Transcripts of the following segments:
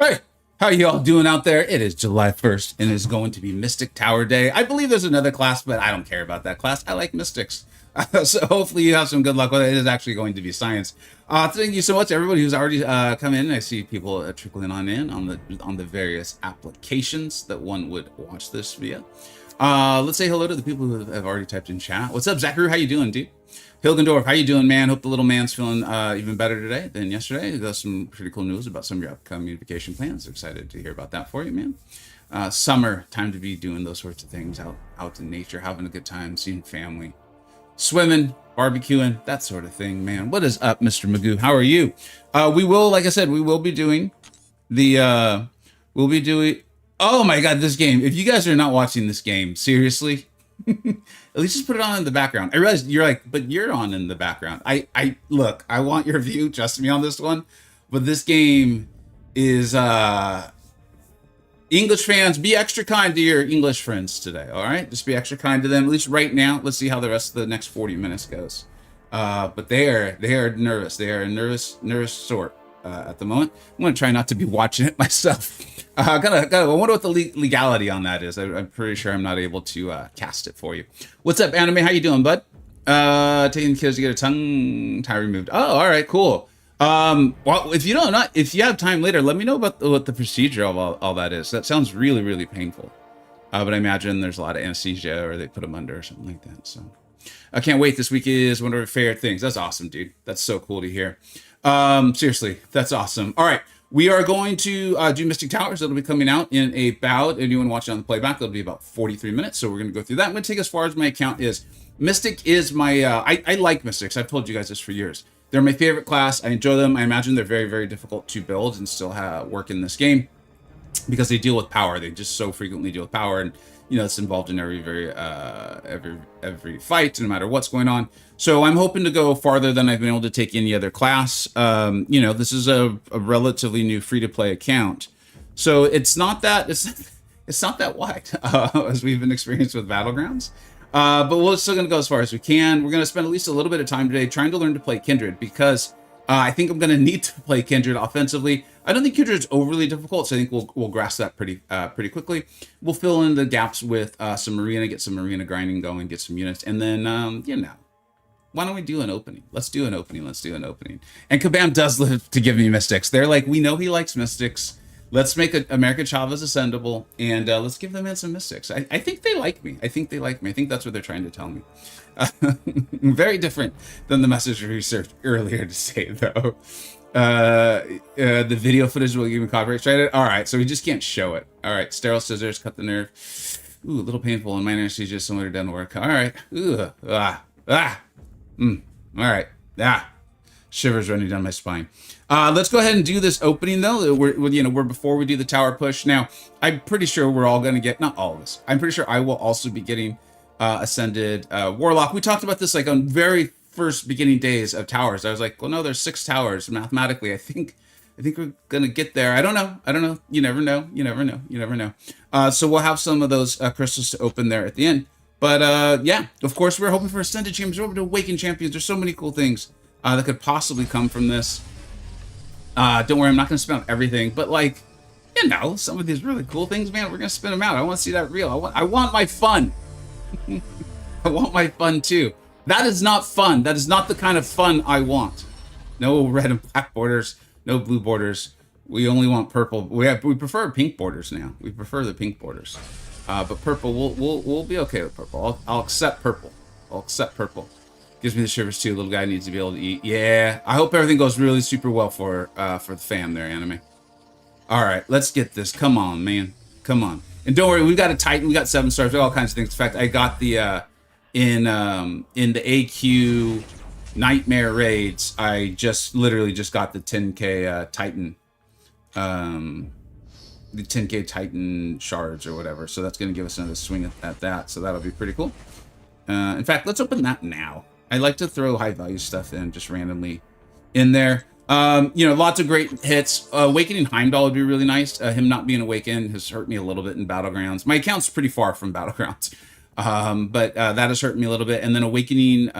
Hey, how you all doing out there? It is July 1st and it is going to be Mystic Tower Day. I believe there's another class, but I don't care about that class. I like Mystics. So hopefully you have some good luck with it. It is actually going to be science. Thank you so much, everybody who's already come in. I see people trickling on the various applications that one would watch this via. Let's say hello to the people who have already typed in chat. What's up, Zachary? How you doing, dude? Hilgendorf, how you doing, man? Hope the little man's feeling even better today than yesterday. Got some pretty cool news about some of your upcoming vacation plans. Excited to hear about that for you, man. Summer, time to be doing those sorts of things out in nature, having a good time, seeing family, swimming, barbecuing, that sort of thing, man. What is up, Mr. Magoo? How are you? We will, like I said, we will be doing the, oh my God, this game. If you guys are not watching this game, seriously, at least just put it on in the background. I realize you're like, but you're on in the background. I look, I want your view, trust me on this one, but this game is, English fans, be extra kind to your English friends today, all right? Just be extra kind to them, at least right now. Let's see how the rest of the next 40 minutes goes. But they are nervous. They are a nervous sort at the moment. I'm gonna try not to be watching it myself. I wonder what the legality on that is. I'm pretty sure I'm not able to cast it for you. What's up, Anime? How you doing, bud? Taking kids to get a tongue tie removed. Oh, all right, cool. Well, if you have time later, let me know about what the procedure of all that is. That sounds really, really painful. But I imagine there's a lot of anesthesia or they put them under or something like that. So I can't wait. This week is one of our favorite things. That's awesome, dude. That's so cool to hear. Seriously, that's awesome. All right. We are going to do Mystic Towers. It'll be coming out in about, anyone watching on the playback, it'll be about 43 minutes. So we're going to go through that. I'm going to take as far as my account is. Mystic is my, I like Mystics. I've told you guys this for years. They're my favorite class. I enjoy them. I imagine they're very, very difficult to build and still work in this game because they deal with power. They just so frequently deal with power, and you know it's involved in every fight, no matter what's going on. So I'm hoping to go farther than I've been able to take any other class. You know, this is a relatively new free-to-play account, so it's not that wide as we've been experienced with Battlegrounds. But we're still going to go as far as we can. We're going to spend at least a little bit of time today trying to learn to play Kindred because I think I'm going to need to play Kindred offensively. I don't think Kindred's overly difficult, so I think we'll grasp that pretty quickly. We'll fill in the gaps with some Marina, get some Marina grinding going, get some units, and then, you know, why don't we do an opening? Let's do an opening. And Kabam does live to give me Mystics. They're like, we know he likes Mystics. Let's make American Chavez ascendable, and let's give them in some Mystics. I think they like me. I think that's what they're trying to tell me. Very different than the message we researched earlier to say, though. The video footage will give me copyright strike. All right, so we just can't show it. All right, sterile scissors, cut the nerve. Ooh, a little painful, and my anesthesia is similar to dental work. All right. All right. Shivers running down my spine. Let's go ahead and do this opening though. We're before we do the tower push. Now, I'm pretty sure we're all going to get, not all of us, I'm pretty sure I will also be getting Ascended Warlock. We talked about this like on very first beginning days of towers. I was like, well, no, there's 6 towers. Mathematically, I think we're going to get there. I don't know. You never know. So we'll have some of those crystals to open there at the end. But yeah, of course, we're hoping for Ascended Champions. We're hoping to Awakened Champions. There's so many cool things that could possibly come from this. Don't worry, I'm not going to spin out everything, but like, you know, some of these really cool things, man, we're going to spin them out. I want to see that real. I want my fun. I want my fun too. That is not fun. That is not the kind of fun I want. No red and black borders, no blue borders. We only want purple. We prefer pink borders now. We prefer the pink borders. But purple, we'll be okay with purple. I'll accept purple. Gives me the shivers too. Little guy needs to be able to eat. Yeah, I hope everything goes really super well for the fam there, Anime. All right, let's get this. Come on, man. Come on. And don't worry, we've got a Titan. We got 7 stars. All kinds of things. In fact, I got the in the AQ Nightmare raids. I literally just got the 10K Titan, the 10K Titan shards or whatever. So that's going to give us another swing at that. So that'll be pretty cool. In fact, let's open that now. I like to throw high value stuff in just randomly in there. You know, lots of great hits. Awakening Heimdall would be really nice. Him not being awakened has hurt me a little bit in Battlegrounds. My account's pretty far from Battlegrounds. But that has hurt me a little bit. And then Awakening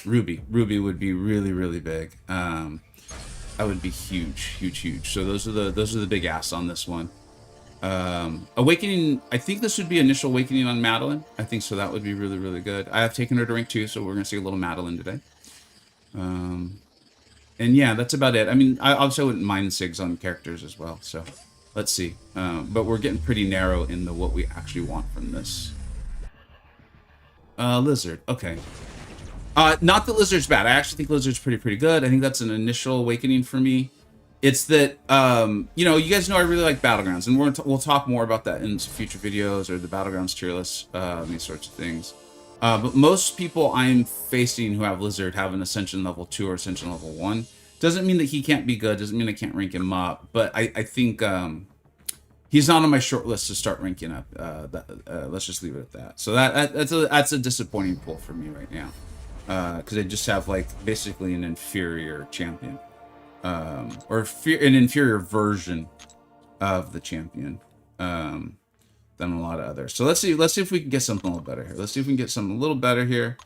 Ruby. Ruby would be really, really big. That would be huge, huge, huge. So those are the big asks on this one. Awakening, I think this would be initial awakening on Madeline. I think so. That would be really, really good. I have taken her to rank 2, so we're gonna see a little Madeline today. And yeah, that's about it. I mean, I obviously wouldn't mind SIGs on characters as well. So let's see. But we're getting pretty narrow in the what we actually want from this. Lizard. Okay. Not that Lizard's bad. I actually think Lizard's pretty good. I think that's an initial awakening for me. It's that, you know, you guys know I really like Battlegrounds, and we'll talk more about that in future videos, or the Battlegrounds tier list, these sorts of things. But most people I'm facing who have Lizard have an Ascension level 2 or Ascension level 1. Doesn't mean that he can't be good, doesn't mean I can't rank him up, but I think he's not on my short list to start ranking up. Let's just leave it at that. So that's a disappointing pull for me right now. Because I just have, like, basically an inferior champion. Or an inferior version of the champion than a lot of others. So let's see if we can get something a little better here. Let's see if we can get something a little better here.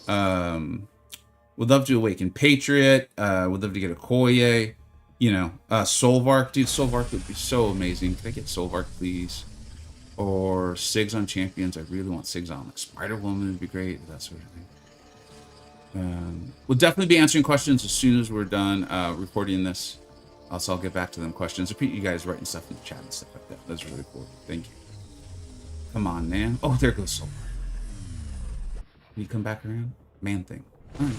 Would love to awaken Patriot. Would love to get a Koye. You know, Solvark. Dude, Solvark would be so amazing. Can I get Solvark, please? Or Sigs on champions. I really want Sigs on. Like Spider-Woman would be great. That sort of thing. We'll definitely be answering questions as soon as we're done recording this. Also, I'll get back to them questions. Appreciate you guys writing stuff in the chat and stuff like that. That's really cool. Thank you. Come on, man. Oh, there goes Solar. Can you come back around? Man thing. All right.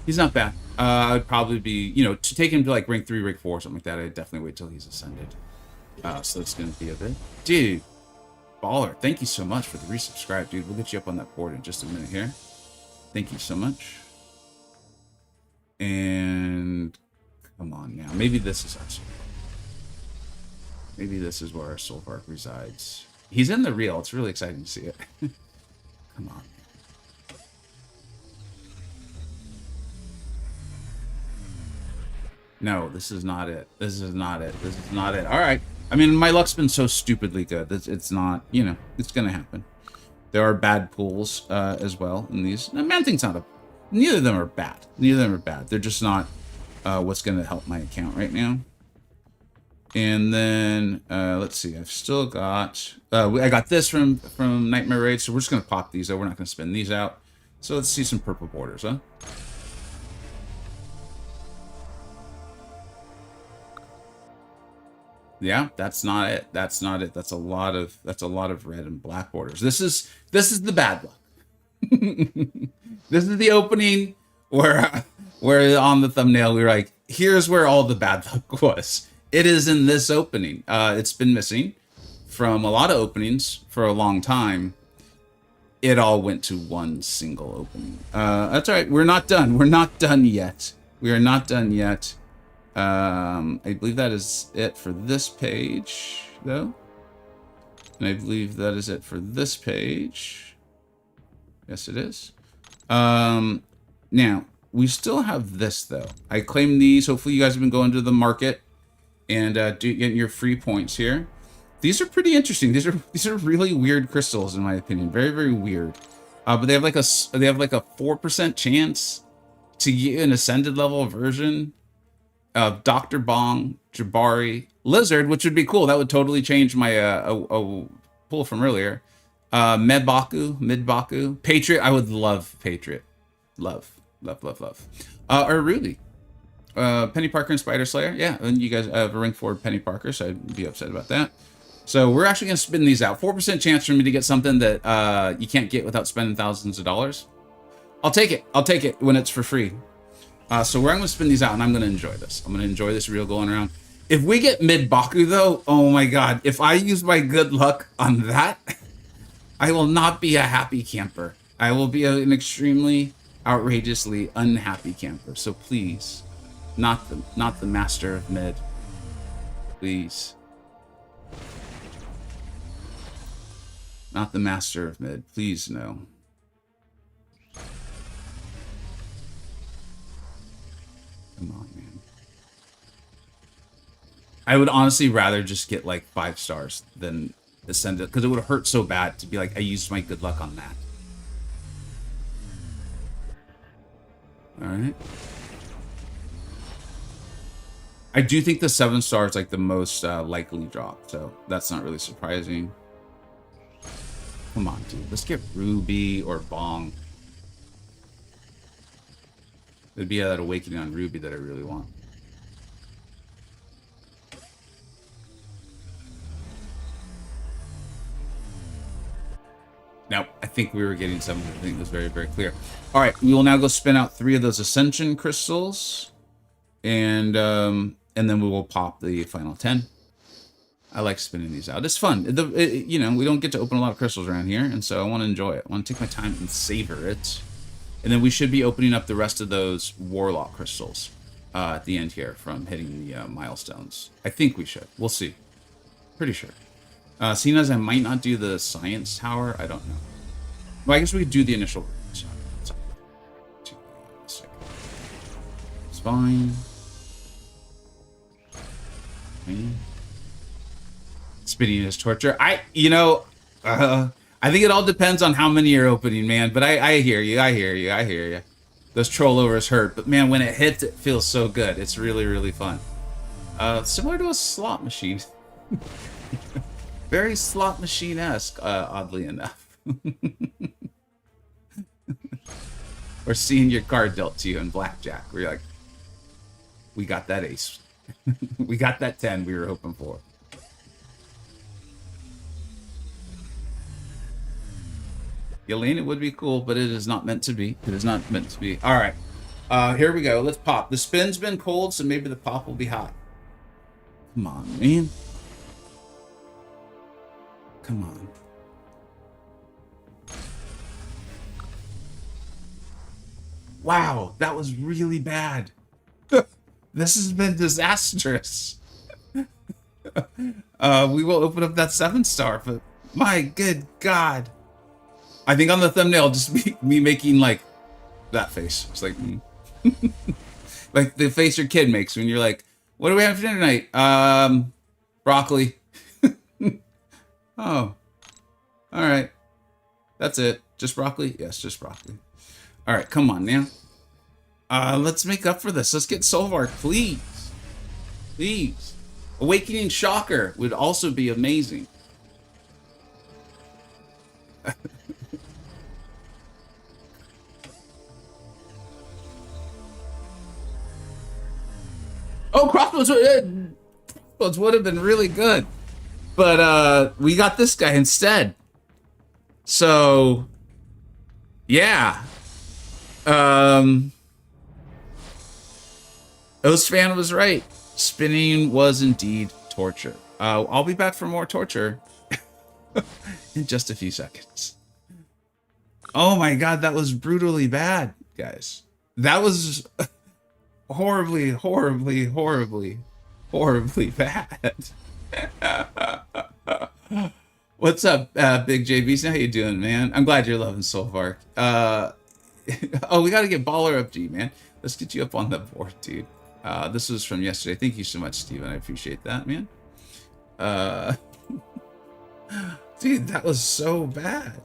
He's not bad. I'd probably be, you know, to take him to like rank 3, rank 4, something like that. I'd definitely wait till he's ascended. So it's going to be a bit. Dude, baller. Thank you so much for the resubscribe, dude. We'll get you up on that board in just a minute here. Thank you so much. And come on now. Maybe this is our Solvark. Maybe this is where our Solvark resides. He's in the real. It's really exciting to see it. Come on. No, this is not it. This is not it. This is not it. All right. I mean, my luck's been so stupidly good. It's not, you know, it's going to happen. There are bad pools as well in these. Man Thing's not a... Neither of them are bad. Neither of them are bad. They're just not what's going to help my account right now. And then, let's see. I've still got... I got this from Nightmare Raid, so we're just going to pop these out. We're not going to spin these out. So let's see some purple borders, huh? Yeah, that's not it. That's not it. That's a lot of red and black borders. This is the bad luck. This is the opening where on the thumbnail we were like, here's where all the bad luck was. It is in this opening. It's been missing from a lot of openings for a long time. It all went to one single opening. That's all right. We're not done. We're not done yet. We are not done yet. I believe that is it for this page, though. And I believe that is it for this page. Yes, it is. Now, we still have this, though. I claim these. Hopefully, you guys have been going to the market and getting your free points here. These are pretty interesting. These are really weird crystals, in my opinion. Very, very weird. But they have like a 4% chance to get an ascended level version of Dr. Bong, Jabari, Lizard, which would be cool. That would totally change my pull from earlier. Midbaku, Patriot. I would love Patriot. Love. Or Ruby. Penny Parker and Spider Slayer. Yeah, and you guys have a rank 4 Penny Parker, so I'd be upset about that. So we're actually going to spin these out. 4% chance for me to get something that you can't get without spending thousands of dollars. I'll take it. I'll take it when it's for free. So I'm going to spin these out, and I'm going to enjoy this. I'm going to enjoy this reel going around. If we get Midbaku, though, oh my god. If I use my good luck on that, I will not be a happy camper. I will be an extremely, outrageously unhappy camper. So please, not the master of mid. Please. Not the master of mid. Please, no. Come on, man. I would honestly rather just get like 5 stars than Ascended, because it would hurt so bad to be like, I used my good luck on that. All right. I do think the 7-star is like the most likely drop, so that's not really surprising. Come on, dude. Let's get Ruby or Bong. It'd be that awakening on Ruby that I really want. Now, I think we were getting something. I think it was very, very clear. All right, we will now go spin out 3 of those Ascension crystals, and then we will pop the final 10. I like spinning these out. It's fun. You know, we don't get to open a lot of crystals around here, and so I want to enjoy it. I want to take my time and savor it. And then we should be opening up the rest of those Warlock crystals at the end here from hitting the milestones. I think we should. We'll see. Pretty sure. Seeing as I might not do the Science Tower, I don't know. Well, I guess we could do the initial. It's fine. Spinning is torture. I think it all depends on how many you're opening, man. But I hear you. I hear you. I hear you. Those troll overs hurt, but man, when it hits, it feels so good. It's really, really fun. Similar to a slot machine. Very slot machine-esque, oddly enough. Or seeing your card dealt to you in blackjack, where you're like, we got that ace. We got that 10 we were hoping for. Elaine, it would be cool, but it is not meant to be. It is not meant to be. All right. Here we go. Let's pop. The spin's been cold, so maybe the pop will be hot. Come on, man. Come on. Wow, that was really bad. This has been disastrous. We will open up that 7-star, but my good God. I think on the thumbnail, just me making like that face. It's like, like the face your kid makes when you're like, what do we have for dinner tonight? Broccoli. Oh, all right. That's it. Just broccoli? Yes, just broccoli. All right, come on now. Let's make up for this. Let's get Solvark, please. Please. Awakening Shocker would also be amazing. Oh, crossbows would have been really good. But we got this guy instead. So, yeah. Ostfan was right. Spinning was indeed torture. I'll be back for more torture in just a few seconds. Oh my God, that was brutally bad, guys. That was horribly, horribly, horribly, horribly bad. What's up, Big JB? How you doing, man? I'm glad you're loving Solvark. Oh, we got to get Baller up, G, man. Let's get you up on the board, dude. This was from yesterday. Thank you so much, Steven. I appreciate that, man. Dude, that was so bad.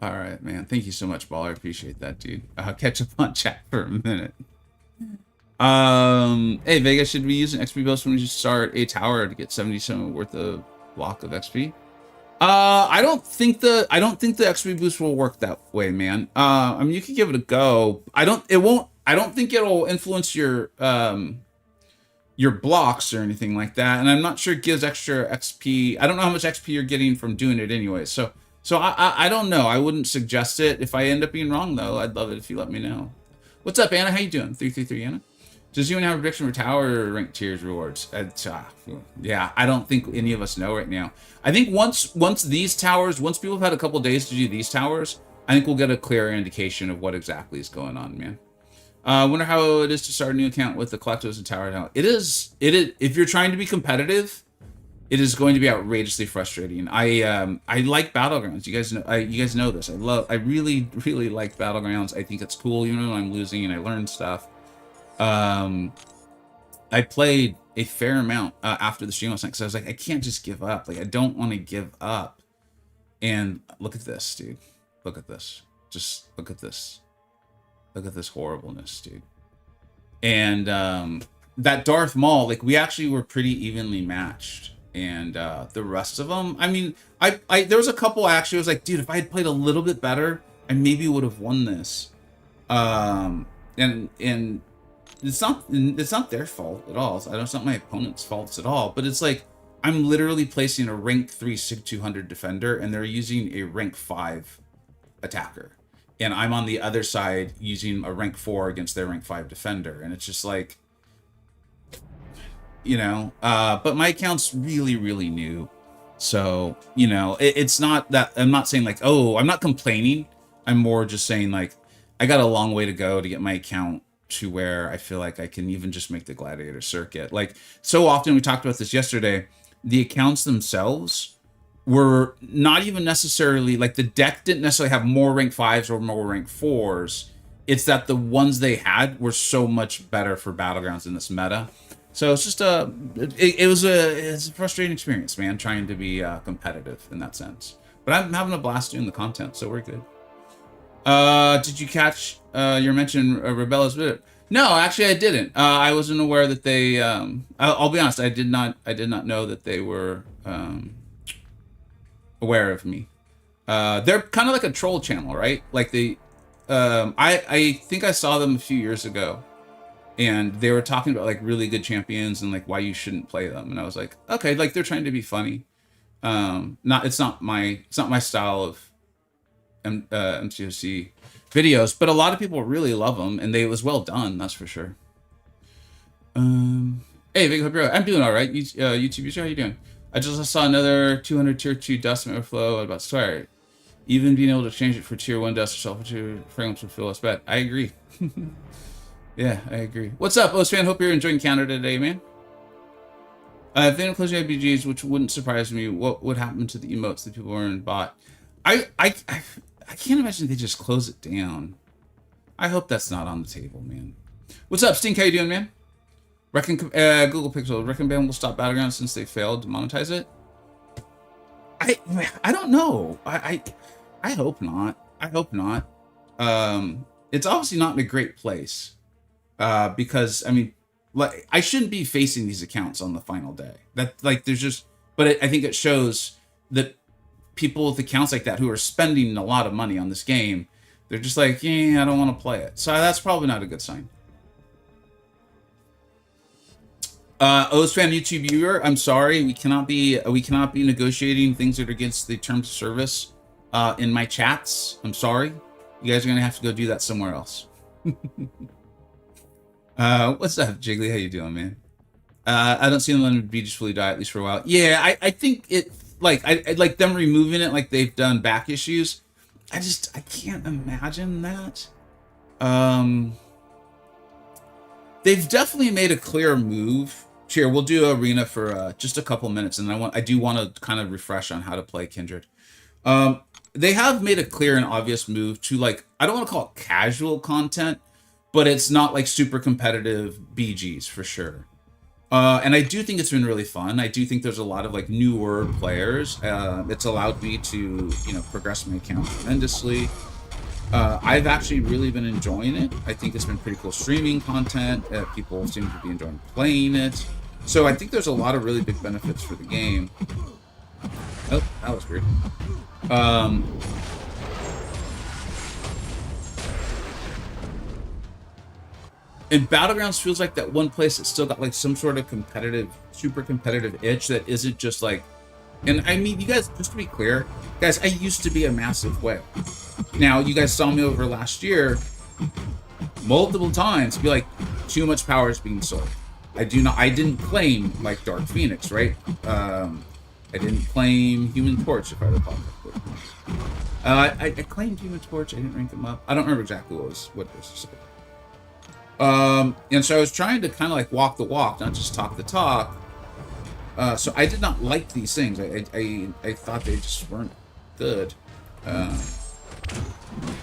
All right, man. Thank you so much, Baller. I appreciate that, dude. I'll catch up on chat for a minute. Hey, Vega, should we use an XP boost when we start a tower to get 77 worth of block of XP? I don't think the XP boost will work that way, man. I mean, you could give it a go. I don't think it'll influence your blocks or anything like that. And I'm not sure it gives extra XP. I don't know how much XP you're getting from doing it anyway. So I don't know. I wouldn't suggest it. If I end up being wrong, though, I'd love it if you let me know. What's up, Anna? How you doing? 333 Anna. Does you have a prediction for tower rank tiers rewards? Yeah, I don't think any of us know right now. I think once these towers, once people have had a couple days to do these towers, I think we'll get a clearer indication of what exactly is going on, man. I wonder how it is to start a new account with the Collectos and Tower account. It is. If you're trying to be competitive, it is going to be outrageously frustrating. I like Battlegrounds. You guys know this. I really, really like Battlegrounds. I think it's cool, even though I'm losing and I learn stuff. I played a fair amount after the stream last night because I was like, I can't just give up. Like, I don't want to give up. And look at this, dude. Look at this. just look at this. Look at this horribleness, dude. And that Darth Maul, like, we actually were pretty evenly matched. And the rest of them, I mean, I there was a couple actually, I was like, dude, if I had played a little bit better, I maybe would have won this. And it's not their fault at all. It's not my opponent's faults at all. But it's like, I'm literally placing a rank 3 SIG 200 defender, and they're using a rank 5 attacker. And I'm on the other side using a rank 4 against their rank 5 defender. And it's just like, you know, but my account's really, really new. So, you know, it's not that, I'm not saying like, oh, I'm not complaining. I'm more just saying like, I got a long way to go to get my account to where I feel like I can even just make the gladiator circuit. Like, so often, we talked about this yesterday, the accounts themselves were not even necessarily, like, the deck didn't necessarily have more rank 5s or more rank 4s. It's that the ones they had were so much better for Battlegrounds in this meta. So it's just it's a frustrating experience, man, trying to be competitive in that sense. But I'm having a blast doing the content, so we're good. Did you catch your mention Rebellas Bit? No, actually I didn't. I wasn't aware that they I'll be honest, I did not know that they were aware of me. They're kind of like a troll channel, right? Like they I think I saw them a few years ago, and they were talking about like really good champions and like why you shouldn't play them, and I was like, okay, like they're trying to be funny. It's not my style of MCoC videos, but a lot of people really love them, and it was well done, that's for sure. Hey, Vega, hope you're I'm doing all right. YouTube user, how you doing? I just saw another 200 tier 2 dust and overflow. About sorry, even being able to change it for tier 1 dust or sulfur tier fragrance would feel less bad. I agree. Yeah, I agree. What's up, Ostfan? Hope you're enjoying Canada today, man. If they don't close the IBGs, which wouldn't surprise me, what would happen to the emotes that people were in bot? I can't imagine they just close it down. I hope that's not on the table, man. What's up, Stink? How you doing, man? Reckon Google Pixel, reckon band will stop Battlegrounds since they failed to monetize it? I don't know. I hope not. I hope not. It's obviously not in a great place. Because I mean, like, I shouldn't be facing these accounts on the final day. That, like, there's just, but I think it shows that people with accounts like that who are spending a lot of money on this game, they're just like, yeah, I don't want to play it. So that's probably not a good sign. Ozfan YouTube viewer, I'm sorry, we cannot be negotiating things that are against the terms of service in my chats. I'm sorry. You guys are gonna have to go do that somewhere else. What's up, Jiggly? How you doing, man? I don't see them letting be just fully die at least for a while. Yeah, I think it, like, I like them removing it like they've done back issues. I can't imagine that. They've definitely made a clear move. Here, we'll do arena for just a couple minutes, and I do want to kind of refresh on how to play Kindred. They have made a clear and obvious move to, like, I don't want to call it casual content, but it's not like super competitive BGs for sure. And I do think it's been really fun. I do think there's a lot of like newer players. It's allowed me to, you know, progress my account tremendously. I've actually really been enjoying it. I think it's been pretty cool streaming content. People seem to be enjoying playing it. So I think there's a lot of really big benefits for the game. Oh, that was weird. And Battlegrounds feels like that one place that's still got like some sort of competitive, super competitive itch that isn't just like, and I mean, you guys, just to be clear, guys, I used to be a massive whale. Now, you guys saw me over last year multiple times be like, too much power is being sold. I didn't claim like Dark Phoenix, right? I didn't claim Human Torch, if I recall correctly. I claimed Human Torch, I didn't rank them up. I don't remember exactly what it was to say. And so I was trying to kind of like walk the walk, not just talk the talk. So I did not like these things. I thought they just weren't good.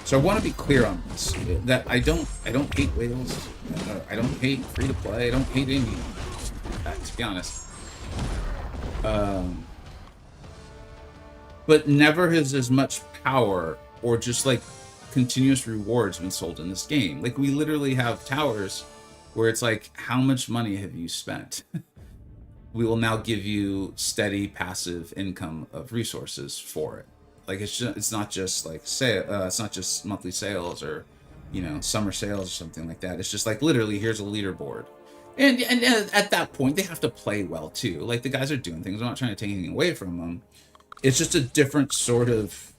So I want to be clear on this, that I don't hate whales. I don't hate free to play. I don't hate any, to be honest. But never has as much power or just like continuous rewards been sold in this game. Like, we literally have towers where it's like, how much money have you spent? We will now give you steady passive income of resources for it. Like, it's not just like it's not just monthly sales or, you know, summer sales or something like that. It's just like, literally, here's a leaderboard. And at that point, they have to play well too. Like, the guys are doing things. I'm not trying to take anything away from them. It's just a different sort of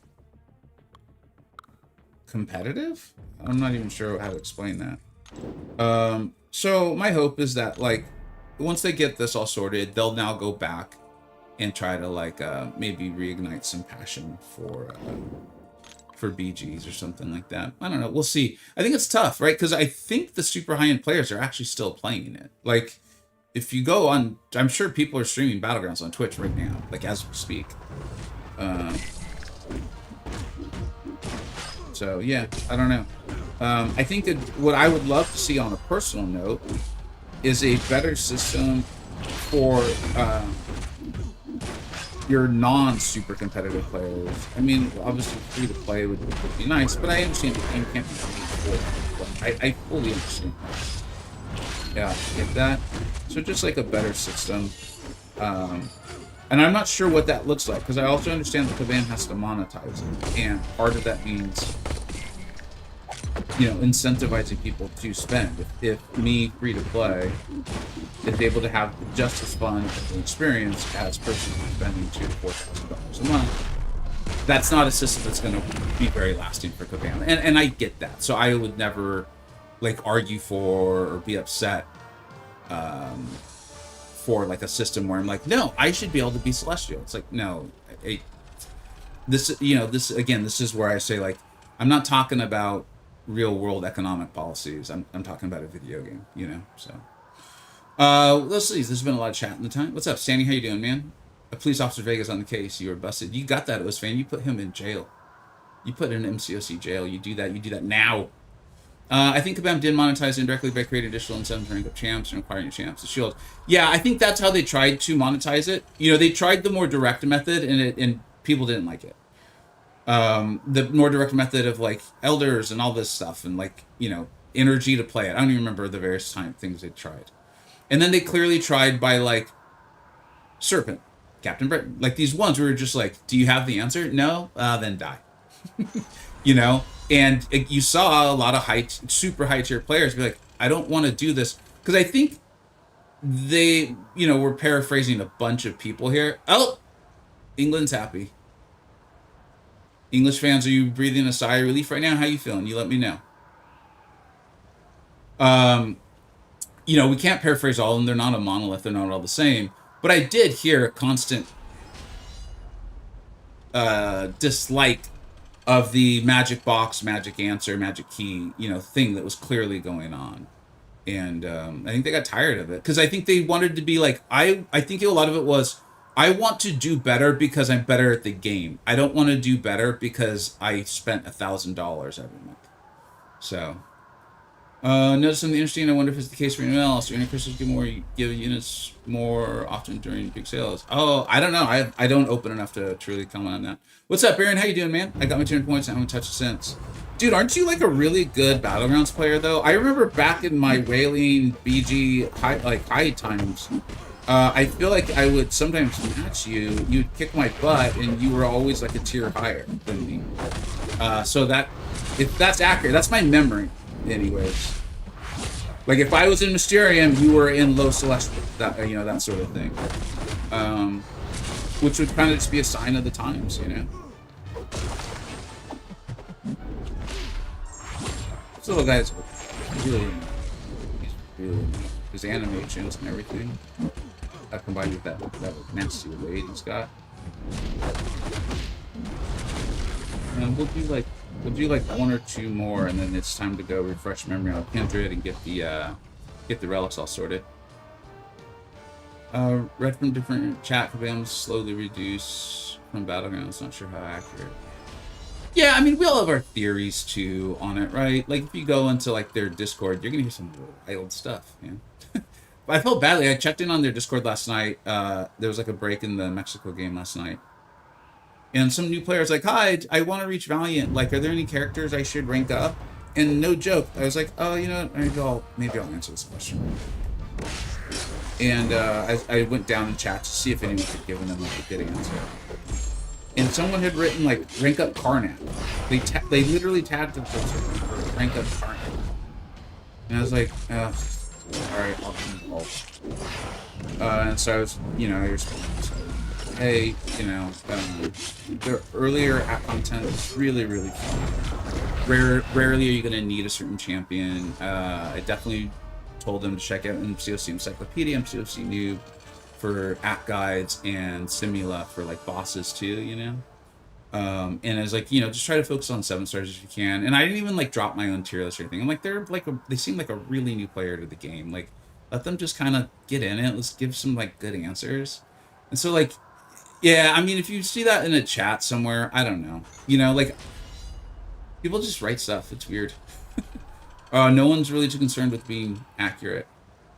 competitive. I'm not even sure how to explain that. So my hope is that, like, once they get this all sorted, they'll now go back and try to, like, maybe reignite some passion for BGs or something like that. I don't know. We'll see. I think it's tough, right? Because I think the super high-end players are actually still playing it. Like, if you go on, I'm sure people are streaming Battlegrounds on Twitch right now, like, as we speak. So, yeah, I don't know. I think that what I would love to see on a personal note is a better system for your non-super competitive players. I mean, obviously free to play would be nice, but I understand the game can't be free to play. I fully understand that. Yeah, get that. So just like a better system. And I'm not sure what that looks like, because I also understand that the band has to monetize it, and part of that means, you know, incentivizing people to spend. If me, free to play, is able to have just as fun an experience as person spending $2,000 to $4,000 a month, that's not a system that's going to be very lasting for Kabam. And I get that. So I would never, like, argue for or be upset for, like, a system where I'm like, no, I should be able to be Celestial. It's like, no, this is where I say, like, I'm not talking about real world economic policies. I'm talking about a video game, you know. So let's see. There's been a lot of chat in the time. What's up, Stanley? How you doing, man? A police officer Vega's on the case. You were busted. You got that, Osfan. You put him in jail. You put in MCoC jail. You do that now. I think Kabam did monetize indirectly by creating additional incentives to rank up champs and acquiring champs. The shield. Yeah, I think that's how they tried to monetize it. You know, they tried the more direct method, and people didn't like it. The more direct method of, like, elders and all this stuff, and, like, you know, energy to play it. I don't even remember the various things they tried. And then they clearly tried by, like, Serpent, Captain Britain, like these ones where we're just like, do you have the answer? No? Then die. You know? And you saw a lot of super high tier players be like, I don't want to do this. Because I think they, you know, we're paraphrasing a bunch of people here. Oh, England's happy. English fans, are you breathing a sigh of relief right now? How you feeling? You let me know. You know, we can't paraphrase all of them. They're not a monolith. They're not all the same. But I did hear a constant dislike of the magic box, magic answer, magic key, you know, thing that was clearly going on. And I think they got tired of it. Because I think they wanted to be like, I think a lot of it was, I want to do better because I'm better at the game. I don't want to do better because I spent $1,000 every month. So, notice something interesting. I wonder if it's the case for anyone else. Do any crystals give units more often during big sales? Oh, I don't know. I don't open enough to truly comment on that. What's up, Aaron? How you doing, man? I got my 200 points. I haven't touched it since. Dude, aren't you like a really good Battlegrounds player though? I remember back in my whaling BG high times. I feel like I would sometimes match you. You'd kick my butt, and you were always like a tier higher than me. So that, if that's accurate, that's my memory, anyways. Like if I was in Mysterium, you were in Low Celestial, that, you know, that sort of thing. Which would kind of just be a sign of the times, you know. This little guy's really his animations and everything. That combined with that nasty weight he's got. And we'll do like one or two more, and then it's time to go refresh memory on Kindred and get the relics all sorted. Read from different chat Kabams slowly reduce from Battlegrounds. Not sure how accurate. Yeah, I mean, we all have our theories too on it, right? Like if you go into like their Discord, you're gonna hear some wild stuff, man. I felt badly. I checked in on their Discord last night. There was like a break in the Mexico game last night. And some new players like, hi, I want to reach Valiant. Like, are there any characters I should rank up? And no joke, I was like, oh, you know what? Maybe I'll answer this question. And I went down in chat to see if anyone could give them like a good answer. And someone had written like rank up Karnak. They literally tagged them for rank up Karnak. And I was like, all right, I'll be involved. And so I was, you know, I responded. So, hey, you know, the earlier app content is really, really fun. Rarely are you going to need a certain champion. I definitely told them to check out MCoC Encyclopedia, MCoC Noob for app guides, and Simula for like bosses too, you know. And I was like, you know, just try to focus on 7 stars if you can. And I didn't even like drop my own tier list or anything. I'm like, they seem like a really new player to the game. Like, let them just kind of get in it. Let's give some like good answers. And so like, yeah, I mean, if you see that in a chat somewhere, I don't know, you know, like people just write stuff. It's weird. No one's really too concerned with being accurate.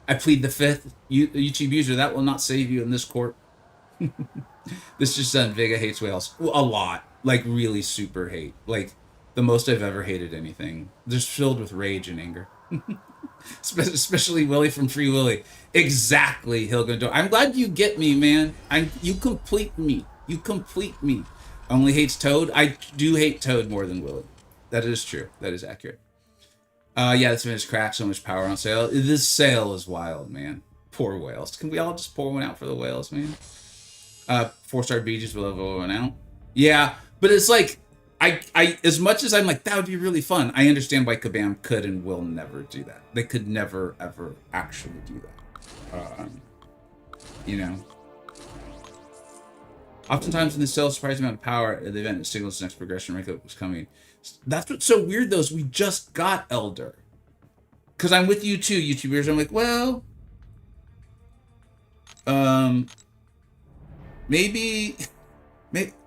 I plead the fifth. YouTube user, that will not save you in this court. This just said Vega hates whales. A lot. Like, really super hate. Like, the most I've ever hated anything. Just filled with rage and anger. Especially Willie from Free Willy. Exactly, Hilgando. I'm glad you get me, man. You complete me. You complete me. Only hates Toad. I do hate Toad more than Willie. That is true. That is accurate. Yeah, this man is cracked. So much power on sale. This sale is wild, man. Poor whales. Can we all just pour one out for the whales, man? 4-star beaches will have one out. Yeah, but it's like, I as much as I'm like, that would be really fun, I understand why Kabam could and will never do that. They could never, ever actually do that. You know? Oftentimes in the sale, surprising amount of power at the event, it signals the next progression rank up was coming. That's what's so weird, though, is we just got Elder. Because I'm with you, too, YouTubers. I'm like, well... Maybe,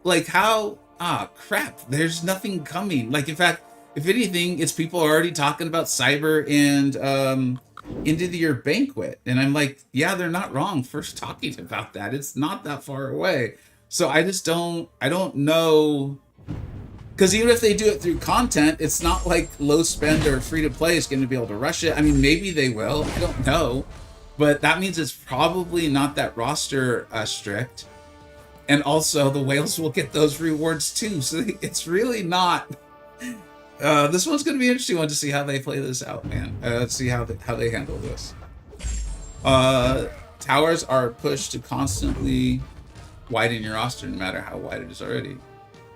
like how, crap, there's nothing coming. Like, in fact, if anything, it's people already talking about Cyber and end of the year banquet. And I'm like, yeah, they're not wrong first talking about that. It's not that far away. So I don't know. Because even if they do it through content, it's not like low spend or free to play is going to be able to rush it. I mean, maybe they will. I don't know. But that means it's probably not that roster strict. And also, the whales will get those rewards too. So it's really not... this one's going to be an interesting one to see how they play this out, man. Let's see how they handle this. Towers are pushed to constantly widen your roster, no matter how wide it is already.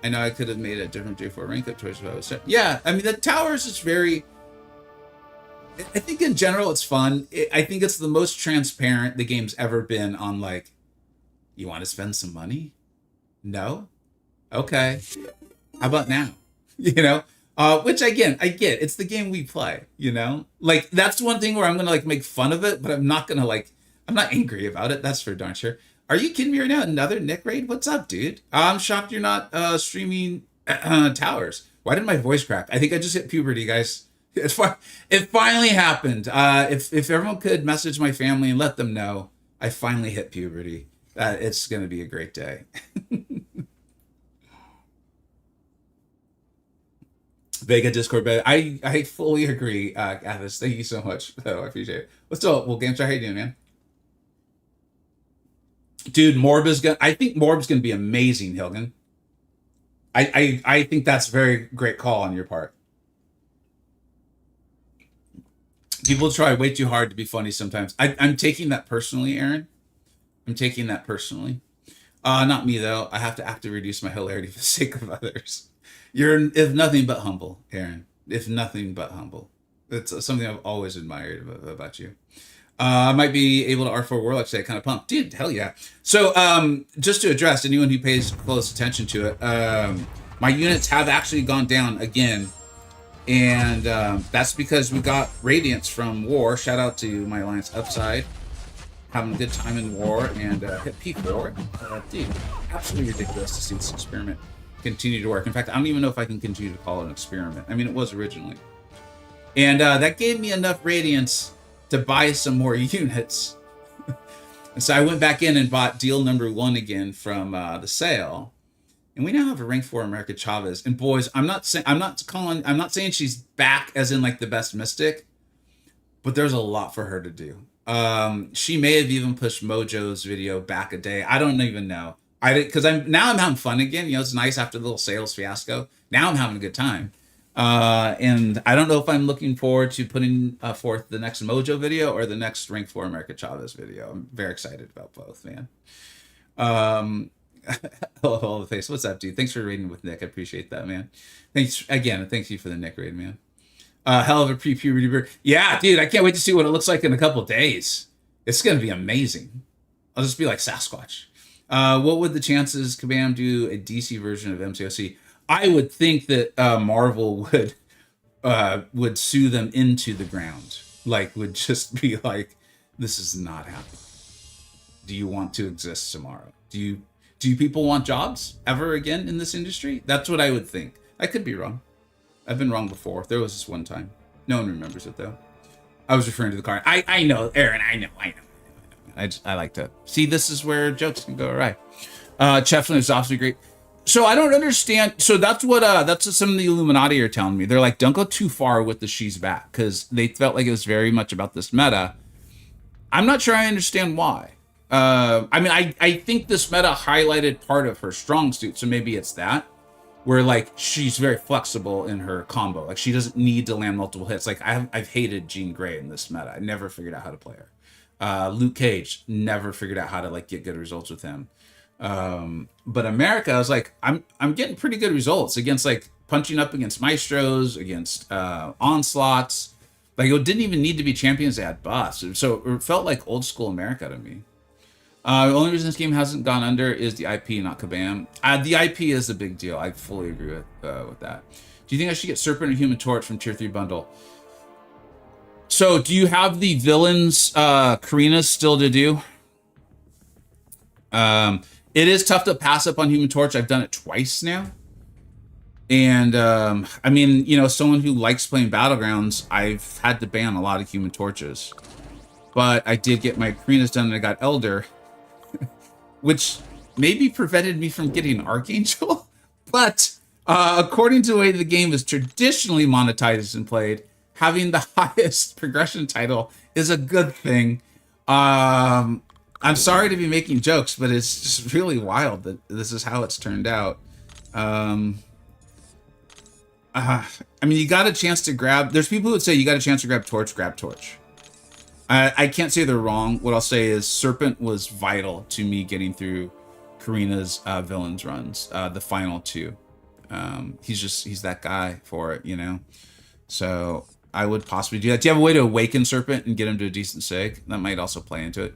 I know I could have made a different J4 rank up choice if I was... Yeah, I mean, the Towers is very... I think in general it's fun. I think it's the most transparent the game's ever been on, like, you want to spend some money? No? Okay. How about now? You know? Which, again, I get. It's the game we play, you know? Like, that's one thing where I'm going to, like, make fun of it, but I'm not going to, like... I'm not angry about it. That's for darn sure. Are you kidding me right now? Another Nick raid? What's up, dude? I'm shocked you're not streaming Towers. Why did my voice crack? I think I just hit puberty, guys. It finally happened. If everyone could message my family and let them know I finally hit puberty, it's going to be a great day. Vega Discord bed. I fully agree, Athos. Thank you so much. Oh, I appreciate it. What's up? Well, Gamestar, how you doing, man? Dude, Morb is gonna... I think Morb's gonna be amazing, Hilgen. I think that's a very great call on your part. People try way too hard to be funny sometimes. I'm taking that personally, Aaron. I'm taking that personally. Not me, though. I have to actively reduce my hilarity for the sake of others. You're, if nothing but humble, Aaron. If nothing but humble. It's something I've always admired about you. I might be able to R4 Warlock today. Kind of pumped. Dude, hell yeah. So, just to address anyone who pays close attention to it, my units have actually gone down again. And that's because we got Radiance from War. Shout out to my alliance Upside. Having a good time in War and hit P4. Dude, absolutely ridiculous to see this experiment continue to work. In fact, I don't even know if I can continue to call it an experiment. I mean, it was originally. And that gave me enough Radiance to buy some more units. And so I went back in and bought deal number 1 again from the sale. And we now have a rank 4 America Chavez. And boys, I'm not saying she's back as in like the best Mystic, but there's a lot for her to do. She may have even pushed Mojo's video back a day. I don't even know. I did because I'm having fun again. You know, it's nice after the little sales fiasco. Now I'm having a good time. And I don't know if I'm looking forward to putting forth the next Mojo video or the next Rank 4 America Chavez video. I'm very excited about both, man. Hello, the face. What's up, dude? Thanks for raiding with Nick. I appreciate that, man. Thanks again. Thank you for the Nick raid, man. Hell of a pre-puberty bird. Yeah, dude, I can't wait to see what it looks like in a couple days. It's going to be amazing. I'll just be like Sasquatch. What would the chances Kabam do a DC version of MCoC? I would think that Marvel would sue them into the ground. Like, would just be like, this is not happening. Do you want to exist tomorrow? Do you people want jobs ever again in this industry? That's what I would think. I could be wrong. I've been wrong before. There was this one time. No one remembers it, though. I was referring to the car. I know, Aaron. I know. I like to see. This is where jokes can go awry. Cheflin is obviously great. So I don't understand. So that's what some of the Illuminati are telling me. They're like, don't go too far with the she's back, because they felt like it was very much about this meta. I'm not sure I understand why. I mean, I think this meta highlighted part of her strong suit, so maybe it's that. Where like she's very flexible in her combo, like she doesn't need to land multiple hits. Like I've hated Jean Grey in this meta. I never figured out how to play her. Luke Cage, never figured out how to like get good results with him. But America, I was like, I'm getting pretty good results against like punching up against Maestros, against onslaughts. Like it didn't even need to be champions that had buffs. So it felt like old school America to me. The only reason this game hasn't gone under is the IP, not Kabam. The IP is a big deal. I fully agree with that. Do you think I should get Serpent or Human Torch from Tier 3 bundle? So, do you have the villains, Karina's still to do? It is tough to pass up on Human Torch. I've done it twice now. And, I mean, you know, someone who likes playing Battlegrounds, I've had to ban a lot of Human Torches. But I did get my Karina's done and I got Elder. Which maybe prevented me from getting Archangel. But according to the way the game is traditionally monetized and played, having the highest progression title is a good thing. I'm sorry to be making jokes, but it's just really wild that this is how it's turned out. I mean, you got a chance to grab... There's people who would say you got a chance to grab Torch. I can't say they're wrong. What I'll say is Serpent was vital to me getting through Karina's villains runs, the final two. He's that guy for it, you know? So I would possibly do that. Do you have a way to awaken Serpent and get him to a decent sig? That might also play into it.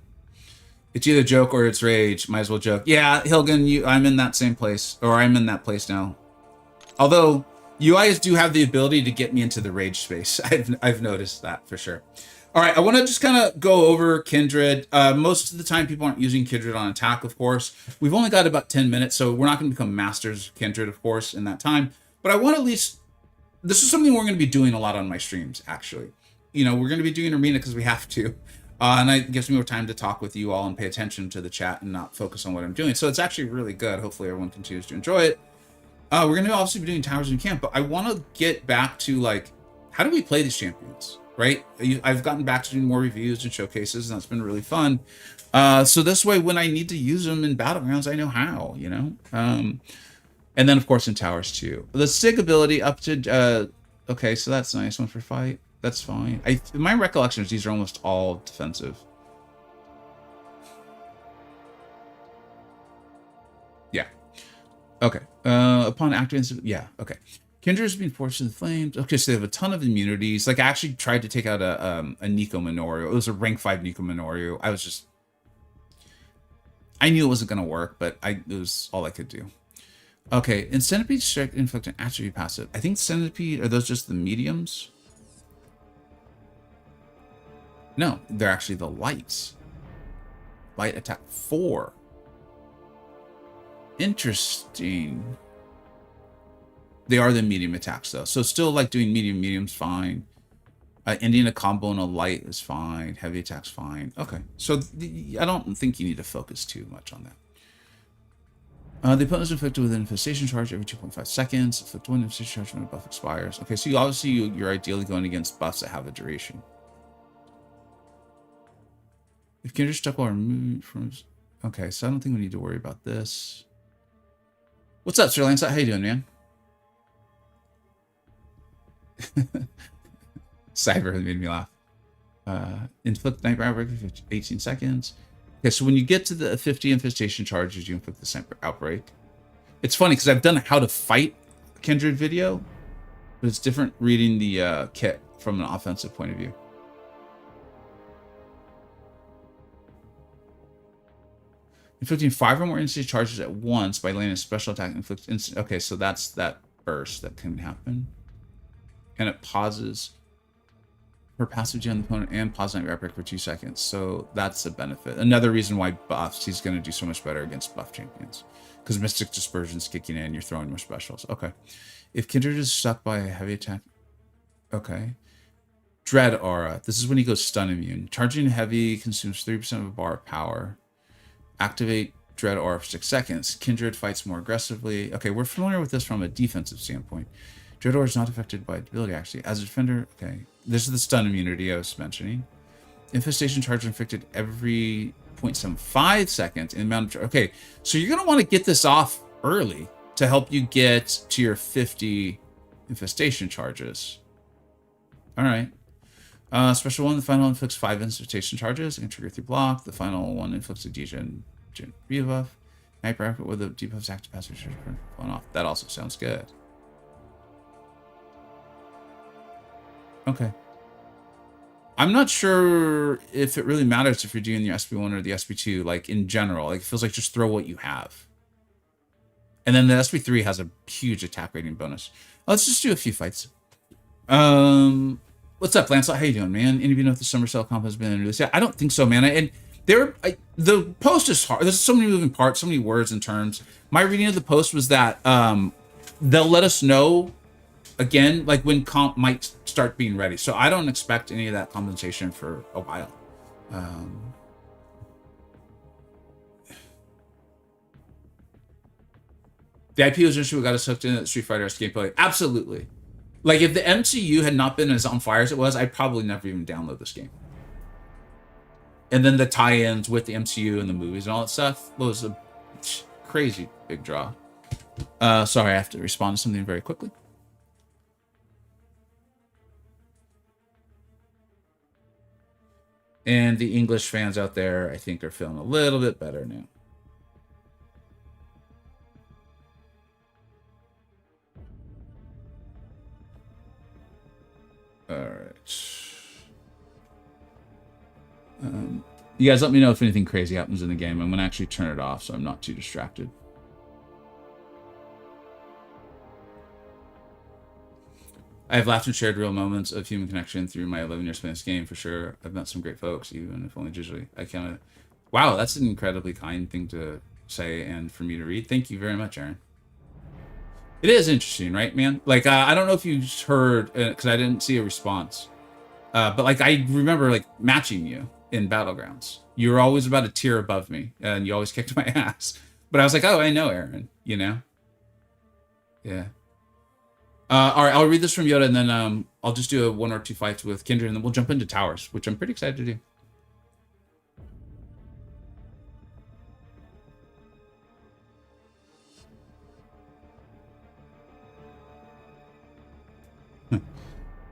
It's either joke or it's rage. Might as well joke. Yeah, Hilgen, I'm in that same place. Or I'm in that place now. Although, you guys do have the ability to get me into the rage space. I've noticed that for sure. All right, I want to just kind of go over Kindred. Most of the time, people aren't using Kindred on attack, of course. We've only got about 10 minutes, so we're not going to become masters of Kindred, of course, in that time. But I want to at least... This is something we're going to be doing a lot on my streams, actually. You know, we're going to be doing Arena because we have to. And it gives me more time to talk with you all and pay attention to the chat and not focus on what I'm doing. So it's actually really good. Hopefully everyone continues to enjoy it. We're going to obviously be doing Towers in Camp, but I want to get back to, like, how do we play these champions? Right? I've gotten back to doing more reviews and showcases, and that's been really fun. So this way, when I need to use them in Battlegrounds, I know how, you know? And then, of course, in Towers, too. The SIG ability up to... okay, so that's nice. One for fight. That's fine. My recollection is these are almost all defensive. Yeah. Okay. Upon activating... Yeah, okay. Kindred's been forced in the flames. Okay, so they have a ton of immunities. Like, I actually tried to take out a Nico Minoru. It was a rank 5 Nico Minoru. I knew it wasn't going to work, but it was all I could do. Okay, and Centipede Strike inflict an attribute passive. I think Centipede, are those just the mediums? No, they're actually the lights. Light attack 4. Interesting. They are the medium attacks, though. So still, like, doing medium's fine. Ending a combo in a light is fine. Heavy attack's fine. Okay. So I don't think you need to focus too much on The opponent is inflicted with an infestation charge every 2.5 seconds. Inflict one infestation charge when a buff expires. Okay, so you're ideally going against buffs that have a duration. If Kindred stuck while removed from... Okay, so I don't think we need to worry about this. What's up, Sir Lancelot? How you doing, man? Cyber made me laugh. Inflict Nightmare Outbreak for 18 seconds. Okay, so when you get to the 50 infestation charges, you inflict the Sniper Outbreak. It's funny because I've done a how to fight Kindred video, but it's different reading the kit from an offensive point of view. Inflicting 5 or more instant charges at once by landing a special attack. Inflict instant. Okay, so that's that burst that can happen. And it pauses her passive on the opponent and pause Nightmare Outbreak for 2 seconds. So that's a benefit. Another reason why buffs, he's going to do so much better against buff champions. Because Mystic Dispersion's kicking in, you're throwing more specials. Okay. If Kindred is stuck by a heavy attack... Okay. Dread Aura. This is when he goes stun immune. Charging heavy consumes 3% of a bar of power. Activate Dread Aura for 6 seconds. Kindred fights more aggressively. Okay, we're familiar with this from a defensive standpoint. Dread Aura is not affected by ability, actually. As a defender, okay. This is the stun immunity I was mentioning. Infestation charge inflicted every 0.75 seconds in amount of... Okay, so you're going to want to get this off early to help you get to your 50 infestation charges. All right. Special one, the final inflicts 5 infestation charges. It can trigger through block. The final one inflicts a degen rebuff. Night bracket with the debuffs active passive charge falling off. That also sounds good. Okay. I'm not sure if it really matters if you're doing the SB1 or the SB2, like in general. Like it feels like just throw what you have. And then the SB3 has a huge attack rating bonus. Let's just do a few fights. What's up, Lancelot? How you doing, man? Any of you know if the Summer Cell comp has been released? Yeah, I don't think so, man. And the post is hard. There's so many moving parts, so many words and terms. My reading of the post was that they'll let us know again, like when comp might start being ready. So I don't expect any of that compensation for a while. The IP was interesting. We got us hooked into Street Fighter gameplay. Absolutely. Like if the MCU had not been as on fire as it was, I'd probably never even download this game. And then the tie-ins with the MCU and the movies and all that stuff was a crazy big draw. Sorry, I have to respond to something very quickly. And the English fans out there, I think, are feeling a little bit better now. All right. You guys let me know if anything crazy happens in the game. I'm going to actually turn it off so I'm not too distracted. I have laughed and shared real moments of human connection through my 11 years playing this game, for sure. I've met some great folks, even if only digitally. I kind of... Wow, that's an incredibly kind thing to say and for me to read. Thank you very much, Aaron. It is interesting, right, man? Like, I don't know if you heard, because I didn't see a response. But, like, I remember, like, matching you in Battlegrounds. You were always about a tier above me, and you always kicked my ass. But I was like, oh, I know Aaron, you know? Yeah. All right, I'll read this from Yoda, and then I'll just do a 1 or 2 fights with Kindred, and then we'll jump into towers, which I'm pretty excited to do.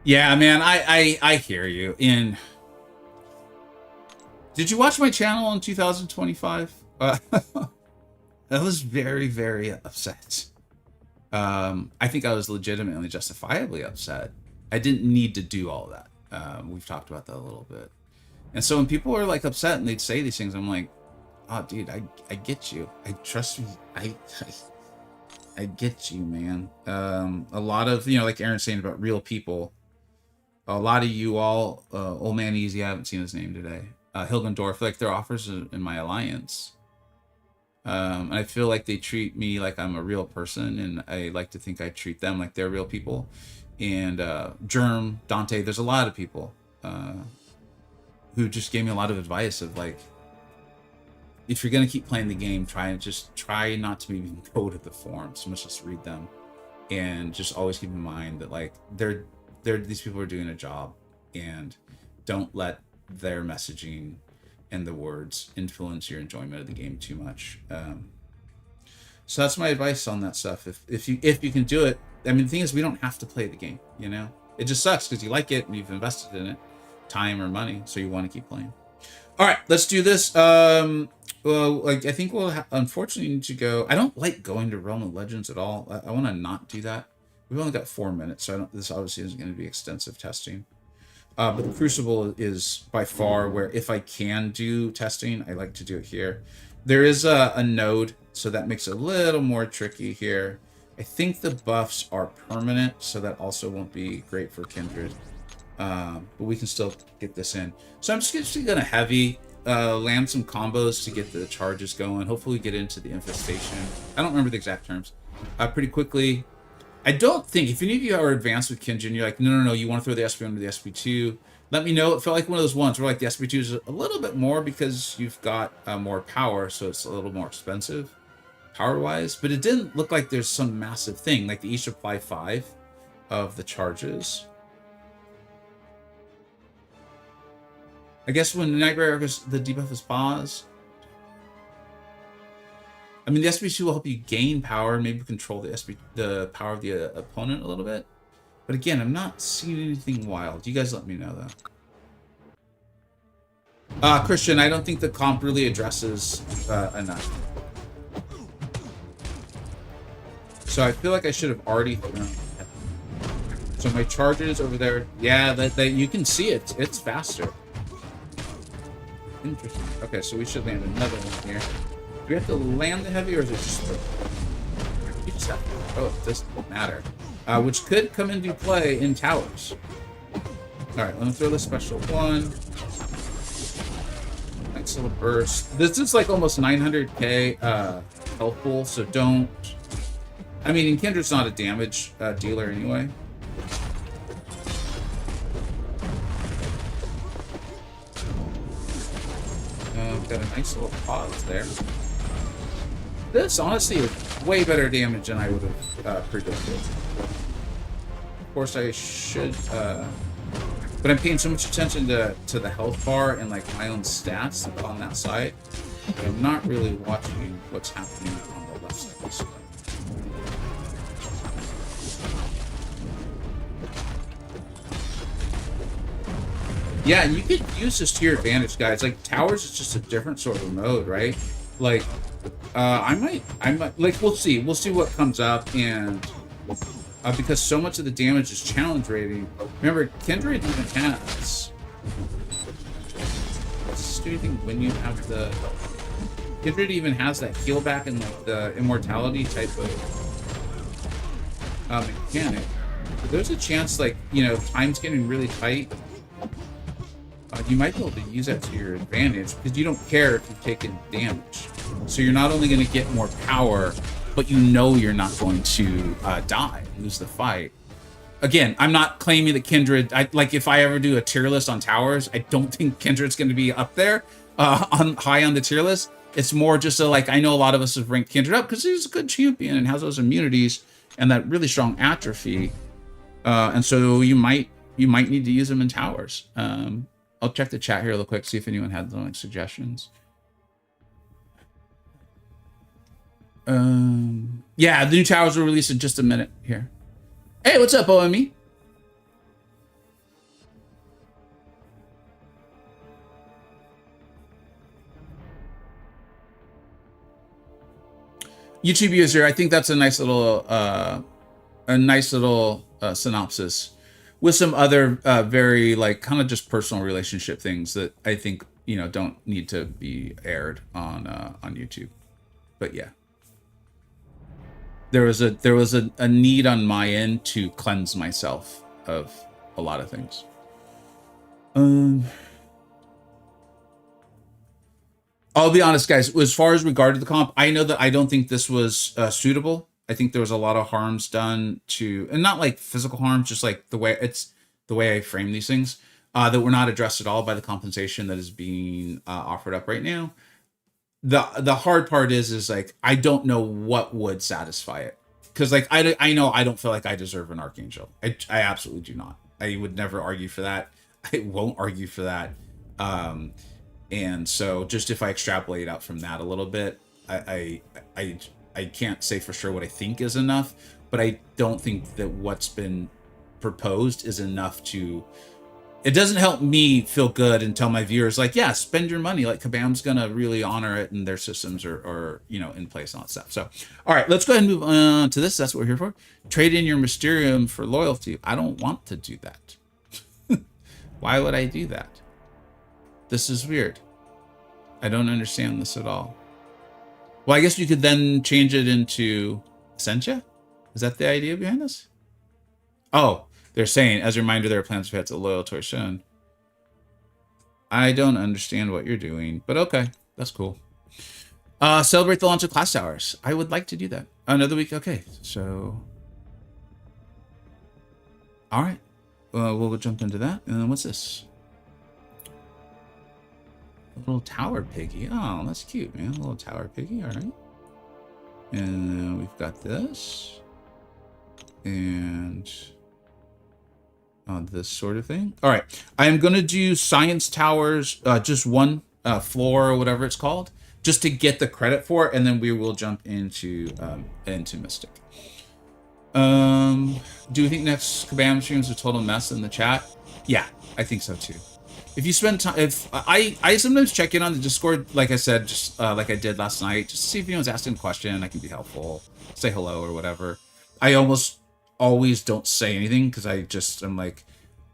Yeah, man, I hear you. Did you watch my channel in 2025? I was very, very upset. I think I was legitimately justifiably upset. I didn't need to do all of that. We've talked about that a little bit. And so when people are like upset and they'd say these things, I'm like, oh, dude, I get you. I trust me. I get you, man. A lot of, you know, like Aaron's saying about real people, a lot of you all, Old Man Easy, I haven't seen his name today. Hilgendorf, like their offers in my alliance. I feel like they treat me like I'm a real person, and I like to think I treat them like they're real people. And Germ, Dante, there's a lot of people who just gave me a lot of advice of like, if you're gonna keep playing the game, try not to even go to the forums. So much just read them, and just always keep in mind that like these people are doing a job, and don't let their messaging and the words influence your enjoyment of the game too much. So that's my advice on that stuff. If you can do it, I mean, the thing is, we don't have to play the game. You know, it just sucks because you like it and you've invested in it, time or money, so you want to keep playing. All right, let's do this. Well, like I think we'll unfortunately need to go. I don't like going to Realm of Legends at all. I want to not do that. We've only got 4 minutes, so this obviously isn't going to be extensive testing. But the Crucible is by far where, if I can do testing, I like to do it here. There is a node, so that makes it a little more tricky here. I think the buffs are permanent, so that also won't be great for Kindred. But we can still get this in. So I'm just going to heavy land some combos to get the charges going. Hopefully get into the infestation. I don't remember the exact terms. Pretty quickly. I don't think, if any of you are advanced with Kindred and you're like, no, you want to throw the SP1 to the SP2, let me know. It felt like one of those ones where like the SP2 is a little bit more because you've got more power, so it's a little more expensive power-wise. But it didn't look like there's some massive thing. Like, they each apply 5 of the charges. I guess when Nightmare goes, the debuff is pause. I mean, the SP2 will help you gain power, maybe control the power of the opponent a little bit. But again, I'm not seeing anything wild. You guys let me know, though. Christian, I don't think the comp really addresses enough. So I feel like I should have already thrown. So my charges over there, yeah, that you can see it. It's faster. Interesting. Okay, so we should land another one here. Do we have to land the heavy, or is it just... You just have to... Oh, it doesn't matter. Which could come into play in towers. Alright, let me throw the special one. Nice little burst. This is like almost 900k health pool, so don't... I mean, Kindred's not a damage dealer anyway. Got a nice little pause there. This, honestly, is way better damage than I would have predicted. Of course, I should... but I'm paying so much attention to the health bar and, like, my own stats on that side. I'm not really watching what's happening on the left side of the screen. Yeah, and you could use this to your advantage, guys. Like, towers is just a different sort of mode, right? Like, I might, like, we'll see what comes up, and because so much of the damage is challenge rating. Remember, Kindred even has. Does this do anything when you have the? Kindred even has that heal back and like the immortality type of mechanic. But there's a chance, like, you know, time's getting really tight. You might be able to use that to your advantage because you don't care if you've taken damage. So you're not only going to get more power, but you know you're not going to die and lose the fight. Again, I'm not claiming that Kindred... like, if I ever do a tier list on towers, I don't think Kindred's going to be up there high on the tier list. It's more just like, I know a lot of us have ranked Kindred up because he's a good champion and has those immunities and that really strong atrophy. And so you might need to use them in towers. I'll check the chat here real quick, see if anyone had like suggestions. Yeah, the new towers will release in just a minute here. Hey, what's up, OME? YouTube user, I think that's a nice little synopsis with some other very like kind of just personal relationship things that I think, you know, don't need to be aired on YouTube. But yeah, there was a need on my end to cleanse myself of a lot of things. I'll be honest, guys, as far as regard to the comp, I know that I don't think this was suitable. I think there was a lot of harms done to, and not like physical harm, just like the way I frame these things, that were not addressed at all by the compensation that is being offered up right now. the hard part is like I don't know what would satisfy it, because like I know I don't feel like I deserve an archangel. I absolutely do not. I would never argue for that. I won't argue for that. And so just if I extrapolate out from that a little bit, I can't say for sure what I think is enough, but I don't think that what's been proposed is enough to. It doesn't help me feel good and tell my viewers like, yeah, spend your money. Like Kabam's gonna really honor it, and their systems are in place and all that stuff. So, all right, let's go ahead and move on to this. That's what we're here for. Trade in your Mysterium for loyalty. I don't want to do that. Why would I do that? This is weird. I don't understand this at all. Well, I guess you could then change it into Essentia? Is that the idea behind this? Oh, they're saying, as a reminder, there are plans for pets a loyal to our son. I don't understand what you're doing, but okay, that's cool. Celebrate the launch of Class Towers. I would like to do that. Another week, okay. So, all right. We'll jump into that. And then what's this? A little tower piggy. Oh, that's cute, man. A little tower piggy. All right. And then we've got this. And this sort of thing. All right. I am going to do Science Towers, just one floor or whatever it's called, just to get the credit for it. And then we will jump into Mystic. Do you think next Kabam stream is a total mess in the chat? Yeah, I think so too. If you spend time, if I sometimes check in on the Discord, like I said, just like I did last night, just to see if anyone's asking a question, I can be helpful, say hello or whatever. I almost always don't say anything because I'm like,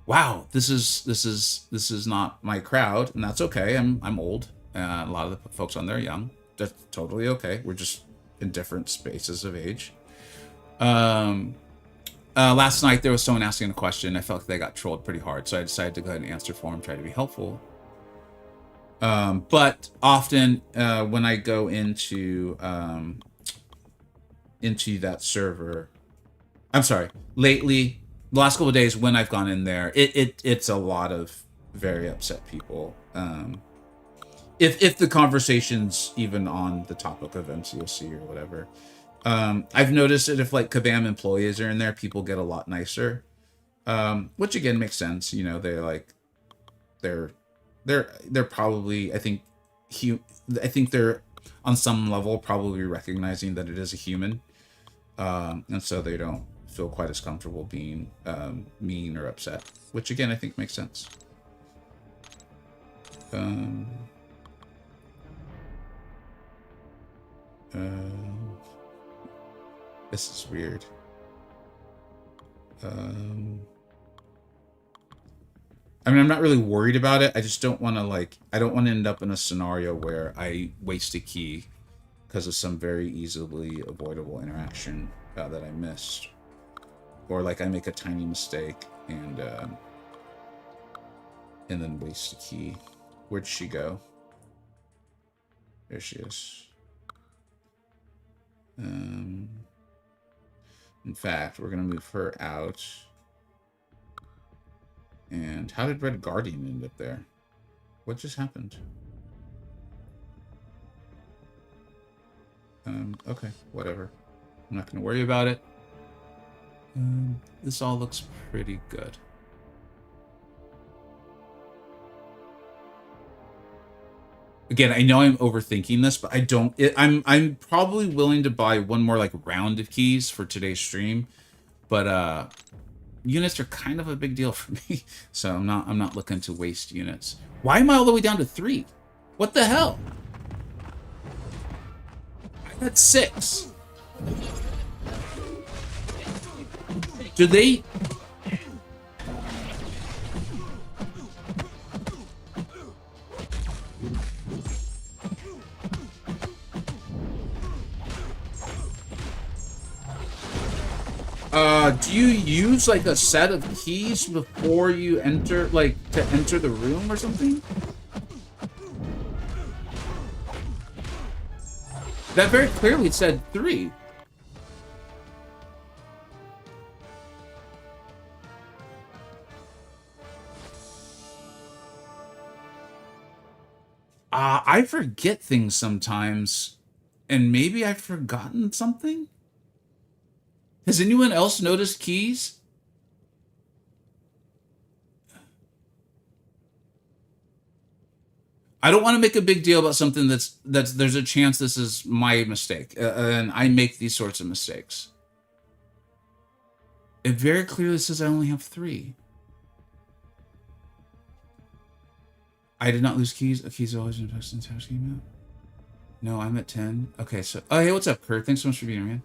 wow, this is not my crowd, and that's okay. I'm old. A lot of the folks on there are young. That's totally okay. We're just in different spaces of age. Last night there was someone asking a question. I felt like they got trolled pretty hard, so I decided to go ahead and answer for them, try to be helpful. But often when I go into that server, I'm sorry, lately, the last couple of days when I've gone in there, it's a lot of very upset people. If the conversation's even on the topic of MCoC or whatever. I've noticed that if like Kabam employees are in there, people get a lot nicer, which again makes sense. You know, they're probably, I think they're on some level probably recognizing that it is a human, and so they don't feel quite as comfortable being mean or upset, which again I think makes sense. This is weird. I mean, I'm not really worried about it. I just don't want to I don't want to end up in a scenario where I waste a key because of some very easily avoidable interaction that I missed. Or like I make a tiny mistake and then waste a key. Where'd she go? There she is. In fact, we're going to move her out. And how did Red Guardian end up there? What just happened? Okay, whatever. I'm not going to worry about it. This all looks pretty good. Again, I know I'm overthinking this, but I don't. I'm probably willing to buy one more like round of keys for today's stream, but units are kind of a big deal for me, so I'm not looking to waste units. Why am I all the way down to 3? What the hell? I had 6. Do they? Do you use like a set of keys before you enter, like to enter the room or something? That very clearly said 3. I forget things sometimes, and maybe I've forgotten something. Has anyone else noticed keys? I don't want to make a big deal about something that's there's a chance this is my mistake, and I make these sorts of mistakes. It very clearly says I only have 3. I did not lose keys. Keys always been posted in entire scheme map. No, I'm at 10. Okay, so oh hey, what's up, Kurt? Thanks so much for being here, man.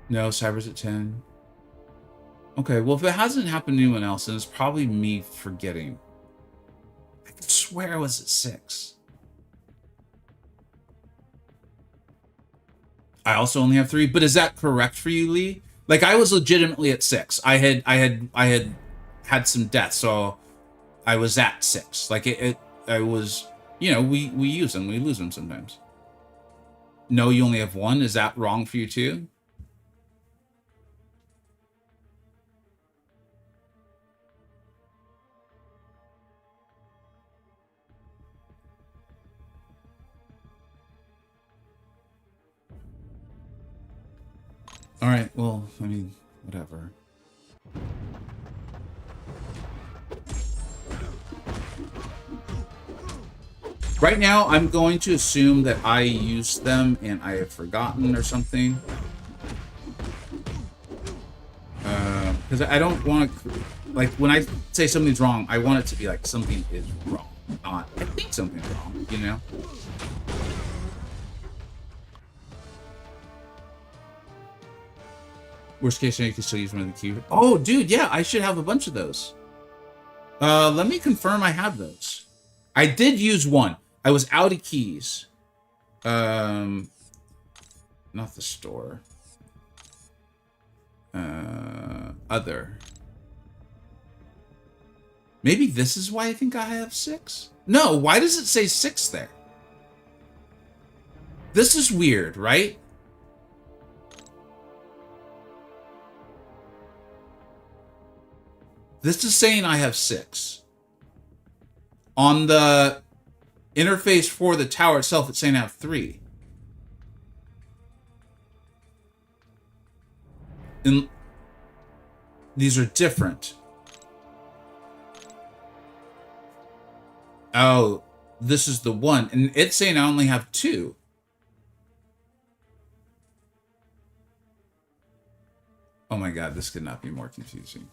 No, Cyber's at 10. Okay, well, if it hasn't happened to anyone else, then it's probably me forgetting. I could swear I was at 6. I also only have 3, but is that correct for you, Lee? Like, I was legitimately at 6. I had some deaths, so I was at 6. Like, I was, you know, we use them, we lose them sometimes. No, you only have 1. Is that wrong for you too? All right, well, I mean, whatever. Right now, I'm going to assume that I used them and I have forgotten or something. Because I don't want to, like, when I say something's wrong, I want it to be like something is wrong, not I think something's wrong, you know? Worst case scenario, you can still use one of the keys. Oh, dude, yeah, I should have a bunch of those. Let me confirm I have those. I did use one. I was out of keys. Not the store. Other. Maybe this is why I think I have 6? No, why does it say 6 there? This is weird, right? This is saying I have 6. On the interface for the tower itself, it's saying I have 3. And these are different. Oh, this is the one. And it's saying I only have 2. Oh my god, this could not be more confusing.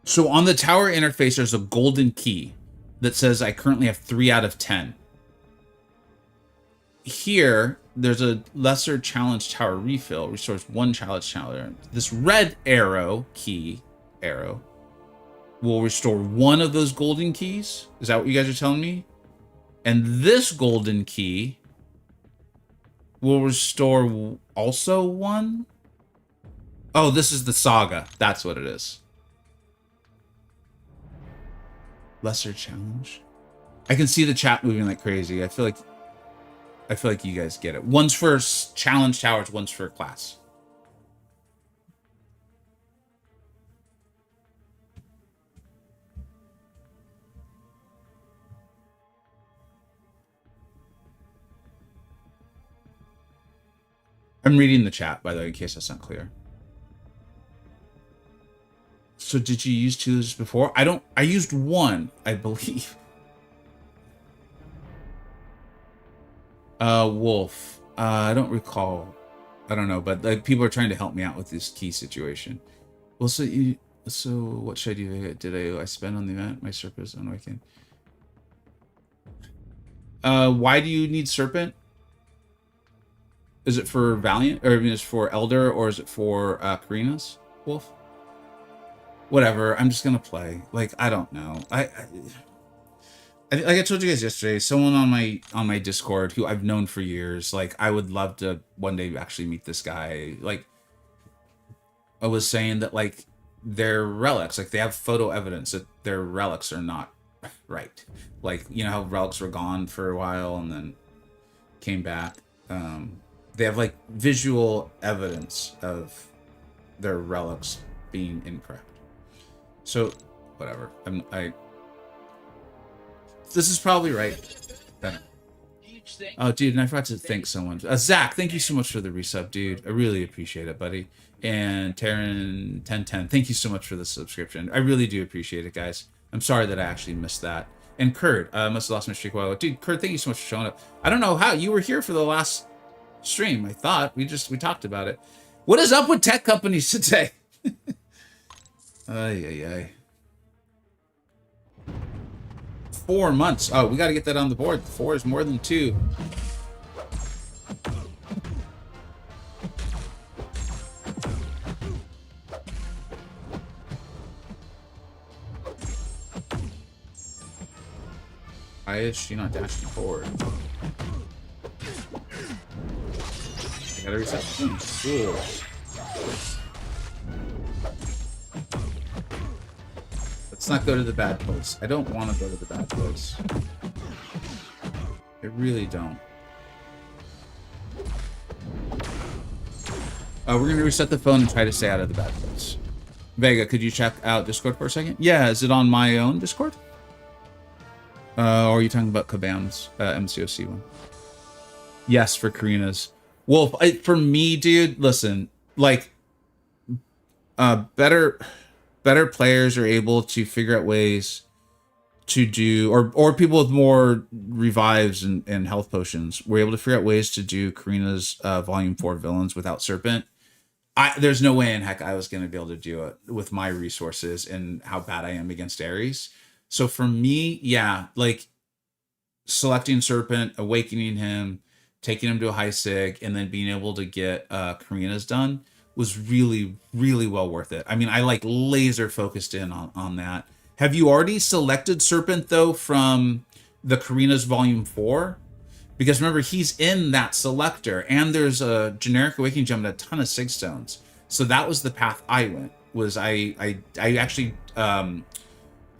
So on the tower interface, there's a golden key that says I currently have 3 out of 10. Here, there's a lesser challenge tower refill, restores 1 challenge tower. This red arrow will restore 1 of those golden keys. Is that what you guys are telling me? And this golden key will restore also 1. Oh, this is the saga. That's what it is. Lesser challenge. I can see the chat moving like crazy. I feel like you guys get it. One's for challenge towers, one's for class. I'm reading the chat, by the way, in case that's not clear. So did you use 2 before? I used 1, I believe. Wolf. I don't recall. I don't know, but like people are trying to help me out with this key situation. Well, so what should I do? Did I spend on the event? My Serpent on weekend. Why do you need Serpent? Is it for Valiant, or I mean, is it for Elder, or is it for Karina's Wolf? Whatever. I'm just gonna play. Like, I don't know. Like I told you guys yesterday, someone on my Discord who I've known for years, like I would love to one day actually meet this guy. Like I was saying that like their relics, like they have photo evidence that their relics are not right. Like, you know how relics were gone for a while and then came back. They have like visual evidence of their relics being incorrect. So, whatever. This is probably right. Oh, dude, and I forgot to thank someone. Zach, thank you so much for the resub, dude. I really appreciate it, buddy. And Taryn1010, thank you so much for the subscription. I really do appreciate it, guys. I'm sorry that I actually missed that. And Kurt, must have lost my streak a while ago. Dude, Kurt, thank you so much for showing up. I don't know how. You were here for the last stream, I thought. We talked about it. What is up with tech companies today? Ay, ay, ay. 4 months. Oh, we got to get that on the board. 4 is more than 2. Why is she not dashing forward? I gotta reset. Cool. Let's not go to the bad place. I don't want to go to the bad place. I really don't. We're going to reset the phone and try to stay out of the bad place. Vega, could you check out Discord for a second? Yeah, is it on my own Discord? Or are you talking about Kabam's MCoC one? Yes, for Karina's. Well, for me, dude, listen, like, better players are able to figure out ways to do, or people with more revives and health potions were able to figure out ways to do Karina's Volume 4 villains without Serpent. There's no way in heck I was going to be able to do it with my resources and how bad I am against Ares. So for me, yeah, like selecting Serpent, awakening him, taking him to a high sig, and then being able to get Karina's done was really, really well worth it. I mean, I like laser focused in on that. Have you already selected Serpent though from the Karina's Volume 4? Because remember, he's in that selector, and there's a generic awakening gem and a ton of sig stones. So that was the path I went. Was I actually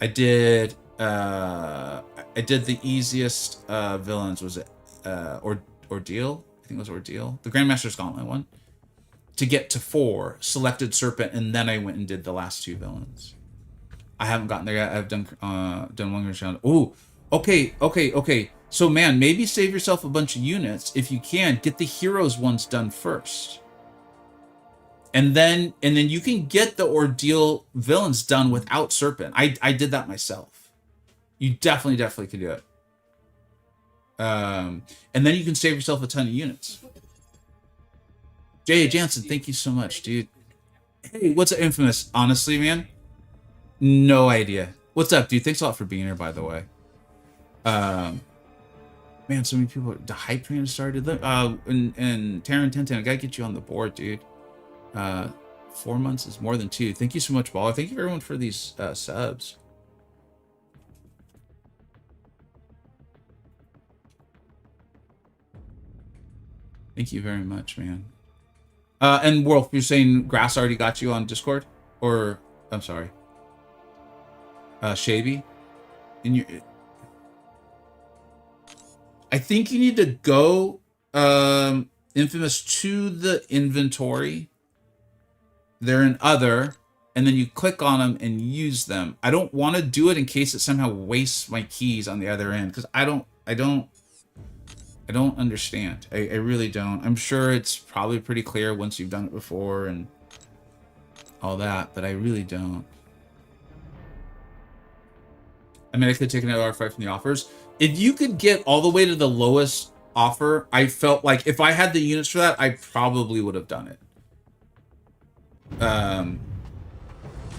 I did the easiest villains. Was it Ordeal? I think it was Ordeal, the Grandmaster's Gauntlet one. To get to 4, selected Serpent, and then I went and did the last 2 villains. I haven't gotten there yet. I've done one round. Oh, okay. So man, maybe save yourself a bunch of units if you can. Get the heroes ones done first, and then you can get the Ordeal villains done without Serpent. I did that myself. You definitely can do it. And then you can save yourself a ton of units. J.A. Jansen, thank you so much, dude. Hey, what's up, Infamous? Honestly, man, no idea. What's up, dude? Thanks a lot for being here, by the way. Man, so many people. The hype train started. And Taryn1010, I gotta get you on the board, dude. 4 months is more than 2. Thank you so much, Baller. Thank you everyone for these subs. Thank you very much, man. And Wolf, you're saying Grass already got you on Discord? Or, I'm sorry. Shabby? I think you need to go, Infamous, to the inventory. They're in other, and then you click on them and use them. I don't want to do it in case it somehow wastes my keys on the other end, because I don't understand. I really don't. I'm sure it's probably pretty clear once you've done it before and all that, but I really don't. I mean, I could take another R5 from the offers. If you could get all the way to the lowest offer, I felt like if I had the units for that, I probably would have done it.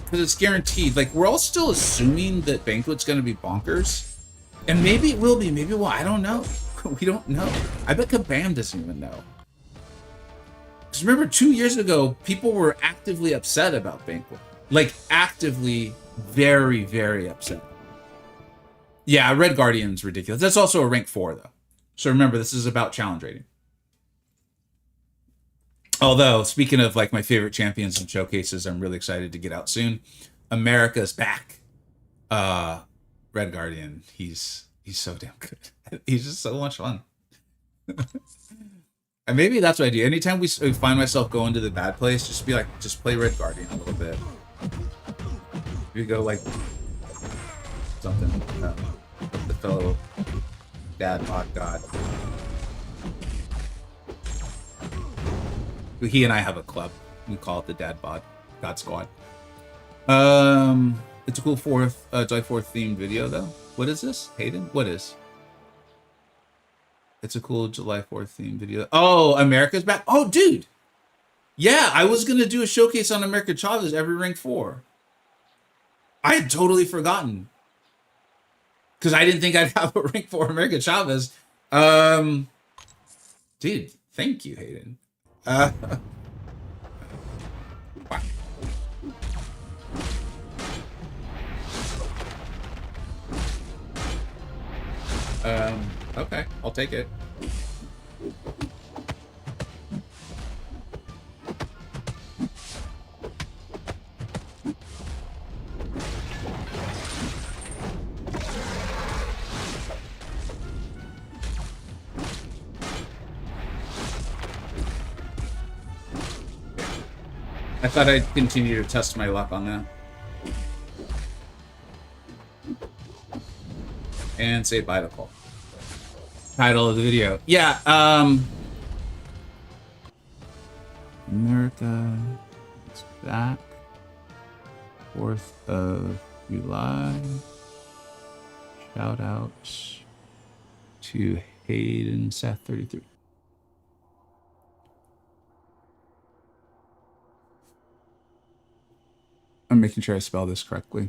Because it's guaranteed. Like, we're all still assuming that Banquet's going to be bonkers. And maybe it will be, maybe it won't. I don't know. We don't know. I bet Kabam doesn't even know. Because remember, 2 years ago, people were actively upset about Banquet. Like, actively, very, very upset. Yeah, Red Guardian's ridiculous. That's also a rank 4, though. So remember, this is about challenge rating. Although, speaking of like my favorite champions and showcases, I'm really excited to get out soon. America's back. Red Guardian, he's so damn good. He's just so much fun. And maybe that's what I do. Anytime we find myself going to the bad place, just be like, just play Red Guardian a little bit. You go like something. The fellow dad bod god. He and I have a club. We call it the Dad Bod God Squad. It's a cool July 4th themed video though. What is this, Hayden? What is? It's a cool July 4th themed video. Oh, America's back. Oh, dude. Yeah, I was gonna do a showcase on America Chavez every rank 4. I had totally forgotten. Because I didn't think I'd have a rank 4 America Chavez. Dude, thank you, Hayden. Wow. Okay, I'll take it. I thought I'd continue to test my luck on that. And say bye to Cole. Title of the video. Yeah, America is back. 4th of July. Shout out to Hayden Seth 33. I'm making sure I spell this correctly.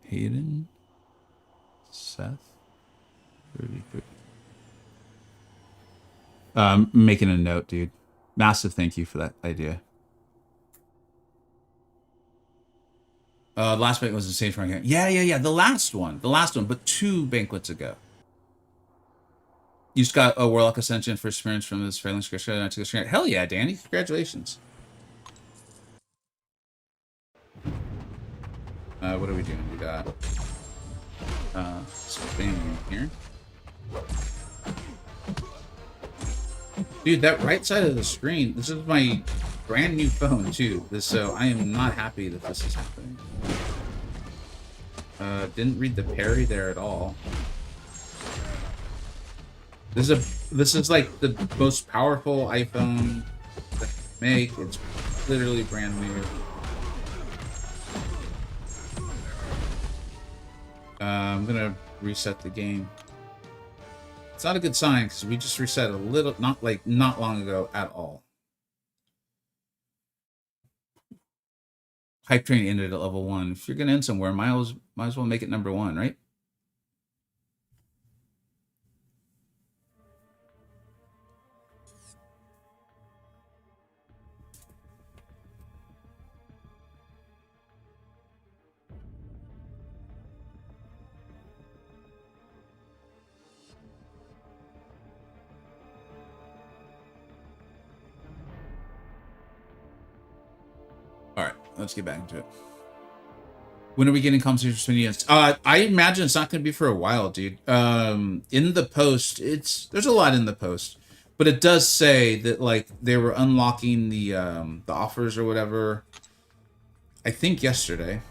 Hayden Seth 33. Making a note, dude. Massive thank you for that idea. Last banquet was the same rank. Yeah. The last one, but 2 banquets ago. You just got a Warlock Ascension for experience from this Fairlane Screen. Hell yeah, Danny! Congratulations. What are we doing? We got spinning here. Dude, that right side of the screen. This is my brand new phone too. So I am not happy that this is happening. Didn't read the parry there at all. This is like the most powerful iPhone that they make. It's literally brand new. I'm gonna reset the game. It's not a good sign because we just reset a little, not long ago at all. Hype train ended at level 1. If you're gonna end somewhere, might as well make it number 1, right? Let's get back into it. When are we getting conversations between units? I imagine it's not going to be for a while, dude. In the post, there's a lot in the post, but it does say that like they were unlocking the offers or whatever. I think yesterday,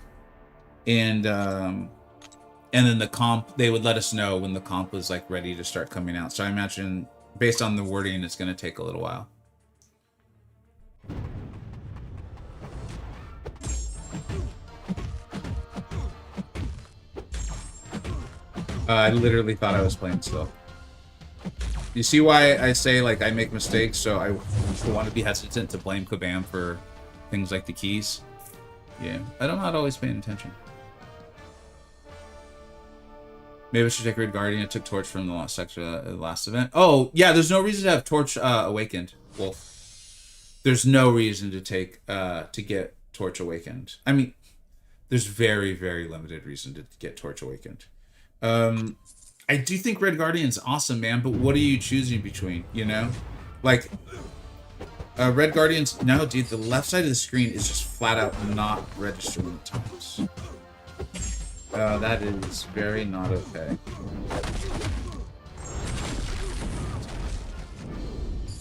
and then the comp, they would let us know when the comp was like ready to start coming out. So I imagine based on the wording, it's going to take a little while. I literally thought I was playing slow. You see why I say, like, I make mistakes, so I want to be hesitant to blame Kabam for things like the keys. Yeah, I'm not always paying attention. Maybe I should take Red Guardian. I took Torch from the last section, last event. Oh, yeah, there's no reason to have Torch Awakened, Wolf. There's no reason to take, to get Torch Awakened. I mean, there's very, very limited reason to get Torch Awakened. I do think Red Guardian's awesome, man, but what are you choosing between, you know? Like, Red Guardians, no, dude, the left side of the screen is just flat out not registering times. That is very not okay.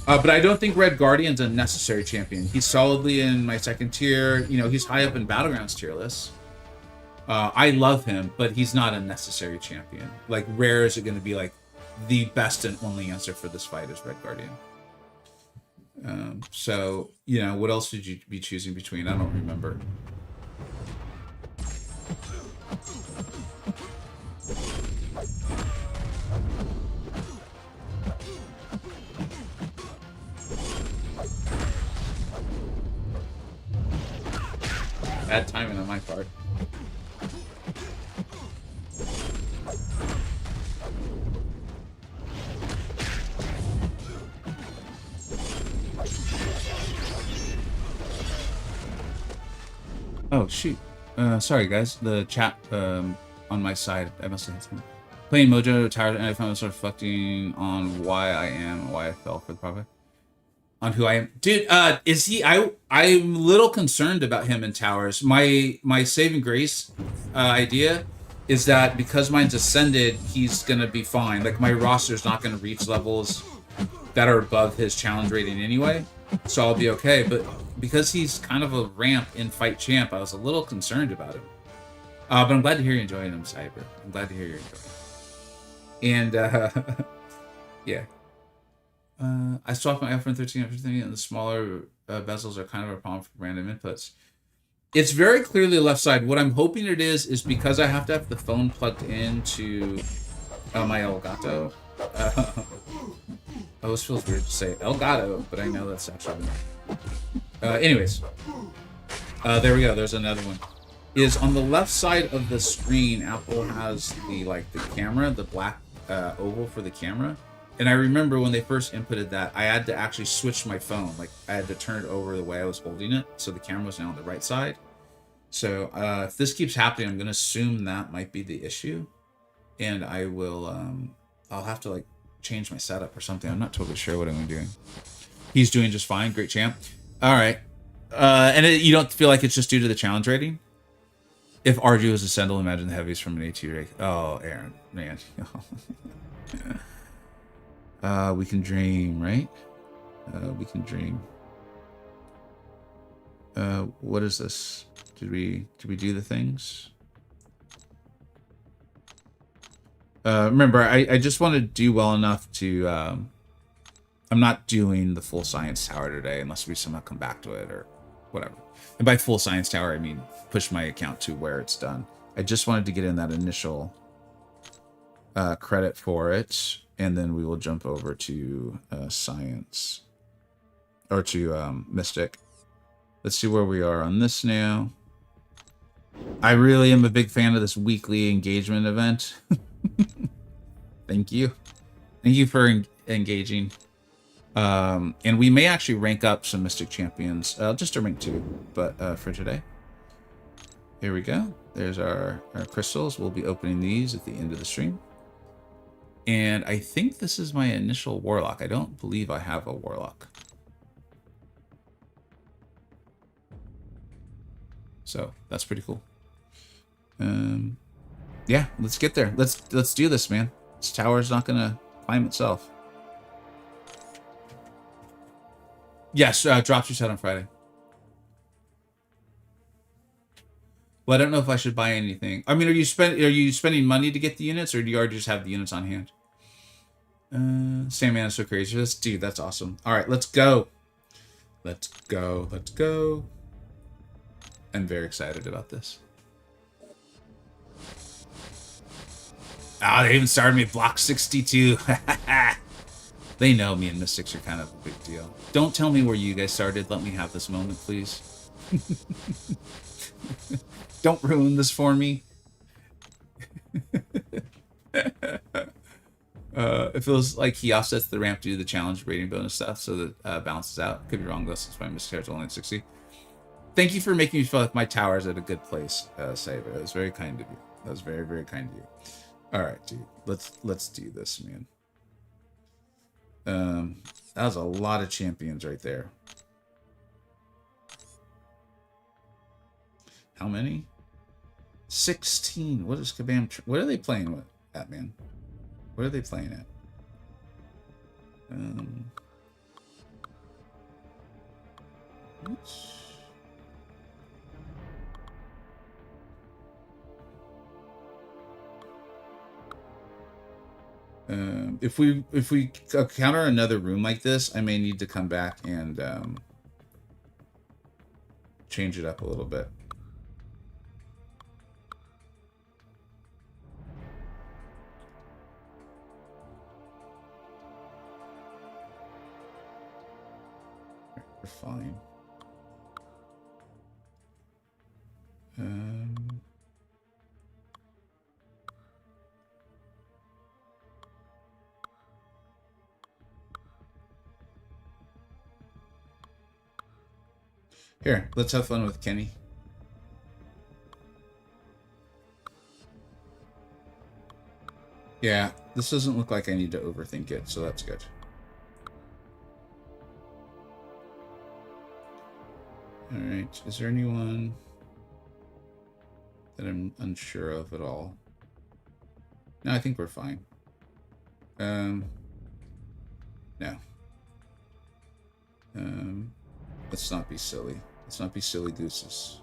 But I don't think Red Guardian's a necessary champion. He's solidly in my second tier. You know, he's high up in Battlegrounds tier list. I love him, but he's not a necessary champion. Like, rare is it going to be like the best and only answer for this fight is Red Guardian. So, you know, what else would you be choosing between? I don't remember. Bad timing on my part. Oh, shoot. Sorry, guys. The chat on my side, I must have had something. Playing Mojo, tired, and I found myself reflecting on why I am and why I fell for the prophet. On who I am. Dude, is he... I'm a little concerned about him in towers. My saving grace idea is that because mine's ascended, he's going to be fine. Like, my roster's not going to reach levels that are above his challenge rating anyway. So I'll be okay, but because he's kind of a ramp in fight champ, I was a little concerned about him. But I'm glad to hear you're enjoying him, Cyber. I'm glad to hear you're enjoying him. And, yeah. I swapped my iPhone 13 and everything, and the smaller bezels are kind of a problem for random inputs. It's very clearly left side. What I'm hoping it is because I have to have the phone plugged into my Elgato. Oh, this feels weird to say Elgato, but I know that's actually... anyways. There we go. There's another one. Is on the left side of the screen, Apple has the camera, the black oval for the camera. And I remember when they first inputted that, I had to actually switch my phone. Like, I had to turn it over the way I was holding it, so the camera was now on the right side. So if this keeps happening, I'm going to assume that might be the issue. And I will... I'll have to, like, change my setup or something. I'm not totally sure what I'm doing. He's doing just fine. Great champ. All right. And you don't feel like it's just due to the challenge rating? If RG was a Sendel, imagine the heavies from an A2 rate. Oh, Aaron. Man. We can dream, right? We can dream. What is this? Did we do the things? Remember, I just want to do well enough to... I'm not doing the full science tower today unless we somehow come back to it or whatever. And by full science tower, I mean push my account to where it's done. I just wanted to get in that initial credit for it, and then we will jump over to science. Or to Mystic. Let's see where we are on this now. I really am a big fan of this weekly engagement event. Thank you. Thank you for engaging. And we may actually rank up some Mystic Champions, just to rank 2, but for today. Here we go. There's our crystals. We'll be opening these at the end of the stream. And I think this is my initial Warlock. I don't believe I have a Warlock. So that's pretty cool. Yeah, let's get there. Let's do this, man. This tower's not gonna climb itself. Yes, drops you said on Friday. Well, I don't know if I should buy anything. I mean, are you spending money to get the units, or do you already just have the units on hand? Sandman is so crazy. Dude, that's awesome. All right, let's go. Let's go. Let's go. I'm very excited about this. Ah, they even started me block 62. They know me and Mystics are kind of a big deal. Don't tell me where you guys started. Let me have this moment, please. Don't ruin this for me. It feels like he offsets the ramp to do the challenge rating bonus stuff, so that balances out. Could be wrong, though, since my Mystic is only at 60. Thank you for making me feel like my tower's at a good place, Saber. That was very kind of you. That was very, very kind of you. All right, dude. Let's do this, man. That was a lot of champions right there. How many? 16. What is Kabam? What are they playing with at, man? What are they playing at? If we encounter another room like this, I may need to come back and change it up a little bit. We're fine. Here, let's have fun with Kenny. Yeah, this doesn't look like I need to overthink it, so that's good. Alright, is there anyone that I'm unsure of at all? No, I think we're fine. No. Let's not be silly. Let's not be silly gooses.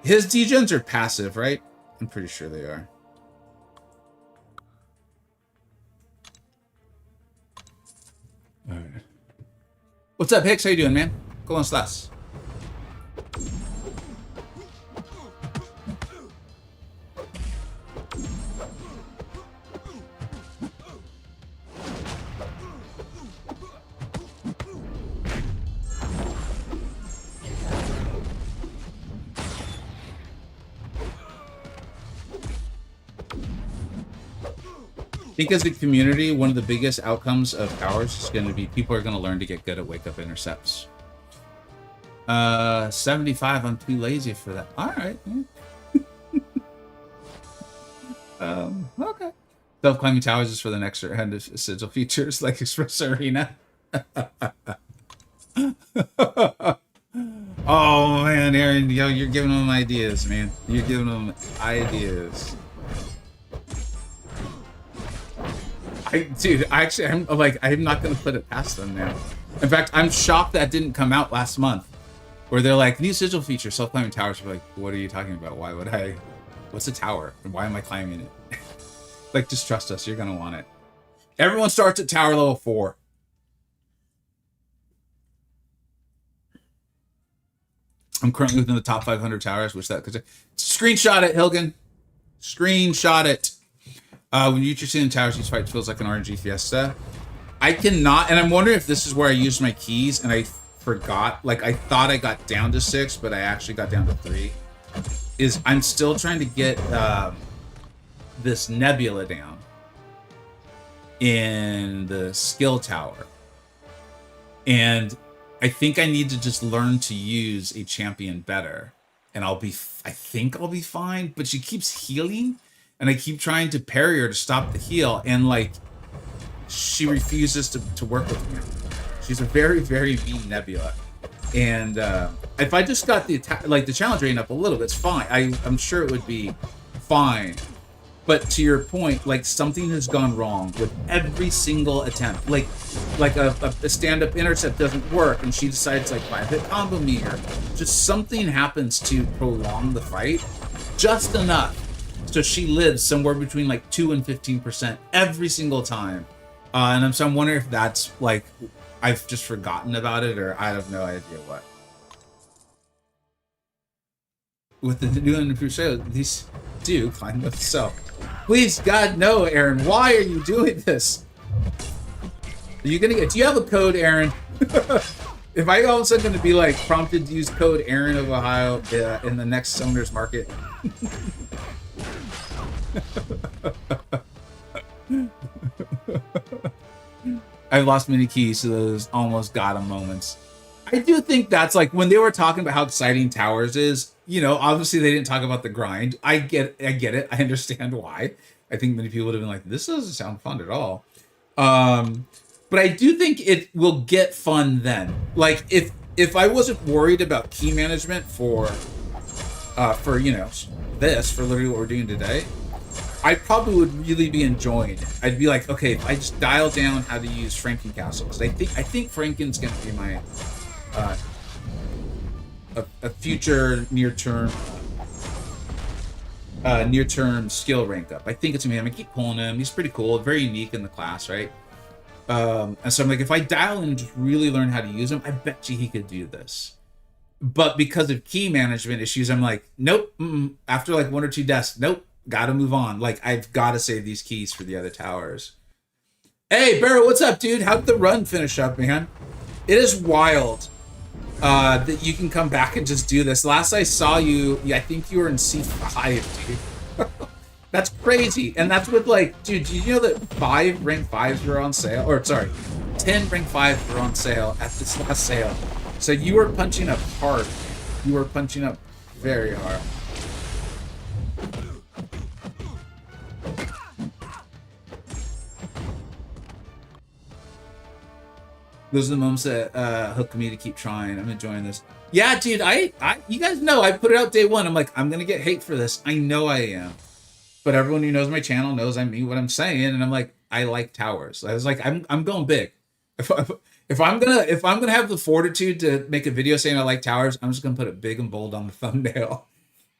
His degens are passive, right? I'm pretty sure they are. All right. What's up, Hicks? How you doing, man? ¿Cómo estás? I think as a community, one of the biggest outcomes of towers is going to be people are going to learn to get good at wake-up intercepts. 75, I'm too lazy for that. All right. Okay. Self-climbing towers is for the next hand of sigil features like Express Arena. Oh, man, Aaron, yo, you're giving them ideas, man. You're giving them ideas. Dude, I'm not going to put it past them now. In fact, I'm shocked that didn't come out last month. Where they're like, new sigil feature, self-climbing towers. We're like, what are you talking about? Why would I? What's a tower? And why am I climbing it? Like, just trust us. You're going to want it. Everyone starts at tower level 4. I'm currently within the top 500 towers. Wish that could... Screenshot it, Hilgen. Screenshot it. When you see in towers, each fight feels like an RNG fiesta. I cannot, and I'm wondering if this is where I used my keys and I forgot. Like, I thought I got down to 6, but I actually got down to 3. I'm still trying to get this nebula down in the skill tower. And I think I need to just learn to use a champion better. And I think I'll be fine, but she keeps healing. And I keep trying to parry her to stop the heal, and like, she refuses to work with me. She's a very, very mean Nebula. And if I just got the attack, like the challenge rating up a little bit, it's fine. I'm sure it would be fine. But to your point, like, something has gone wrong with every single attempt. Like a stand-up intercept doesn't work, and she decides like 5-hit combo me, or just something happens to prolong the fight just enough. So she lives somewhere between like 2 and 15% every single time. And I'm wondering if that's like, I've just forgotten about it, or I have no idea what. With the new and improved show, these do climb themselves. Please, God, no, Aaron. Why are you doing this? Are you gonna get? Do you have a code, Aaron? If I all of a sudden going to be like prompted to use code Aaron of Ohio in the next Summoner's Market. I've lost many keys to those almost got 'em moments. I do think that's like when they were talking about how exciting Towers is, you know, obviously they didn't talk about the grind. I get it. I understand why. I think many people would have been like, this doesn't sound fun at all. But I do think it will get fun then. Like if I wasn't worried about key management for you know, for literally what we're doing today, I probably would really be enjoying it. I'd be like, okay, if I just dial down how to use Franken castles. I think Franken's gonna be my uh, a future near term skill rank up. I think it's gonna be him. I keep pulling him. He's pretty cool, very unique in the class, right? And so I'm like, if I dial in and just really learn how to use him, I bet you he could do this. But because of key management issues, I'm like, nope. After like one or two deaths, nope. Gotta move on. Like, I've got to save these keys for the other towers. Hey, Barrow, what's up, dude? How'd the run finish up, man? It is wild that you can come back and just do this. Last I saw you, I think you were in C5, dude. That's crazy. And that's with, like, dude, do you know that 5 rank 5s were on sale? Or, sorry, 10 rank 5s were on sale at this last sale. So you were punching up hard. You were punching up very hard. Those are the moments that hook me to keep trying. I'm enjoying this. Yeah, dude, you guys know I put it out day one. I'm like, I'm gonna get hate for this. I know I am, but everyone who knows my channel knows I mean what I'm saying, and I'm like, I like towers. I was like, I'm going big. If I'm gonna have the fortitude to make a video saying I like towers, I'm just gonna put it big and bold on the thumbnail.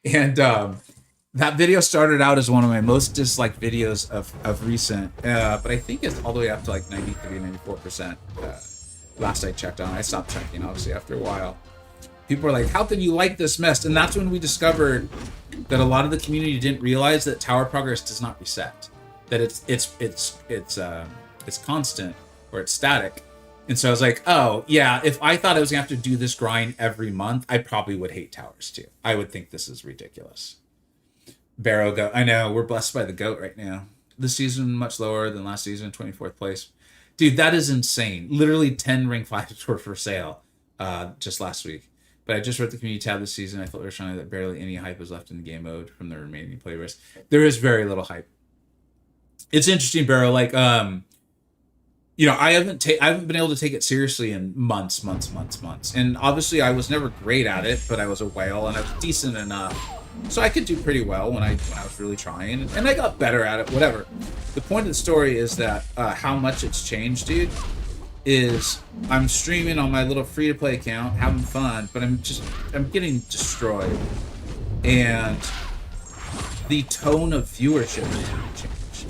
And that video started out as one of my most disliked videos of recent, but I think it's all the way up to like 93, 94%. Last I checked on, I stopped checking obviously after a while. People were like, "How can you like this mess?" And that's when we discovered that a lot of the community didn't realize that tower progress does not reset, that it's constant or it's static. And so I was like, oh yeah, if I thought I was gonna have to do this grind every month, I probably would hate towers too. I would think this is ridiculous. Barrow goat. I know, we're blessed by the goat right now. This season much lower than last season, 24th place. Dude, that is insane. Literally 10 rank 5s were for sale just last week. But I just wrote the community tab this season. I felt very strongly that barely any hype was left in the game mode from the remaining players. There is very little hype. It's interesting, Barrow. Like, you know, I haven't been able to take it seriously in months. And obviously, I was never great at it, but I was a whale and I was decent enough, so I could do pretty well when I was really trying, and I got better at it. Whatever. The point of the story is that how much it's changed, dude. Is I'm streaming on my little free-to-play account, having fun, but I'm getting destroyed, and the tone of viewership has changed.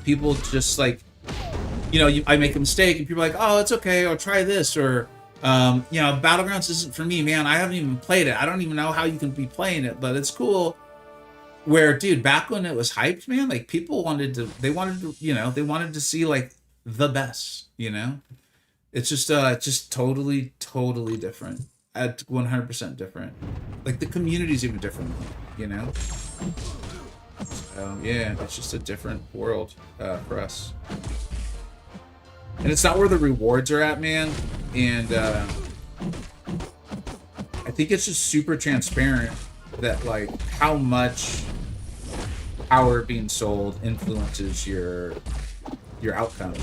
People just like, you know, I make a mistake and people are like, oh, it's okay, or try this, or you know, Battlegrounds isn't for me, man. I haven't even played it. I don't even know how you can be playing it, but it's cool. Where, dude, back when it was hyped, man, like people wanted to see like the best, you know? It's just totally different. At 100% different. Like the community's even different, you know? So yeah, it's just a different world for us. And it's not where the rewards are at, man. And I think it's just super transparent that like how much power being sold influences your outcome.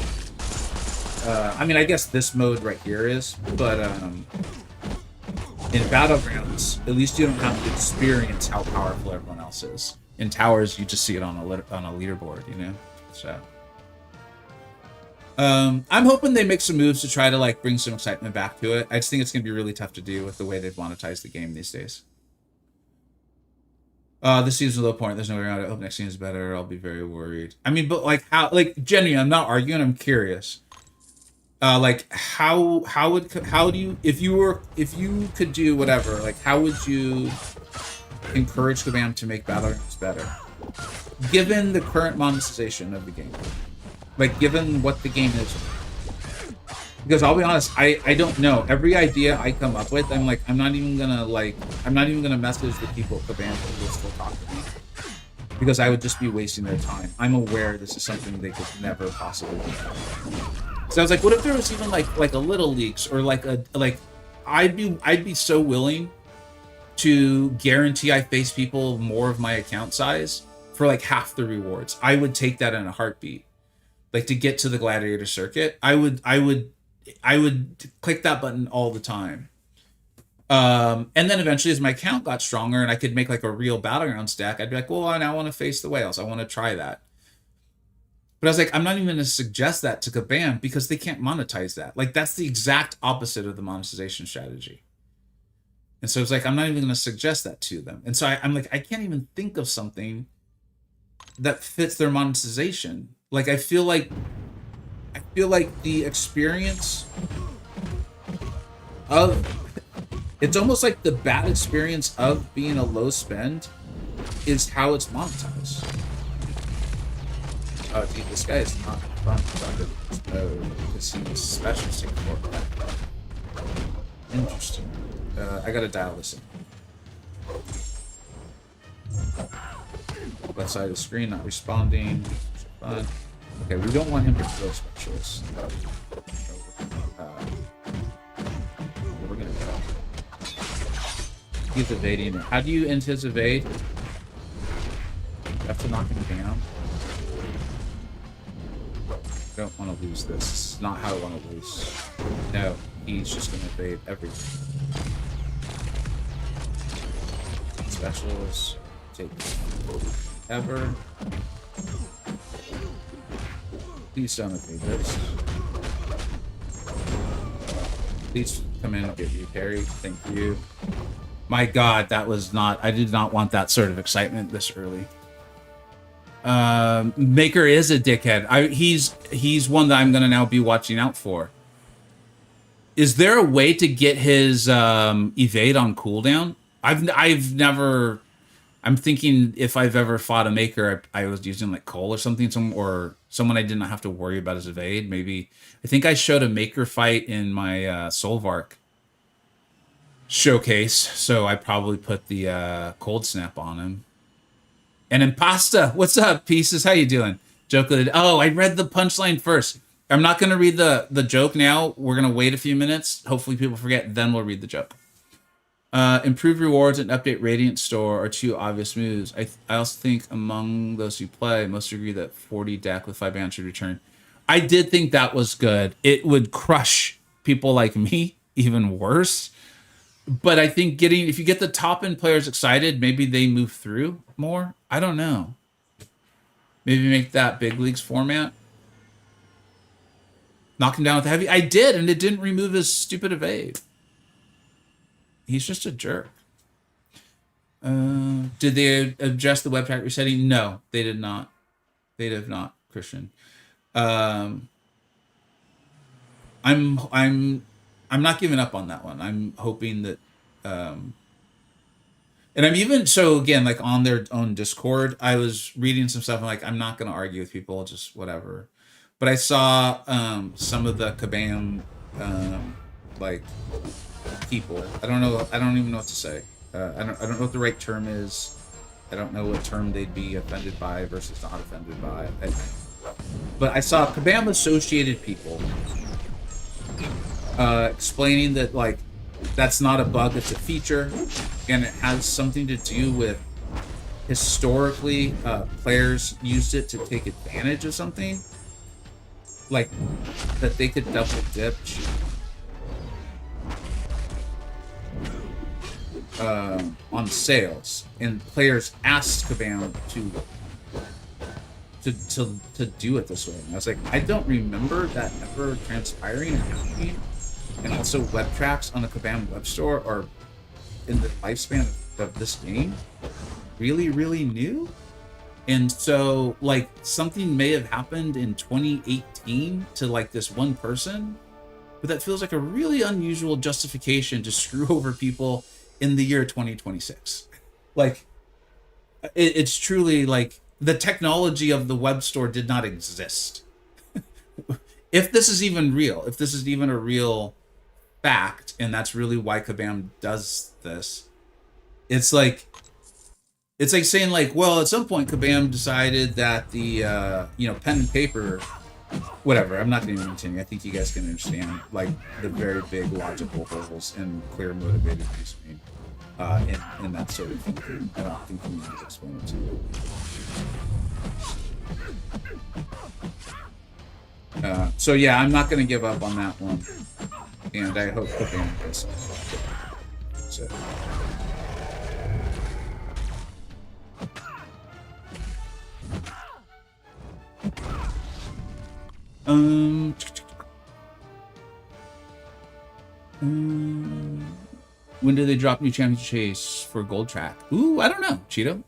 I mean, I guess this mode right here is, but in Battlegrounds, at least you don't have to experience how powerful everyone else is. In Towers, you just see it on a leaderboard, you know? So I'm hoping they make some moves to try to like bring some excitement back to it. I just think it's gonna be really tough to do with the way they've monetized the game these days. This season's a low point. There's no way around it. I hope next season is better. I'll be very worried. I mean, but like how, like Jenny, I'm not arguing. I'm curious. Like how do you, if you could do whatever, like how would you encourage Kabam to make Battlegrounds better, given the current monetization of the game? Like, given what the game is. Because I'll be honest, I don't know. Every idea I come up with, I'm like, I'm not even gonna message the people at Kabam who will still talk to me. Because I would just be wasting their time. I'm aware this is something they could never possibly do. So I was like, what if there was even like a little leaks, or I'd be so willing to guarantee I face people more of my account size for like half the rewards. I would take that in a heartbeat. Like to get to the gladiator circuit, I would click that button all the time. And then eventually, as my account got stronger and I could make like a real battleground stack, I'd be like, well, I now want to face the whales. I want to try that. But I was like, I'm not even going to suggest that to Kabam because they can't monetize that. Like, that's the exact opposite of the monetization strategy. And so it's like, I'm not even going to suggest that to them. And so I'm like, I can't even think of something that fits their monetization. Like, I feel like the experience of, it's almost like the bad experience of being a low spend is how it's monetized. Oh, dude, this guy is not fun because he's special support. Interesting. I gotta dial this in. Left side of the screen, not responding. Fun. Okay, we don't want him to throw specialist. We're gonna go. He's evading. How do you end his evade? You have to knock him down. I don't want to lose this. This is not how I want to lose. No, he's just going to evade everything. Specials. Take ever. Please don't evade this. Please come in and get you parried. Thank you. My god, that was not... I did not want that sort of excitement this early. Maker is a dickhead. He's one that I'm gonna now be watching out for. Is there a way to get his evade on cooldown? I've never. I'm thinking if I've ever fought a Maker, I was using like Cole or something, or someone I did not have to worry about his evade. Maybe I think I showed a Maker fight in my Solvark showcase, so I probably put the cold snap on him. And Impasta, what's up, Pieces? How you doing? Joke. Oh, I read the punchline first. I'm not going to read the joke now. We're going to wait a few minutes. Hopefully people forget, then we'll read the joke. Improve rewards and update Radiant Store are two obvious moves. I also think among those who play, most agree that 40 deck with 5 bans should return. I did think that was good. It would crush people like me even worse. But I think if you get the top end players excited, maybe they move through more. I don't know. Maybe make that big leagues format. Knock him down with the heavy. I did, and it didn't remove his stupid evade. He's just a jerk. Did they adjust the web pack resetting? No, they did not. They did not, Christian. I'm not giving up on that one. I'm hoping that, and I'm even, so again, like on their own Discord, I was reading some stuff. I'm like, I'm not going to argue with people, just whatever. But I saw some of the Kabam, like people. I don't know. I don't even know what to say. I don't know what the right term is. I don't know what term they'd be offended by versus not offended by. But I saw Kabam associated people explaining that like that's not a bug, it's a feature, and it has something to do with historically players used it to take advantage of something, like that they could double dip on sales, and players asked Kabam to do it this way. And I was like, I don't remember that ever transpiring and happening. And also, web tracks on the Kabam web store are in the lifespan of this game really, really new. And so, like, something may have happened in 2018 to like this one person, but that feels like a really unusual justification to screw over people in the year 2026. Like, it's truly like the technology of the web store did not exist. If this is even real, if this is even a real fact, and that's really why Kabam does this, it's like saying like, well, at some point Kabam decided that the pen and paper, whatever. I'm not going to even continue. I think you guys can understand like the very big logical holes and clear motivated reasoning in that sort of thinking. I don't think we need to explain it to you. So yeah, I'm not going to give up on that one, and I hope Kabam does. fix it. When do they drop new champion chase for gold track? Ooh, I don't know, Cheeto.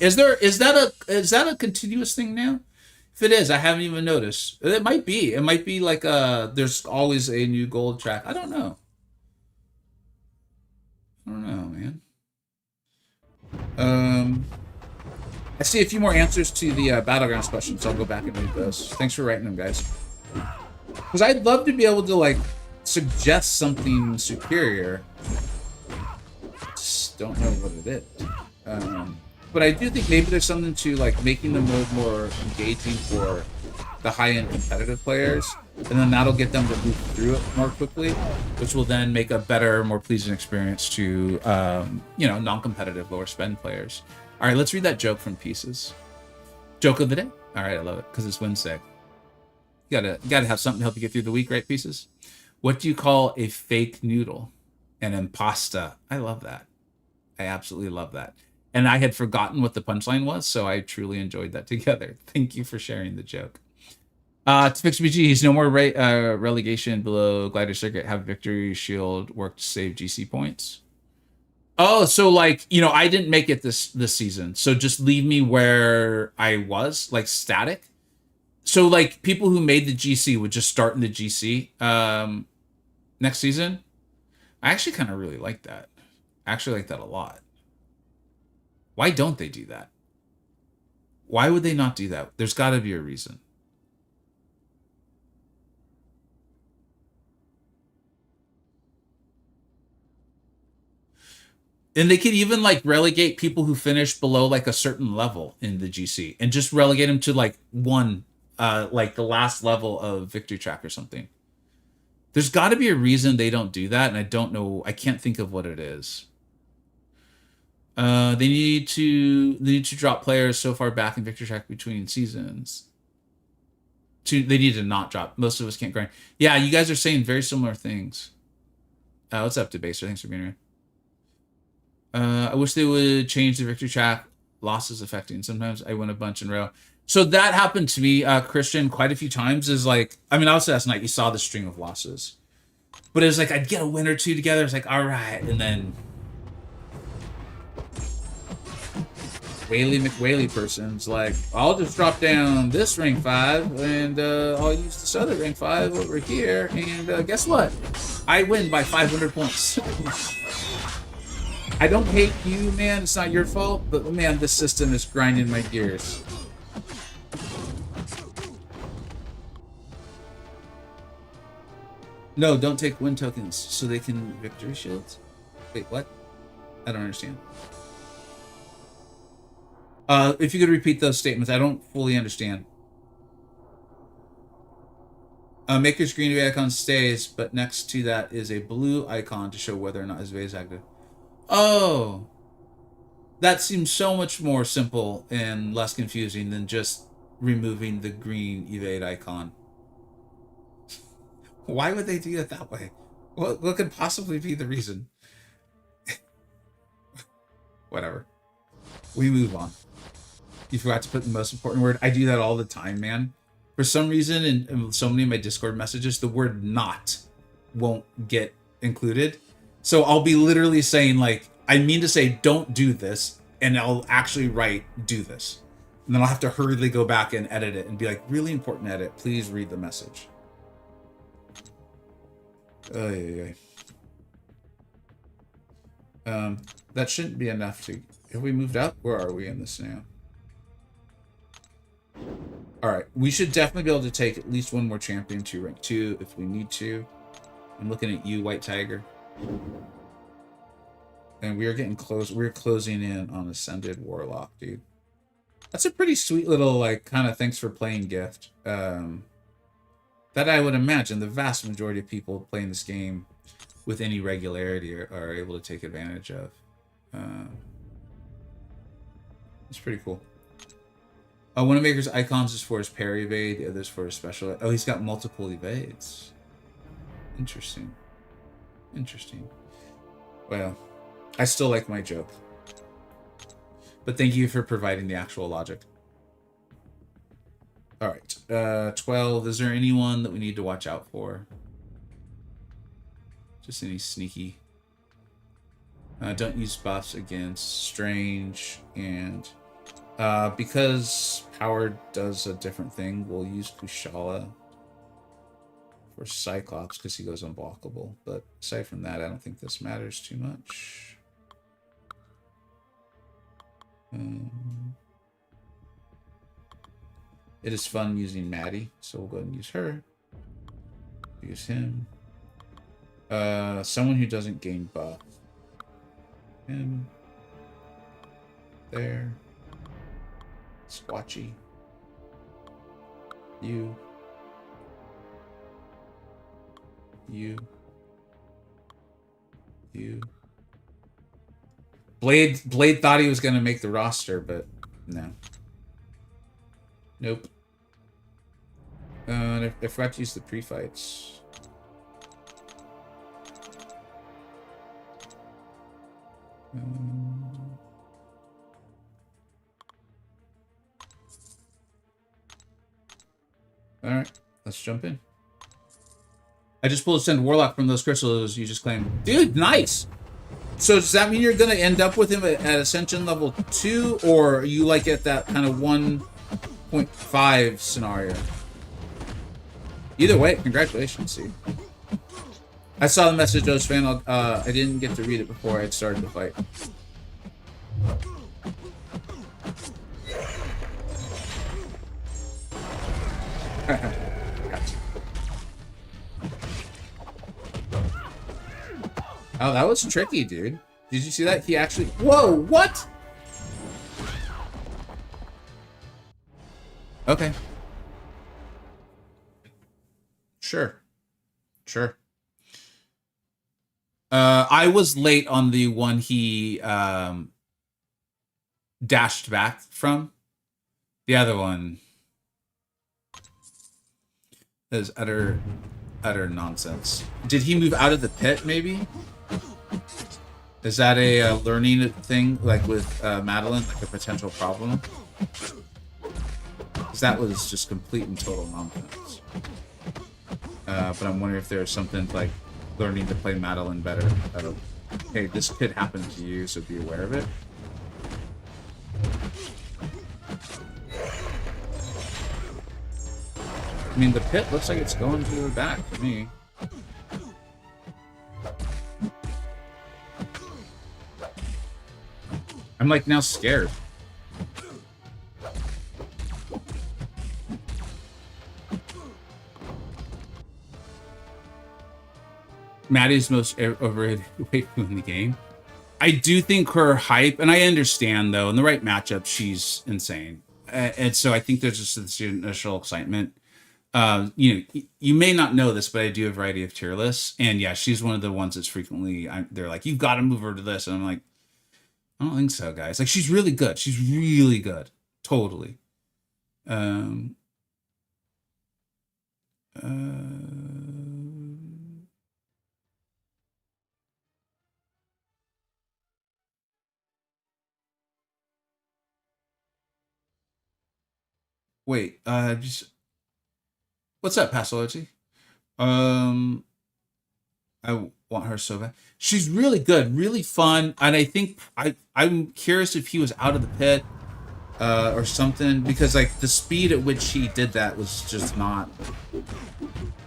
Is that a continuous thing now? If it is, I haven't even noticed. It might be. It might be like there's always a new gold track. I don't know. I don't know, man. I see a few more answers to the Battlegrounds questions, so I'll go back and read those. Thanks for writing them, guys. Because I'd love to be able to, like, suggest something superior. Just don't know what it is. But I do think maybe there's something to, like, making the mode more engaging for the high-end competitive players, and then that'll get them to move through it more quickly, which will then make a better, more pleasing experience to, you know, non-competitive, lower-spend players. All right, let's read that joke from Pieces. Joke of the day. All right, I love it because it's Wednesday. You gotta have something to help you get through the week, right, Pieces? What do you call a fake noodle? An impasta. I love that. I absolutely love that. And I had forgotten what the punchline was, so I truly enjoyed that together. Thank you for sharing the joke. To fix BGs, no more relegation below Glider Circuit. Have Victory Shield work to save GC points. Oh, so like, you know, I didn't make it this season, so just leave me where I was, like static. So like people who made the GC would just start in the GC next season. I actually kind of really like that. I actually like that a lot. Why don't they do that? Why would they not do that? There's got to be a reason. And they could even like relegate people who finish below like a certain level in the GC and just relegate them to like one, like the last level of victory track or something. There's got to be a reason they don't do that, and I don't know. I can't think of what it is. They need to drop players so far back in victory track between seasons. They need to not drop. Most of us can't grind. Yeah, you guys are saying very similar things. What's up, Debaser? Thanks for being here. I wish they would change the victory track losses affecting. Sometimes I win a bunch in a row. So that happened to me, Christian, quite a few times. Is like, I mean, also last night you saw the string of losses, but it was like I'd get a win or two together. It's like, all right, and then Whaley McWhaley person's like, I'll just drop down this rank 5 and I'll use this other rank 5 over here, and guess what? I win by 500 points. I don't hate you, man. It's not your fault, but man, this system is grinding my gears. No, don't take win tokens so they can victory shields. Wait, what? I don't understand. If you could repeat those statements, I don't fully understand. Maker's green icon stays, but next to that is a blue icon to show whether or not his Vega is active. Oh, that seems so much more simple and less confusing than just removing the green evade icon. Why would they do it that way? What could possibly be the reason? Whatever. We move on. You forgot to put the most important word. I do that all the time, man. For some reason, in so many of my Discord messages, the word not won't get included. So I'll be literally saying, like, I mean to say, don't do this, and I'll actually write, do this. And then I'll have to hurriedly go back and edit it and be like, really important edit. Please read the message. That shouldn't be enough to... Have we moved up? Where are we in this now? Alright, we should definitely be able to take at least one more champion to rank 2 if we need to. I'm looking at you, White Tiger. And we are getting close. We're closing in on Ascended Warlock, dude. That's a pretty sweet little, like, kind of thanks for playing gift. That I would imagine the vast majority of people playing this game with any regularity are able to take advantage of. It's pretty cool. One of Maker's icons is for his parry evade, the other's for his special. Oh, he's got multiple evades. Interesting. Interesting. Well, I still like my joke. But thank you for providing the actual logic. All right, 12. Is there anyone that we need to watch out for? Just any sneaky. Don't use buffs against Strange, and because Power does a different thing, we'll use Kushala for Cyclops because he goes unblockable. But aside from that, I don't think this matters too much. It is fun using Maddie, so we'll go ahead and use her. Use him. Someone who doesn't gain buff. Him. There. Squatchy. You. You. You. Blade thought he was going to make the roster, but no. Nope. I forgot to use the pre-fights. Alright, let's jump in. I just pulled Send Warlock from those crystals you just claimed. Dude, nice! So does that mean you're going to end up with him at Ascension level 2? Or are you like at that kind of 1.5 scenario? Either way, congratulations, Steve. I saw the message, Josephine. I didn't get to read it before I started the fight. Gotcha. Oh, that was tricky, dude. Did you see that? He actually... Whoa, what? Okay. Sure. Sure. I was late on the one he dashed back from. The other one is utter nonsense. Did he move out of the pit, maybe? Is that a learning thing, like with Madeline, like a potential problem? Because that was just complete and total nonsense. But I'm wondering if there's something like learning to play Madeline better. Hey, this could happen to you, so be aware of it. I mean, the pit looks like it's going to the back to me. I'm like now scared. Maddie's most overrated waifu in the game. I do think her hype, and I understand though, in the right matchup, she's insane. And so I think there's just this initial excitement. You know, you may not know this, but I do a variety of tier lists, and yeah, she's one of the ones that's frequently they're like, you've got to move her to this, and I'm like, I don't think so, guys. Like, she's really good. She's really good. Totally. Wait, just what's up, Pasology? I want her so bad. She's really good, really fun, and I think I'm curious if he was out of the pit or something, because like the speed at which he did that was just not.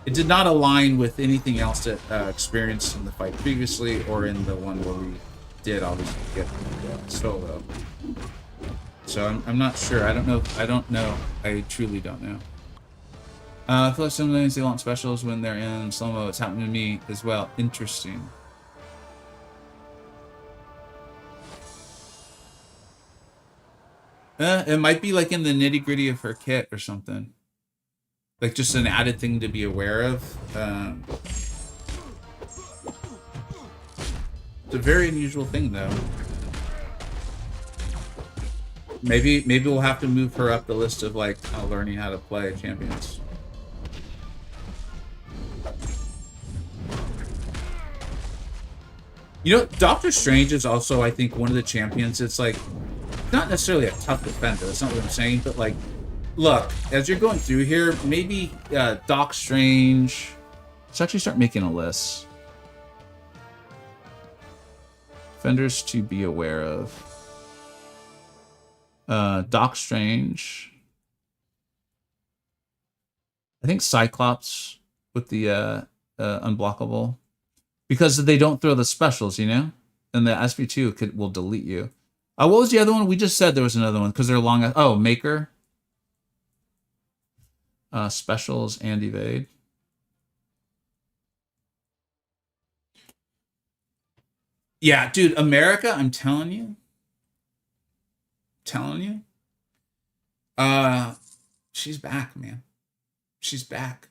It did not align with anything else that experienced in the fight previously, or in the one where we did obviously get solo. So I'm not sure. I don't know. I truly don't know. I feel like sometimes they launch specials when they're in slow-mo. It's happened to me as well. Interesting. It might be like in the nitty-gritty of her kit or something. Like just an added thing to be aware of. It's a very unusual thing, though. Maybe we'll have to move her up the list of like learning how to play champions. You know, Doctor Strange is also, I think, one of the champions. It's like, not necessarily a tough defender. That's not what I'm saying. But, like, look, as you're going through here, maybe Doc Strange... Let's actually start making a list. Defenders to be aware of. Doc Strange. I think Cyclops with the unblockable. Because they don't throw the specials, you know? And the SV2 will delete you. What was the other one? We just said there was another one because they're long. Oh, Maker. Specials and evade. Yeah, dude, America, I'm telling you. She's back, man. She's back.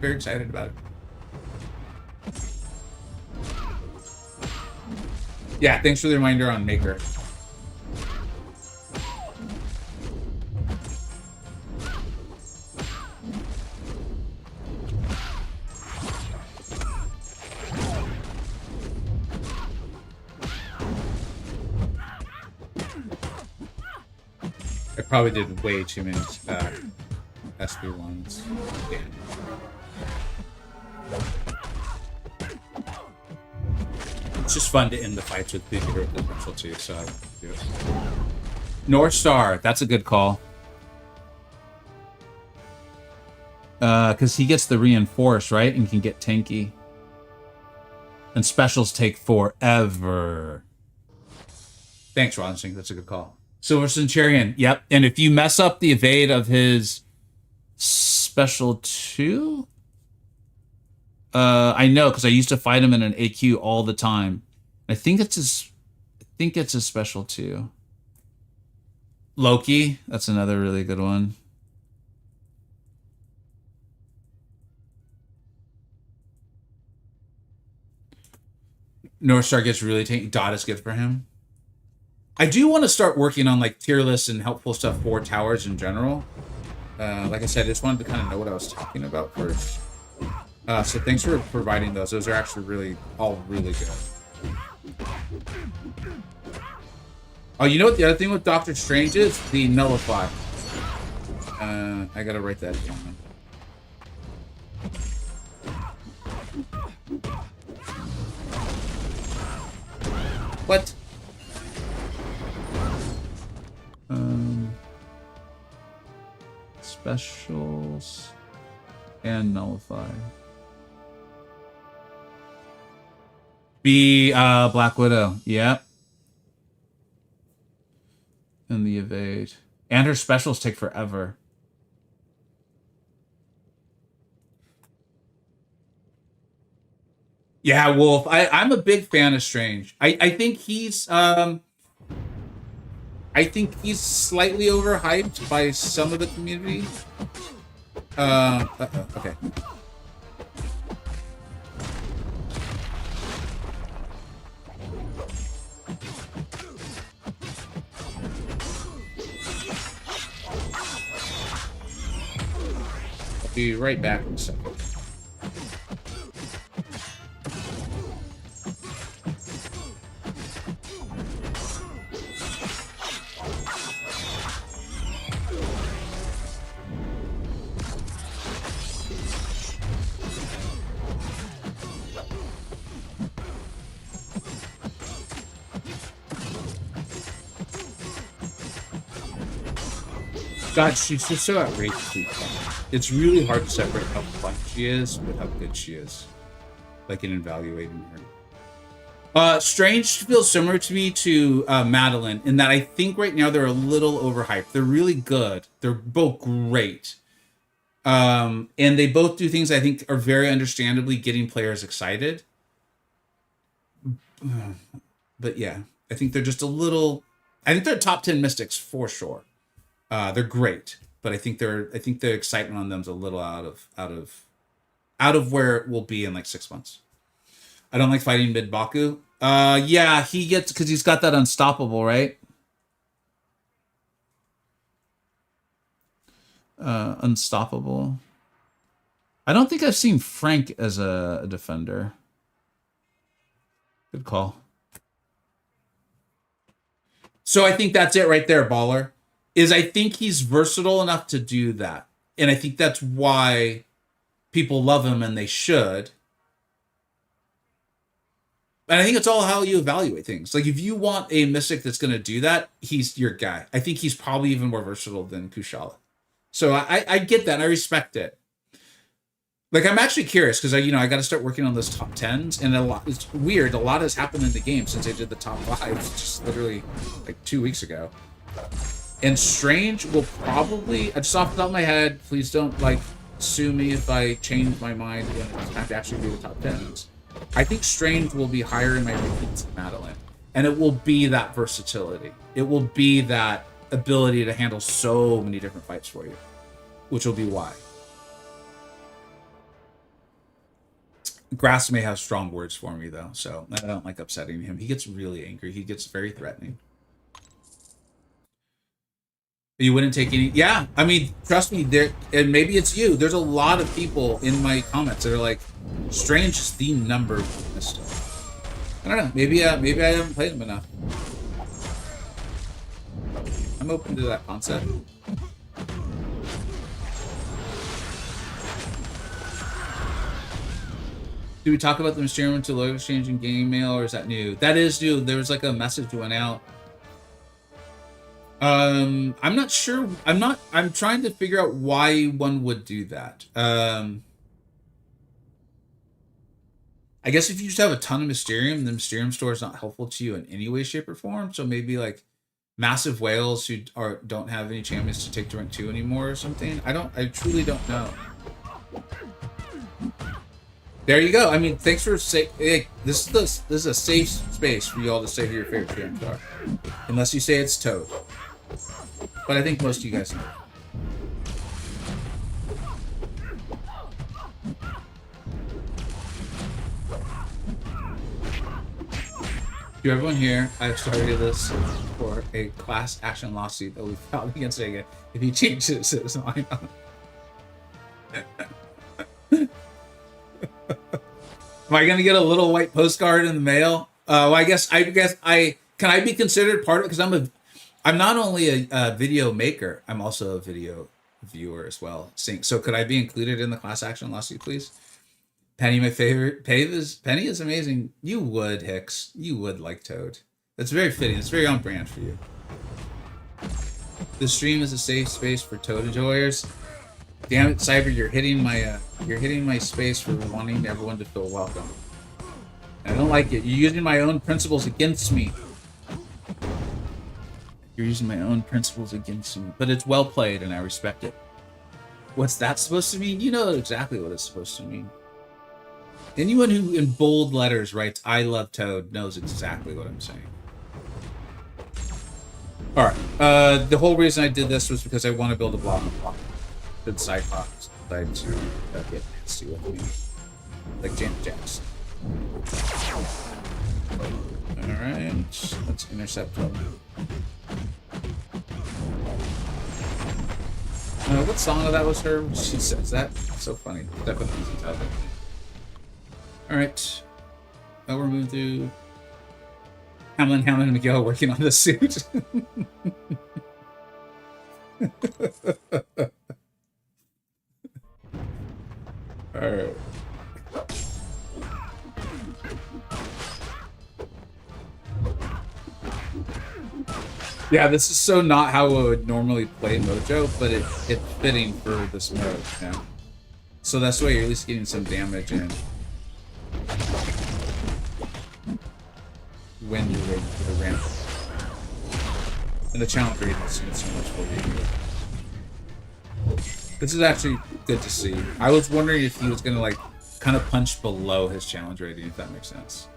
Very excited about it. Yeah, thanks for the reminder on Maker. I probably did way too many SB1s. Yeah. It's just fun to end the fights with the hero potential too, so I do it. North Star, that's a good call. Because he gets the reinforce, right? And can get tanky. And specials take forever. Thanks, Robinson. That's a good call. Silver Centurion, yep. And if you mess up the evade of his special 2, I know because I used to fight him in an AQ all the time. I think it's his special 2. Loki, that's another really good one. North Star gets really tanky. Dot is good for him. I do want to start working on like tier lists and helpful stuff for towers in general. Like I said, I just wanted to kind of know what I was talking about first. So thanks for providing those. Those are actually all really good. Oh, you know what the other thing with Doctor Strange is? The Nullify. I gotta write that down. What? Specials and nullify. Be Black Widow, yep. And the evade. And her specials take forever. Yeah, Wolf. I'm a big fan of Strange. I think he's slightly overhyped by some of the community. Okay. I'll be right back in a second. God, she's just so outrageously fun. It's really hard to separate how fun she is with how good she is. Like in evaluating her. Strange feels similar to me to Madeline in that I think right now they're a little overhyped. They're really good. They're both great. And they both do things I think are very understandably getting players excited. But yeah, I think they're just a little... I think they're top 10 Mystics for sure. They're great, but I think the excitement on them's a little out of where it will be in like 6 months. I don't like fighting mid Baku. Yeah, he gets because he's got that unstoppable, right? Unstoppable. I don't think I've seen Frank as a defender. Good call. So I think that's it right there, Baller. Is I think he's versatile enough to do that. And I think that's why people love him, and they should. And I think it's all how you evaluate things. Like, if you want a Mystic that's going to do that, he's your guy. I think he's probably even more versatile than Kushala. So I get that. And I respect it. Like, I'm actually curious because I got to start working on those top 10s, and it's weird. A lot has happened in the game since I did the top 5, just literally like 2 weeks ago. And Strange will probably, just off the top of my head, please don't like sue me if I change my mind when it's time to actually do the top 10s. I think Strange will be higher in my rankings than Madeline, and it will be that versatility. It will be that ability to handle so many different fights for you, which will be why. Grass may have strong words for me, though, so I don't like upsetting him. He gets really angry. He gets very threatening. You wouldn't take any... Yeah, I mean, trust me, and maybe it's you. There's a lot of people in my comments that are like, Strange is the number one stuff. I don't know. Maybe I haven't played him enough. I'm open to that concept. Do we talk about the Mysterium to logo exchange in game mail, or is that new? That is new. There was like a message that went out. I'm not sure. I'm trying to figure out why one would do that. I guess if you just have a ton of Mysterium, the Mysterium store is not helpful to you in any way, shape, or form. So maybe like massive whales who don't have any champions to take to rank 2 anymore or something. I truly don't know. There you go. I mean, thanks for saying. Hey, this is a safe space for you all to say who your favorite champs are, unless you say it's Toad. But I think most of you guys know. To everyone here, I've started this for a class action lawsuit that we filed against Vega if he changes his mind. Am I gonna get a little white postcard in the mail? Well, I guess can I be considered part of it? Because I'm not only a video maker, I'm also a video viewer as well. So could I be included in the class action lawsuit, please? Penny, my favorite. Penny is amazing. You would, Hicks. You would like Toad. That's very fitting. It's very on brand for you. This stream is a safe space for Toad enjoyers. Damn it, Cyber! You're hitting my space for wanting everyone to feel welcome. I don't like it. You're using my own principles against me. You're using my own principles against me. But it's well played, and I respect it. What's that supposed to mean? You know exactly what it's supposed to mean. Anyone who in bold letters writes "I love Toad" knows exactly what I'm saying. All right. The whole reason I did this was because I want to build a block. Good Cyclops decided to get nasty with me, like Janet Jackson. All right, let's intercept him. What song of that was her? She says that. So funny. Definitely easy to tell. All right. Oh, we're moving through. Hamlin, and Miguel working on the suit. All right. Yeah, this is so not how I would normally play Mojo, but it's fitting for this mode, you know? So that's why you're at least getting some damage in when you're ready for the ramp. And the challenge rate is doing so much for you. This is actually good to see. I was wondering if he was gonna like kind of punch below his challenge rating, if that makes sense.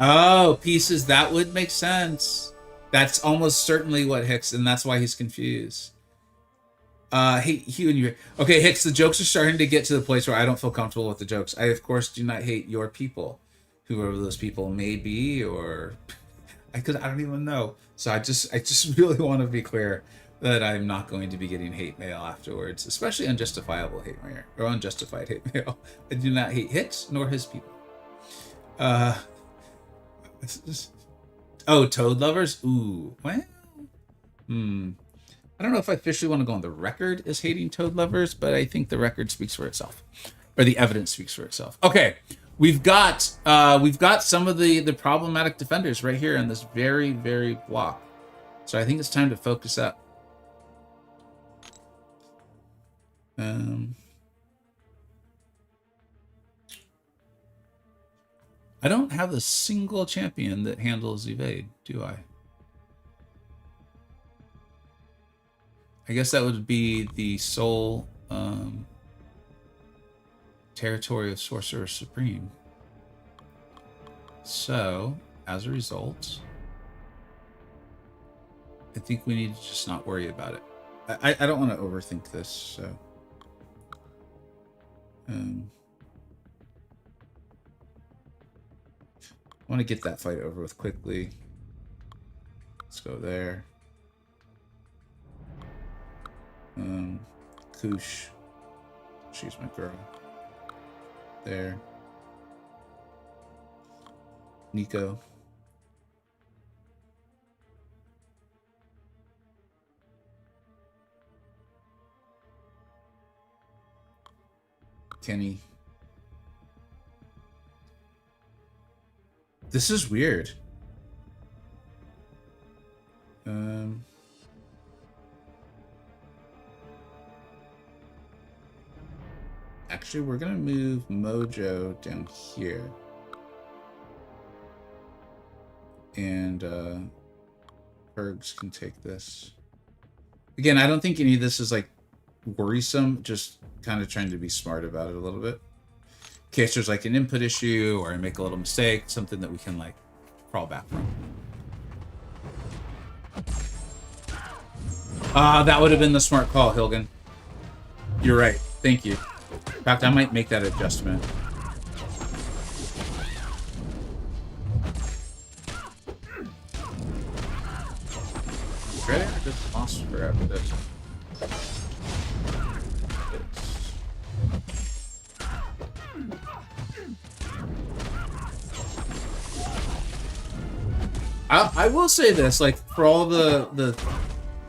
Oh, pieces, that would make sense. That's almost certainly what Hicks, and that's why he's confused. Hate you and your... Okay, Hicks, the jokes are starting to get to the place where I don't feel comfortable with the jokes. I, of course, do not hate your people, whoever those people may be, or... I don't even know. So I just really want to be clear. that I'm not going to be getting hate mail afterwards, especially unjustifiable hate mail or unjustified hate mail. I do not hate Hicks nor his people. Oh, Toad lovers? Ooh, well, I don't know if I officially want to go on the record as hating Toad lovers, but I think the record speaks for itself, or the evidence speaks for itself. Okay, we've got some of the problematic defenders right here in this very, very block. So I think it's time to focus up. I don't have a single champion that handles evade, do I? I guess that would be the sole territory of Sorcerer Supreme. So, as a result, I think we need to just not worry about it. I don't want to overthink this, so... I want to get that fight over with quickly. Let's go there. Kush. She's my girl. There. Nico. Kenny. This is weird. Actually, we're gonna move Mojo down here. And Bergs can take this. Again, I don't think any of this is like worrisome, just kind of trying to be smart about it a little bit. In case there's like an input issue or I make a little mistake, something that we can like crawl back from. That would have been the smart call, Hilgen. You're right. Thank you. In fact, I might make that adjustment. Ready? I just lost forever this. I will say this, like, for all the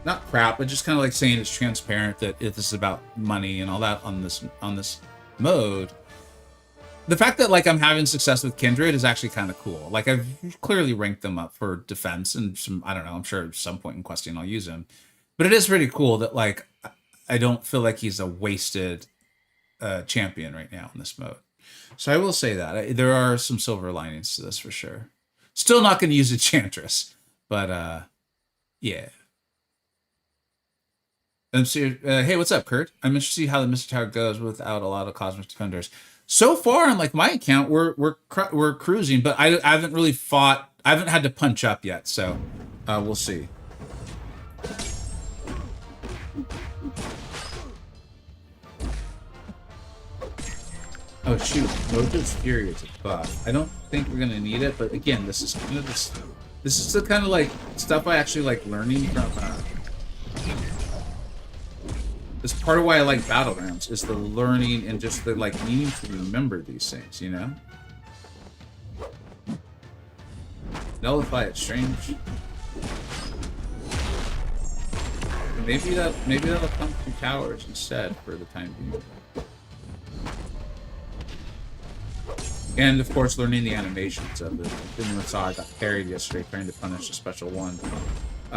not crap, but just kind of like saying it's transparent that if this is about money and all that on this mode, the fact that like I'm having success with Kindred is actually kind of cool. Like I've clearly ranked them up for defense and some, I don't know, I'm sure at some point in questing I'll use him, but it is pretty cool that like I don't feel like he's a wasted champion right now in this mode. So I will say that there are some silver linings to this for sure. Still not going to use Enchantress, but yeah. Hey, what's up, Kurt? I'm interested to see how the Mr. Tower goes without a lot of Cosmic Defenders. So far, on like my account, we're cruising, but I haven't really fought. I haven't had to punch up yet, so we'll see. Oh shoot, Mojo's Fury is a buff. I don't think we're gonna need it, but again, this is kind of this is the kind of like stuff I actually like learning from. It's part of why I like Battlegrounds, is the learning and just the like needing to remember these things, you know? Nullify it, strange. Maybe that'll come through towers instead for the time being. And of course learning the animations of it. Then saw I got carried yesterday trying to punish a special one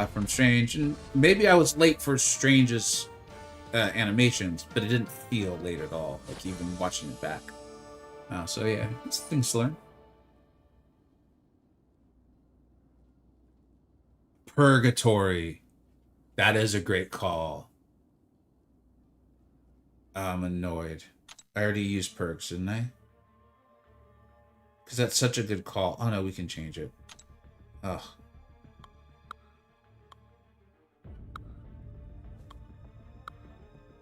from Strange. And maybe I was late for Strange's animations, but it didn't feel late at all, like even watching it back. So yeah, it's things to learn. Purgatory. That is a great call. I'm annoyed. I already used Purgs, didn't I? Because that's such a good call. Oh no, we can change it. Ugh.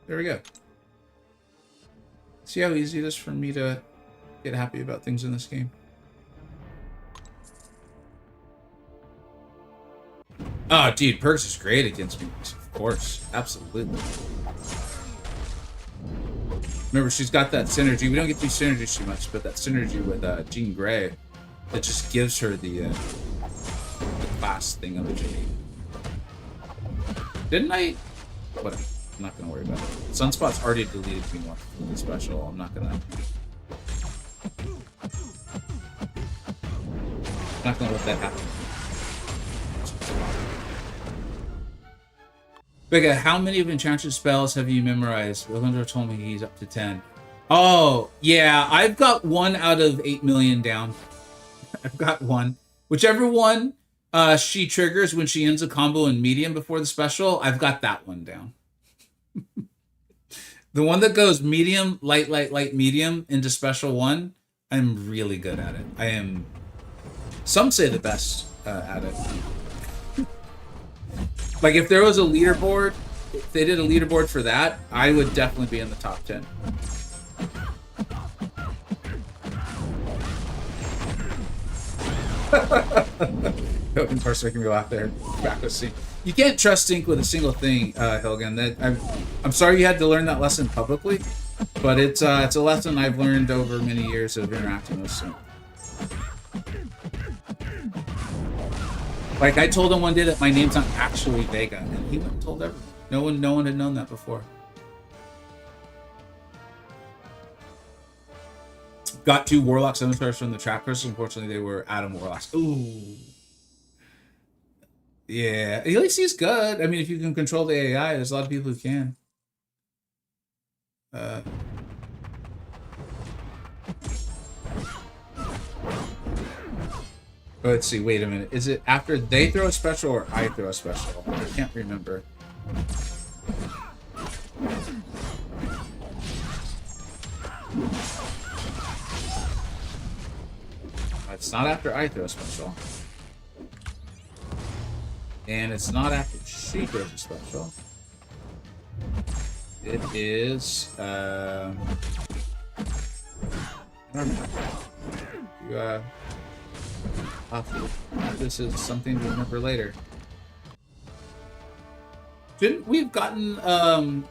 There we go. See how easy it is for me to get happy about things in this game? Oh, dude, Perks is great against me. Of course. Absolutely. Remember, she's got that synergy. We don't get to synergy too much, but that synergy with Jean Grey that just gives her the class thing of the Jean. Didn't I? Whatever. I'm not gonna worry about it. Sunspot's already deleted me once from the special. I'm not gonna let that happen. Vega, how many of Enchantress spells have you memorized? Willender told me he's up to 10. Oh, yeah, I've got 1 out of 8 million down. I've got 1. Whichever one she triggers when she ends a combo in medium before the special, I've got that one down. The one that goes medium, light, medium into special 1, I'm really good at it. I am, some say the best at it. Like, if there was a leaderboard, if they did a leaderboard for that, I would definitely be in the top 10. Open torso making me laugh there. Back with Sync. You can't trust Sync with a single thing, Hilgan. That I'm sorry you had to learn that lesson publicly, but it's a lesson I've learned over many years of interacting with Sync. Like, I told him one day that my name's not actually Vega, and he went and told everyone. No one had known that before. Got 2 Warlock Scimitars from the trackers. Unfortunately, they were Adam Warlocks. Ooh. Yeah, at least he's good. I mean, if you can control the AI, there's a lot of people who can. Let's see, wait a minute. Is it after they throw a special or I throw a special? I can't remember. It's not after I throw a special. And it's not after she throws a special. It is, I don't know. This is something to remember later. Shouldn't we have gotten a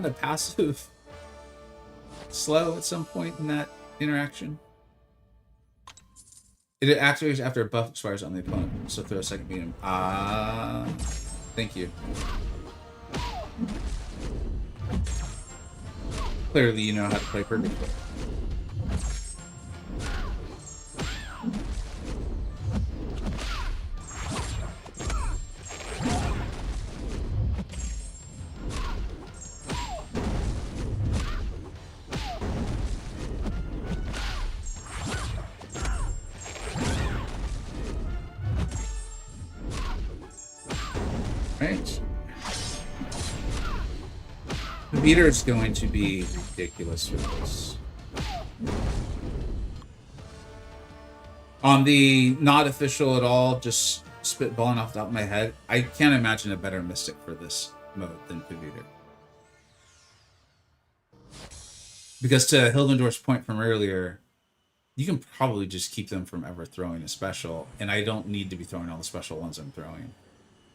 passive slow at some point in that interaction? It activates after a buff expires on the opponent, so throw a second medium. Thank you. Clearly you know how to play Purgatory. Right. The meter is going to be ridiculous with this. On the not official at all, just spitballing off the top of my head, I can't imagine a better Mystic for this mode than Kavita. Because to Hildendorf's point from earlier, you can probably just keep them from ever throwing a special, and I don't need to be throwing all the special ones I'm throwing.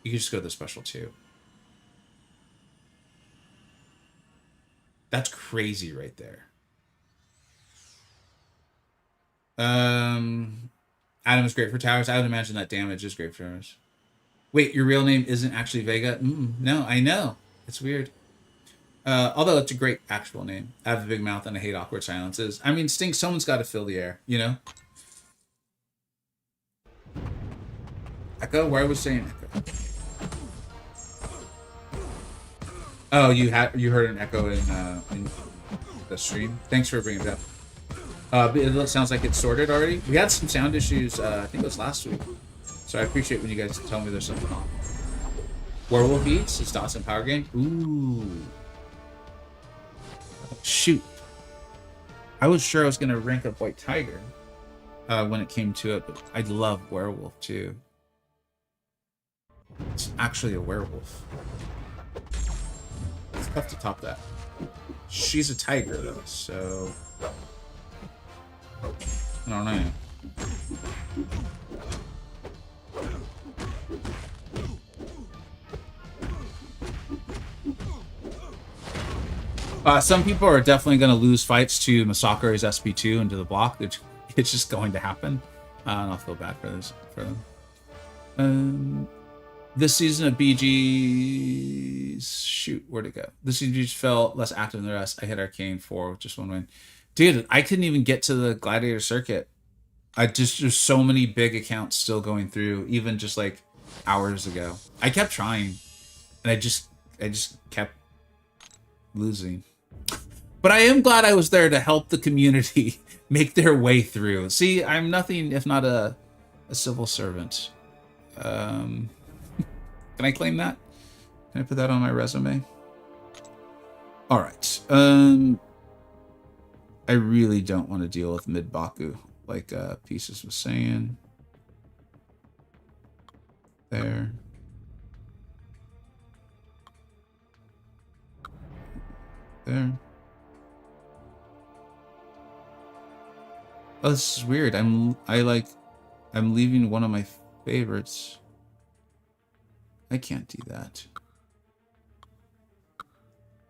You can just go to the special 2. That's crazy right there. Adam is great for towers. I would imagine that damage is great for towers. Wait, your real name isn't actually Vega? No, I know. It's weird. Although it's a great actual name. I have a big mouth and I hate awkward silences. I mean, Sting, someone's got to fill the air, you know? Echo? Why was saying Echo? Oh, you heard an echo in the stream. Thanks for bringing it up. It sounds like it's sorted already. We had some sound issues. I think it was last week. So I appreciate when you guys tell me there's something wrong. Werewolf Eats. It's Dawson Power Game. Ooh. Shoot. I was sure I was gonna rank up White Tiger when it came to it, but I love Werewolf too. It's actually a werewolf. It's tough to top that. She's a tiger though, so I don't know. Some people are definitely going to lose fights to Masakuri's SP2 into the block. It's just going to happen. And I'll feel bad for them. This season of BG's... Shoot, where'd it go? This season just felt less active than the rest. I hit Arcane 4 with just one win. Dude, I couldn't even get to the Gladiator Circuit. There's so many big accounts still going through, even just like hours ago. I kept trying, and I just kept losing. But I am glad I was there to help the community make their way through. See, I'm nothing if not a civil servant. Can I claim that? Can I put that on my resume? All right. I really don't want to deal with mid Baku, like Pieces was saying. There. There. Oh, this is weird. I'm leaving one of my favorites. I can't do that.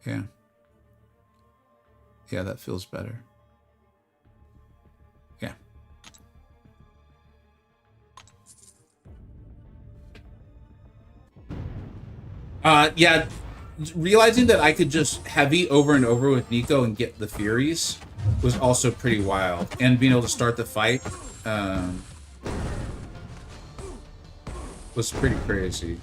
Yeah. Yeah, that feels better. Yeah. Yeah, realizing that I could just heavy over and over with Nico and get the Furies was also pretty wild. And being able to start the fight was pretty crazy.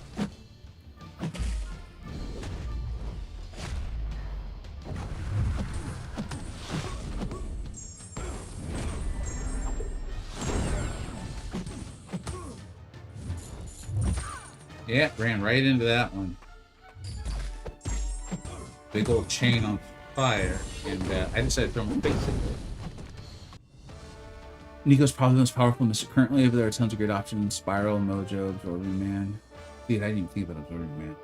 Yeah, ran right into that one. Big old chain on fire, and I decided to throw my face into it. Nico's probably the most powerful Mr. Currently, but there are tons of great options. Spiral, Mojo, Absorbing Man. Dude, I didn't even think about Absorbing Man.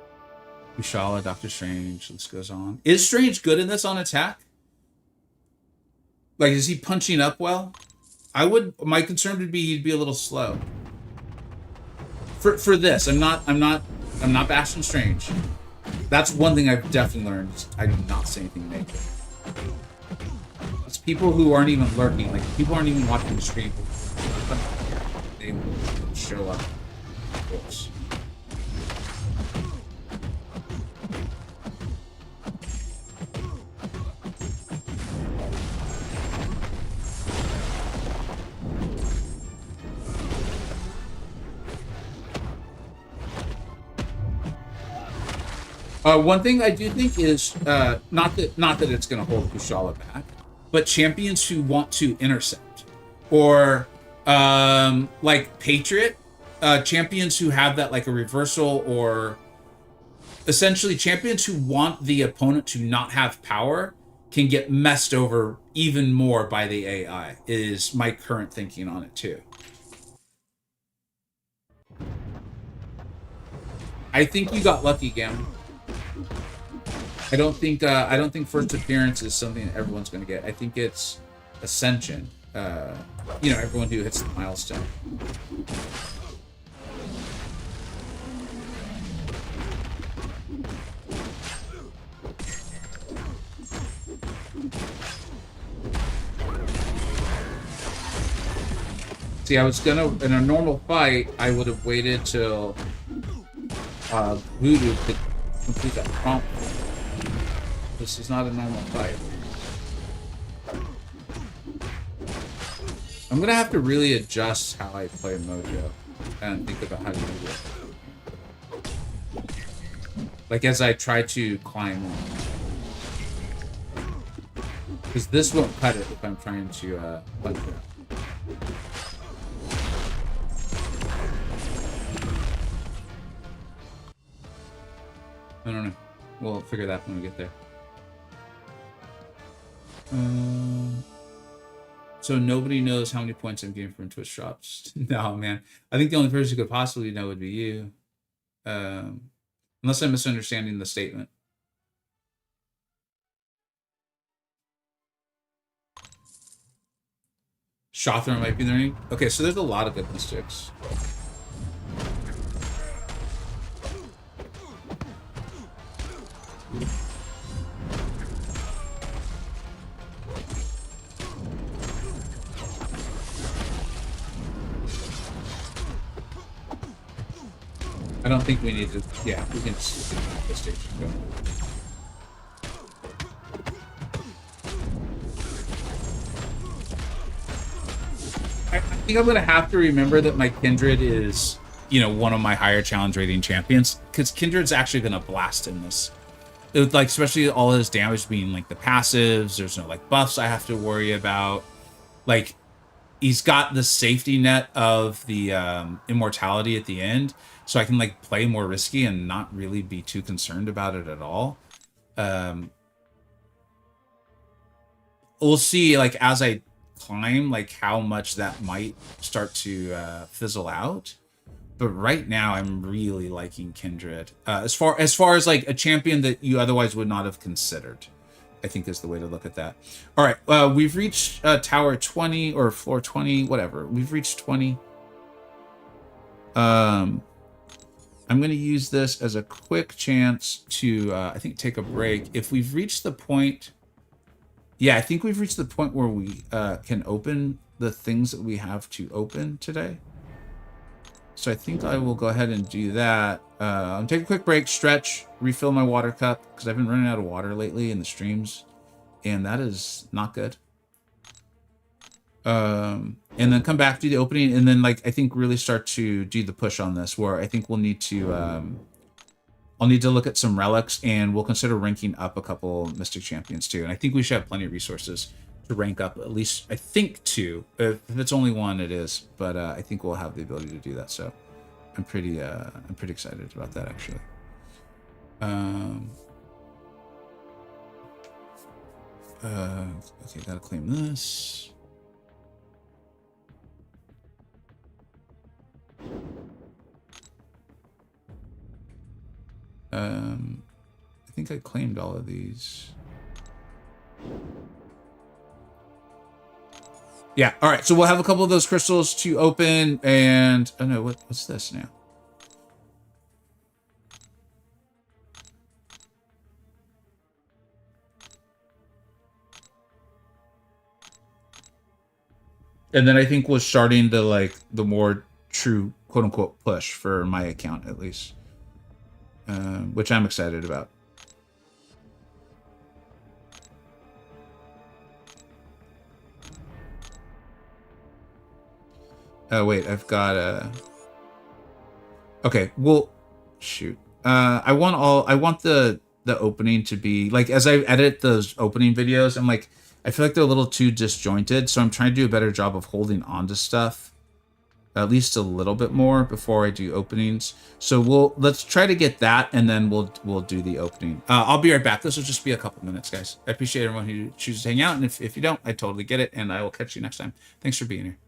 Ushala, Doctor Strange, this goes on. Is Strange good in this on attack? Like, is he punching up well? My concern would be he'd be a little slow. For this, I'm not bashing Strange. That's one thing I've definitely learned. I do not say anything negative. It's people who aren't even lurking, like people aren't even watching the stream. They will show up. Of course. One thing I do think is not that it's going to hold Kushala back, but champions who want to intercept, or like Patriot, champions who have that like a reversal, or essentially champions who want the opponent to not have power can get messed over even more by the AI. Is my current thinking on it too. I think you got lucky, Gam. I don't think first appearance is something that everyone's going to get. I think it's Ascension. You know, everyone who hits the milestone. See, I was gonna, in a normal fight, I would have waited till Voodoo could complete that prompt. This is not a normal fight. I'm gonna have to really adjust how I play Mojo and think about how to do it. Like as I try to climb in. Because this won't cut it if I'm trying to punch it out. I don't know. We'll figure that when we get there. So nobody knows how many points I'm getting from Twitch drops. No, man. I think the only person who could possibly know would be you. Unless I'm misunderstanding the statement. Shothra might be learning. Okay, so there's a lot of good mystics. I don't think we need to. Yeah, we can just keep this stage going. I think I'm gonna have to remember that my Kindred is, you know, one of my higher challenge rating champions, because Kindred's actually gonna blast in this. It, like, especially all his damage being like the passives. There's no like buffs I have to worry about. Like, he's got the safety net of the immortality at the end, so I can like play more risky and not really be too concerned about it at all. We'll see, like, as I climb, like how much that might start to fizzle out. But right now, I'm really liking Kindred. As far as like a champion that you otherwise would not have considered, I think is the way to look at that. All right, we've reached tower 20 or floor 20, whatever. We've reached 20. I'm going to use this as a quick chance to, I think, take a break. If we've reached the point, yeah, I think we've reached the point where we can open the things that we have to open today. So I think I will go ahead and do that. I'm taking a quick break, stretch, refill my water cup, because I've been running out of water lately in the streams, and that is not good. And then come back, do the opening, and then, like, I think really start to do the push on this, where I think we'll need to, I'll need to look at some relics, and we'll consider ranking up a couple Mystic Champions too. And I think we should have plenty of resources to rank up at least, I think, 2. If it's only 1, it is. But I think we'll have the ability to do that. So I'm pretty excited about that, actually. Okay, gotta claim this. I think I claimed all of these. Yeah, all right, so we'll have a couple of those crystals to open, and oh no, what's this now? And then I think we're starting to, like, the more true quote-unquote push for my account, at least, which I'm excited about. Oh wait, I've got a. Okay, well, shoot. I want the opening to be like, as I edit those opening videos, I'm like, I feel like they're a little too disjointed, so I'm trying to do a better job of holding on to stuff, at least a little bit more before I do openings. So let's try to get that, and then we'll do the opening. I'll be right back. This will just be a couple minutes, guys. I appreciate everyone who chooses to hang out, and if you don't, I totally get it, and I will catch you next time. Thanks for being here.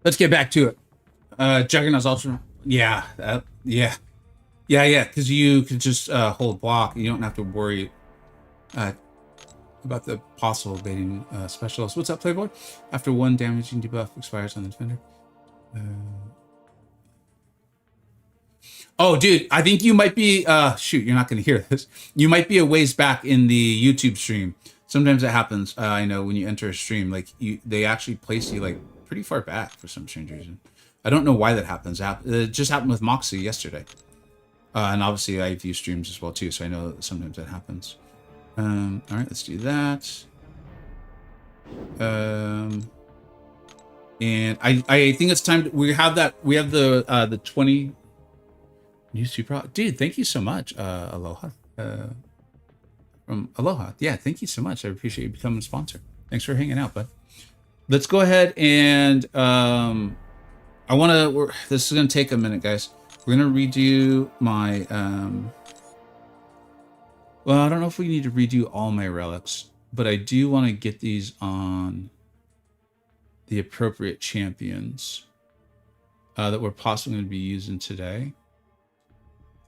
Let's get back to it. Juggernaut's Ultra. Yeah, yeah. Yeah, because you can just hold block. You don't have to worry uh, about the possible baiting specialist. What's up, Playboy? After one damaging debuff expires on the defender. Oh, dude, I think you might be, shoot, you're not going to hear this. You might be a ways back in the YouTube stream. Sometimes it happens. I know when you enter a stream, like they actually place you like pretty far back for some strange reason. I don't know why that happens. It just happened with Moxie yesterday. And obviously I view streams as well too, so I know that sometimes that happens. All right, let's do that. And I think it's time we have the 20 YouTube Pro. Dude, thank you so much. Aloha. From Aloha. Yeah, thank you so much. I appreciate you becoming a sponsor. Thanks for hanging out, bud. Let's go ahead and this is gonna take a minute, guys. We're gonna redo my well, I don't know if we need to redo all my relics, but I do want to get these on the appropriate champions that we're possibly going to be using today.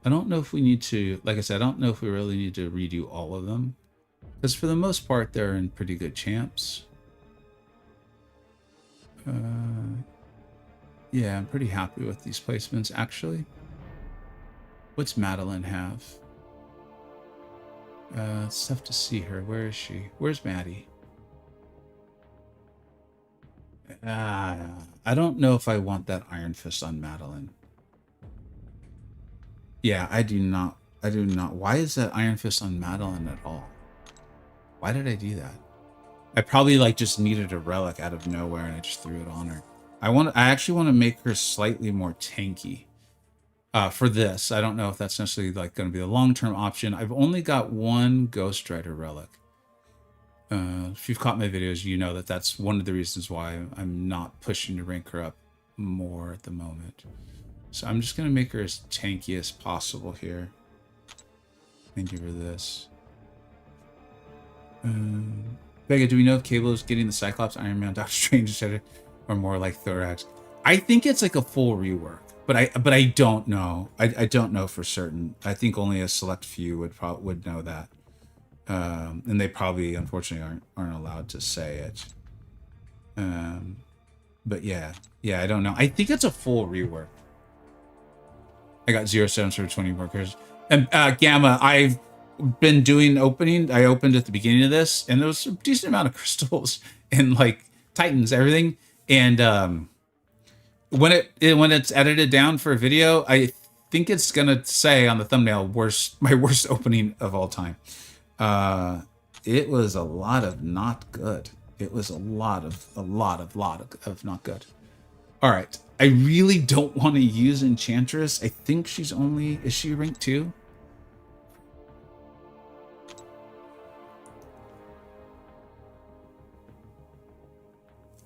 I don't know if we need to, like I said, I don't know if we really need to redo all of them, because for the most part, they're in pretty good champs. Yeah, I'm pretty happy with these placements, actually. What's Madeline have? It's tough to see her. Where is she? Where's Maddie? I don't know if I want that Iron Fist on Madeline. Yeah, I do not. I do not. Why is that Iron Fist on Madeline at all? Why did I do that? I probably like just needed a relic out of nowhere and I just threw it on her. I actually want to make her slightly more tanky. For this, I don't know if that's necessarily like going to be a long-term option. I've only got one Ghost Rider relic. If you've caught my videos, you know that that's one of the reasons why I'm not pushing to rank her up more at the moment. So I'm just going to make her as tanky as possible here. And give her this. Vega, do we know if Cable is getting the Cyclops, Iron Man, Doctor Strange, etc., or more like Thorax? I think it's like a full rework. But I don't know. I don't know for certain. I think only a select few would know that, and they probably unfortunately aren't allowed to say it. But yeah, I don't know. I think it's a full rework. I got 0 7s for 20 workers. And Gamma, I've been doing opening. I opened at the beginning of this, and there was a decent amount of crystals and like Titans, everything, and when it's edited down for a video, I think it's gonna say on the thumbnail my worst opening of all time. It was a lot of not good. It was a lot of not good. All right, I really don't want to use Enchantress. I think is she rank 2?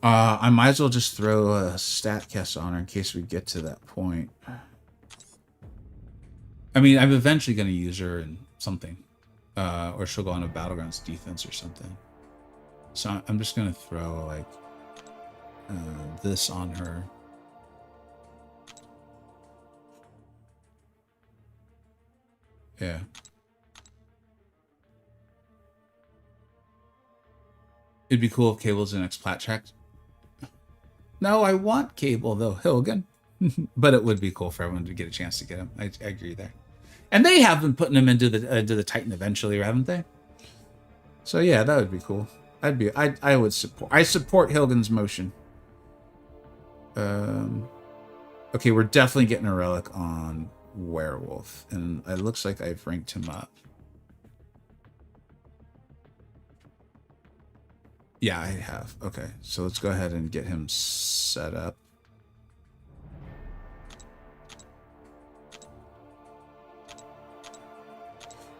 I might as well just throw a stat cast on her in case we get to that point. I mean, I'm eventually going to use her in something. Or she'll go on a Battlegrounds defense or something. So I'm just going to throw, like, this on her. Yeah. It'd be cool if Cable's the next plat check. No, I want Cable, though, Hilligan. But it would be cool for everyone to get a chance to get him. I agree there. And they have been putting him into the Titan eventually, haven't they? So yeah, that would be cool. I would support. I support Hilligan's motion. Okay, we're definitely getting a relic on Werewolf, and it looks like I've ranked him up. Yeah, I have. Okay, so let's go ahead and get him set up.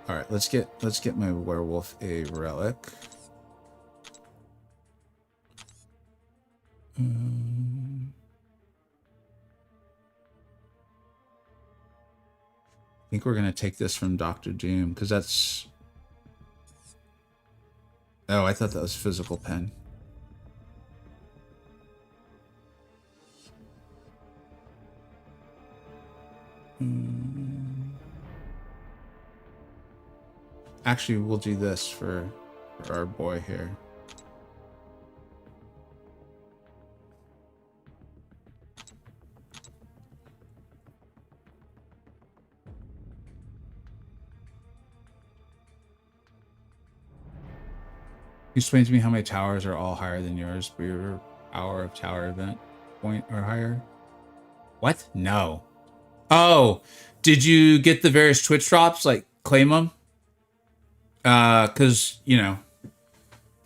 All right, let's get my Werewolf a relic. I think we're gonna take this from Dr. Doom because that's. Oh, I thought that was physical pen. Actually, we'll do this for our boy here. Explain to me how many towers are all higher than yours for your hour of tower event point or higher. What? No. Oh, did you get the various Twitch drops? Like, claim them? Because, you know,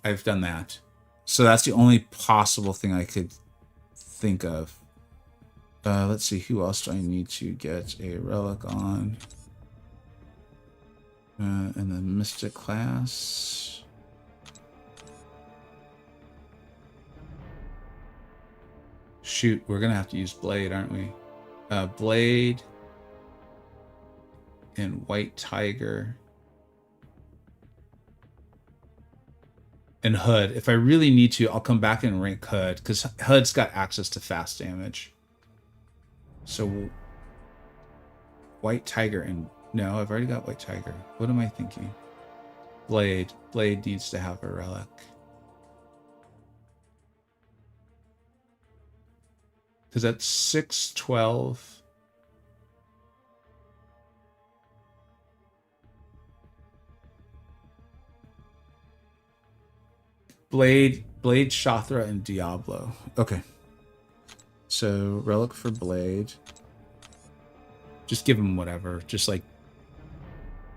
I've done that. So that's the only possible thing I could think of. Let's see, who else do I need to get a relic on? In the Mystic class. Shoot, we're gonna have to use Blade, aren't we? Blade and White Tiger and Hood. If I really need to, I'll come back and rank Hood because Hood's got access to fast damage. So White Tiger and no, I've already got White Tiger. What am I thinking? Blade. Blade needs to have a relic. Because that's 612. Blade, Shothra, and Diablo. Okay. So, relic for Blade. Just give him whatever. Just like,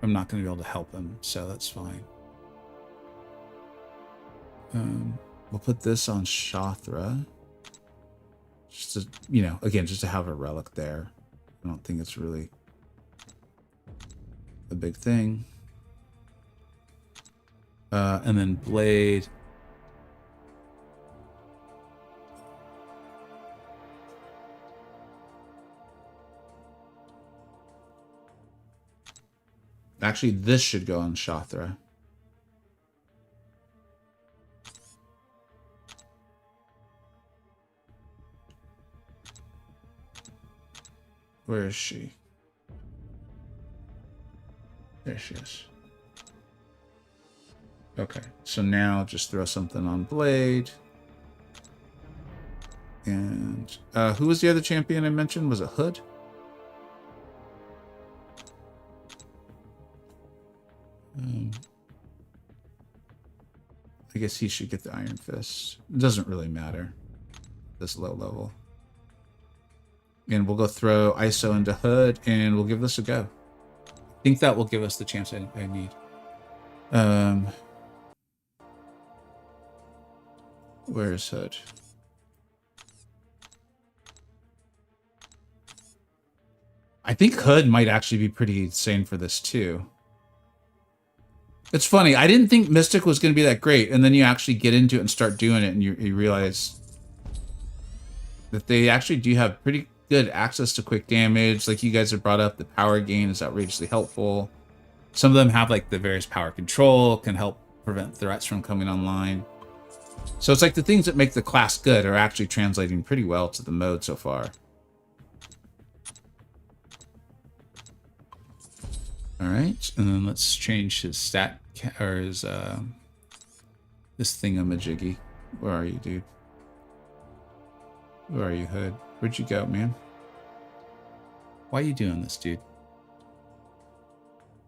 I'm not going to be able to help him, so that's fine. We'll put this on Shothra. Just to, you know, again, just to have a relic there. I don't think it's really a big thing. And then Blade. Actually, this should go on Shothra. Where is she? There she is. Okay, so now just throw something on Blade. And who was the other champion I mentioned? Was it Hood? I guess he should get the Iron Fist. It doesn't really matter. This low level. And we'll go throw ISO into Hood, and we'll give this a go. I think that will give us the chance I need. Where is Hood? I think Hood might actually be pretty insane for this too. It's funny. I didn't think Mystic was going to be that great, and then you actually get into it and start doing it, and you realize that they actually do have pretty good access to quick damage. Like you guys have brought up, the power gain is outrageously helpful. Some of them have like the various power control, can help prevent threats from coming online. So it's like the things that make the class good are actually translating pretty well to the mode so far. All right, and then let's change his stat or his this thingamajiggy. Where are you, dude? Where are you, Hood? Where'd you go, man? Why are you doing this, dude?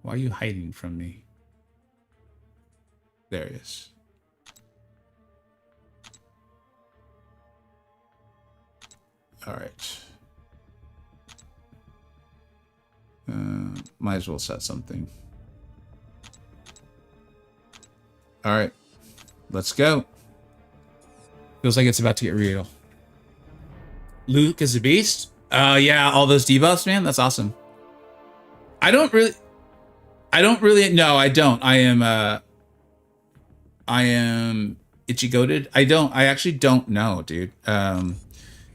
Why are you hiding from me? There he is. All right. Might as well set something. All right. Let's go. Feels like it's about to get real. Luke is a beast? Yeah, all those debuffs, man. That's awesome. I don't really, no, I don't. I am itchy goated. I actually don't know, dude.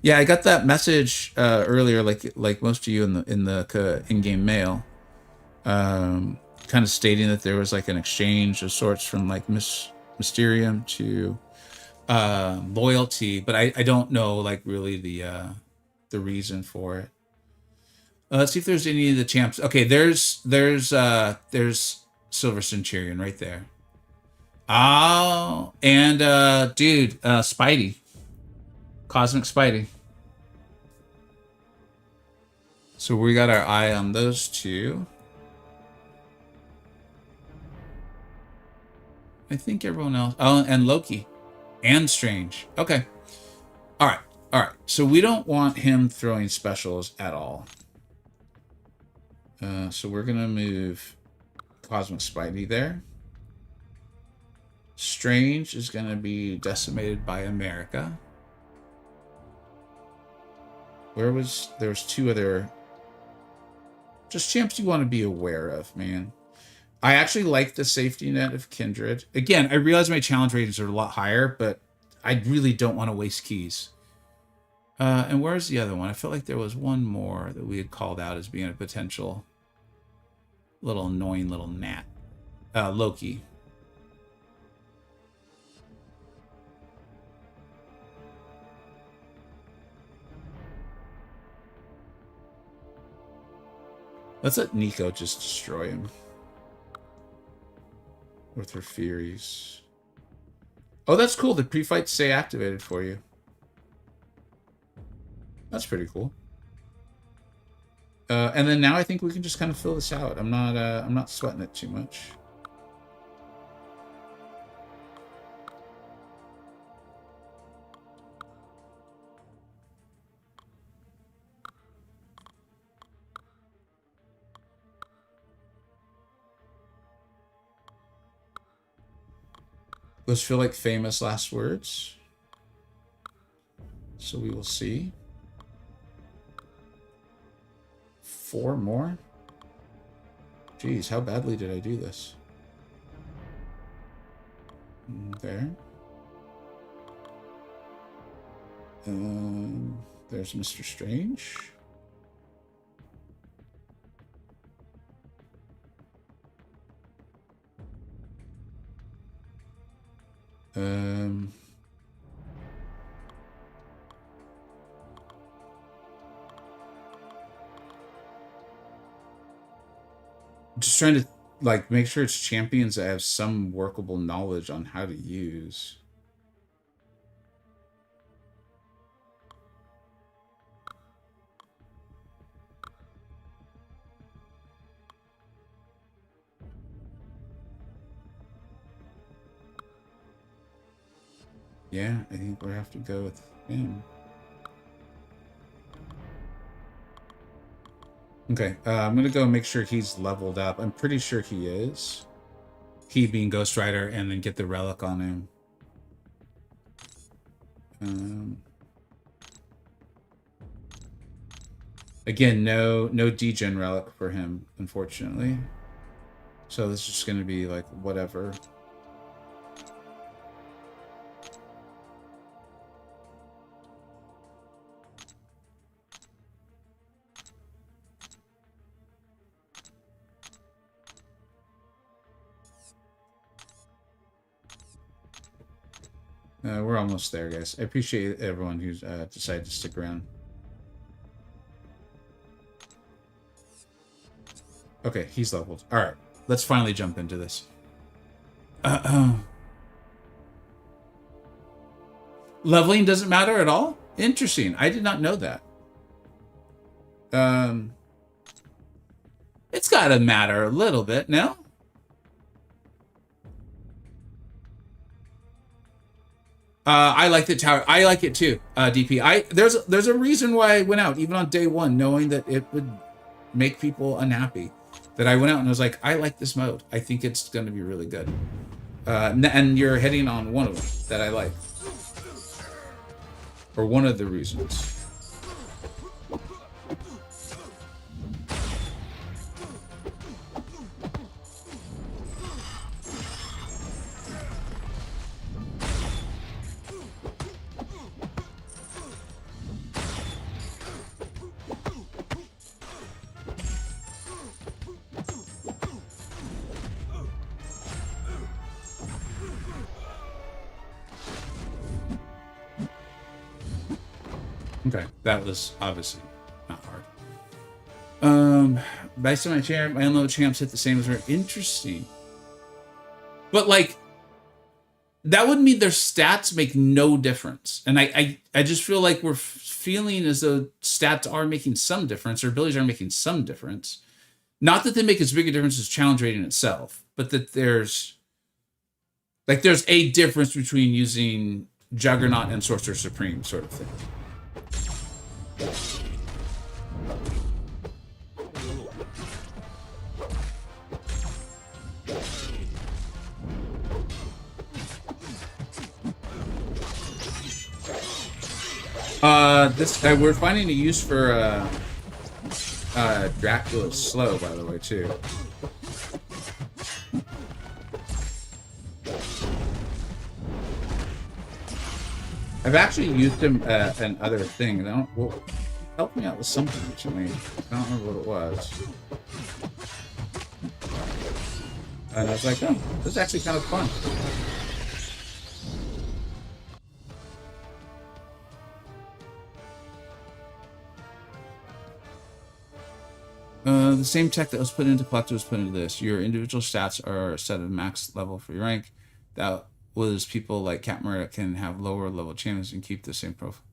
Yeah, I got that message earlier, like most of you in the in-game mail, kind of stating that there was like an exchange of sorts from like Mysterium to loyalty, but I don't know like really the reason for it. Let's see if there's any of the champs. Okay, there's Silver Centurion right there. Oh, and dude, Spidey. Cosmic Spidey. So we got our eye on those two. I think everyone else. Oh, and Loki. And Strange. Okay. All right. All right. So we don't want him throwing specials at all. So we're going to move Cosmic Spidey there. Strange is going to be decimated by America. There's two other just champs you want to be aware of, man. I actually like the safety net of Kindred. Again, I realize my challenge ratings are a lot higher, but I really don't want to waste keys. And where's the other one? I felt like there was one more that we had called out as being a potential little annoying little gnat. Loki. Let's let Nico just destroy him. With her Furies. Oh, that's cool. The pre-fights stay activated for you. That's pretty cool. And then now I think we can just kind of fill this out. I'm not sweating it too much. Those feel like famous last words. So we will see. 4 more? Jeez, how badly did I do this? There. There's Mr. Strange. Just trying to like make sure it's champions that have some workable knowledge on how to use. Yeah, I think we have to go with him. Okay, I'm gonna go make sure he's leveled up. I'm pretty sure he is. He being Ghost Rider, and then get the relic on him. Again, no degen relic for him, unfortunately. So this is just gonna be like whatever. We're almost there, guys. I appreciate everyone who's decided to stick around. Okay, he's leveled. All right, let's finally jump into this. Leveling doesn't matter at all? Interesting. I did not know that. It's got to matter a little bit, no? I like the tower. I like it too, DP. There's a reason why I went out, even on day 1, knowing that it would make people unhappy. That I went out and was like, I like this mode. I think it's going to be really good. And you're hitting on one of them that I like. Or one of the reasons. Okay, that was obviously not hard. Based on my champ, my unload champs hit the same as her. Interesting. But like, that would mean their stats make no difference. And I just feel like we're feeling as though stats are making some difference, or abilities are making some difference. Not that they make as big a difference as challenge rating itself, but that there's a difference between using Juggernaut and Sorcerer Supreme sort of thing. We're finding a use for Dracula's slow, by the way, too. I've actually used him in other things. Well, help me out with something recently. I don't remember what it was. And I was like, oh, this is actually kind of fun. The same tech that was put into Collector was put into this. Your individual stats are set at max level for your rank. That was people like Catmere that can have lower level champions and keep the same profile.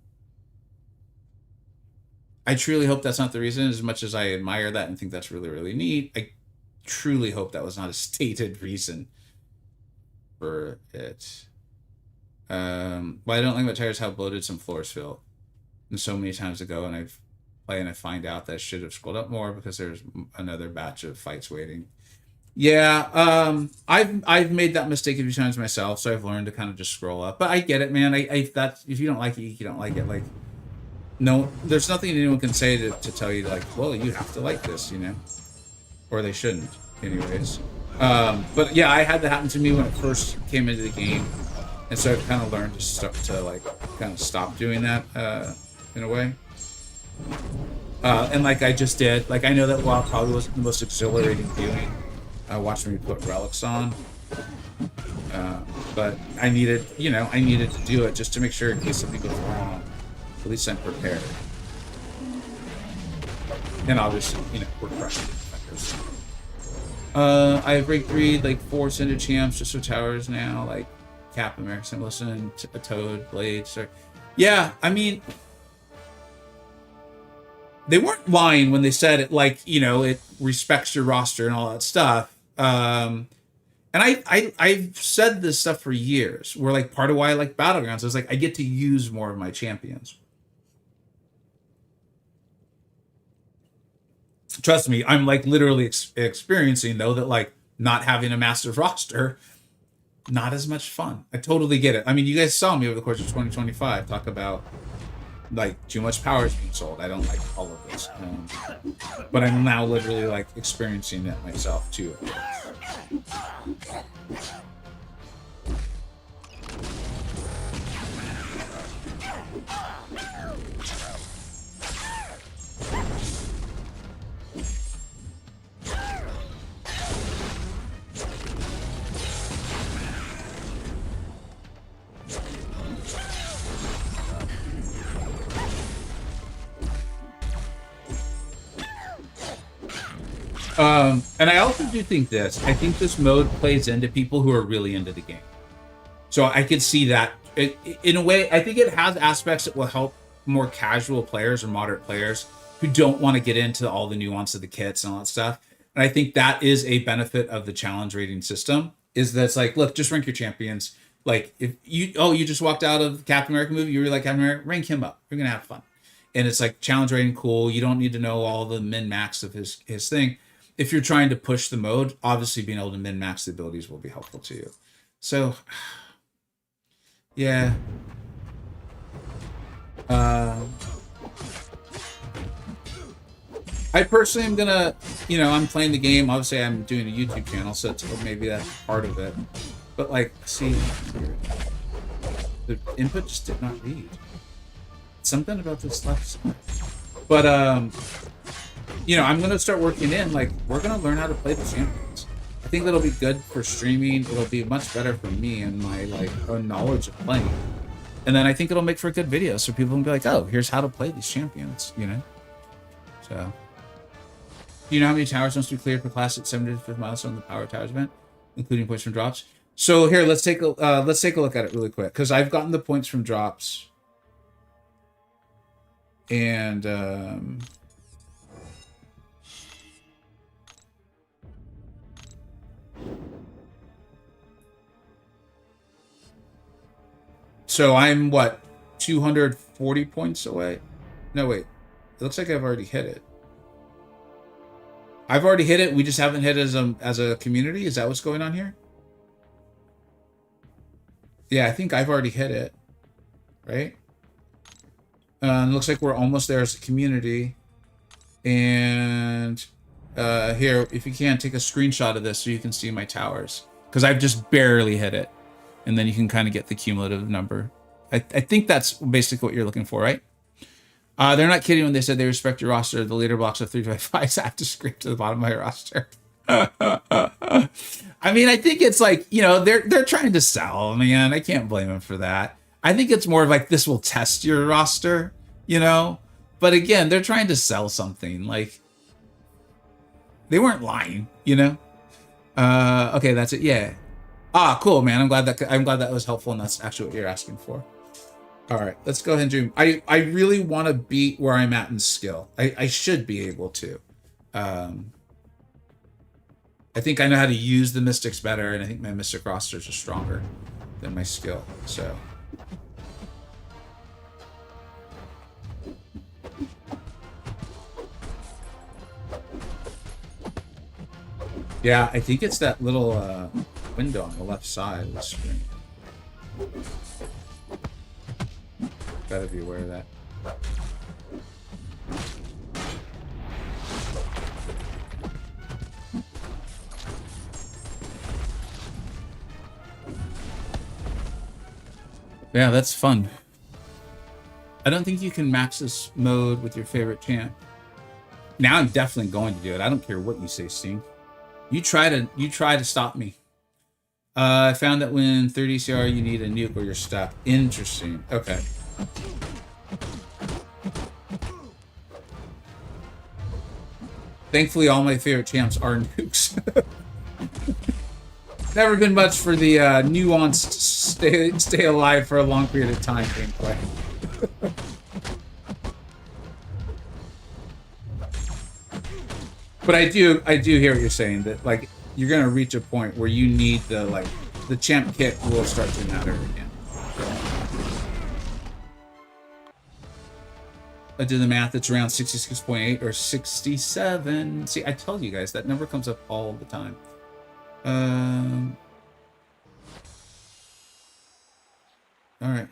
I truly hope that's not the reason. As much as I admire that and think that's really, really neat, I truly hope that was not a stated reason for it. What I don't like about Tire is how bloated some floors feel. And so many times ago, and I've played and I find out that I should have scrolled up more because there's another batch of fights waiting. Yeah, I've made that mistake a few times myself, so I've learned to kind of just scroll up. But I get it, man. That if you don't like it, you don't like it. Like, no, there's nothing anyone can say to tell you like, well, you have to like this, you know, or they shouldn't, anyways. But yeah, I had that happen to me when it first came into the game, and so I've kind of learned to stop doing that in a way. And like I just did, like I know that WoW probably wasn't the most exhilarating viewing. Watching me put relics on, but I needed to do it just to make sure in case something goes wrong, at least I'm prepared. And obviously, we're crushing defenders. I have rank 3, like 4 Cinder champs just for towers now, like Cap, American Listen, a Toad, Blade. So, yeah, I mean, they weren't lying when they said it, like, it respects your roster and all that stuff. And I've said this stuff for years, where like part of why I like Battlegrounds is like I get to use more of my champions. Trust me, I'm like literally experiencing though that like not having a massive roster, not as much fun. I totally get it. I mean, you guys saw me over the course of 2025 talk about like too much power is being sold. I don't like all of this, but I'm now literally like experiencing it myself too. And I also do think this. I think this mode plays into people who are really into the game. So I could see that. In a way, I think it has aspects that will help more casual players or moderate players who don't want to get into all the nuance of the kits and all that stuff. And I think that is a benefit of the challenge rating system, is that it's like, look, just rank your champions. Like, if you just walked out of the Captain America movie, you really like Captain America, rank him up. You're going to have fun. And it's like challenge rating, cool. You don't need to know all the min-max of his thing. If you're trying to push the mode, obviously being able to min-max the abilities will be helpful to you. So, yeah. I personally am gonna, I'm playing the game. Obviously, I'm doing a YouTube channel, so maybe that's part of it. But like, see, the input just did not read. Something about this left side. But I'm gonna start working in, like, we're gonna learn how to play the champions. I think that'll be good for streaming. It'll be much better for me and my own knowledge of playing. And then I think it'll make for a good video, so people can be like, oh, here's how to play these champions, So Do you know how many towers must be cleared per class at 75th milestone of the Power Towers event, including points from drops? So here, let's take a look at it really quick, because I've gotten the points from drops, and so I'm what, 240 points away? No, wait. It looks like I've already hit it. I've already hit it. We just haven't hit it as a community. Is that what's going on here? Yeah, I think I've already hit it. Right? It looks like we're almost there as a community. And here, if you can, take a screenshot of this so you can see my towers. Because I've just barely hit it. And then you can kind of get the cumulative number. I think that's basically what you're looking for, right? They're not kidding when they said they respect your roster. The leader blocks of 3-5 have to scrape to the bottom of my roster. I mean, I think it's like, you know, they're trying to sell, man. I can't blame them for that. I think it's more of like, this will test your roster, you know? But again, they're trying to sell something. Like, they weren't lying, you know? Okay, that's it. Yeah. Ah, cool, man. I'm glad that was helpful, and that's actually what you're asking for. All right, let's go ahead and do. I really want to beat where I'm at in skill. I should be able to. I think I know how to use the mystics better, and I think my mystic rosters are stronger than my skill. So. Yeah, I think it's that little window on the left side of the screen. Gotta be aware of that. Yeah, that's fun. I don't think you can max this mode with your favorite champ. Now I'm definitely going to do it. I don't care what you say, Sting. You try to stop me. I found that when 30 CR you need a nuke or you're stuck. Interesting. Okay. Thankfully, all my favorite champs are nukes. Never been much for the nuanced stay alive for a long period of time gameplay. But I do hear what you're saying, that like you're gonna reach a point where you need the champ kit will start to matter again. I did the math, it's around 66.8 or 67. See, I told you guys that number comes up all the time. All right.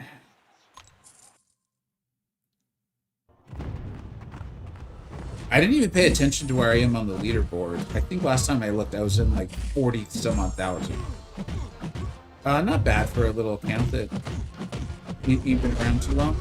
I didn't even pay attention to where I am on the leaderboard. I think last time I looked, I was in like 40 some odd thousand. Not bad for a little account that you've been around too long.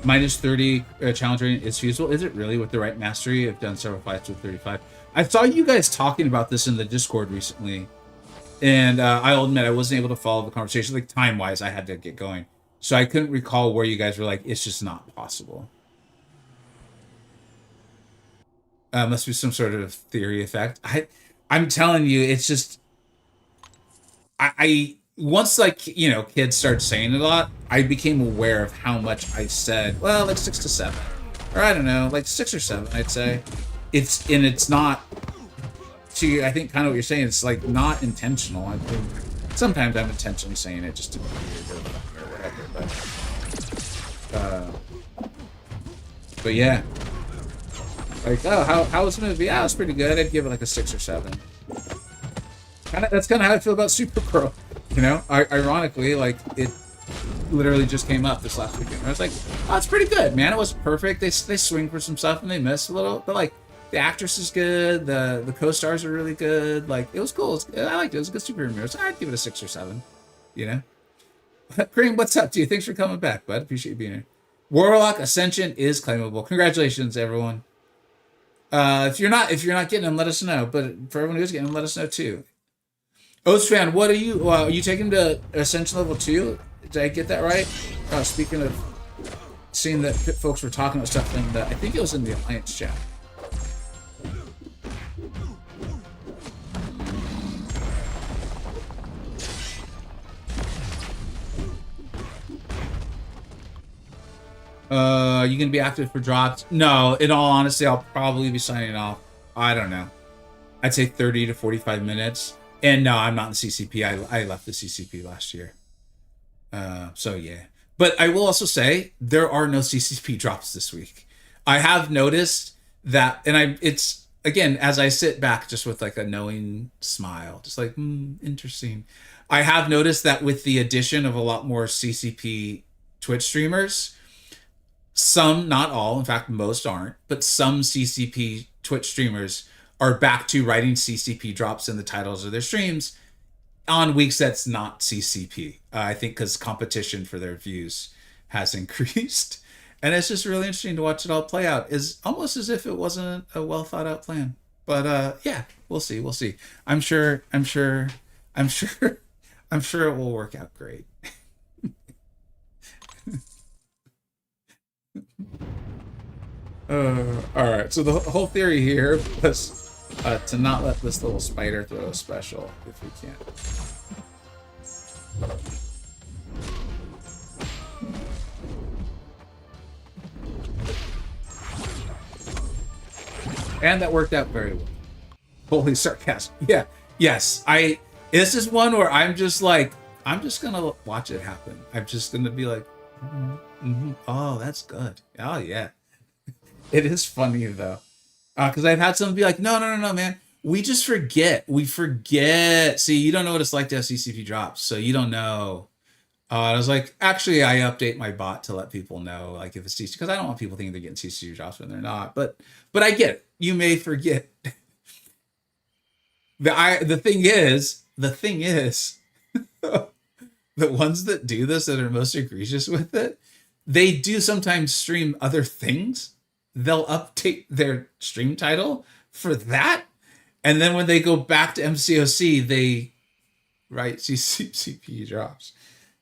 Minus 30 challenge rating is feasible. Is it really with the right mastery? I've done several fights with 35. I saw you guys talking about this in the Discord recently. And I'll admit I wasn't able to follow the conversation. Like time-wise, I had to get going. So I couldn't recall where you guys were like, it's just not possible. Must be some sort of theory effect. I'm telling you, it's just... I once, like, you know, kids started saying it a lot, I became aware of how much I said, well, like 6 to 7. Or I don't know, like 6 or 7, I'd say. It's not, to, I think kind of what you're saying, it's like not intentional. I think sometimes I'm intentionally saying it just to be weird or whatever, but yeah. Like, oh, how was the movie? Yeah, it was pretty good. I'd give it like a 6 or 7. That's kind of how I feel about Supergirl. You know, ironically, like, it literally just came up this last weekend. I was like, oh, it's pretty good, man. It wasn't perfect. They swing for some stuff and they miss a little, but like, the actress is good. The co-stars are really good. Like, it was cool. I liked it. It was a good superhero movie. So I'd give it a 6 or 7. You know, Cream, what's up to you? Thanks for coming back, bud. Appreciate you being here. Warlock Ascension is claimable. Congratulations, everyone. If you're not getting them, let us know. But for everyone who's getting them, let us know too. Oats fan, what are you taking to Ascension level 2? Did I get that right? Speaking of seeing that folks were talking about stuff, and I think it was in the Alliance chat. You gonna be active for drops? No, in all honesty, I'll probably be signing off. I don't know. I'd say 30 to 45 minutes. And no, I'm not in CCP. I left the CCP last year. So yeah. But I will also say there are no CCP drops this week. I have noticed that, and it's again, as I sit back just with like a knowing smile, just like, interesting. I have noticed that with the addition of a lot more CCP Twitch streamers, some, not all, in fact, most aren't, but some CCP Twitch streamers are back to writing CCP drops in the titles of their streams on weeks that's not CCP. I think because competition for their views has increased. And it's just really interesting to watch it all play out. It's almost as if it wasn't a well thought out plan. But yeah, we'll see. We'll see. I'm sure it will work out great. All right. So the whole theory here was to not let this little spider throw a special if we can. And that worked out very well. Holy sarcasm. Yeah. Yes. This is one where I'm just like, I'm just gonna watch it happen. I'm just gonna be like, oh, that's good. Oh yeah. It is funny though. Because I've had someone be like, no, man. We just forget. We forget. See, you don't know what it's like to have CCP drops, so you don't know. I was like, actually, I update my bot to let people know, like if it's CCP, because I don't want people thinking they're getting CCP drops when they're not. But I get it. You may forget. The thing is, the ones that do this that are most egregious with it, they do sometimes stream other things. They'll update their stream title for that, and then when they go back to MCoC, they write CCP drops.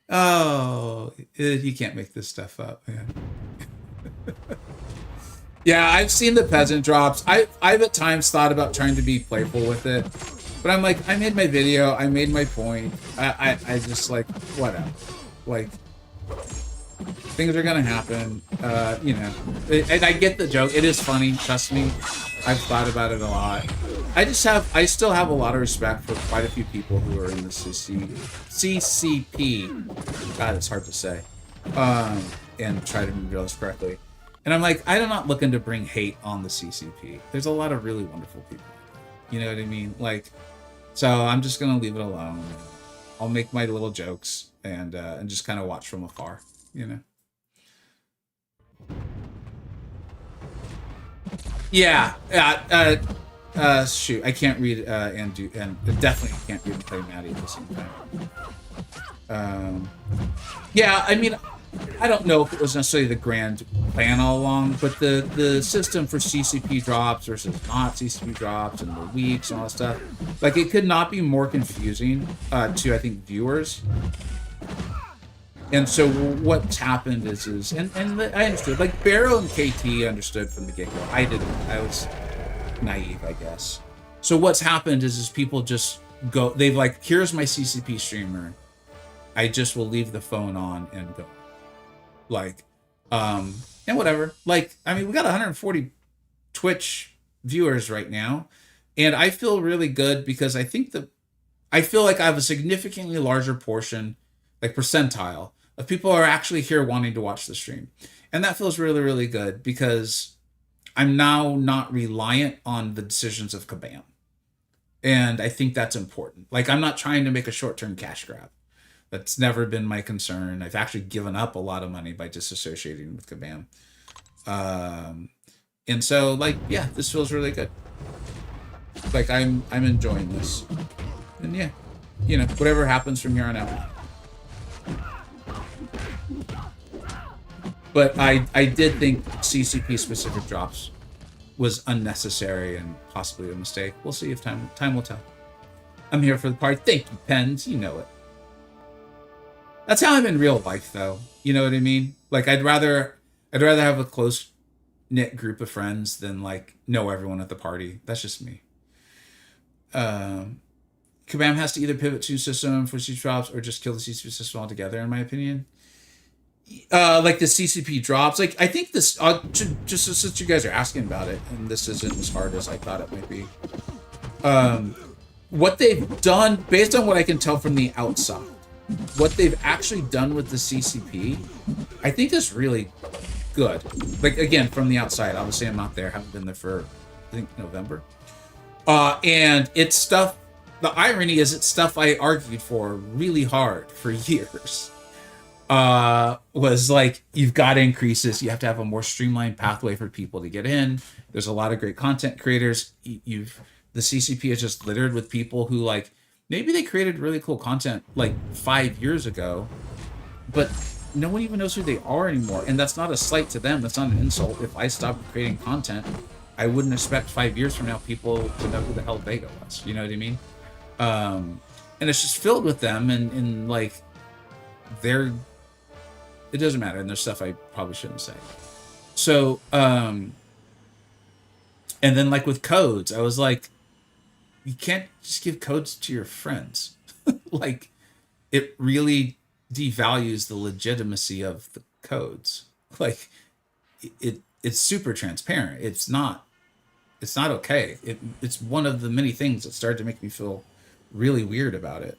Oh, you can't make this stuff up, man. Yeah, I've seen the peasant drops. I've at times thought about trying to be playful with it, but I'm like, I made my video, I made my point. I just like, whatever. Like, things are gonna happen, you know. And I get the joke. It is funny. Trust me. I've thought about it a lot. I still have a lot of respect for quite a few people who are in the CCP. God, it's hard to say. And try to reveal this correctly. And I'm like, I'm not looking to bring hate on the CCP. There's a lot of really wonderful people. You know what I mean? Like, so I'm just gonna leave it alone. I'll make my little jokes and just kind of watch from afar. You know. Yeah. Shoot, I can't read and definitely can't read and play Maddie at the same time. Yeah, I mean, I don't know if it was necessarily the grand plan all along, but the system for CCP drops versus not CCP drops and the weeks and all that stuff, like, it could not be more confusing to, I think, viewers. And so what's happened is and I understood, like, Barrow and KT understood from the get-go. I didn't. I was naive, I guess. So what's happened is people just go, they've like, here's my CCP streamer. I just will leave the phone on and go. Like, and whatever. Like, I mean, we got 140 Twitch viewers right now. And I feel really good because I feel like I have a significantly larger portion, like percentile, of people are actually here wanting to watch the stream. And that feels really, really good because I'm now not reliant on the decisions of Kabam. And I think that's important. Like, I'm not trying to make a short-term cash grab. That's never been my concern. I've actually given up a lot of money by disassociating with Kabam. And so, like, yeah, this feels really good. Like, I'm enjoying this. And yeah, you know, whatever happens from here on out. But I did think CCP specific drops was unnecessary and possibly a mistake. We'll see if time will tell. I'm here for the party. Thank you, Pens. You know it. That's how I'm in real life, though. You know what I mean? Like, I'd rather have a close knit group of friends than like know everyone at the party. That's just me. Kabam has to either pivot to system for CCP drops or just kill the CCP system altogether, in my opinion. Like the CCP drops, like I think this just since you guys are asking about it, and this isn't as hard as I thought it might be. What they've done, based on what I can tell from the outside, what they've actually done with the CCP, I think is really good. Like, again, from the outside, obviously I'm not there, haven't been there for, I think, November. And it's stuff, the irony is it's stuff I argued for really hard for years. Was like, you've got to increase this, you have to have a more streamlined pathway for people to get in. There's a lot of great content creators. The CCP is just littered with people who, like, maybe they created really cool content like 5 years ago, but no one even knows who they are anymore. And that's not a slight to them. That's not an insult. If I stopped creating content, I wouldn't expect 5 years from now people to know who the hell Vega was. You know what I mean? And it's just filled with them, and like, it doesn't matter. And there's stuff I probably shouldn't say. So, and then like with codes, I was like, you can't just give codes to your friends. Like, it really devalues the legitimacy of the codes. Like, it's super transparent. It's not okay. It's one of the many things that started to make me feel really weird about it.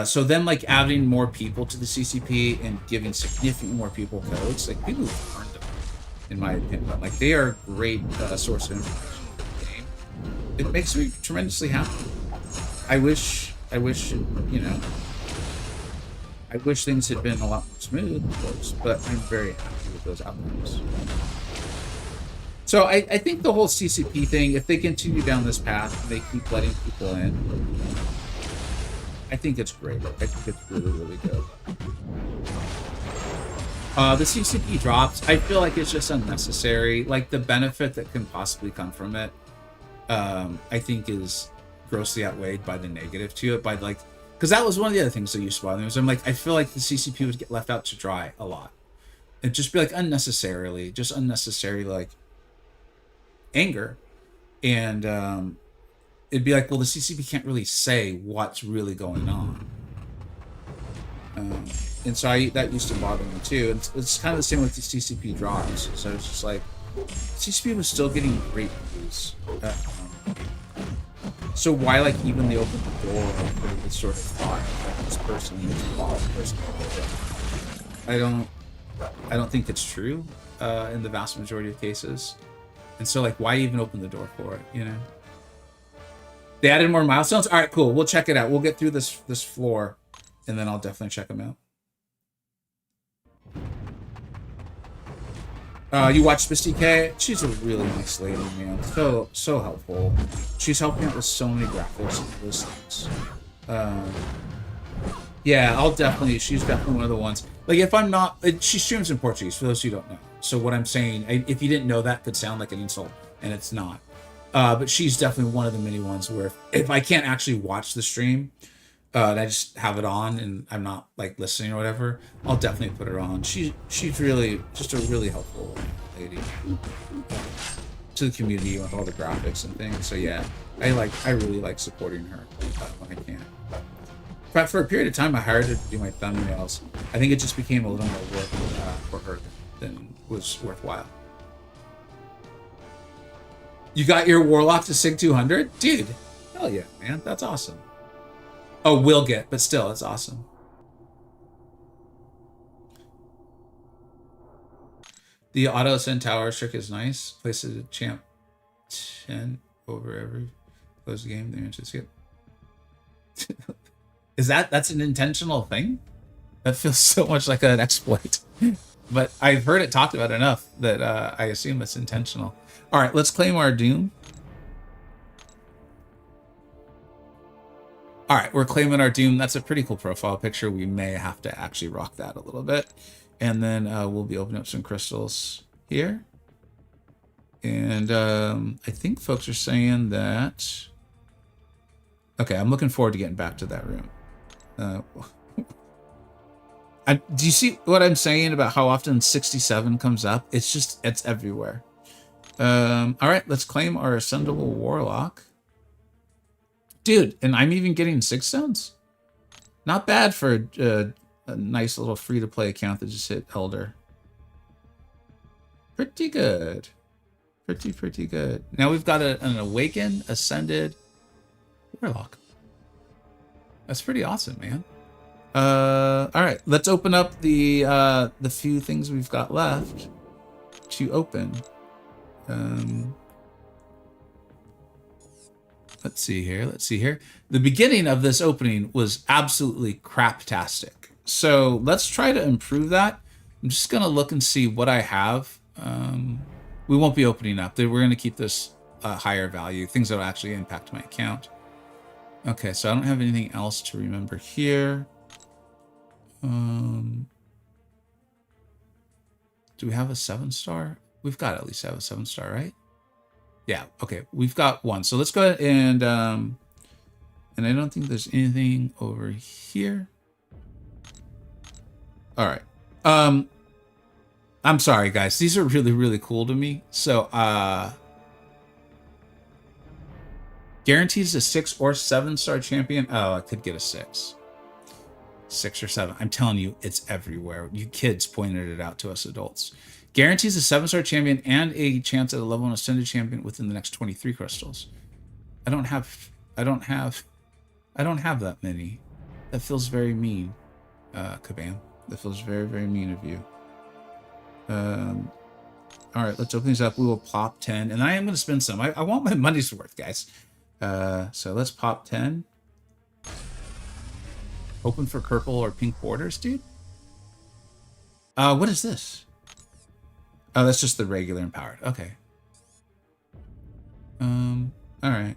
So then, like, adding more people to the CCP and giving significantly more people codes, like, people who've earned them, in my opinion, like, they are a great source of information for the game. It makes me tremendously happy. I wish, you know, I wish things had been a lot more smooth, of course, but I'm very happy with those outcomes. So I think the whole CCP thing, if they continue down this path, they keep letting people in, I think it's great. I think it's really, really good. The CCP drops, I feel like it's just unnecessary. Like, the benefit that can possibly come from it, I think is grossly outweighed by the negative to it. By, like, because that was one of the other things that used to bother me. Was I'm like, I feel like the CCP would get left out to dry a lot. It'd just be like unnecessary, like, anger. And it'd be like, well, the CCP can't really say what's really going on. And so that used to bother me too. And it's kind of the same with the CCP drops. So it's just like, CCP was still getting great views. So why, like, even they opened the door for this sort of thought, like, this person is involved, I don't think it's true in the vast majority of cases. And so, like, why even open the door for it, you know? They added more milestones? All right, cool. We'll check it out. We'll get through this floor, and then I'll definitely check them out. You watch Miss DK? She's a really nice lady, man. So helpful. She's helping out with so many graphics and those things. Yeah, she's definitely one of the ones. Like, if I'm not, she streams in Portuguese, for those who don't know. So what I'm saying, if you didn't know that, could sound like an insult, and it's not. But she's definitely one of the many ones where if I can't actually watch the stream, and I just have it on and I'm not, like, listening or whatever, I'll definitely put her on. She's really just a really helpful lady to the community with all the graphics and things. So yeah, I really like supporting her when I can. But for a period of time, I hired her to do my thumbnails. I think it just became a little more work for her than was worthwhile. You got your Warlock to Sig 200? Dude, hell yeah, man. That's awesome. Oh, will get, but still, it's awesome. The auto ascend tower trick is nice. Places a champ 10 over every close the game. They mentioned skip. That's an intentional thing? That feels so much like an exploit. But I've heard it talked about enough that I assume it's intentional. All right, let's claim our doom. All right, we're claiming our doom. That's a pretty cool profile picture. We may have to actually rock that a little bit. And then we'll be opening up some crystals here. And I think folks are saying that... Okay, I'm looking forward to getting back to that room. Do you see what I'm saying about how often 67 comes up? It's everywhere. All right, let's claim our Ascendable Warlock. Dude, and I'm even getting 6 stones. Not bad for a nice little free-to-play account that just hit Elder. Pretty good. Pretty good. Now we've got an Awakened, Ascended Warlock. That's pretty awesome, man. All right, let's open up the few things we've got left to open. Let's see here. The beginning of this opening was absolutely craptastic. So let's try to improve that. I'm just gonna look and see what I have. We won't be opening up. We're gonna keep this higher value, things that will actually impact my account. Okay, so I don't have anything else to remember here. Do we have a 7-star? We've got to at least have a 7-star, right? Yeah, okay, we've got one. So let's go ahead and I don't think there's anything over here. All right. I'm sorry, guys. These are really cool to me. So, guarantees a 6 or 7-star champion. Oh, I could get a 6. 6 or 7. I'm telling you, it's everywhere. You kids pointed it out to us adults. Guarantees a 7-star champion and a chance at a level 1 ascended champion within the next 23 crystals. I don't have that many. That feels very mean, Kabam. That feels very mean of you. All right, let's open these up. We will pop 10, and I am going to spend some. I want my money's worth, guys. So let's pop 10. Open for purple or pink borders, dude. What is this? Oh, that's just the regular empowered. Okay. All right.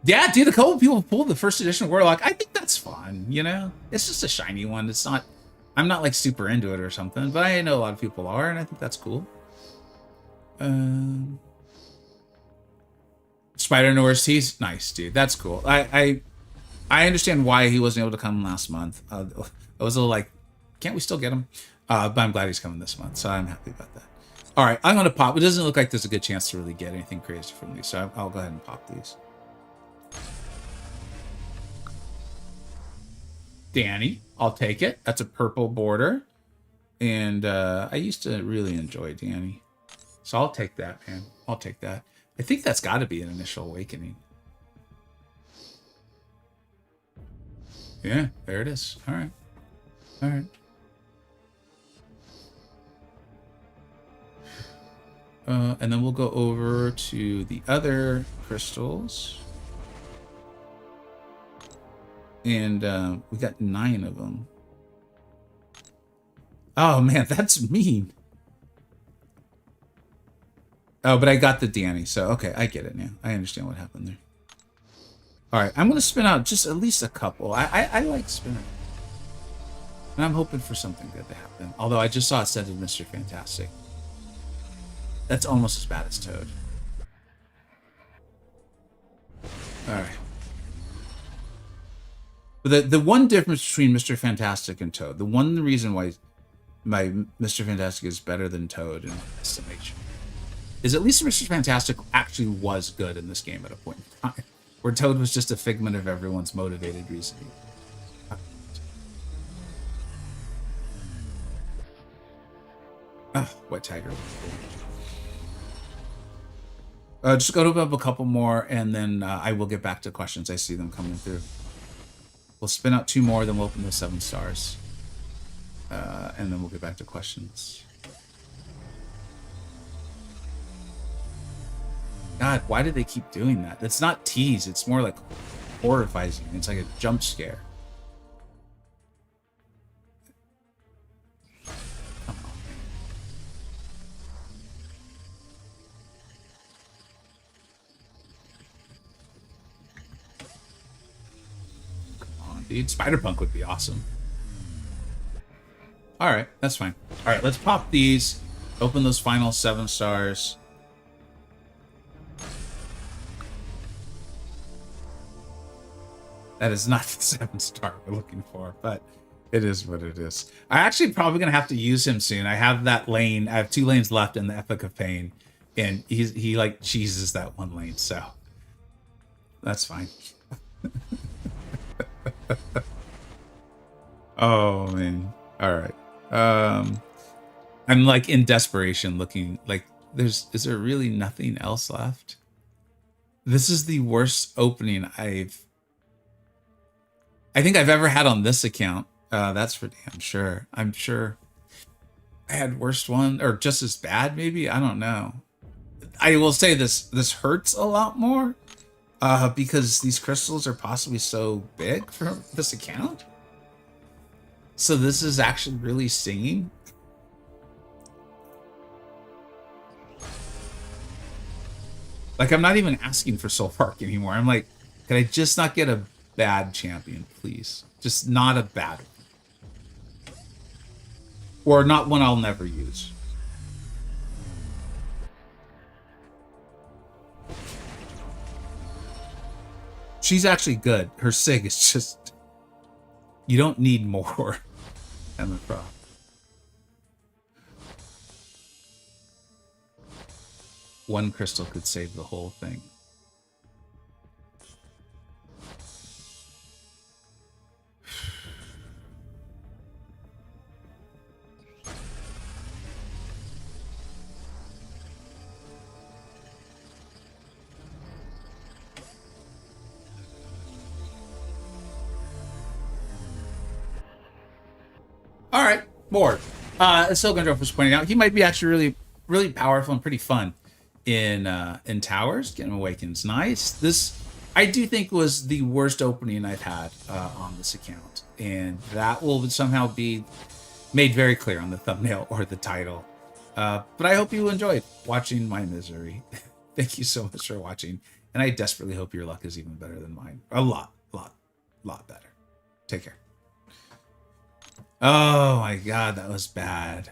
Yeah, dude, a couple people pulled the first edition Warlock. I think that's fun, you know? It's just a shiny one. It's not... I'm not, like, super into it or something, but I know a lot of people are, and I think that's cool. Spider Norris tees, nice, dude. That's cool. I understand why he wasn't able to come last month. I was a little like, can't we still get him? But I'm glad he's coming this month, so I'm happy about that. All right, I'm gonna pop. It doesn't look like there's a good chance to really get anything crazy from these, so I'll go ahead and pop these. Danny, I'll take it. That's a purple border, and I used to really enjoy Danny, so I'll take that, man. I'll take that. I think that's got to be an initial awakening. Yeah, there it is. All right. And then we'll go over to the other crystals. And we got 9 of them. Oh, man, that's mean. Oh, but I got the Danny, so okay, I get it now. I understand what happened there. All right, I'm going to spin out just at least a couple. I like spinning. And I'm hoping for something good to happen. Although I just saw it said to Mr. Fantastic. That's almost as bad as Toad. All right. But the one difference between Mr. Fantastic and Toad, the one reason why my Mr. Fantastic is better than Toad in my estimation, is at least Mr. Fantastic actually was good in this game at a point in time, where Toad was just a figment of everyone's motivated reasoning. Oh, White Tiger. Just go to up a couple more, and then I will get back to questions. I see them coming through. We'll spin out 2 more, then we'll open the 7 stars. And then we'll get back to questions. God, why did they keep doing that? It's not tease. It's more like horrifying. It's like a jump scare. Come on. Come on, dude. Spider-Punk would be awesome. All right, that's fine. All right, let's pop these. Open those final 7 stars. That is not the 7-star we're looking for, but it is what it is. I'm actually probably going to have to use him soon. I have that lane. I have 2 lanes left in the Epic of Pain, and he like cheeses that 1 lane, so that's fine. Oh, man. All right. I'm like in desperation looking like is there really nothing else left? This is the worst opening I think I've ever had on this account. That's for damn sure. I'm sure I had worst one or just as bad, maybe. I don't know. I will say this hurts a lot more because these crystals are possibly so big for this account. So this is actually really stinging. Like, I'm not even asking for Soul Park anymore. I'm like, can I just not get a bad champion, please? Just not a bad one. Or not one I'll never use. She's actually good. Her Sig is just... You don't need more than the prop. One crystal could save the whole thing. All right, board. As Silgandrov was pointing out, he might be actually really powerful and pretty fun in towers. Getting Awakens, nice. This I do think was the worst opening I've had on this account, and that will somehow be made very clear on the thumbnail or the title. But I hope you enjoyed watching my misery. Thank you so much for watching, and I desperately hope your luck is even better than mine. A lot better. Take care. Oh my god, that was bad.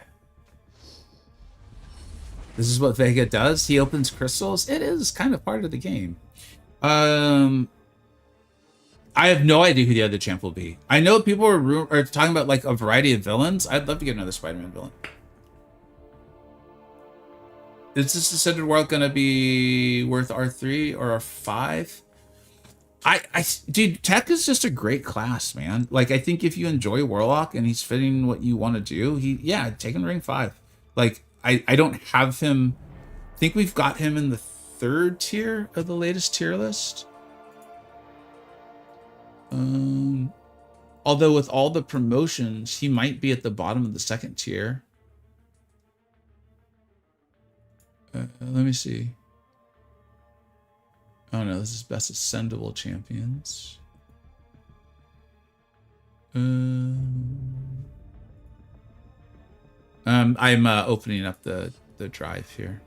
This is what Vega does. He opens crystals. It is kind of part of the game. I have no idea who the other champ will be. I know people are talking about like a variety of villains. I'd love to get another Spider-Man villain. Is this Ascended World going to be worth R3 or R5? Dude, Tech is just a great class, man. Like, I think if you enjoy Warlock and he's fitting what you want to do, take him ring 5. Like, I don't have him. I think we've got him in the 3rd tier of the latest tier list. Although with all the promotions, he might be at the bottom of the 2nd tier. Let me see. Oh no, this is best ascendable champions. I'm opening up the drive here.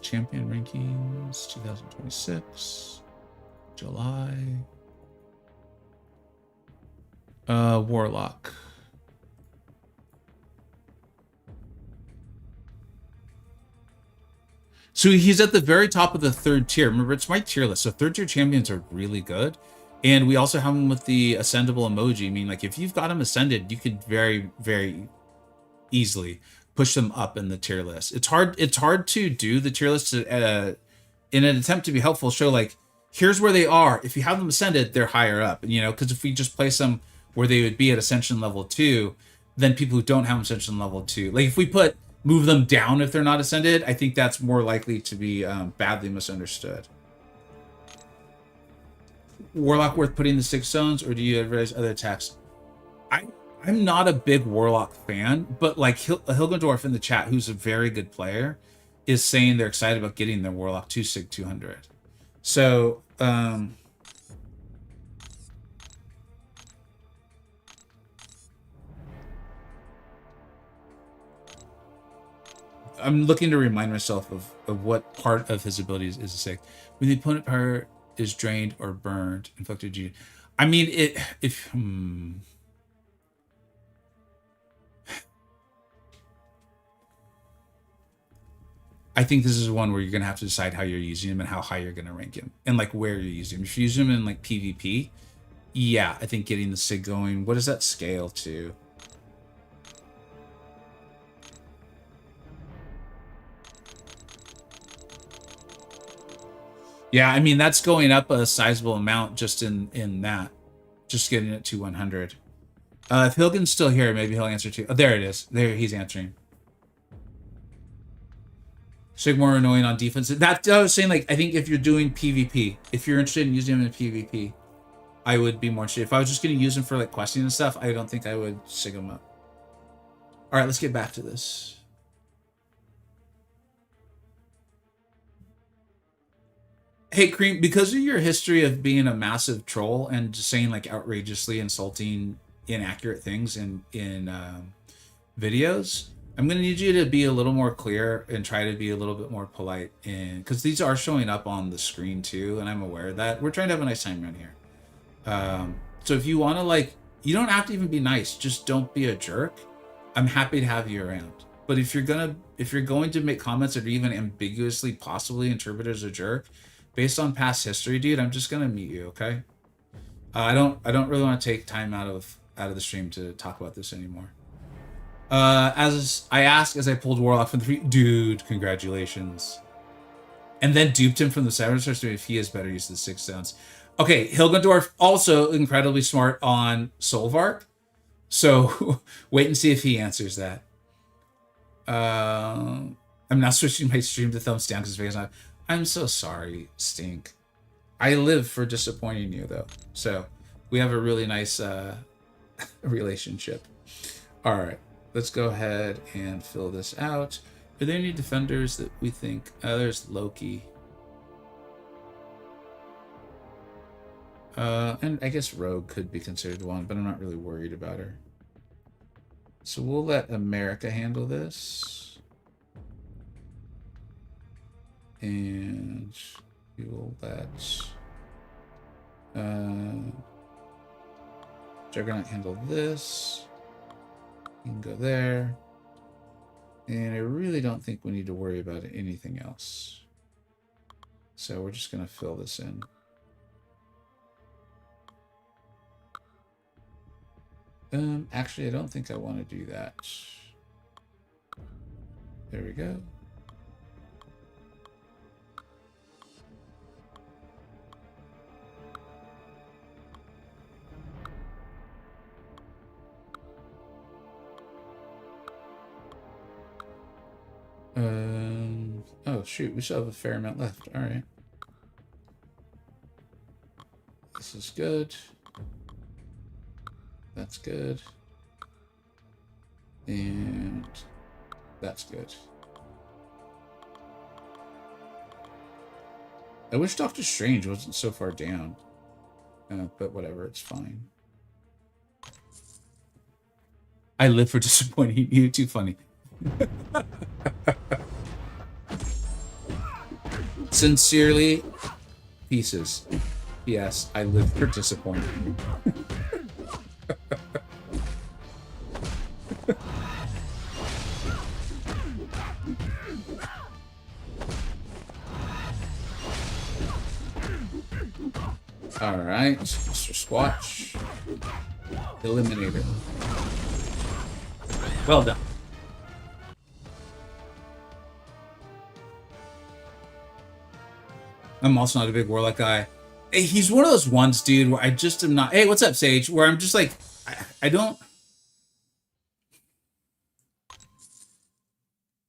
Champion rankings 2026 July. Warlock. So he's at the very top of the 3rd tier. Remember, it's my tier list. So 3rd tier champions are really good. And we also have him with the ascendable emoji. I mean, like, if you've got him ascended, you could very, very easily push them up in the tier list. It's hard to do the tier list in an attempt to be helpful, show like, here's where they are. If you have them ascended, they're higher up. You know, because if we just place them where they would be at Ascension level 2, then people who don't have Ascension level 2, like if we move them down if they're not ascended, I think that's more likely to be badly misunderstood. Warlock worth putting the 6 zones, or do you advise other attacks? I'm not a big Warlock fan, but like Hilgendorf in the chat, who's a very good player, is saying they're excited about getting their Warlock 2 Sig 200. So I'm looking to remind myself of what part of his abilities is a Sig. When the opponent power is drained or burned, inflicted G. I mean, I think this is one where you're gonna have to decide how you're using him and how high you're gonna rank him, and like where you're using him. If you use him in like PvP, yeah, I think getting the SIG going. What does that scale to? Yeah, I mean that's going up a sizable amount just in that, just getting it to 100. If Hilgen's still here, maybe he'll answer too. Oh, there it is. There he's answering. SIG more annoying on defense. That I was saying, like, I think if you're doing PvP, if you're interested in using him in PvP, I would be more interested. If I was just going to use him for like questing and stuff, I don't think I would SIG him up. All right, let's get back to this. Hey, Cream, because of your history of being a massive troll and just saying like outrageously insulting, inaccurate things in videos, I'm gonna need you to be a little more clear and try to be a little bit more polite, and because these are showing up on the screen too, and I'm aware of that. We're trying to have a nice time around here. So if you want to, like, you don't have to even be nice. Just don't be a jerk. I'm happy to have you around. But if you're going to make comments that are even ambiguously possibly interpreted as a jerk, based on past history, dude, I'm just gonna mute you, okay? I don't really want to take time out of the stream to talk about this anymore. As I asked as I pulled Warlock from the free, dude, congratulations. And then duped him from the 7-star stream if he has better use of the 6 stones. Okay, Hilgendorf also incredibly smart on Solvark. So wait and see if he answers that. I'm now switching my stream to thumbs down because Vega's not. I'm so sorry, Stink. I live for disappointing you, though. So we have a really nice relationship. All right, let's go ahead and fill this out. Are there any defenders that we think... there's Loki. And I guess Rogue could be considered one, but I'm not really worried about her. So we'll let America handle this. And we will let Juggernaut handle this. You can go there. And I really don't think we need to worry about anything else. So we're just going to fill this in. Actually, I don't think I want to do that. There we go. Oh shoot, we still have a fair amount left. All right. This is good. That's good. And that's good. I wish Doctor Strange wasn't so far down. But whatever, it's fine. I live for disappointing you. Too funny. Sincerely, Pieces. Yes, I live for disappointing you. All right, Mr. Squatch. Eliminator. Well done. I'm also not a big Warlock guy. Hey, he's one of those ones, dude, where I just am not... Hey, what's up, Sage? Where I'm just like, I don't...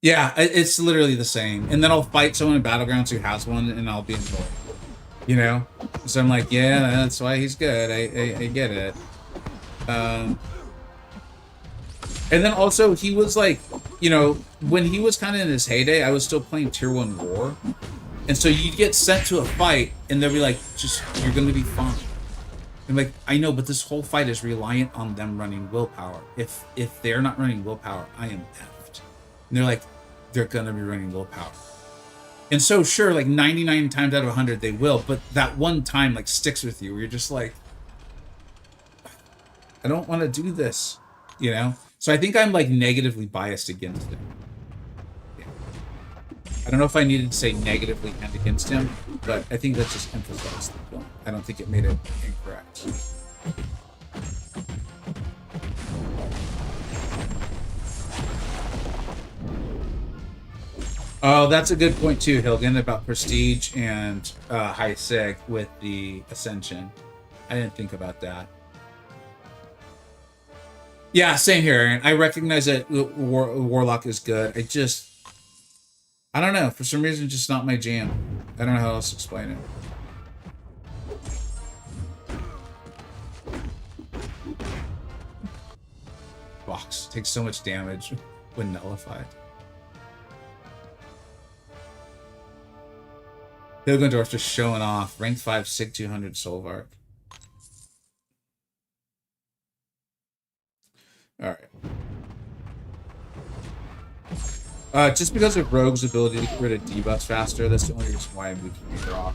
Yeah, it's literally the same. And then I'll fight someone in Battlegrounds who has one, and I'll be annoyed. You know? So I'm like, yeah, that's why he's good. I get it. And then also, he was like, you know, when he was kind of in his heyday, I was still playing Tier 1 War. And so you'd get sent to a fight, and they'll be like, just, you're going to be fine. I'm like, I know, but this whole fight is reliant on them running willpower. If they're not running willpower, I am effed. And they're like, they're going to be running willpower. And so, sure, like 99 times out of 100, they will, but that one time, like, sticks with you, where you're just like, I don't want to do this, you know? So I think I'm like negatively biased against him. Yeah. I don't know if I needed to say negatively and against him, but I think that just emphasized the point. I don't think it made it incorrect. Oh, that's a good point too, Hilgen, about prestige and high seg with the ascension. I didn't think about that. Yeah, same here, Aaron. I recognize that Warlock is good. I don't know. For some reason, just not my jam. I don't know how else to explain it. Box takes so much damage when nullified. Hilgendorf just showing off. Rank 5, Sig 200 Solvark. Alright. Just because of Rogue's ability to get rid of debuffs faster, that's the only reason why I moved Vega off.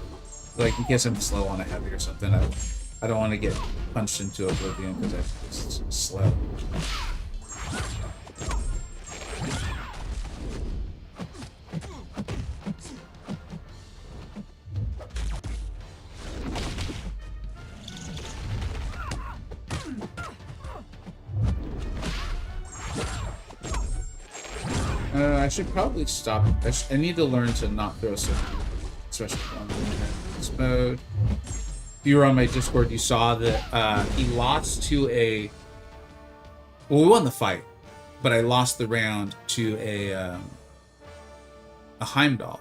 Like, in case I'm slow on a heavy or something, I don't want to get punched into oblivion because it's slow. I should probably stop. I need to learn to not throw so many, especially on this mode. If you were on my Discord, you saw that he lost to a... Well, we won the fight, but I lost the round to a Heimdall.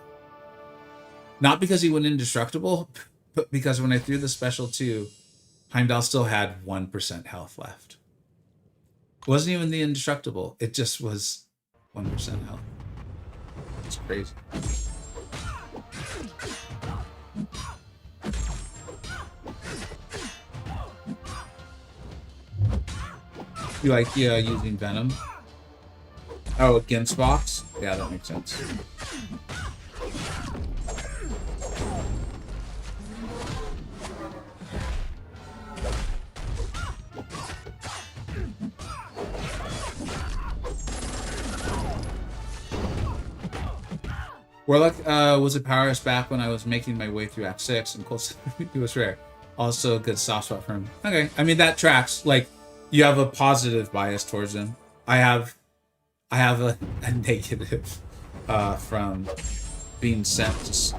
Not because he went indestructible, but because when I threw the special 2, Heimdall still had 1% health left. It wasn't even the indestructible. It just was 1% health. It's crazy. You like using Venom? Oh, against box? Yeah, that makes sense. Warlock was a powerhouse back when I was making my way through Act 6, and Cold he was rare. Also a good soft spot for him. Okay, I mean that tracks. Like, you have a positive bias towards him. I have a negative from being sent.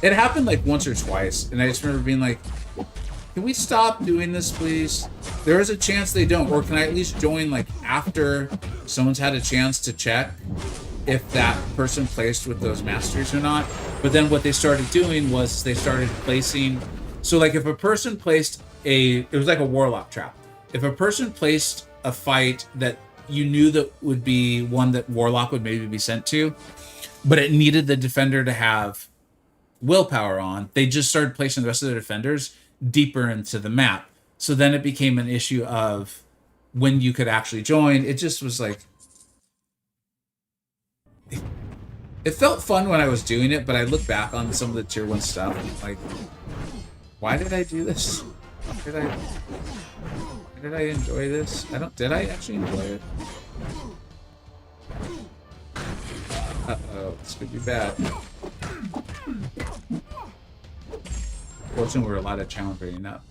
It happened like once or twice, and I just remember being like, "Can we stop doing this, please?" There is a chance they don't, or can I at least join like after someone's had a chance to check if that person placed with those masters or not. But then what they started doing was they started placing, so like if a person placed it was like a warlock trap. If a person placed a fight that you knew that would be one that warlock would maybe be sent to, but it needed the defender to have willpower on, they just started placing the rest of the defenders deeper into the map. So then it became an issue of when you could actually join. It just was like, it felt fun when I was doing it, but I look back on some of the tier 1 stuff and I'm like, why did I do this? Did I enjoy this? Did I actually enjoy it? Uh-oh, this could be bad. Fortunately, we're a lot of challenge rating up.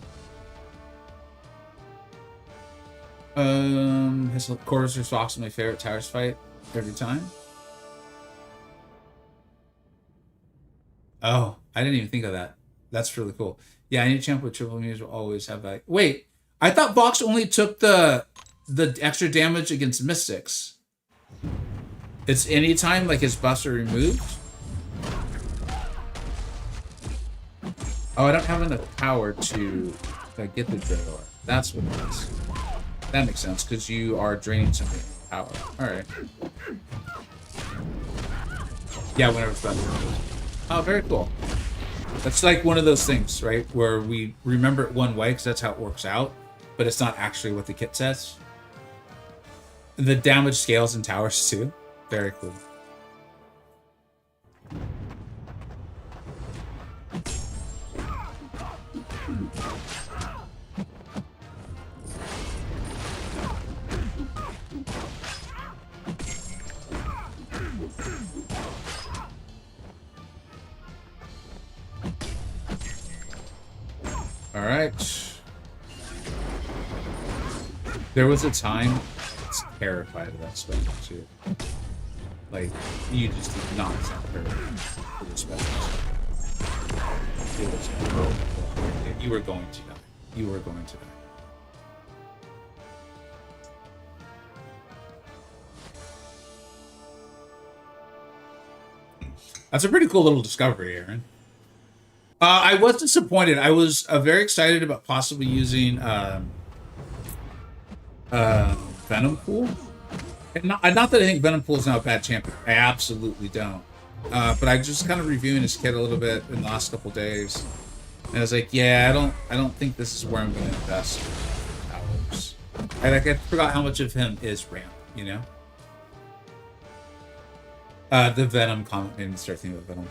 His quarters vs. Fox is my favorite towers fight every time. Oh, I didn't even think of that. That's really cool. Yeah, any champ with triple immunities will always have that. Wait, I thought Vox only took the extra damage against Mystics. It's anytime like his buffs are removed. Oh, I don't have enough power to get the Dreador. That's what it is. That makes sense, because you are draining something power. Alright. Yeah, whenever it's buffs are removed. Oh, very cool. That's like one of those things, right? Where we remember it one way because that's how it works out, but it's not actually what the kit says. The damage scales in towers too. Very cool. All right. There was a time I was terrified of that spell too. Like, you just did not sound terrified for the spell. It was horrible. You were going to die. You were going to die. That's a pretty cool little discovery, Aaron. I was disappointed. I was very excited about possibly using Venom Pool. And not that I think Venom Pool is not a bad champion. I absolutely don't. But I just kind of reviewing his kit a little bit in the last couple days, and I was like, yeah, I don't think this is where I'm going to invest hours. I forgot how much of him is ramp, you know. The Venom comment made me start thinking about Venom.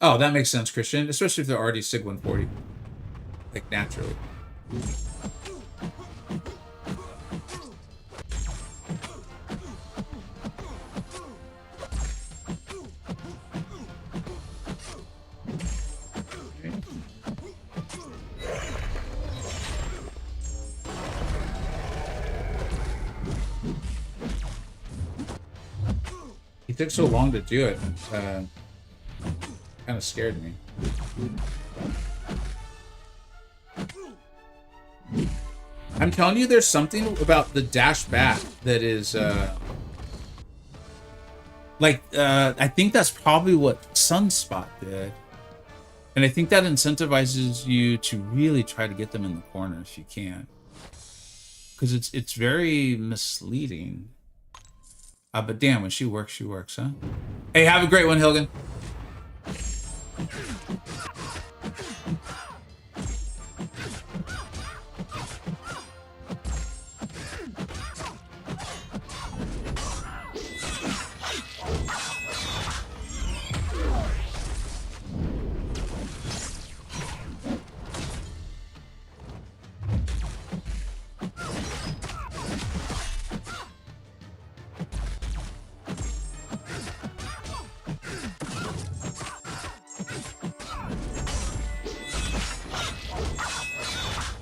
Oh, that makes sense, Christian. Especially if they're already SIG 140. Like, naturally. He took so long to do it. Kind of scared me. I'm telling you, there's something about the dash back that is, I think that's probably what Sunspot did. And I think that incentivizes you to really try to get them in the corner if you can. Because it's very misleading. But damn, when she works, huh? Hey, have a great one, Hilgen.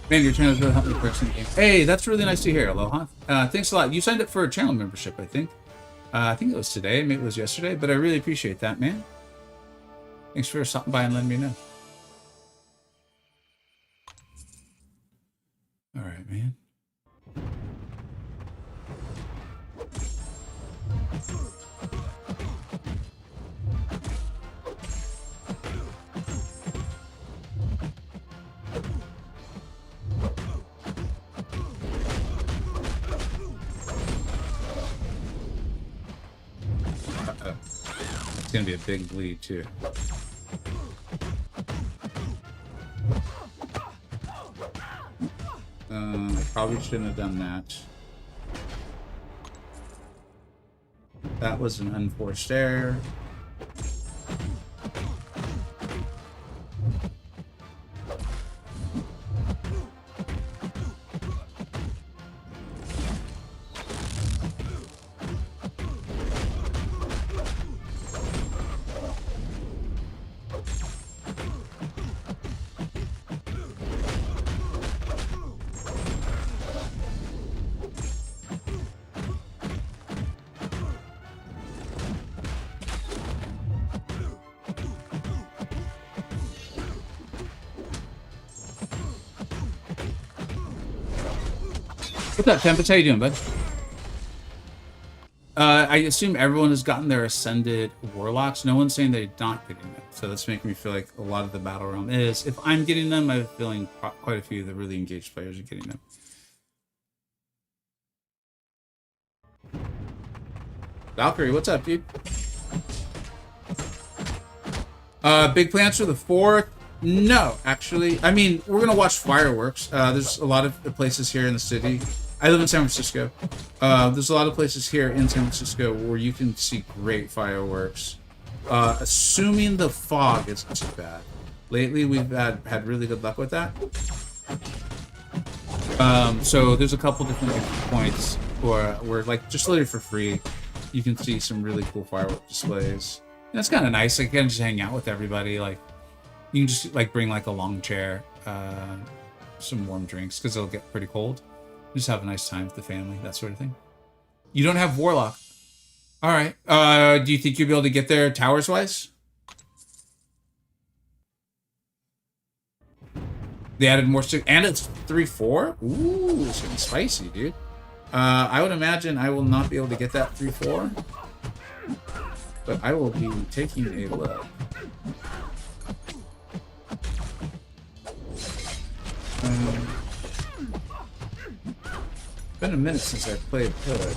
Man, your channel is really helping me progress in the game. Hey, that's really nice to hear, Aloha. Thanks a lot. You signed up for a channel membership, I think. I think it was today, maybe it was yesterday, but I really appreciate that, man. Thanks for stopping by and letting me know. All right, man. It's gonna be a big bleed too. I probably shouldn't have done that. That was an unforced error. What's up, Tempest? How you doing, bud? I assume everyone has gotten their Ascended Warlocks. No one's saying they're not getting them. So that's making me feel like a lot of the Battle Realm is. If I'm getting them, I'm feeling quite a few of the really engaged players are getting them. Valkyrie, what's up, dude? Big plans for the 4th? No, actually. I mean, we're going to watch fireworks. There's a lot of places here in the city. I live in San Francisco. There's a lot of places here in San Francisco where you can see great fireworks. Assuming the fog isn't too bad. Lately, we've had really good luck with that. So there's a couple different points where like just literally for free, you can see some really cool firework displays. That's kind of nice. Like, you can just hang out with everybody. Like, you can just like bring like a long chair, some warm drinks because it'll get pretty cold. Just have a nice time with the family, that sort of thing. You don't have Warlock. All right. Do you think you'll be able to get there towers wise? They added more and it's 3-4. Ooh, it's getting spicy, dude. I would imagine I will not be able to get that 3-4, but I will be taking a look. It's been a minute since I played Hood.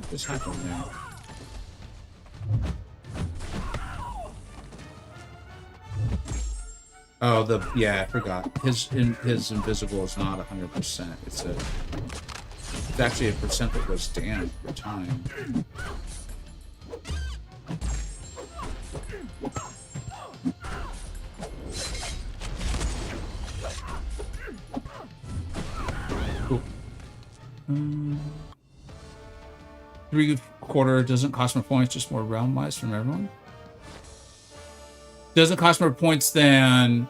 What's happened now? Oh, I forgot. His invisible is not 100%. It's actually a percent that goes down over time. Cool. 3/4 doesn't cost more points, just more realm wise from everyone. Doesn't cost more points than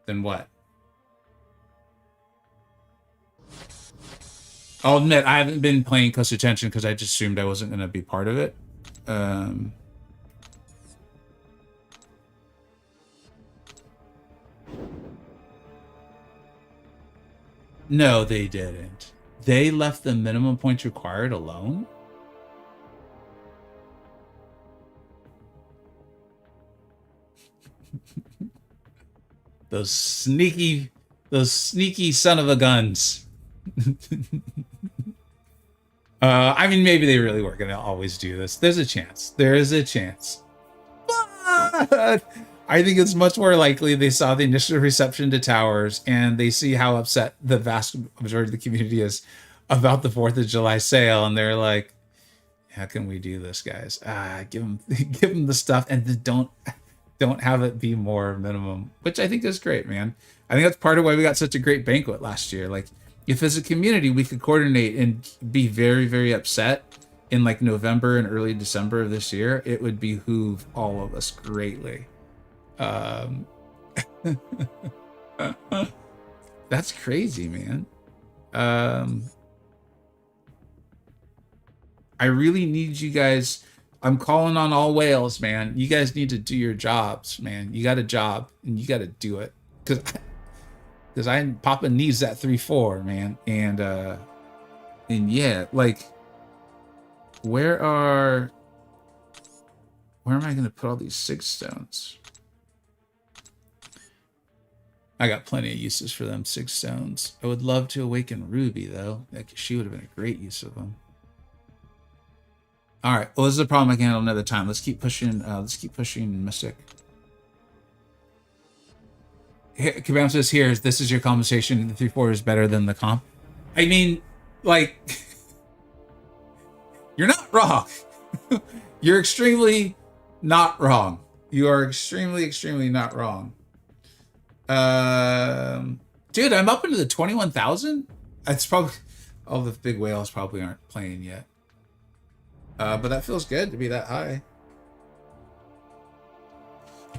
what? I'll admit I haven't been playing close attention because I just assumed I wasn't going to be part of it. No, they didn't. They left the minimum points required alone? Those sneaky son of a guns. I mean, maybe they really were going to always do this. There's a chance. There is a chance. But I think it's much more likely they saw the initial reception to towers and they see how upset the vast majority of the community is about the 4th of July sale, and they're like, how can we do this, guys? Give them the stuff, and then don't have it be more minimum, which I think is great, man. I think that's part of why we got such a great banquet last year. Like, if as a community we could coordinate and be very, very upset in like November and early December of this year, it would behoove all of us greatly. That's crazy, man. I really need you guys. I'm calling on all whales, man. You guys need to do your jobs, man. You got a job and you got to do it. Because Papa needs that 3-4, man. And yeah, like, where am I going to put all these 6 stones? I got plenty of uses for them 6 stones. I would love to awaken Ruby, though. Like, she would have been a great use of them. All right. Well, this is a problem I can handle another time. Let's keep pushing. Let's keep pushing Mystic. Kabam says here, this is your compensation. The 3-4 is better than the comp. I mean, like, you're not wrong. You're extremely not wrong. You are extremely, extremely not wrong. Dude, I'm up into the 21,000. It's probably all the big whales probably aren't playing yet. But that feels good to be that high.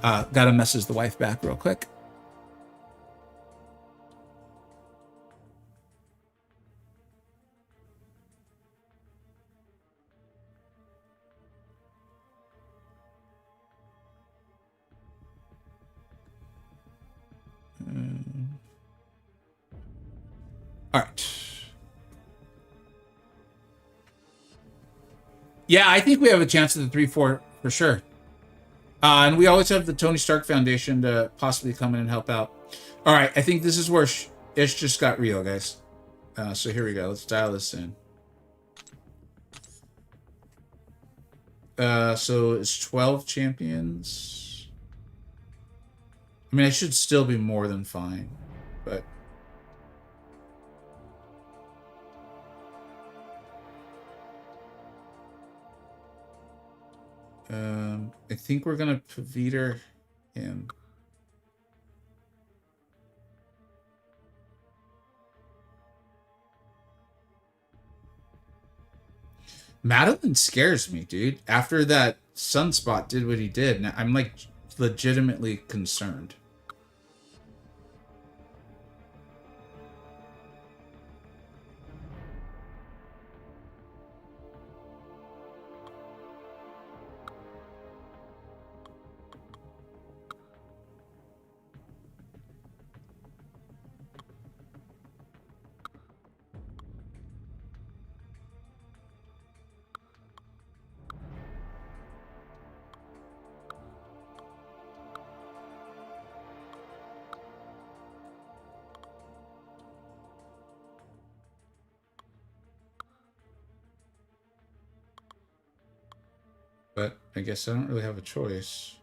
Gotta message the wife back real quick. All right. Yeah, I think we have a chance at the 3-4 for sure. And we always have the Tony Stark Foundation to possibly come in and help out. All right, I think this is where Ish just got real, guys. So here we go. Let's dial this in. So it's 12 champions. I mean, I should still be more than fine, but... I think we're gonna Paviter him. Madeline scares me, dude. After that Sunspot did what he did, now I'm like legitimately concerned. But I guess I don't really have a choice.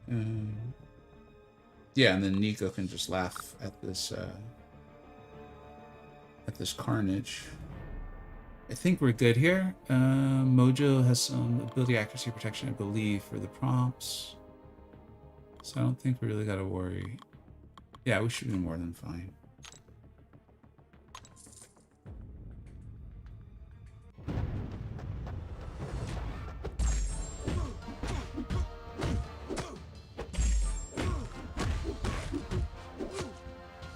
Yeah, and then Nico can just laugh at this carnage. I think we're good here. Mojo has some ability accuracy protection, I believe, for the prompts. So I don't think we really got to worry. Yeah, we should be more than fine.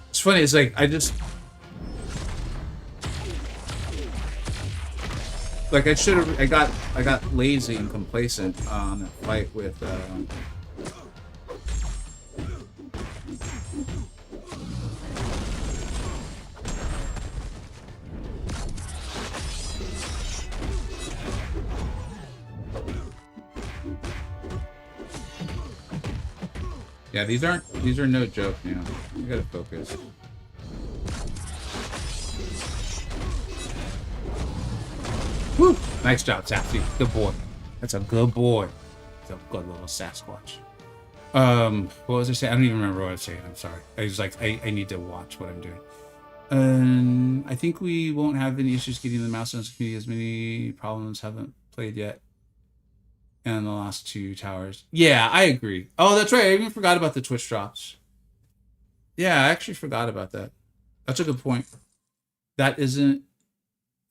It's funny, it's like I got lazy and complacent on a fight with yeah, these are no joke now. You gotta focus. Woo! Nice job, Sassy. Good boy. That's a good boy. It's a good little Sasquatch. What was I saying? I don't even remember what I was saying. I'm sorry. I was like, I need to watch what I'm doing. I think we won't have any issues getting the mouse on community. As many problems haven't played yet. And the last two towers. Yeah, I agree. Oh, that's right. I even forgot about the Twitch drops. Yeah, I actually forgot about that. That's a good point. That isn't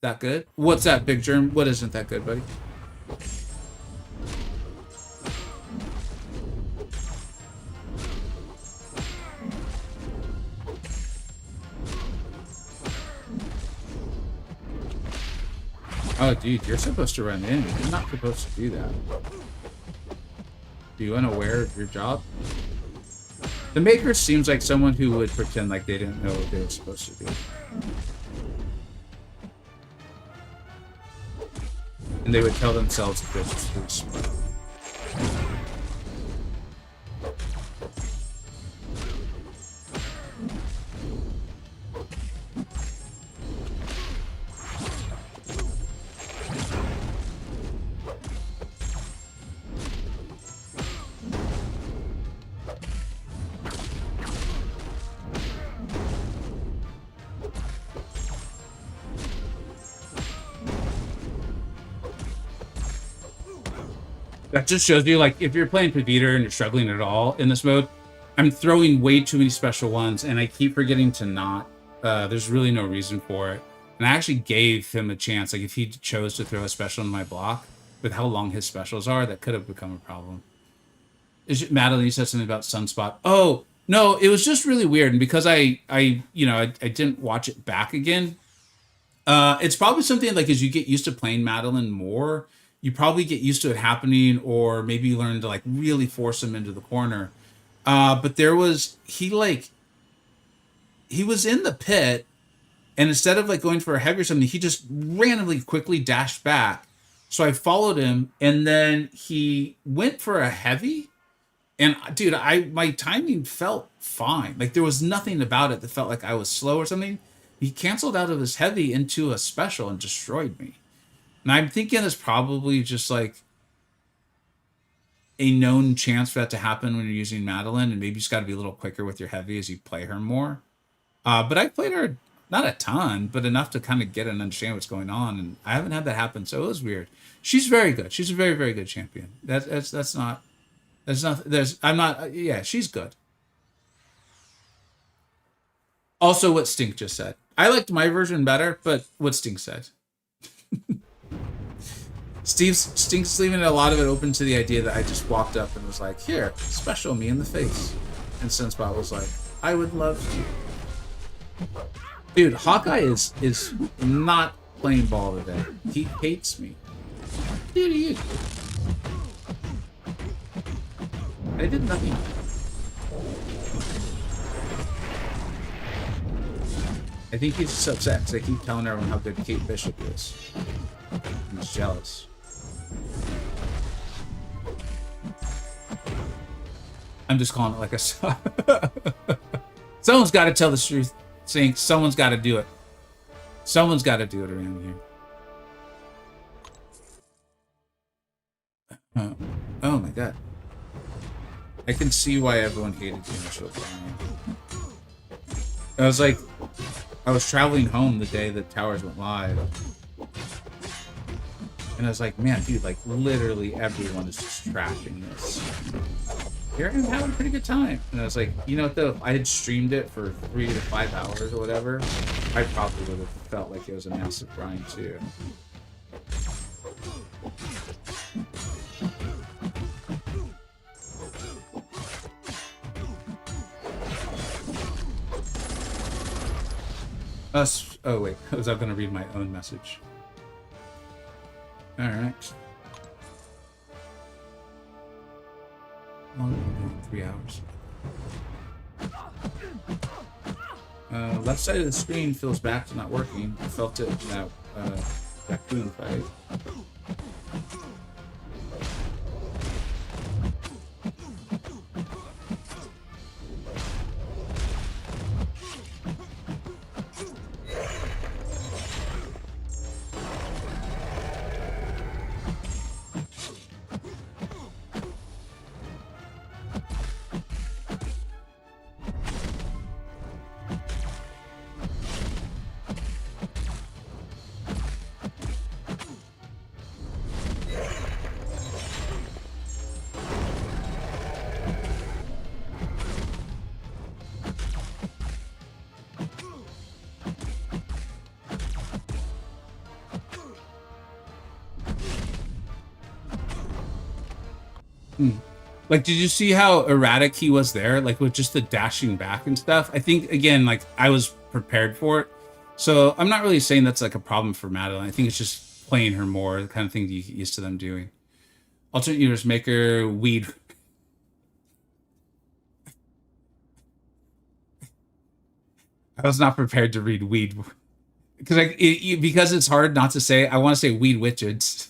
that good. What's that, Big Germ? What isn't that good, buddy? Oh, dude, you're supposed to run in. You're not supposed to do that. Are you unaware of your job? The Maker seems like someone who would pretend like they didn't know what they were supposed to do. And they would tell themselves that this was smart. That just shows you, like, if you're playing Pavita and you're struggling at all in this mode, I'm throwing way too many special ones, and I keep forgetting to not. There's really no reason for it. And I actually gave him a chance. Like, if he chose to throw a special in my block, with how long his specials are, that could have become a problem. Madeline, you said something about Sunspot. Oh, no, it was just really weird. And because I didn't watch it back again, it's probably something like as you get used to playing Madeline more, you probably get used to it happening, or maybe you learn to like really force him into the corner. But he was in the pit, and instead of like going for a heavy or something, he just randomly quickly dashed back. So I followed him, and then he went for a heavy. And dude, my timing felt fine. Like there was nothing about it that felt like I was slow or something. He canceled out of his heavy into a special and destroyed me. And I'm thinking it's probably just like a known chance for that to happen when you're using Madeline, and maybe you just got to be a little quicker with your heavy as you play her more. But I played her not a ton, but enough to kind of get and understand what's going on, and I haven't had that happen, so it was weird. She's very good. She's a very, very good champion. Yeah, she's good. Also, what Stink just said. I liked my version better, but what Stink said. Stink's leaving a lot of it open to the idea that I just walked up and was like, here, special me in the face. And Sunspot was like, I would love to. Dude, Hawkeye is not playing ball today. He hates me. Dude, I did nothing. I think he's just upset because I keep telling everyone how good Kate Bishop is. He's jealous. I'm just calling it like a... Someone's got to tell the truth. Saying someone's got to do it. Someone's got to do it around here. Oh my god. I can see why everyone hated the initial plan. I was like... I was traveling home the day the towers went live. And I was like, man, dude, like, literally everyone is just trashing this. Here I'm having a pretty good time. And I was like, you know what, though? If I had streamed it for 3 to 5 hours or whatever, I probably would have felt like it was a massive grind, too. Oh, wait. I was going to read my own message. Alright. How long have we been doing? 3 hours. Left side of the screen feels back to not working. I felt it in that raccoon fight. Like, did you see how erratic he was there? Like, with just the dashing back and stuff? I think, again, like, I was prepared for it. So, I'm not really saying that's, like, a problem for Madeline. I think it's just playing her more, the kind of thing you get used to them doing. Alternate universe maker, weed. I was not prepared to read weed. Because because it's hard not to say, I want to say weed witches.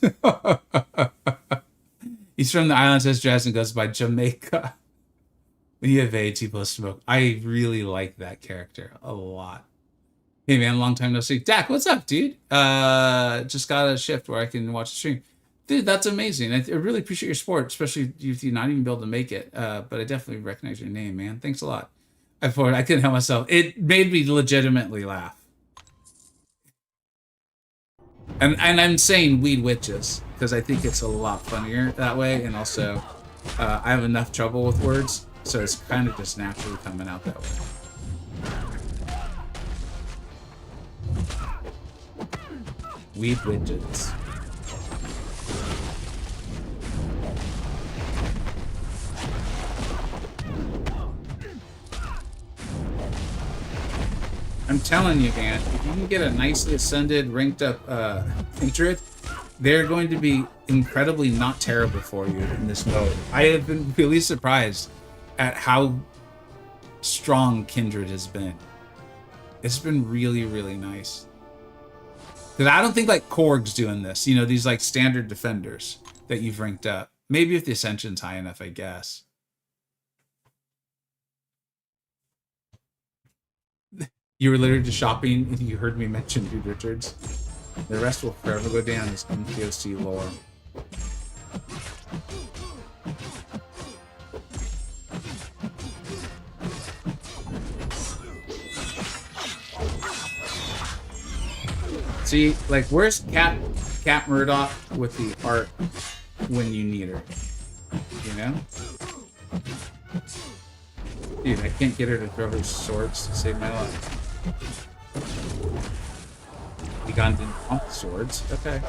He's from the island, says Jazz, and goes by Jamaica. When he evades, he blows smoke. I really like that character a lot. Hey man, long time no see. Dak, what's up, dude? Just got a shift where I can watch the stream. Dude, that's amazing. I really appreciate your support, especially if you're not even able to make it. But I definitely recognize your name, man. Thanks a lot. I couldn't help myself. It made me legitimately laugh. And I'm saying weed witches because I think it's a lot funnier that way, and also I have enough trouble with words, so it's kind of just naturally coming out that way. Weed witches. I'm telling you, man, if you can get a nicely ascended, ranked up Kindred, they're going to be incredibly not terrible for you in this mode. I have been really surprised at how strong Kindred has been. It's been really, really nice. Because I don't think like Korg's doing this, you know, these like standard defenders that you've ranked up. Maybe if the Ascension's high enough, I guess. You were literally just shopping and you heard me mention Dude Richards. The rest will forever go down as MCoC lore. See, like, where's Cat Murdoch with the art when you need her? You know? Dude, I can't get her to throw her swords to save my life. Ugandan pump swords. Okay.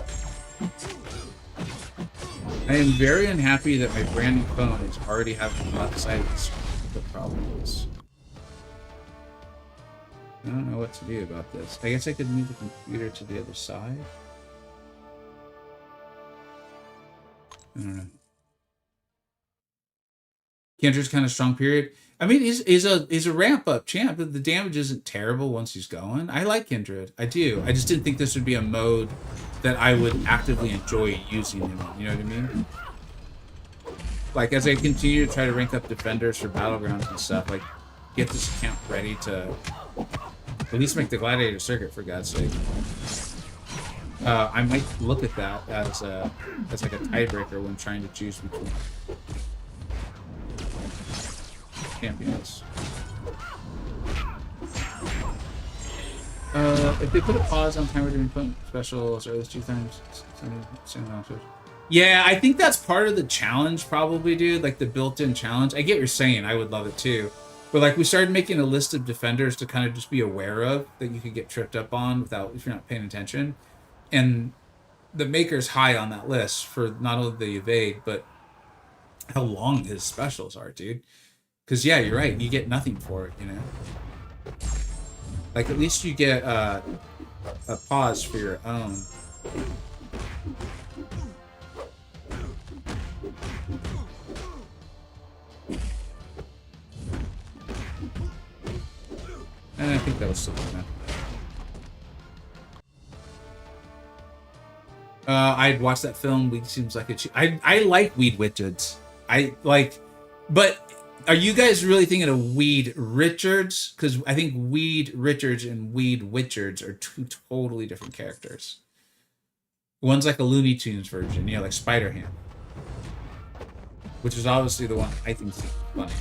I am very unhappy that my brand new phone is already having the left side of the screen. The problem is, I don't know what to do about this. I guess I could move the computer to the other side. I don't know. Kindred's kind of strong, period. I mean, he's a ramp up champ. The damage isn't terrible once he's going. I like Kindred. I do. I just didn't think this would be a mode that I would actively enjoy using him in. You know what I mean? Like, as I continue to try to rank up defenders for battlegrounds and stuff, like, get this account ready to at least make the gladiator circuit, for God's sake. I might look at that as like a tiebreaker when trying to choose between champions. If they put a pause on timer during put specials or those 2 times, yeah, I think that's part of the challenge, probably, dude. Like the built-in challenge. I get what you're saying. I would love it too. But like we started making a list of defenders to kind of just be aware of that you could get tripped up on without if you're not paying attention. And the maker's high on that list for not only the evade, but how long his specials are, dude. Because yeah, you're right. You get nothing for it, you know. Like at least you get a pause for your own. And I think that was still enough. I'd watch that film. Weed seems like I like Weed Richards. I like, but are you guys really thinking of Weed Richards? Because I think Weed Richards and Weed Richards are 2 totally different characters. One's like a Looney Tunes version, you know, like Spider-Ham, which is obviously the one I think is funny.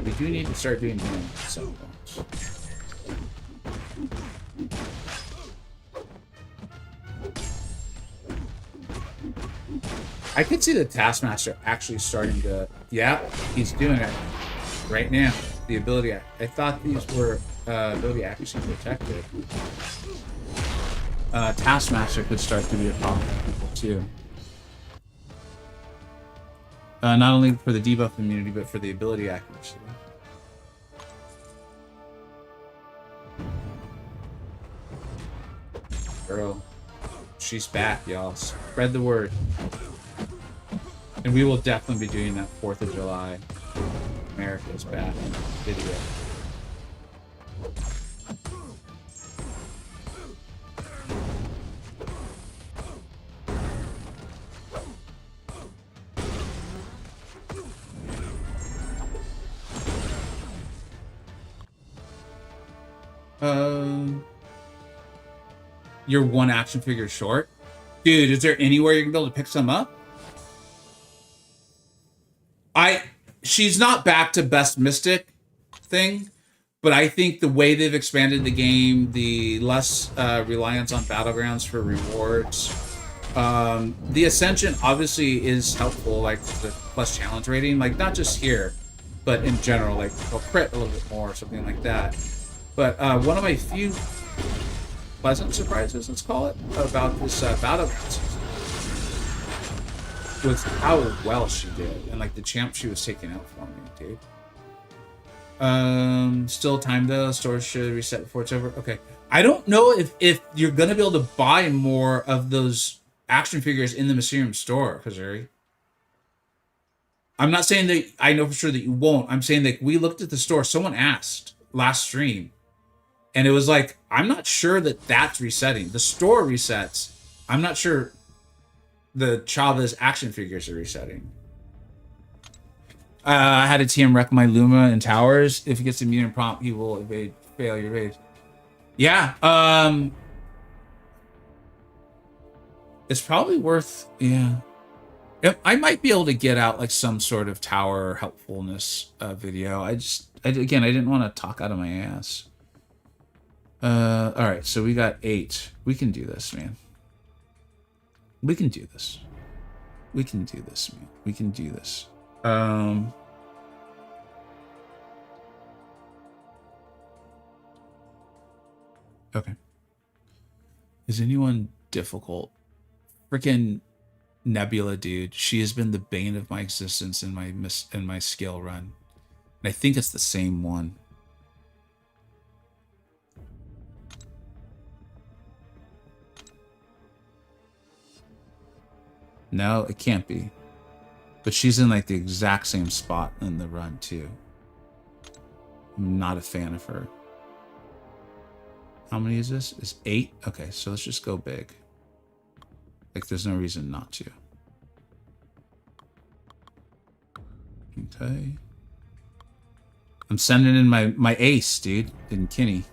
We do need to start doing some points. I could see the Taskmaster actually starting to... Yeah, he's doing it right now. The ability... I thought these were ability accuracy protected. Taskmaster could start to be a problem for people too. Not only for the debuff immunity, but for the ability accuracy. Girl, she's back, y'all. Spread the word. And we will definitely be doing that 4th of July. America's back video. You're 1 action figure short? Dude, is there anywhere you're gonna be able to pick some up? She's not back to best mystic thing, but I think the way they've expanded the game, the less reliance on battlegrounds for rewards, the Ascension obviously is helpful, like the plus challenge rating, like not just here, but in general, like they'll crit a little bit more or something like that. But one of my few pleasant surprises, let's call it, about this battleground season was how well she did, and like the champ she was taking out for me, dude. Still time though. Stores should reset before it's over. Okay, I don't know if you're gonna be able to buy more of those action figures in the Mysterium store, Kazuri. I'm not saying that I know for sure that you won't. I'm saying that we looked at the store. Someone asked last stream. And it was like, I'm not sure that that's resetting. The store resets. I'm not sure the Chavez action figures are resetting. I had a TM wreck my Luma in towers. If he gets immune and prompt, he will evade. Fail your evade. Yeah. It's probably worth... Yeah. I might be able to get out like some sort of tower helpfulness video. Again, I didn't want to talk out of my ass. All right, so we got 8. We can do this, man. We can do this. We can do this, man. We can do this. Okay. Is anyone difficult? Freaking Nebula, dude. She has been the bane of my existence in my skill run. And I think it's the same one. No, it can't be. But she's in like the exact same spot in the run too. I'm not a fan of her. How many is this? It's 8? Okay, so let's just go big. Like there's no reason not to. Okay. I'm sending in my ace, dude, in Kinney.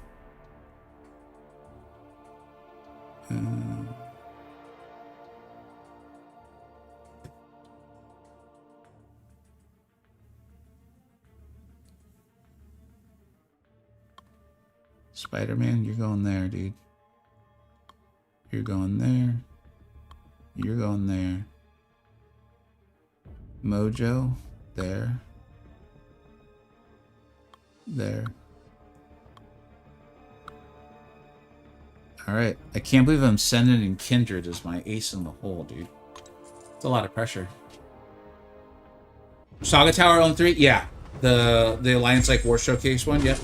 Spider-Man, you're going there, dude. You're going there. You're going there. Mojo, there. There. Alright. I can't believe I'm sending in Kindred as my ace in the hole, dude. It's a lot of pressure. Saga Tower on 3? Yeah. The Alliance like War Showcase one, yep.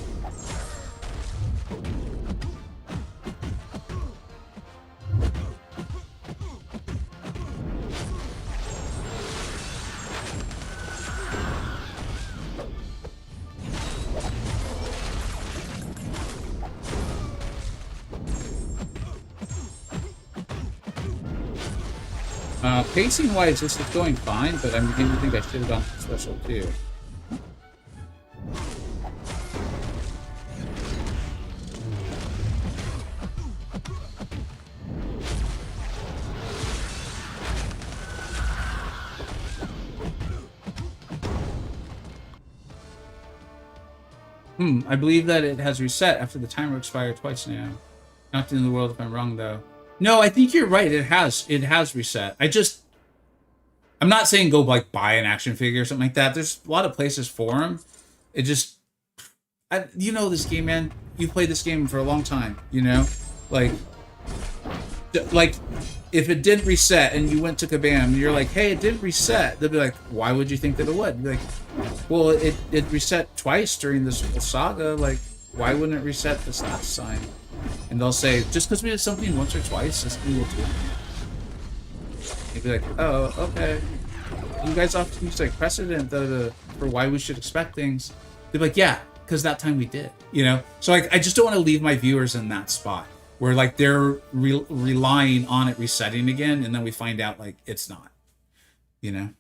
Pacing wise, this is going fine, but I'm beginning to think I should have gone for special too. I believe that it has reset after the timer expired twice now. Not in the world if I'm wrong though. No, I think you're right. It has reset. I'm not saying go like buy an action figure or something like that. There's a lot of places for them. It just, you know this game, man. You played this game for a long time. You know, like if it didn't reset and you went to Kabam and you're like, hey, it didn't reset. They'll be like, why would you think that it would? Be like, well, it reset twice during this whole saga. Like, why wouldn't it reset this last time? And they'll say, just because we did something once or twice, doesn't mean we'll do it. You'd be like, oh, okay. You guys often use like precedent for why we should expect things. They'd be like, yeah, because that time we did, you know? So like, I just don't want to leave my viewers in that spot where like they're relying on it resetting again, and then we find out like it's not, you know?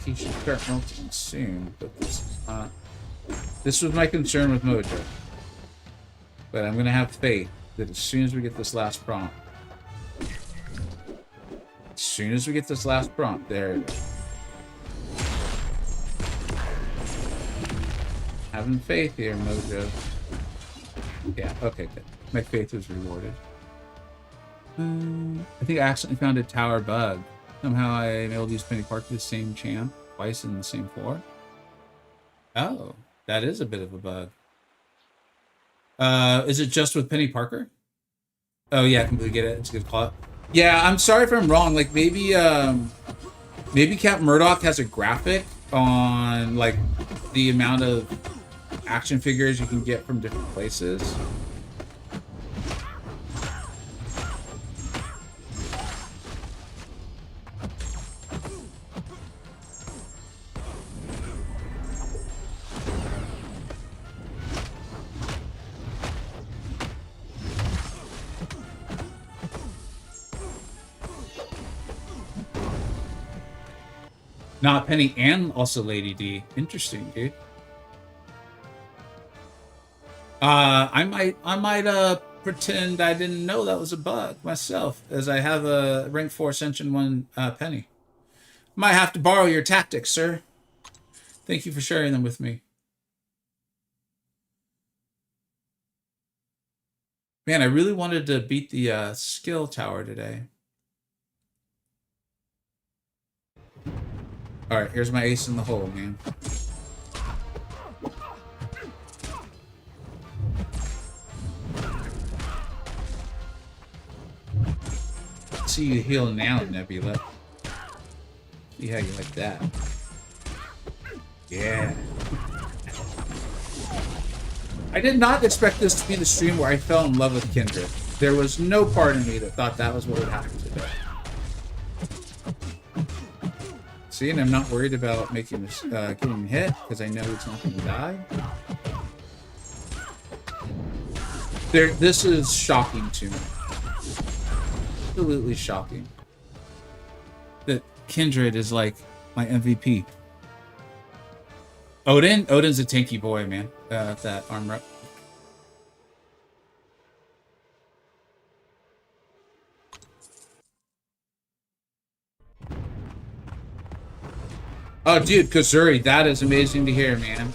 He should start melting soon, but this is not. This was my concern with Mojo. But I'm gonna have faith that as soon as we get this last prompt, there it is. Having faith here, Mojo. Yeah, okay, good. My faith was rewarded. I think I accidentally found a tower bug. Somehow I enabled to use Penny Park to the same champ twice in the same floor. Oh, that is a bit of a bug. Is it just with Penny Parker? Oh yeah, I completely get it. It's a good call. Yeah, I'm sorry if I'm wrong. Like maybe Captain Murdoch has a graphic on like the amount of action figures you can get from different places. Not Penny and also Lady D. Interesting, dude. I might pretend I didn't know that was a bug myself, as I have a rank 4 Ascension 1 Penny. Might have to borrow your tactics, sir. Thank you for sharing them with me. Man, I really wanted to beat the skill tower today. All right, here's my ace in the hole, man. See you heal now, Nebula. See how you like that. Yeah. I did not expect this to be the stream where I fell in love with Kindred. There was no part of me that thought that was what would happen today. See, and I'm not worried about making this, getting hit, because I know it's not going to die. This is shocking to me. Absolutely shocking. That Kindred is like my MVP. Odin's a tanky boy, man. That armor up. Oh, dude, Kazuri, that is amazing to hear, man.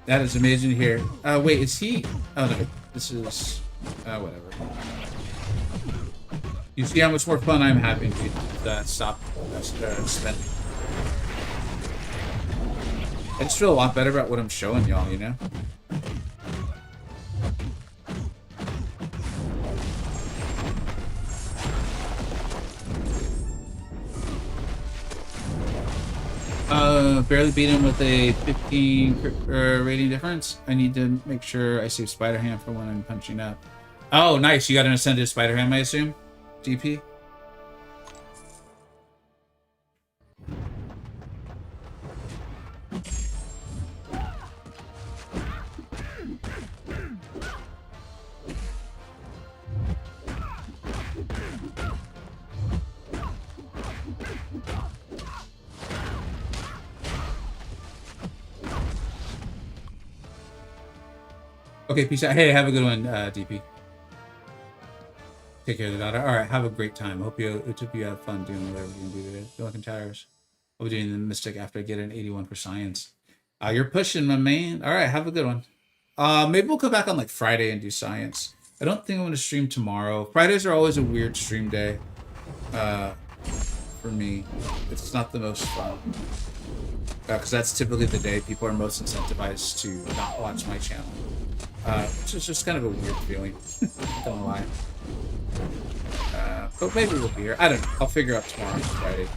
That is amazing to hear. Wait, is he? Oh no, this is whatever. You see how much more fun I'm having to stop spending. I just feel a lot better about what I'm showing y'all, you know? Barely beat him with a 15 rating difference. I need to make sure I save Spider-Ham for when I'm punching up. Oh, nice. You got an Ascended Spider-Ham, I assume? DP? Okay, peace out. Hey, have a good one, DP. Take care of the daughter. All right, have a great time. I hope you have fun doing whatever you can do today. Feel like I'm tires. I'll be doing the Mystic after I get an 81 for Science. You're pushing, my man. All right, have a good one. Maybe we'll come back on like Friday and do Science. I don't think I'm going to stream tomorrow. Fridays are always a weird stream day. For me, it's not the most fun. Because that's typically the day people are most incentivized to not watch my channel. Which is just kind of a weird feeling. Don't lie. But maybe we'll be here. I don't know. I'll figure out tomorrow on Friday.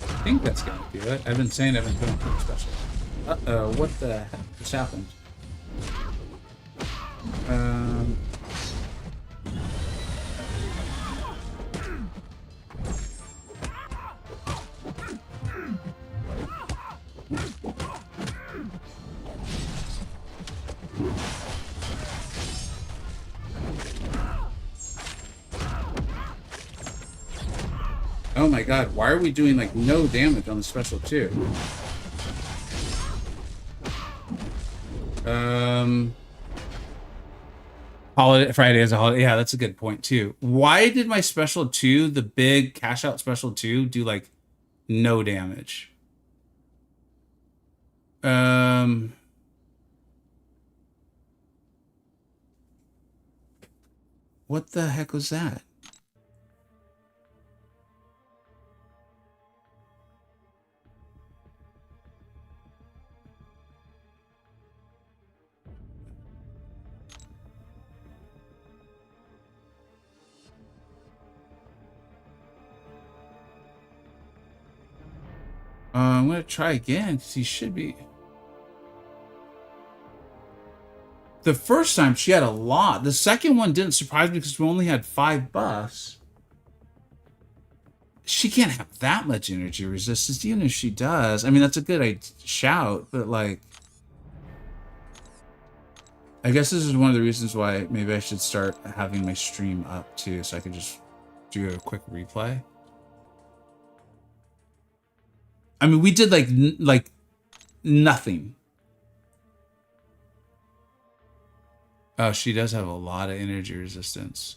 I think that's gonna do it. I've been saying I've been doing something special. Uh-oh, what the heck just happened? Oh my god, why are we doing like no damage on the special too? Holiday Friday is a holiday. Yeah, that's a good point too. Why did my special 2, the big cash out special 2, do like no damage? What the heck was that? I'm gonna try again because he should be. The first time she had a lot. The second one didn't surprise me because we only had 5 buffs. She can't have that much energy resistance, even if she does. I mean, that's a good shout, but like... I guess this is one of the reasons why maybe I should start having my stream up too, so I can just do a quick replay. I mean, we did like nothing. Oh, she does have a lot of energy resistance.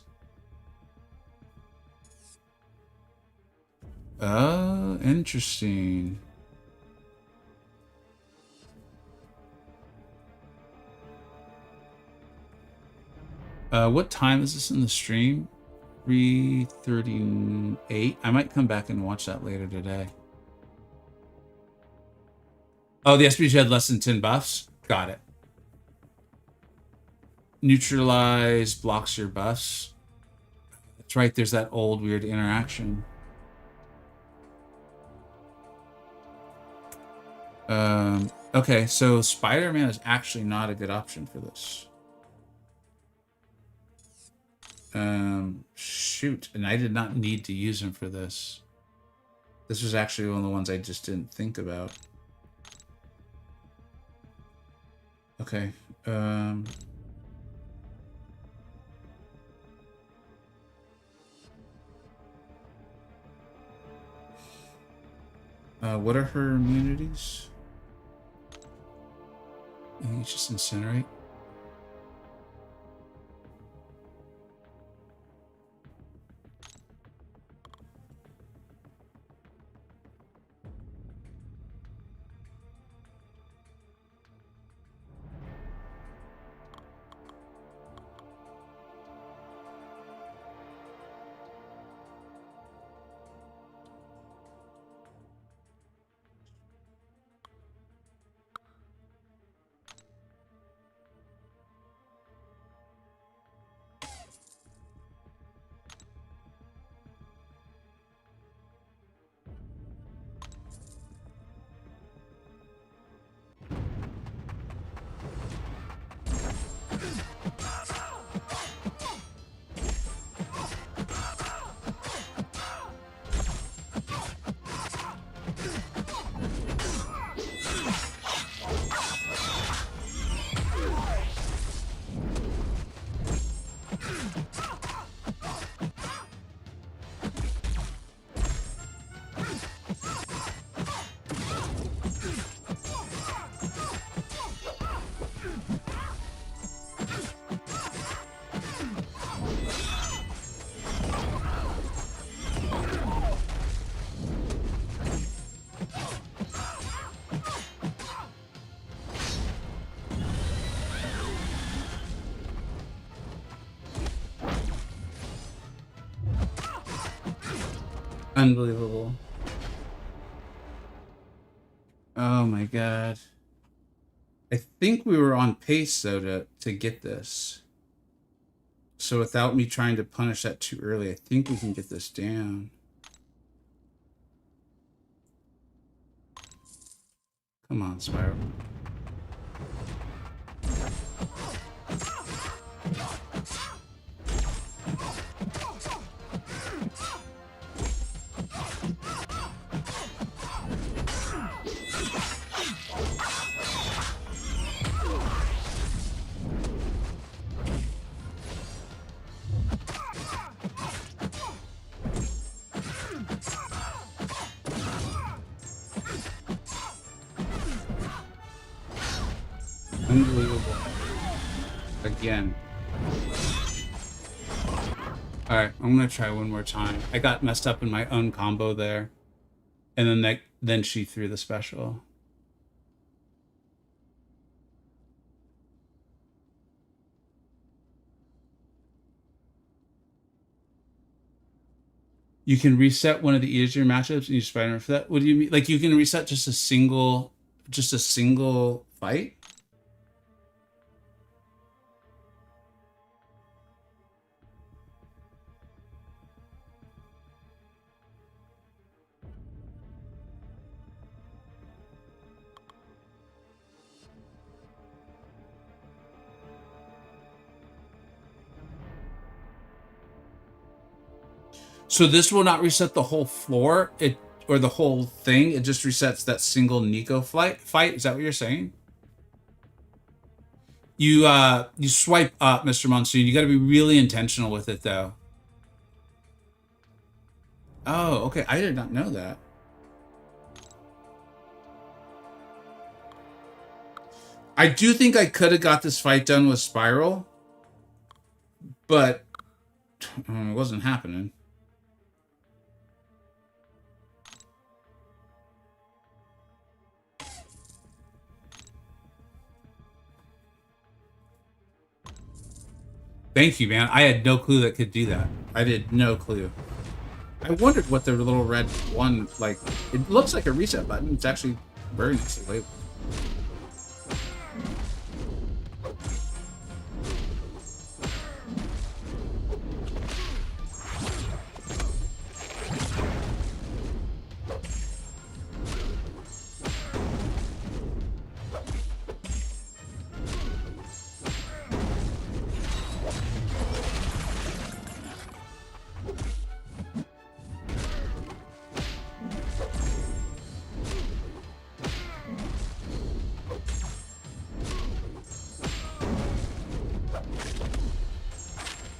Oh, interesting. What time is this in the stream? 3:38. I might come back and watch that later today. Oh, the SPG had less than 10 buffs? Got it. Neutralize blocks your buffs. That's right, there's that old weird interaction. Okay, so Spider-Man is actually not a good option for this. Shoot, and I did not need to use him for this. This was actually one of the ones I just didn't think about. Okay, what are her immunities? I think it's just Incinerate. Unbelievable. Oh my god. I think we were on pace though to get this. So without me trying to punish that too early, I think we can get this down. Come on, Spiral. Unbelievable. Again. Alright, I'm gonna try one more time. I got messed up in my own combo there. And then she threw the special. You can reset one of the easier matchups and use Spider-Man for that? What do you mean? Like you can reset just a single fight? So this will not reset the whole floor, or the whole thing. It just resets that single Nico fight. Is that what you're saying? You swipe up, Mr. Monsoon. You got to be really intentional with it, though. Oh, okay. I did not know that. I do think I could have got this fight done with Spiral, but it wasn't happening. Thank you, man. I had no clue that could do that. I did no clue. I wondered what the little red one, like, it looks like a reset button. It's actually very nicely labeled.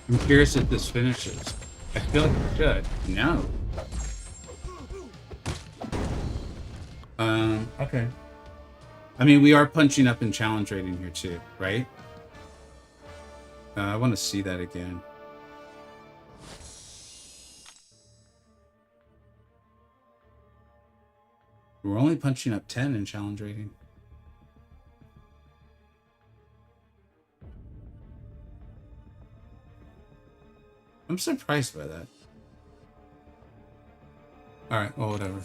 I'm curious if this finishes. I feel like it should. No. Okay. I mean, we are punching up in challenge rating here too, right? I want to see that again. We're only punching up 10 in challenge rating. I'm surprised by that. All right, well, whatever.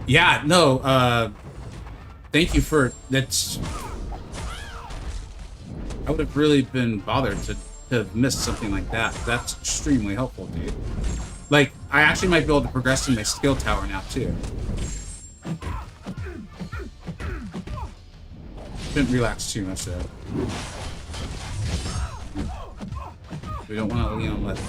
Yeah, no, thank you for that's. I would have really been bothered to have missed something like that. That's extremely helpful, dude. Like, I actually might be able to progress in my skill tower now, too. Shouldn't relax too much, though. We don't want to lean on left.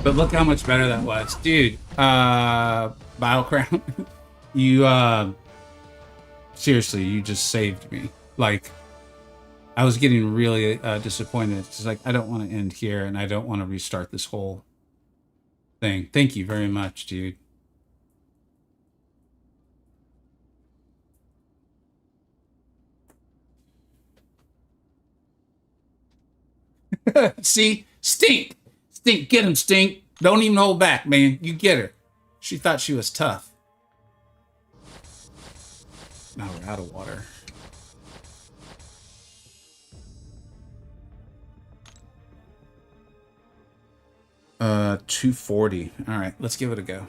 But look how much better that was. Dude, Biocrown, you, seriously, you just saved me. Like, I was getting really disappointed. It's like, I don't want to end here, and I don't want to restart this whole thing. Thank you very much, dude. See? Stink! Stink, get him, Stink. Don't even hold back, man. You get her. She thought she was tough. Now we're out of water. Uh, 240. All right, let's give it a go.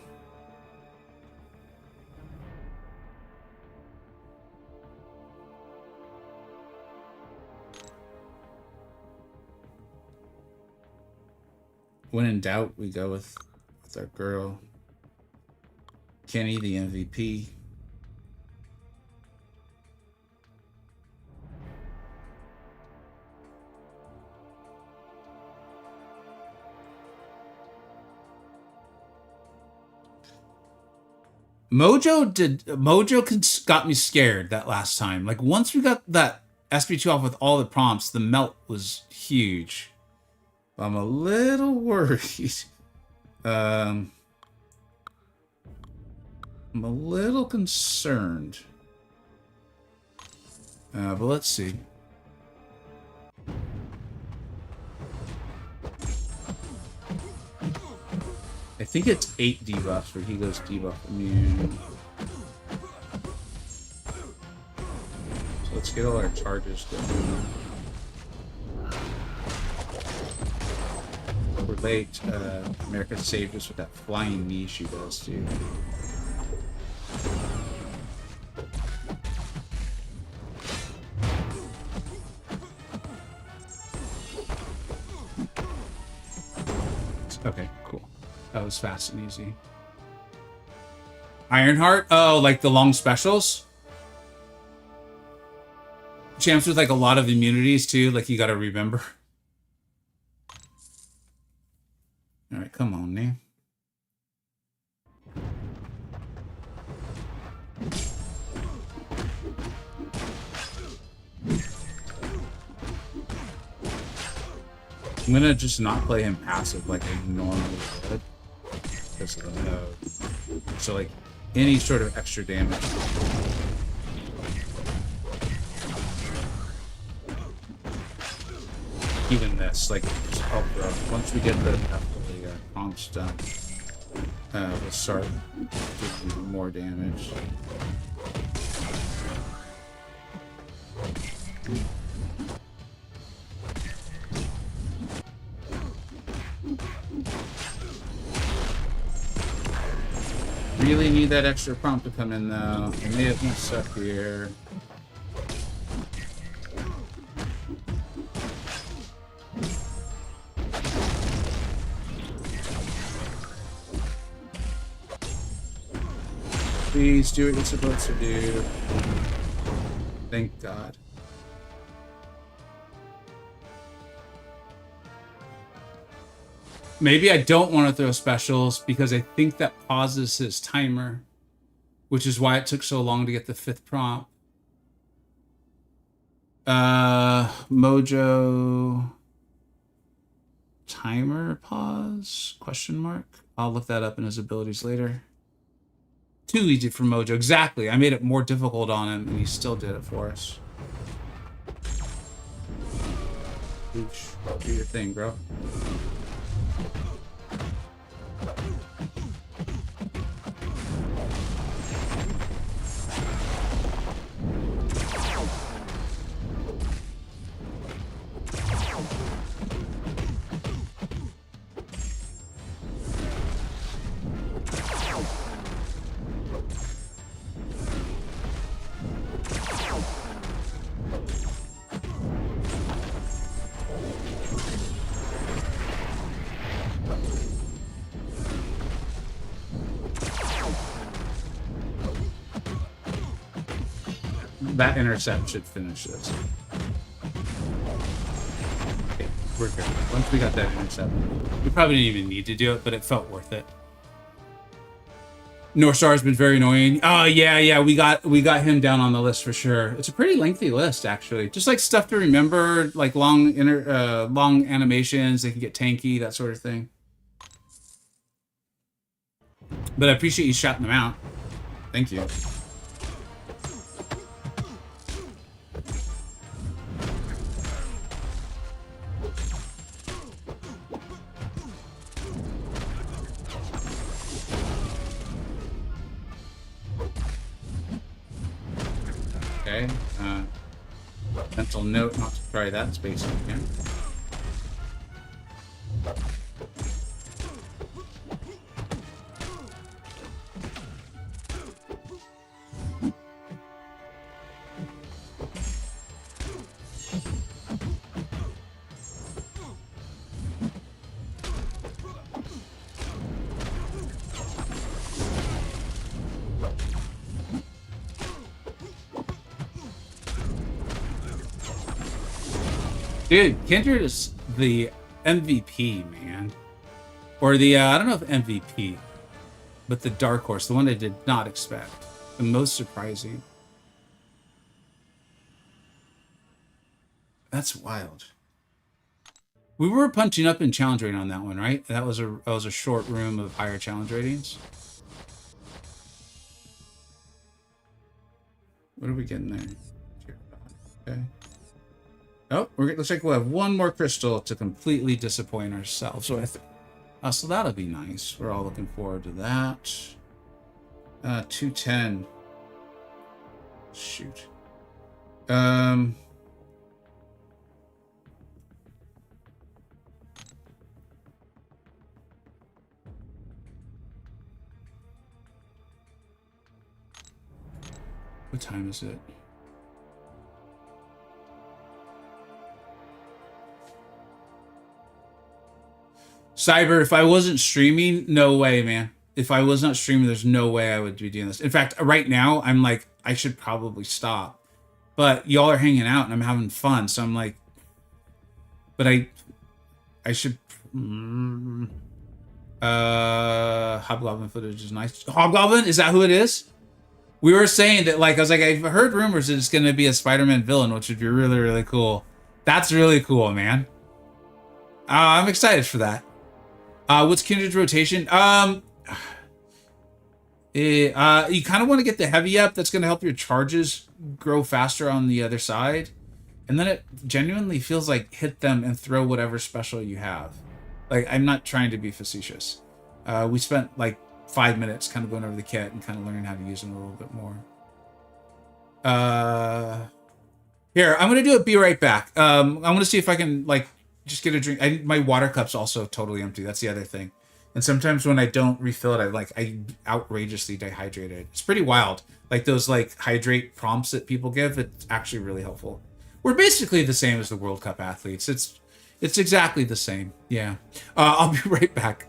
When in doubt, we go with our girl, Kenny, the MVP. Mojo got me scared that last time. Like, once we got that SP2 off with all the prompts, the melt was huge. I'm a little worried. I'm a little concerned. But let's see. I think it's 8 debuffs where he goes debuff immune. So let's get all our charges going. We're late. America saved us with that flying knee she does too. Okay, cool. That was fast and easy. Ironheart? Oh, like the long specials? Champs with like a lot of immunities too, like you gotta remember. Alright, come on, man. I'm gonna just not play him passive like I normally would. Because of the node. So like any sort of extra damage. Even this, like, just help once we get the prompts done, we'll start doing more damage. Really need that extra prompt to come in though. I may have messed up here. Please do what you're supposed to do. Thank God. Maybe I don't want to throw specials because I think that pauses his timer, which is why it took so long to get the 5th prompt. Mojo timer pause? Question mark? I'll look that up in his abilities later. Too easy for Mojo. Exactly. I made it more difficult on him, and he still did it for us. Oosh. Do your thing, bro. That intercept should finish this. Okay, we're good. Once we got that intercept, we probably didn't even need to do it, but it felt worth it. North Star's been very annoying. Oh yeah, we got him down on the list for sure. It's a pretty lengthy list actually. Just like stuff to remember, like long animations. They can get tanky, that sort of thing. But I appreciate you shouting them out. Thank you. Okay, mental note not to try that space again. Dude, Kindred is the MVP, man. Or the, I don't know if MVP, but the Dark Horse, the one I did not expect. The most surprising. That's wild. We were punching up in challenge rating on that one, right? That was a short room of higher challenge ratings. What are we getting there? Okay. Oh, looks like we'll have one more crystal to completely disappoint ourselves with. So that'll be nice. We're all looking forward to that. 210. Shoot. What time is it? Cyber, if I wasn't streaming, no way, man. If I was not streaming, there's no way I would be doing this. In fact, right now, I'm like, I should probably stop. But y'all are hanging out and I'm having fun, so I'm like, but I should. Hobgoblin footage is nice. Hobgoblin, is that who it is? We were saying that, like, I was like, I've heard rumors that it's going to be a Spider-Man villain, which would be really, really cool. That's really cool, man. I'm excited for that. What's Kindred's rotation? You kind of want to get the heavy up. That's going to help your charges grow faster on the other side. And then it genuinely feels like hit them and throw whatever special you have. Like, I'm not trying to be facetious. We spent like 5 minutes kind of going over the kit and kind of learning how to use them a little bit more. Here, I'm going to do it. Be right back. I'm going to see if I can, like, just get a drink. My water cup's also totally empty. That's the other thing. And sometimes when I don't refill it, I outrageously dehydrate it. It's pretty wild. Like those like hydrate prompts that people give, it's actually really helpful. We're basically the same as the World Cup athletes. It's exactly the same. Yeah. I'll be right back.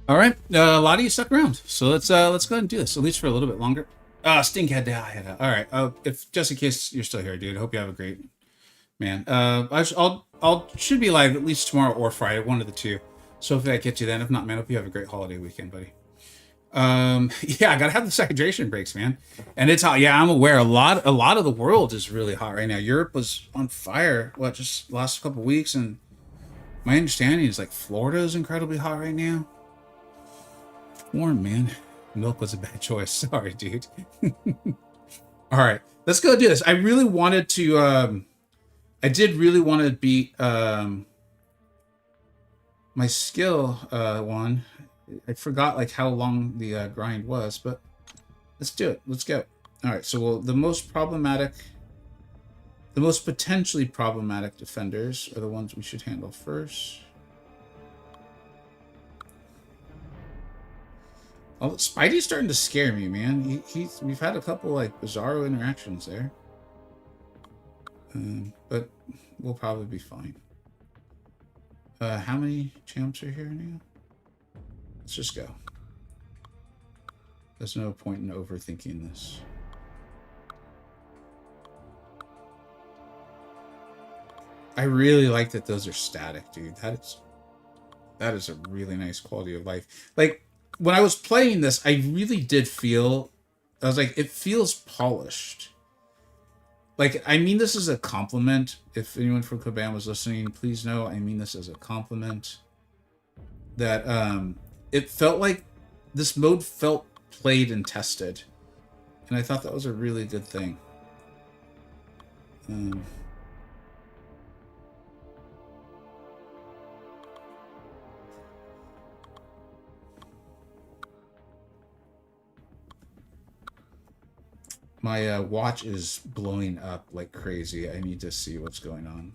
All right, a lot of you stuck around, so let's go ahead and do this at least for a little bit longer. Stink had to. All right. If just in case you're still here, dude, I hope you have a great man. I'll should be live at least tomorrow or Friday, one of the two. So hopefully I catch you then. If not, man, hope you have a great holiday weekend, buddy. Yeah, I gotta have the hydration breaks, man. And it's hot. Yeah, I'm aware. A lot of the world is really hot right now. Europe was on fire. What, just last couple weeks, and my understanding is like Florida is incredibly hot right now. Warm, man. Milk was a bad choice. Sorry, dude. All right, let's go do this. I really wanted to. I did really want to beat my skill one. I forgot like how long the grind was, but let's do it. Let's go. All right. So the most potentially problematic defenders are the ones we should handle first. Oh, Spidey's starting to scare me, man. We've had a couple like bizarro interactions there, but we'll probably be fine. How many champs are here now? Let's just go. There's no point in overthinking this. I really like that those are static, dude. That is a really nice quality of life. Like, when I was playing this, I really did feel, I was like, it feels polished. Like, I mean this as a compliment. If anyone from Kabam was listening, please know I mean this as a compliment. That, it felt like this mode felt played and tested. And I thought that was a really good thing. My watch is blowing up like crazy. I need to see what's going on.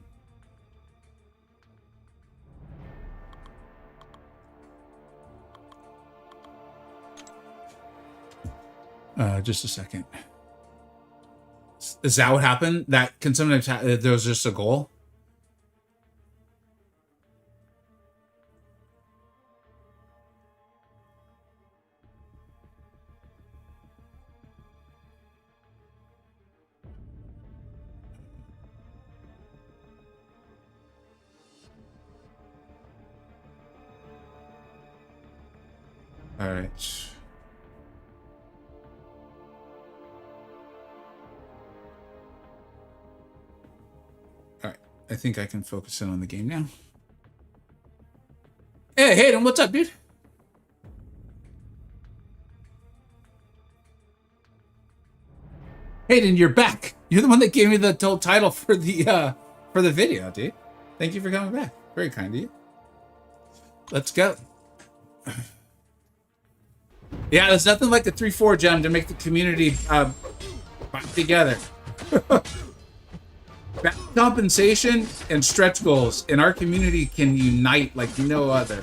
Just a second. Is that what happened? That can sometimes there was just a goal? All right. All right. I think I can focus in on the game now. Hey, Hayden, what's up, dude? Hayden, you're back. You're the one that gave me the title for the video, dude. Thank you for coming back. Very kind of you. Let's go. Yeah, there's nothing like the 3-4 gem to make the community back together. Back compensation and stretch goals in our community can unite like no other.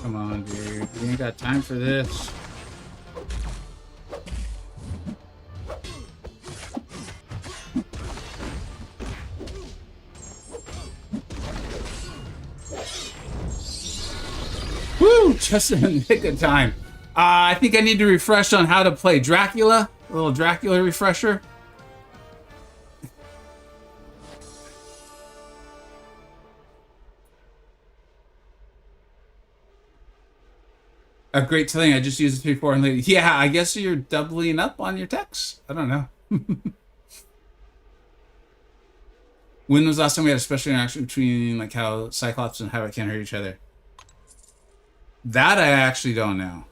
Come on, dude. We ain't got time for this. Woo! Just in the nick of time. I think I need to refresh on how to play Dracula. A little Dracula refresher. A great thing. I just used it before and later. Yeah, I guess you're doubling up on your texts. I don't know. When was the last time we had a special interaction between like how Cyclops and Havoc can't hurt each other? That I actually don't know.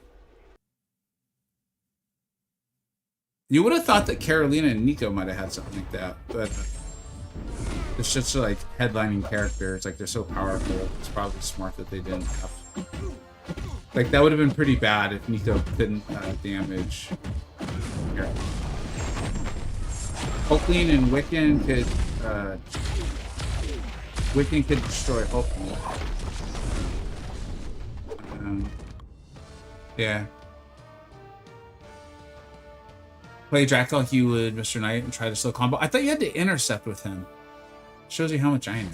You would have thought that Carolina and Nico might have had something like that, but It's just like headlining characters. Like they're so powerful. It's probably smart that they didn't have. Like that would have been pretty bad if Nico couldn't damage. Here. Hulkling and Wiccan could. Wiccan could destroy Hulkling. Yeah. Play Dracula, he would Mr. Knight and try to slow combo. I thought you had to intercept with him. Shows you how much I know.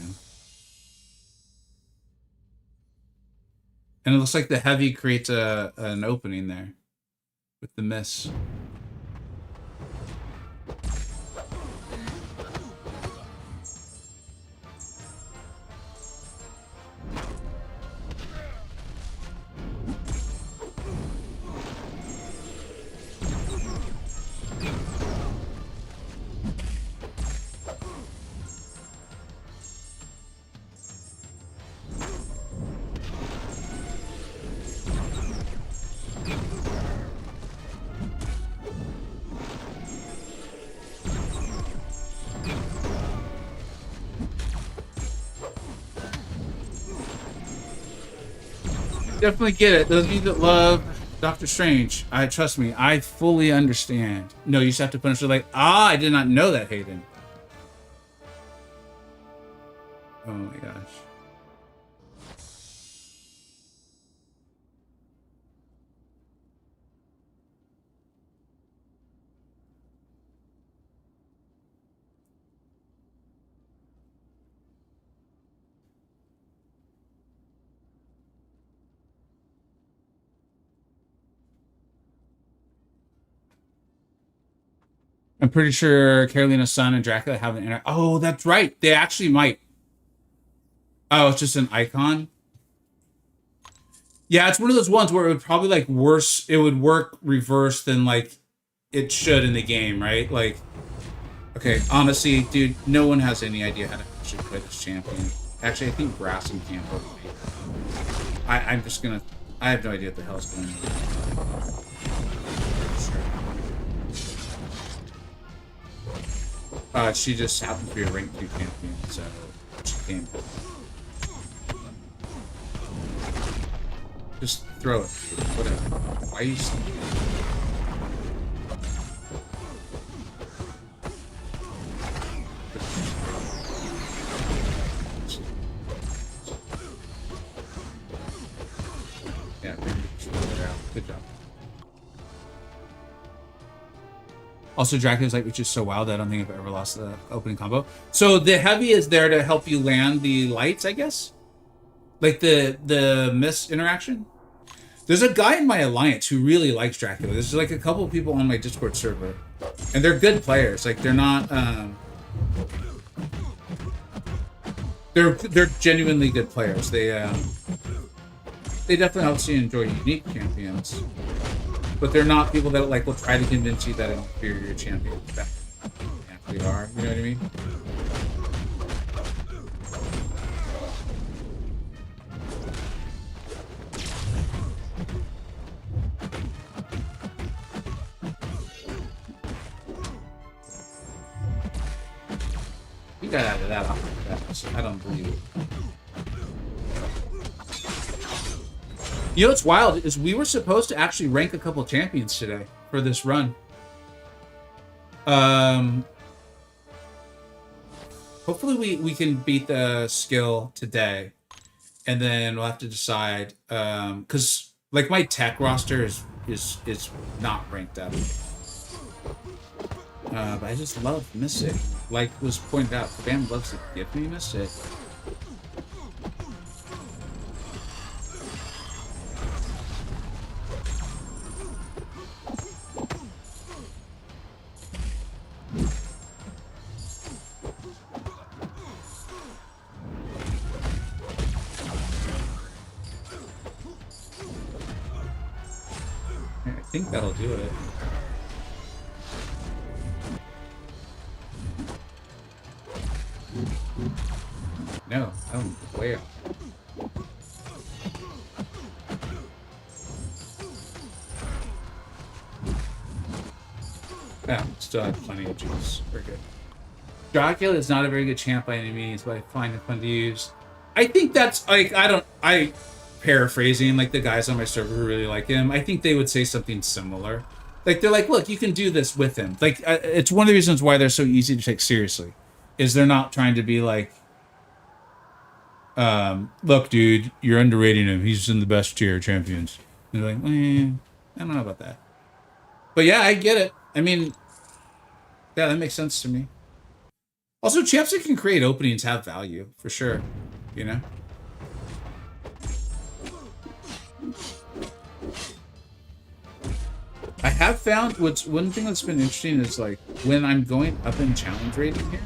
And it looks like the heavy creates an opening there with the miss. Definitely get it. Those of you that love Doctor Strange, trust me, I fully understand. No, you just have to punish it like, I did not know that, Hayden. Oh my gosh. I'm pretty sure Carolina's son and Dracula have an Oh, that's right. They actually might. Oh, it's just an icon. Yeah, it's one of those ones where it would probably like worse. It would work reverse than like it should in the game, right? Like, okay, honestly, dude, no one has any idea how to actually play this champion. Actually, I think Brassen can't help me. I'm just gonna. I have no idea what the hell's going on. She just happened to be a rank 2 champion, so she came. Just throw it. Whatever. Why are you sleeping? Yeah, good job. Also, Dracula's Light, which is so wild, I don't think I've ever lost the opening combo. So the heavy is there to help you land the lights, I guess? Like the miss interaction? There's a guy in my alliance who really likes Dracula. There's like a couple of people on my Discord server. And they're good players. Like they're not they're genuinely good players. They definitely help you enjoy unique champions. But they're not people that like will try to convince you that an inferior champion actually are. You know what I mean? You got out of that off. I don't believe it. You know what's wild is we were supposed to actually rank a couple champions today for this run. Hopefully we can beat the skill today, and then we'll have to decide. Because like my tech roster is not ranked up. But I just love Mystic. Like was pointed out, Bam loves to give me Mystic. I think that'll do it. No, I'm way off. Yeah, still have plenty of juice. We're good. Dracula is not a very good champ by any means, but I find it fun to use. I think that's like I paraphrasing like the guys on my server who really like him. I think they would say something similar. Like they're like, look, you can do this with him. Like it's one of the reasons why they're so easy to take seriously, is they're not trying to be like, look, dude, you're underrating him. He's in the best tier of champions. And they're like, I don't know about that. But yeah, I get it. I mean, yeah, that makes sense to me. Also, champs that can create openings have value, for sure. You know? I have found one thing that's been interesting is like when I'm going up in challenge rating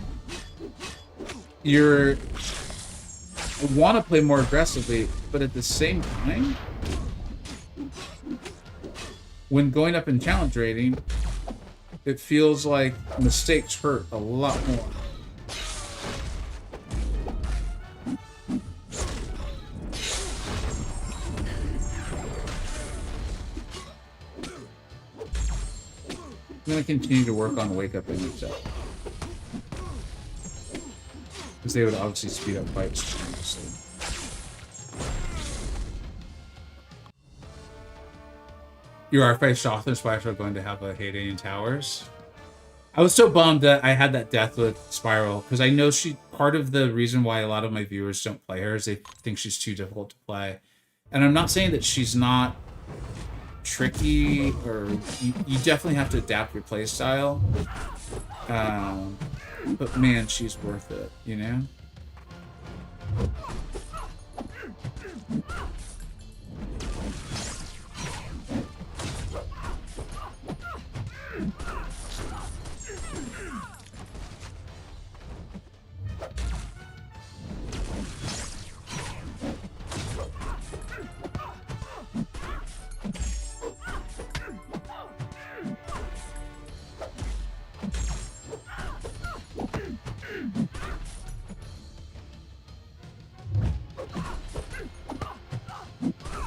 here, I want to play more aggressively, but at the same time, when going up in challenge rating, it feels like mistakes hurt a lot more. I'm going to continue to work on wake up image stuff. Because they would obviously speed up fights tremendously. You are afraid Shotham Spires are going to have a heyday in towers. I was so bummed that I had that death with Spiral, because I know part of the reason why a lot of my viewers don't play her is they think she's too difficult to play. And I'm not saying that she's not tricky, or you definitely have to adapt your play style. But man, she's worth it, you know?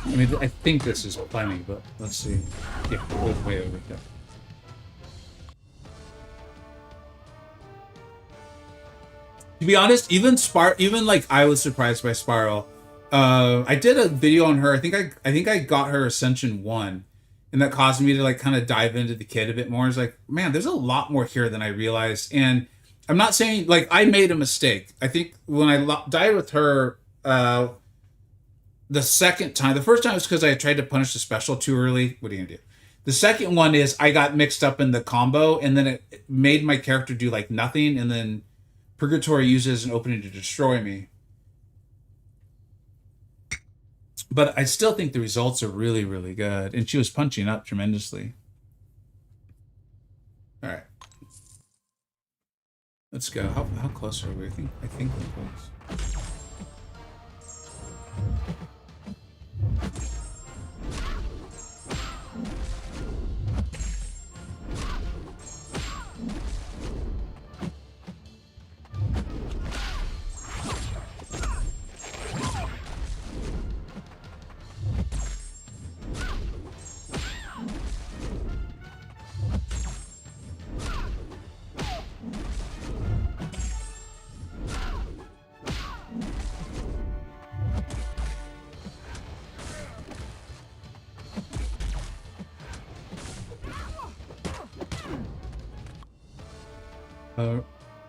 I mean, I think this is plenty, but let's see. Yeah, way over there. To be honest, even like I was surprised by Spiral. I did a video on her. I think I got her Ascension 1, and that caused me to like kind of dive into the kit a bit more. It's like, man, there's a lot more here than I realized. And I'm not saying like I made a mistake. I think when I died with her, the second time, the first time was because I tried to punish the special too early. What are you gonna do? The second one is I got mixed up in the combo, and then it made my character do like nothing, and then Purgatory uses an opening to destroy me. But I still think the results are really, really good, and she was punching up tremendously. All right, let's go. How close are we? I think we're close.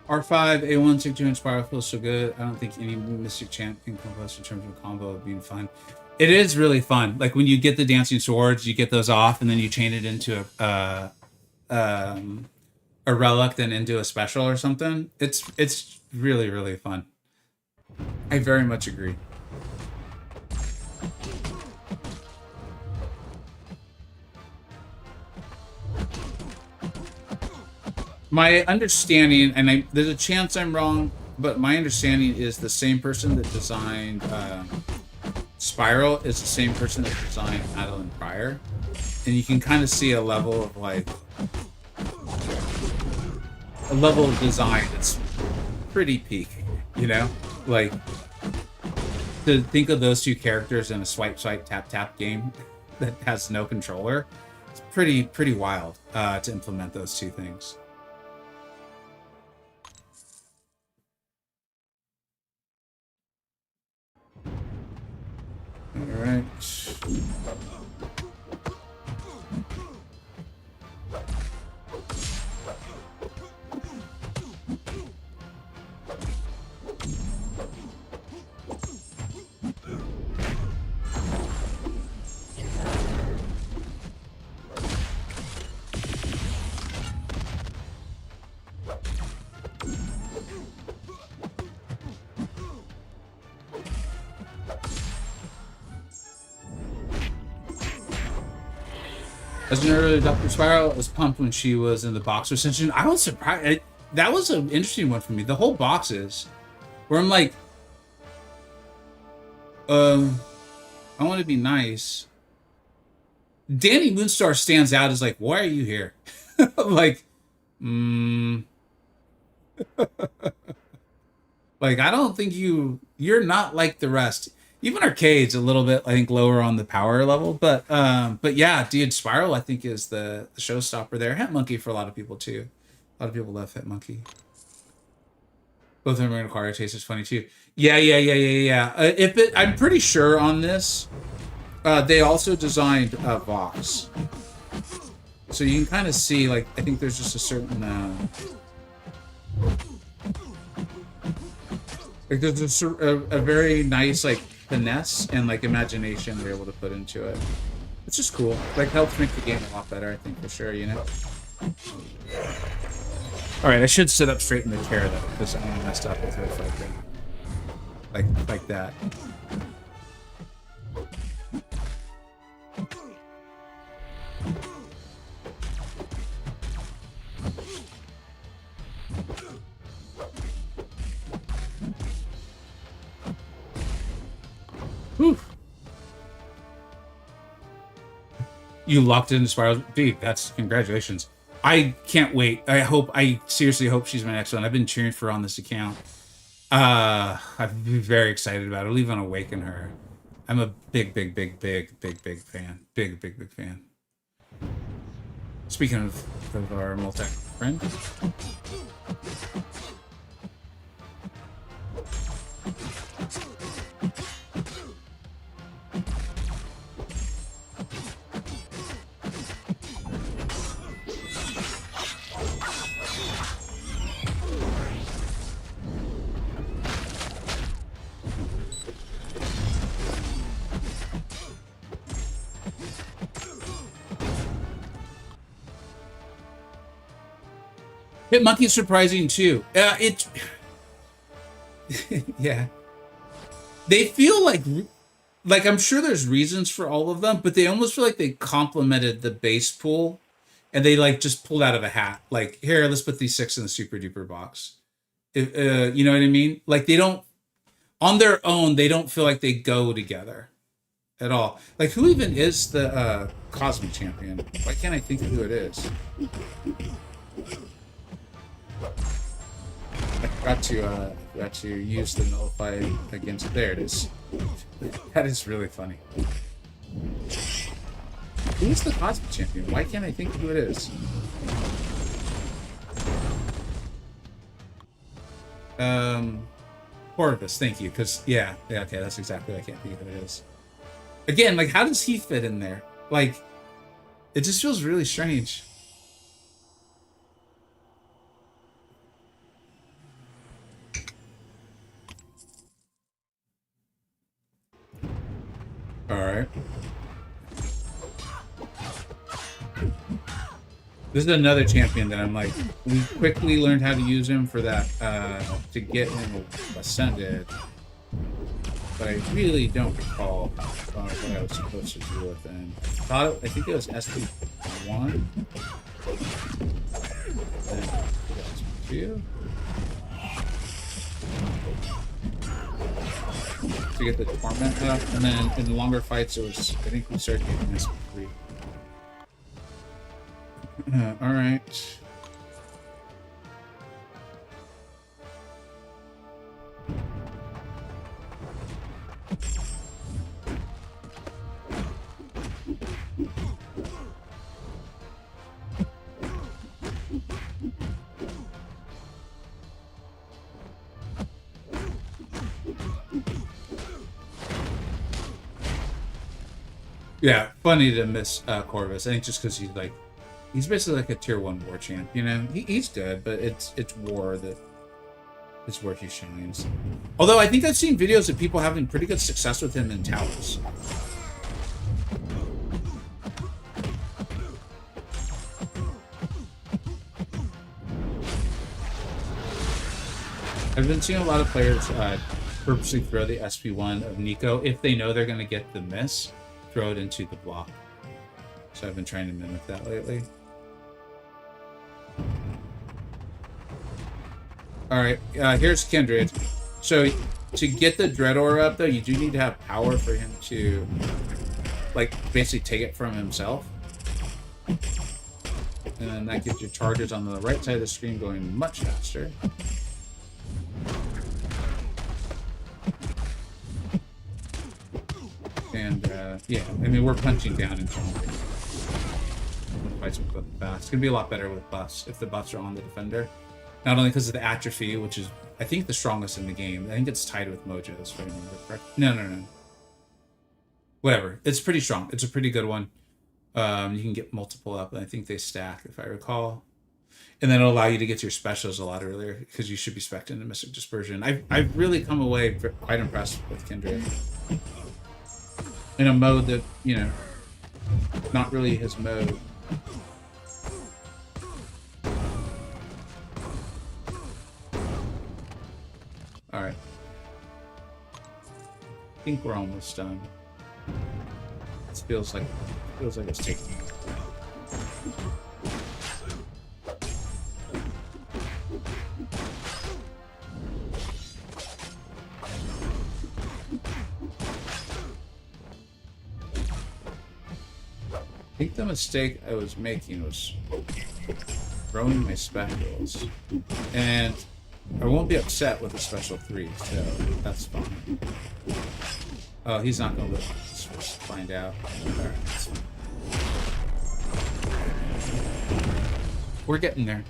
R5, A1, 62 Spiral feels so good. I don't think any Mystic Champ can come close in terms of combo of being fun. It is really fun. Like when you get the Dancing Swords, you get those off, and then you chain it into a relic, then into a special or something. It's really, really fun. I very much agree. My understanding, and there's a chance I'm wrong, but my understanding is the same person that designed Spiral is the same person that designed Madeline Pryor. And you can kind of see a level of like a level of design that's pretty peak, you know? Like to think of those two characters in a swipe tap tap game that has no controller, it's pretty wild to implement those two things. As an early Dr. Spiral was pumped when she was in the boxer section. I was surprised. That was an interesting one for me. The whole boxes, where I'm like, I want to be nice. Danny Moonstar stands out as like, why are you here? Like, like I don't think you're not like the rest. Even Arcade's a little bit, I think, lower on the power level, but yeah, dude, Spiral I think is the showstopper there. Hit Monkey for a lot of people too. A lot of people love Hit Monkey. Both of them are in Aquaria Chase is funny too. Yeah. I'm pretty sure on this, they also designed Vox, so you can kind of see like I think there's just a certain like there's a very nice like finesse and like imagination they're able to put into it. It's just cool. Like helps make the game a lot better, I think, for sure, you know? Alright, I should sit up straight in the chair though, because I messed up with her like that. Whew. You locked into Spiral, dude. That's congratulations. I can't wait. I seriously hope she's my next one. I've been cheering for her on this account. I'm very excited about it. I'll even awaken her. I'm a big fan. Big fan. Speaking of our multi friend. Hit Monkey's surprising too. Yeah. They feel like I'm sure there's reasons for all of them, but they almost feel like they complemented the base pool, and they like just pulled out of a hat. Like, here, let's put these 6 in the super duper box. You know what I mean? Like they don't, on their own, they don't feel like they go together at all. Like, who even is the Cosmic Champion? Why can't I think of who it is? I forgot to use the nullify against. There it is. That is really funny. Who's the Cosmic Champion? Why can't I think of who it is? Corvus, thank you. Because yeah, okay, that's exactly what I can't think of who it is. Again, like, how does he fit in there? Like, it just feels really strange. All right. This is another champion that I'm like, we quickly learned how to use him for that, to get him ascended. But I really don't recall what I was supposed to do with him. I think it was SP1. Then SP2. To get the torment up, and then in the longer fights it was, I think we started getting SP3. All right. Yeah, funny to miss Corvus. I think just because he's basically like a tier 1 war champ. You know, he's good, but it's war that is where he shines. Although I think I've seen videos of people having pretty good success with him in towers. I've been seeing a lot of players purposely throw the SP1 of Nico if they know they're going to get the miss. Throw it into the block. So I've been trying to mimic that lately. All right, here's Kindred. So to get the Dread Aura up, though, you do need to have power for him to, like, basically take it from himself. And that gets your charges on the right side of the screen going much faster. And, yeah, I mean, we're punching down and jumping. Fights with buffs. It's going to be a lot better with buffs if the buffs are on the defender. Not only because of the atrophy, which is, I think, the strongest in the game. I think it's tied with Mojo's, if I remember correct. No. Whatever. It's pretty strong. It's a pretty good one. You can get multiple up, and I think they stack, if I recall. And then it'll allow you to get your specials a lot earlier, because you should be spec'd into Mystic Dispersion. I've really come away quite impressed with Kindred. In a mode that, you know, not really his mode. Alright. I think we're almost done. It feels like it's taking me. I think the mistake I was making was throwing my specials. And I won't be upset with a special 3, so that's fine. Oh, he's not going to live. Let's find out. Right, we're getting there.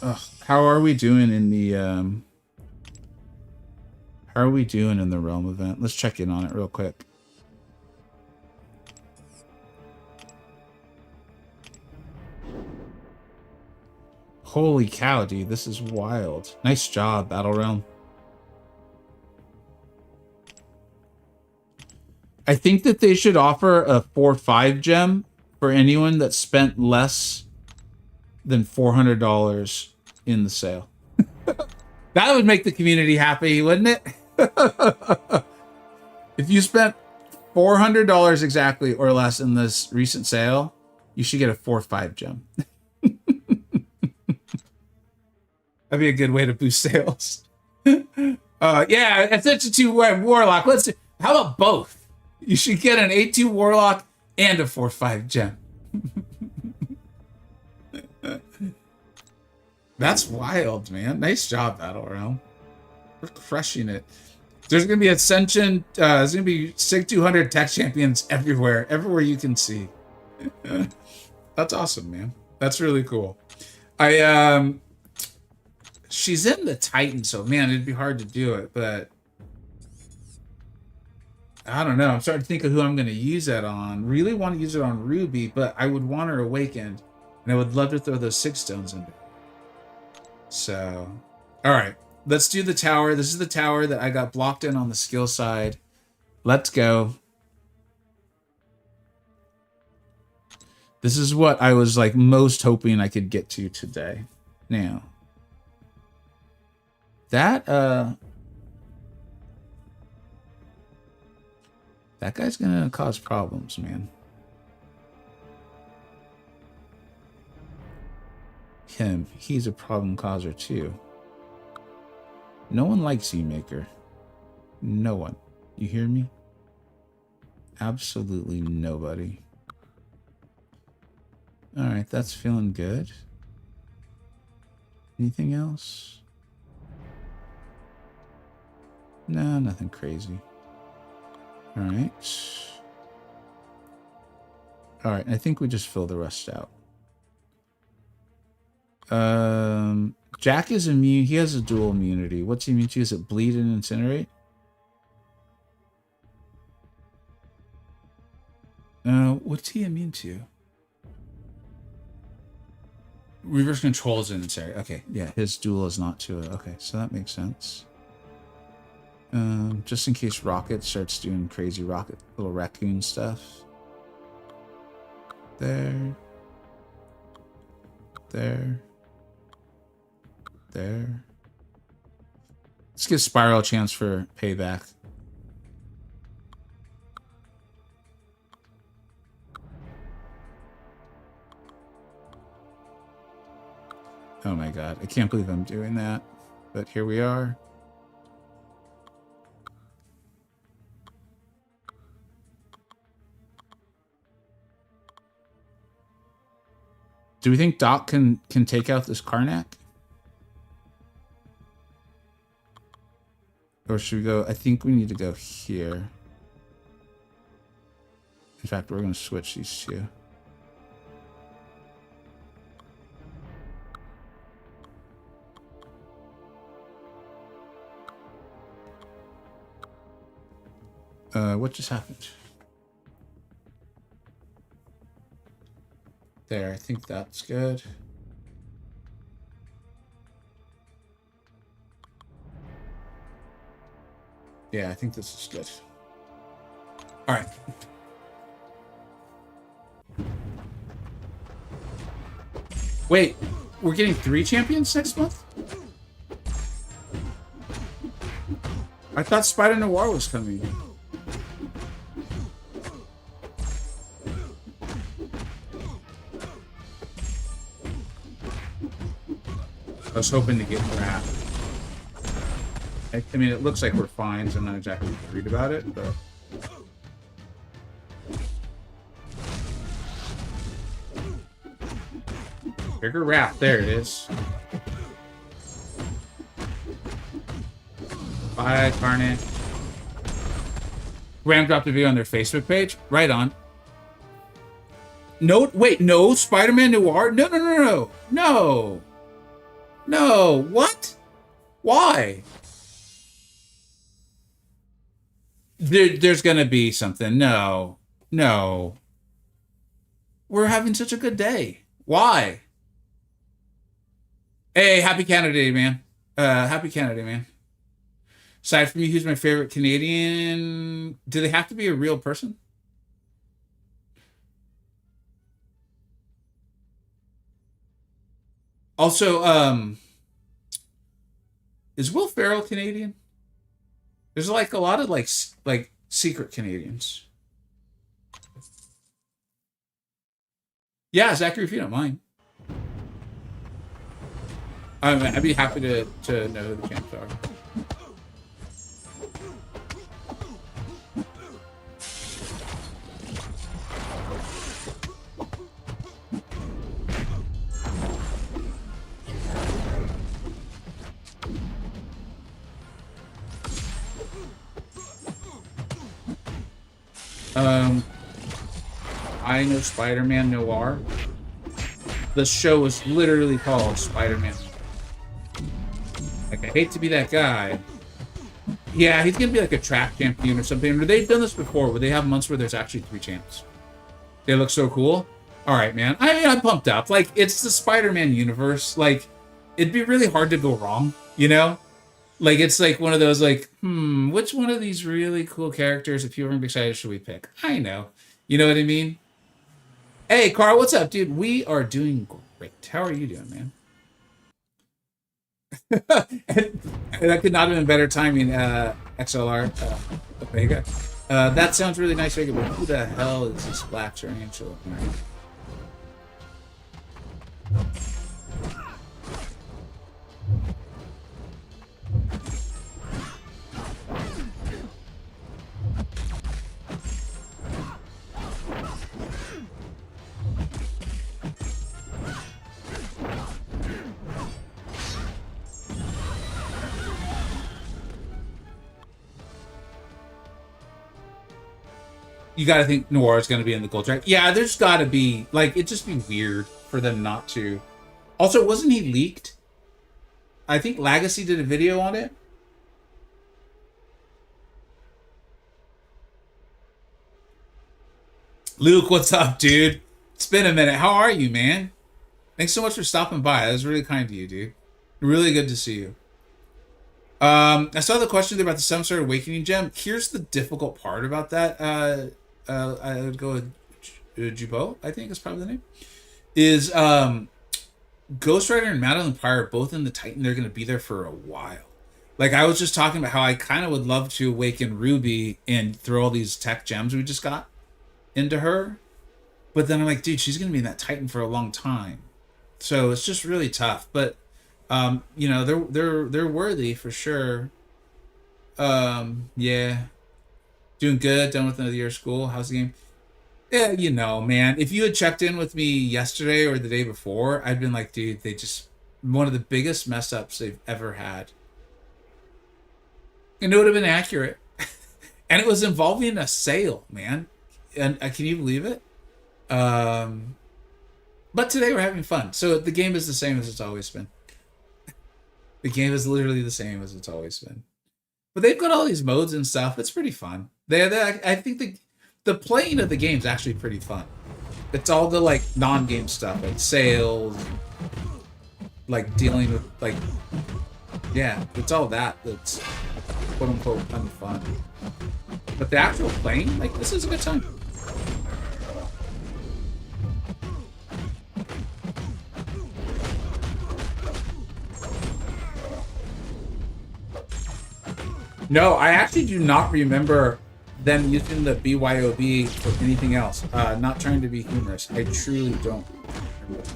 Ugh, how are we doing in the how are we doing in the Realm event? Let's check in on it real quick. Holy cow, dude, this is wild. Nice job, Battle Realm. I think that they should offer a 4-5 gem for anyone that spent less than $400 in the sale. That would make the community happy, wouldn't it? If you spent $400 exactly or less in this recent sale, you should get a 4-5 gem. That'd be a good way to boost sales. Yeah, Ascension 2 Warlock. Let's. How about both? You should get an 8-2 Warlock and a 4-5 gem. That's wild, man. Nice job, Battle Realm. We're crushing it. There's going to be Ascension. There's going to be SIG 200 tech champions everywhere you can see. That's awesome, man. That's really cool. She's in the Titan, so man, it'd be hard to do it, but I don't know. I'm starting to think of who I'm going to use that on. Really want to use it on Ruby, but I would want her awakened, and I would love to throw those 6 stones in there. So, all right, let's do the tower. This is the tower that I got blocked in on the skill side. Let's go. This is what I was like most hoping I could get to today. Now, that guy's gonna cause problems, man. He's a problem causer too. No one likes you, Maker. No one. You hear me? Absolutely nobody. All right, that's feeling good. Anything else? No, nothing crazy. All right. All right, I think we just fill the rest out. Jack is immune. He has a dual immunity. What's he immune to? Is it bleed and incinerate? What's he immune to? Reverse control is incinerate. Okay, yeah, his dual is not to it. Okay, so that makes sense. Just in case Rocket starts doing crazy rocket little raccoon stuff. There. there. Let's give Spiral a chance for payback. Oh my god, I can't believe I'm doing that. But here we are. Do we think Doc can take out this Karnak? Or should we go? I think we need to go here. In fact, we're going to switch these two. What just happened? There, I think that's good. Yeah, I think this is good. All right. Wait, we're getting 3 champions next month? I thought Spider Noir was coming. I was hoping to get wrapped. I mean, it looks like we're fine, so I'm not exactly worried about it, but... Bigger wrap, there it is. Bye, Carnage. Ram dropped a video on their Facebook page. Right on. No, wait, no, Spider-Man Noir? No, no, no, no, no. No, what? Why? There's gonna be something. No. No. We're having such a good day. Why? Hey, happy Canada Day, man. Happy Canada Day, man. Aside from you, who's my favorite Canadian? Do they have to be a real person? Also, is Will Ferrell Canadian? There's like a lot of like secret Canadians. Yeah, Zachary, if you don't mind. I'd be happy to know who the champs are. I know Spider-Man Noir. The show was literally called Spider-Man. Like, I hate to be that guy. Yeah, he's gonna be like a track champion or something. Or they've done this before, where they have months where there's actually 3 champs. They look so cool. All right, man. I mean, I'm pumped up. Like, it's the Spider-Man universe. Like, it'd be really hard to go wrong, you know? Like, it's like one of those, like, which one of these really cool characters, if you were excited, should we pick? I know. You know what I mean? Hey, Carl, what's up, dude? We are doing great. How are you doing, man? and that could not have been better timing, XLR, Vega. That sounds really nice, Vega, but who the hell is this Black Tarantula? You got to think Noir is going to be in the gold track. Yeah, there's got to be, like, it'd just be weird for them not to. Also, wasn't he leaked? I think Legacy did a video on it. Luke, what's up, dude? It's been a minute. How are you, man? Thanks so much for stopping by. That was really kind of you, dude. Really good to see you. I saw the question about the Seven-Star Awakening gem. Here's the difficult part about that. I would go with Jubo, I think is probably the name. Is Ghost Rider and Madeline Pyre are both in the Titan. They're going to be there for a while. Like, I was just talking about how I kind of would love to awaken Ruby and throw all these tech gems we just got into her. But then I'm like, dude, she's going to be in that Titan for a long time. So it's just really tough. But, you know, they're worthy for sure. Yeah. Doing good. Done with another year of school. How's the game? Yeah, you know, man. If you had checked in with me yesterday or the day before, I'd been like, dude, they just one of the biggest mess ups they've ever had. And it would have been accurate. And it was involving a sale, man. And can you believe it? Um, but today we're having fun. So the game is the same as it's always been. The game is literally the same as it's always been. But they've got all these modes and stuff. It's pretty fun. I think the playing of the game is actually pretty fun. It's all the like non-game stuff, like sales, like dealing with like, yeah, it's all that's quote unquote unfun. But the actual playing, like, this is a good time. No, I actually do not remember them using the BYOB for anything else. Not trying to be humorous. I truly don't remember.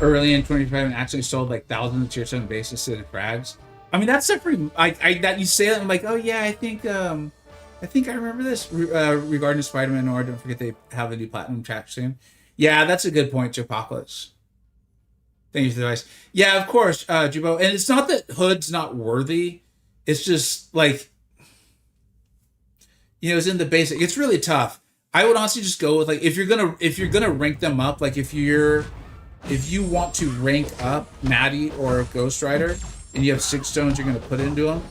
Early in 2025 actually sold like thousands of tier 7 bases instead of frags. I mean, that's a pretty. That you say that, I'm like, oh yeah, I think I remember this regarding Spider-Man Noir. Don't forget they have a new platinum track soon. Yeah, that's a good point, Jopocalypse. Thank you for the advice. Yeah, of course, Jubo. And it's not that Hood's not worthy. It's just like, you know, it's in the basic. It's really tough. I would honestly just go with like if you're gonna rank them up, like if you want to rank up Maddie or Ghost Rider and you have 6 stones you're gonna put into them,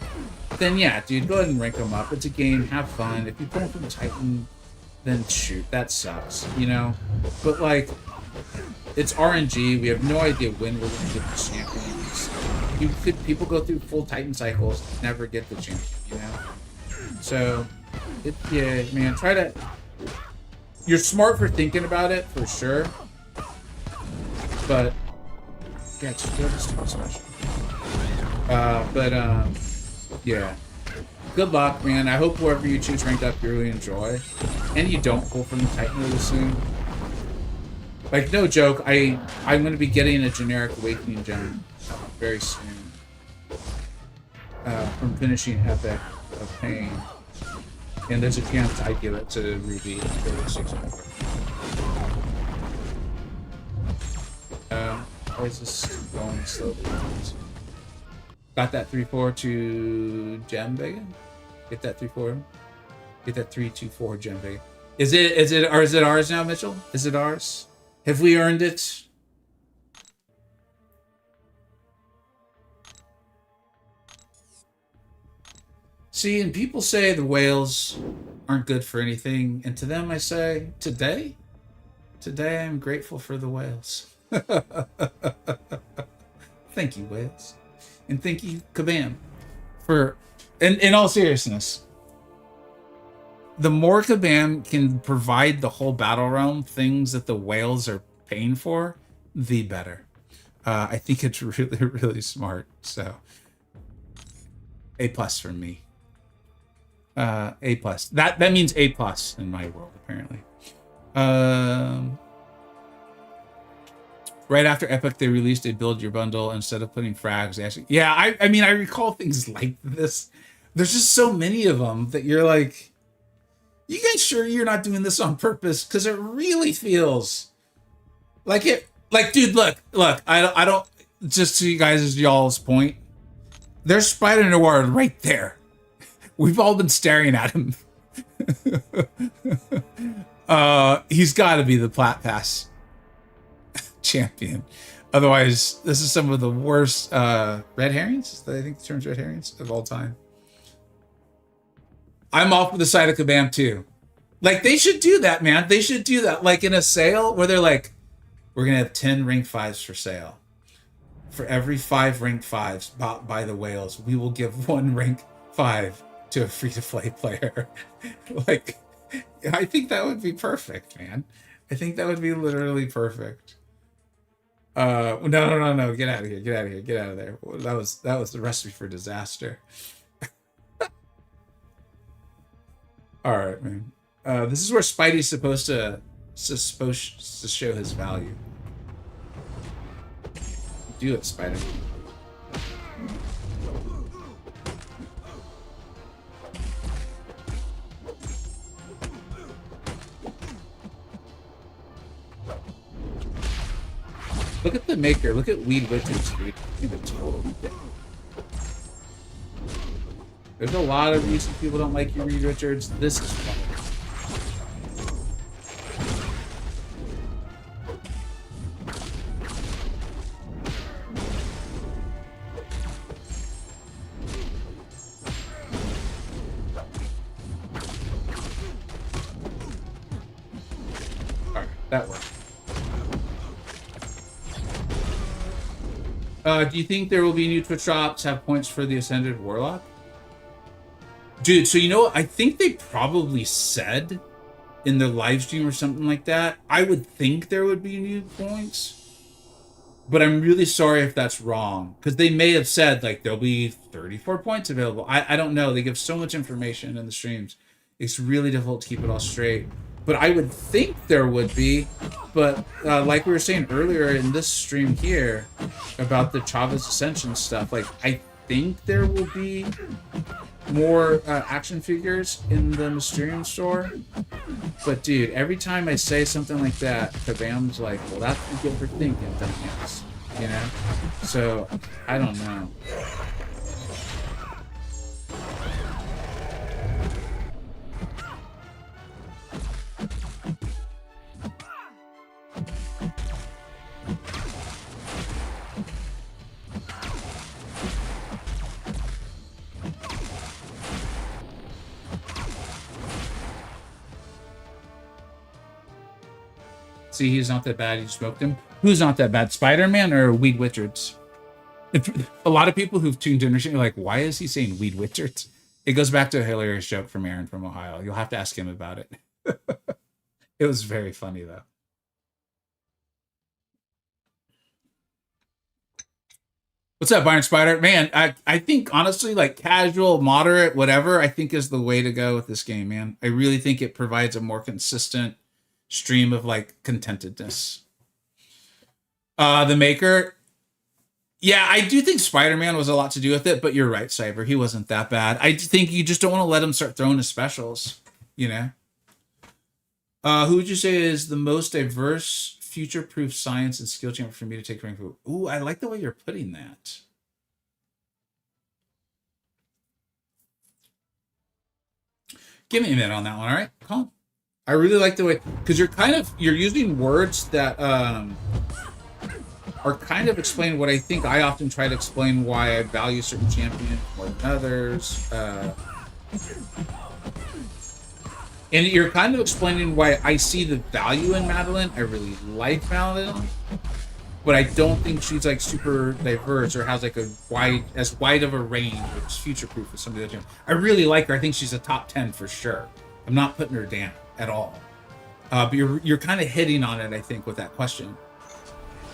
then yeah, dude, go ahead and rank them up. It's a game, have fun. If you pull them from Titan, then shoot, that sucks, you know? But like, it's RNG, we have no idea when we're gonna get the champions. People go through full Titan cycles, never get the champion, you know? So, yeah, man, you're smart for thinking about it, for sure. But, yeah, just go to stupid special. Yeah. Good luck, man. I hope whoever you choose ranked up you really enjoy. And you don't pull from the Titan really soon. Like, no joke, I'm going to be getting a generic Awakening Gem very soon. From finishing Epic of Pain. And there's a chance I give it to Ruby for 600. Why is this going slowly? Got that 3-4 to Gem Vega? Get that 3-4. Get that 3-2-4 Gem Vega. Is it ours now, Mitchell? Is it ours? Have we earned it? See, and people say the whales aren't good for anything, and to them I say, today I'm grateful for the whales. Thank you, whales. And thank you, Kabam, for, in all seriousness, the more Kabam can provide the whole battle realm things that the whales are paying for, the better. I think it's really, really smart. So, A+ from me. A+. That means A+ in my world, apparently. Right after Epic, they released a build your bundle instead of putting frags. They actually, yeah, I mean, I recall things like this. There's just so many of them that you're like, you guys sure you're not doing this on purpose? Because it really feels like it. Like, dude, look, I don't. Just to you guys, y'all's point, there's Spider Noir right there. We've all been staring at him. He's got to be the Plat Pass champion. Otherwise, this is some of the worst red herrings. I think the term's red herrings of all time. I'm off with the side of Kabam too. Like, they should do that, man. They should do that. Like in a sale where they're like, we're gonna have 10 rank 5s for sale. For every 5 rank 5s bought by the whales, we will give 1 rank 5 to a free-to-play player. Like, I think that would be perfect, man. I think that would be literally perfect. No. Get out of here. Get out of here. Get out of there. That was the recipe for disaster. All right, man. This is where Spidey's supposed to show his value. Do it, Spider. Look at the maker. Look at Weed Witches, dude. There's a lot of reasons people don't like you, Reed Richards. This is fun. Alright, that worked. Do you think there will be new Twitch drops have points for the Ascended Warlock? Dude, so you know what? I think they probably said in their live stream or something like that. I would think there would be new points. But I'm really sorry if that's wrong. Because they may have said, like, there'll be 34 points available. I don't know. They give so much information in the streams. It's really difficult to keep it all straight. But I would think there would be. But like we were saying earlier in this stream here about the Chavez Ascension stuff, like, I think there will be more action figures in the Mysterium store. But dude, every time I say something like that, Kabam's like, well, that's what you get for thinking, dumbass. You know? So, I don't know. See, he's not that bad. You smoked him. Who's not that bad? Spider-Man or Weed Richards? A lot of people who've tuned in are like, why is he saying Weed Richards? It goes back to a hilarious joke from Aaron from Ohio. You'll have to ask him about it. It was very funny, though. What's up, Iron Spider? Man, I think, honestly, like, casual, moderate, whatever, I think is the way to go with this game, man. I really think it provides a more consistent stream of, like, contentedness. The maker, yeah, I do think Spider-Man was a lot to do with it, but you're right, Cyber. He wasn't that bad. I think you just don't want to let him start throwing his specials, you know? Who would you say is the most diverse, future-proof science and skill champion for me to take rank for? Ooh, I like the way you're putting that. Give me a minute on that one, all right? Calm. I really like the way, because you're using words that are kind of explaining what I think I often try to explain, why I value certain champions more than others. And you're kind of explaining why I see the value in Madeline. I really like Madeline, but I don't think she's like super diverse or has like as wide of a range or is future-proof as some of the other. I really like her. I think she's a top 10 for sure. I'm not putting her down at all. But you're kind of hitting on it, I think, with that question.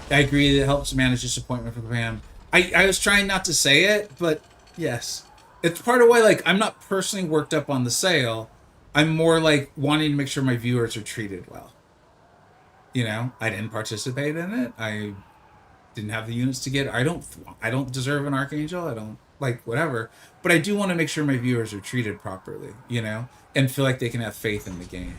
I agree that it helps manage disappointment for Pam. I was trying not to say it, but yes. It's part of why, like, I'm not personally worked up on the sale. I'm more like wanting to make sure my viewers are treated well. You know, I didn't participate in it. I didn't have the units to get. I don't deserve an Archangel. I don't, like, whatever. But I do want to make sure my viewers are treated properly, you know, and feel like they can have faith in the game.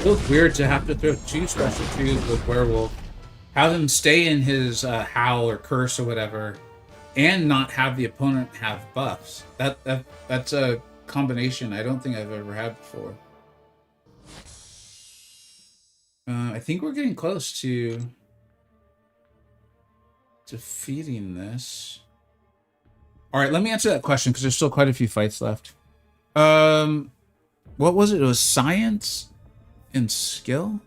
feels weird to have to throw 2 special 2s with Werewolf, have him stay in his Howl or Curse or whatever, and not have the opponent have buffs. That's a combination I don't think I've ever had before. I think we're getting close to defeating this. All right, let me answer that question because there's still quite a few fights left. What was it? It was science and skill?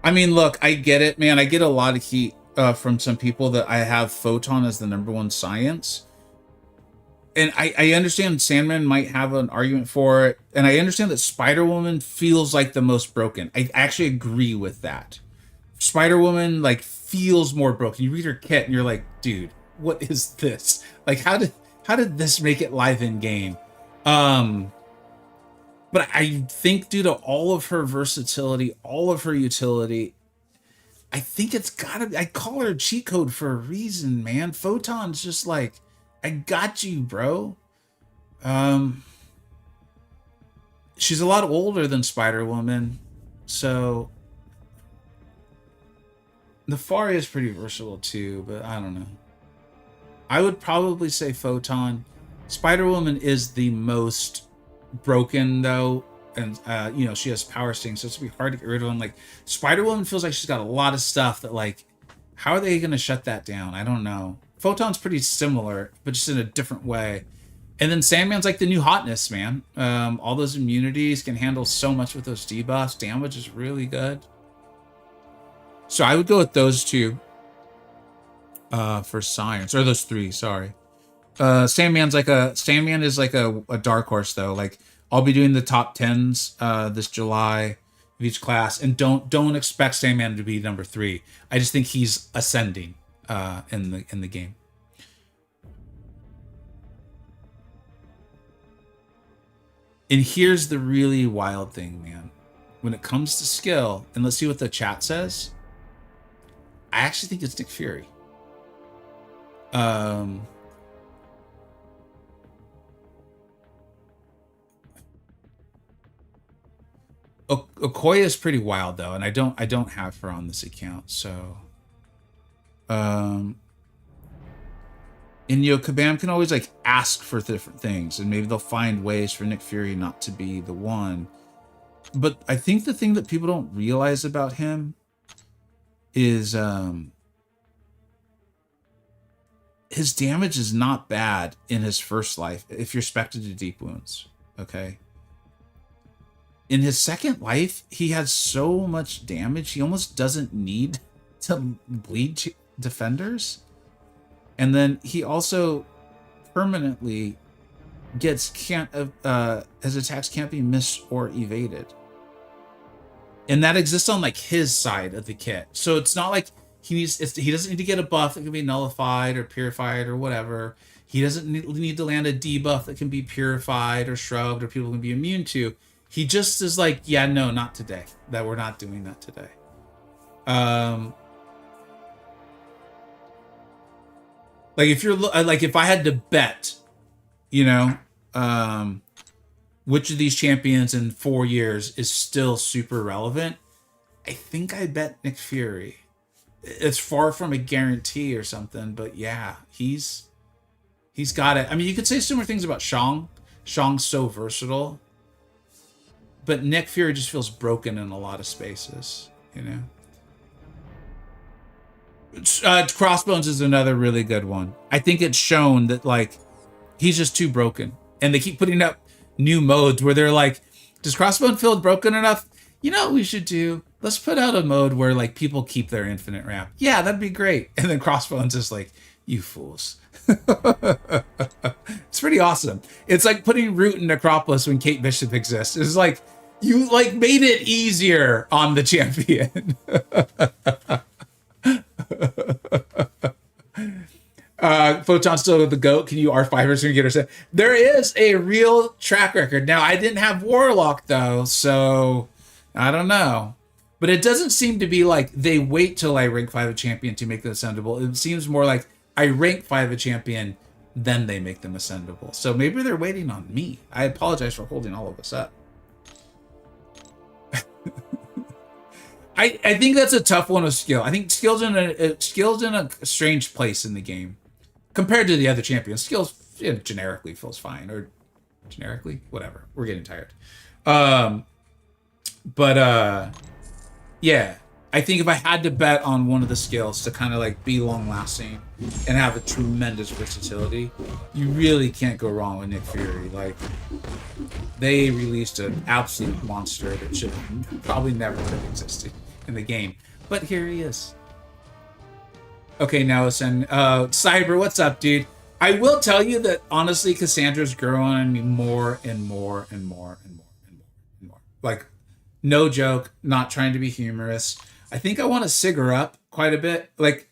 I mean, look, I get it, man. I get a lot of heat from some people that I have Photon as the #1 science. And I understand Sandman might have an argument for it. And I understand that Spider-Woman feels like the most broken. I actually agree with that. Spider-Woman, like, feels more broken. You read her kit and you're like, dude, what is this? Like, how did this make it live in game? But I think due to all of her versatility, all of her utility, I think it's gotta, I call her a cheat code for a reason, man. Photon's just like, I got you, bro. She's a lot older than Spider-Woman, so Nefari is pretty versatile too, but I don't know. I would probably say Photon. Spider-Woman is the most broken though, and you know, she has power sting, so it's gonna be hard to get rid of them. Like, Spider-Woman feels like she's got a lot of stuff that, like, how are they gonna shut that down? I don't know. Photon's pretty similar, but just in a different way. And then Sandman's like the new hotness, man. All those immunities can handle so much with those debuffs. Damage is really good. So I would go with those 2 for science, or those 3, sorry. Sandman is like a dark horse though. Like, I'll be doing the top 10s this July of each class, and don't expect Sandman to be #3. I just think he's ascending in the game. And here's the really wild thing, man. When it comes to skill, and let's see what the chat says, I actually think it's Nick Fury. Okoye is pretty wild though, and I don't have her on this account, so and you know, Kabam can always like ask for different things, and maybe they'll find ways for Nick Fury not to be the one. But I think the thing that people don't realize about him is his damage is not bad in his first life if you're spec'd to deep wounds. Okay. In his second life, he has so much damage, he almost doesn't need to bleed defenders. And then he also permanently his attacks can't be missed or evaded. And that exists on like his side of the kit. So it's not like he doesn't need to get a buff that can be nullified or purified or whatever. He doesn't need to land a debuff that can be purified or shrugged or people can be immune to. He just is like, yeah, no, not today. That we're not doing that today. Like, if you're like, if I had to bet, you know, which of these champions in 4 years is still super relevant, I think I bet Nick Fury. It's far from a guarantee or something, but yeah, he's got it. I mean, you could say similar things about Shang. Shang's so versatile. But Nick Fury just feels broken in a lot of spaces, you know? Crossbones is another really good one. I think it's shown that, like, he's just too broken. And they keep putting up new modes where they're like, does Crossbones feel broken enough? You know what we should do? Let's put out a mode where, like, people keep their infinite ramp. Yeah, that'd be great. And then Crossbones is like, you fools. It's pretty awesome. It's like putting Root in Necropolis when Kate Bishop exists. It's like, you, like, made it easier on the champion. Photon's still the GOAT. Can you R5 or something get her set? There is a real track record. Now, I didn't have Warlock, though, so I don't know. But it doesn't seem to be like they wait till I rank 5 a champion to make that ascendable. It seems more like I rank 5 a champion, then they make them ascendable. So maybe they're waiting on me. I apologize for holding all of us up. I think that's a tough one of skill. I think skill's in a strange place in the game compared to the other champions. Skills generically feels fine, or generically, whatever. We're getting tired. Yeah, I think if I had to bet on one of the skills to kind of like be long lasting and have a tremendous versatility, you really can't go wrong with Nick Fury. Like, they released an absolute monster that should probably never have existed in the game, but here he is. Okay, now listen, Cyber, what's up, dude? I will tell you that honestly, Cassandra's growing on me more and more and more and more and more and more. Like, no joke, not trying to be humorous. I think I want to sig her up quite a bit. Like,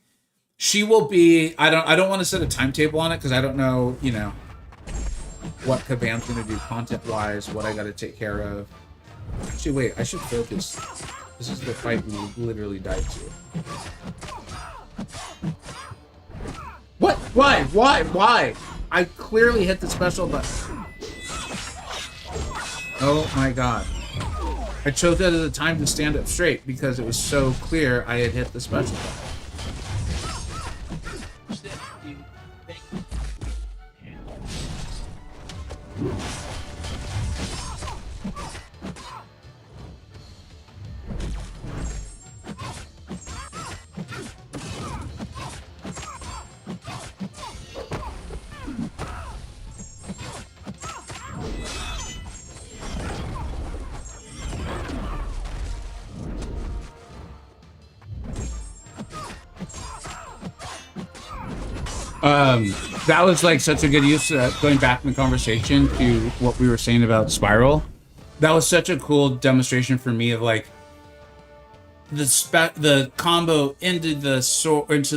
she will be. I don't want to set a timetable on it because I don't know, you know, what Kaban's going to do content wise, what I got to take care of. Actually, wait, I should focus. This is the fight we literally died to. What? Why? Why? I clearly hit the special button. Oh my god. I chose that as a time to stand up straight because it was so clear I had hit the special button. That was like such a good use, going back in the conversation to what we were saying about Spiral. That was such a cool demonstration for me of like the combo into the swords,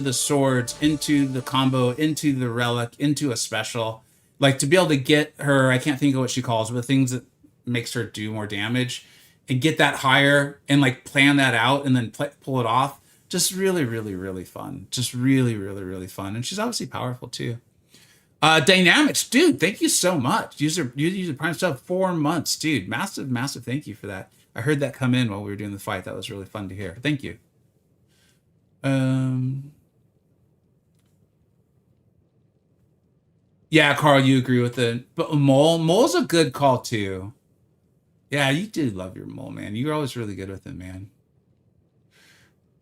into the combo, into the relic, into a special. Like, to be able to get her, I can't think of what she calls, but the things that makes her do more damage, and get that higher and like plan that out and then pull it off. Just really, really, really fun. Just really, really, really fun. And she's obviously powerful too. Dynamics, dude, thank you so much. User Prime sub 4 months, dude. Massive, massive thank you for that. I heard that come in while we were doing the fight. That was really fun to hear. Thank you. Yeah, Carl, you agree with it. But Mole's a good call too. Yeah, you do love your Mole, man. You're always really good with it, man.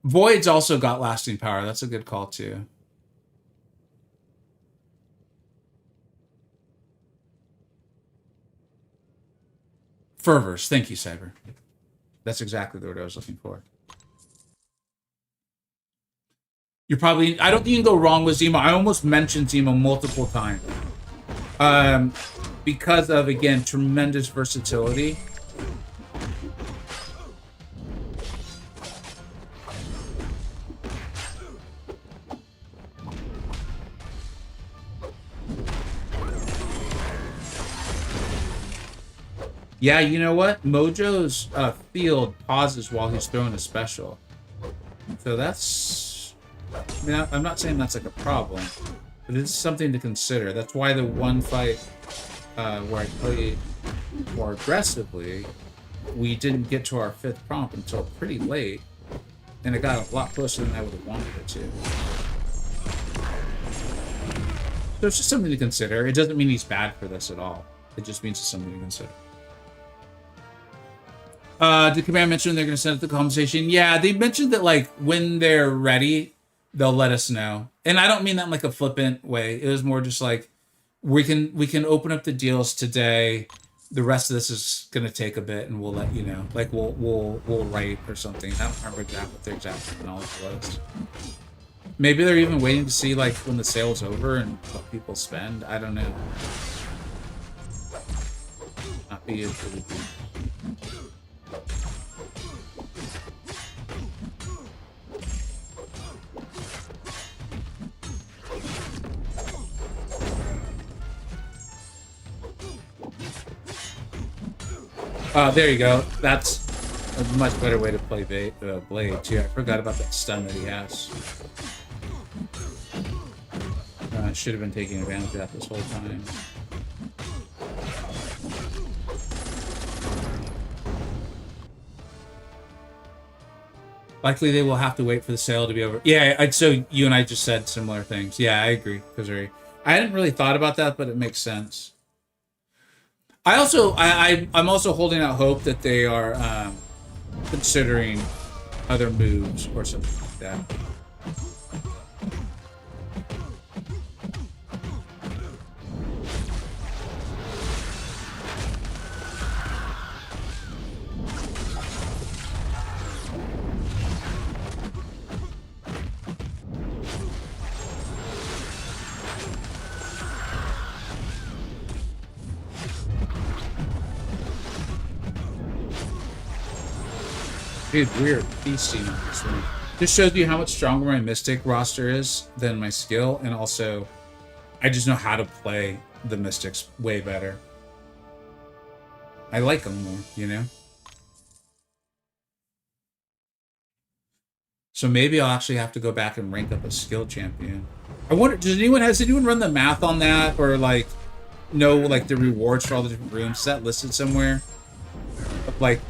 Void's also got lasting power. That's a good call too. Fervors. Thank you, Cyber. That's exactly the word I was looking for. You're probably... I don't think you can go wrong with Zemo. I almost mentioned Zemo multiple times. Because of, again, tremendous versatility. Yeah, you know what? Mojo's field pauses while he's throwing a special. So that's... I mean, I'm not saying that's like a problem, but it's something to consider. That's why the one fight where I played more aggressively, we didn't get to our 5th prompt until pretty late, and it got a lot closer than I would have wanted it to. So it's just something to consider. It doesn't mean he's bad for this at all. It just means it's something to consider. Did Command mention they're going to send it to the conversation? Yeah, they mentioned that, like, when they're ready, they'll let us know. And I don't mean that in, like, a flippant way. It was more just like, we can open up the deals today. The rest of this is going to take a bit, and we'll let you know. Like, we'll write or something. I don't remember exactly what their exact technology was. Maybe they're even waiting to see, like, when the sale's over and what people spend. I don't know. Not be as really deep. There you go. That's a much better way to play Blade, too. I forgot about that stun that he has. I should have been taking advantage of that this whole time. Likely they will have to wait for the sale to be over. Yeah, so you and I just said similar things. Yeah, I agree. Because I hadn't really thought about that, but it makes sense. I'm also holding out hope that they are considering other moves or something like that. Dude, weird feasting on this one. This shows you how much stronger my Mystic roster is than my skill, and also, I just know how to play the Mystics way better. I like them more, you know? So maybe I'll actually have to go back and rank up a skill champion. I wonder, has anyone run the math on that, or like, know like the rewards for all the different rooms? Is that listed somewhere? Like,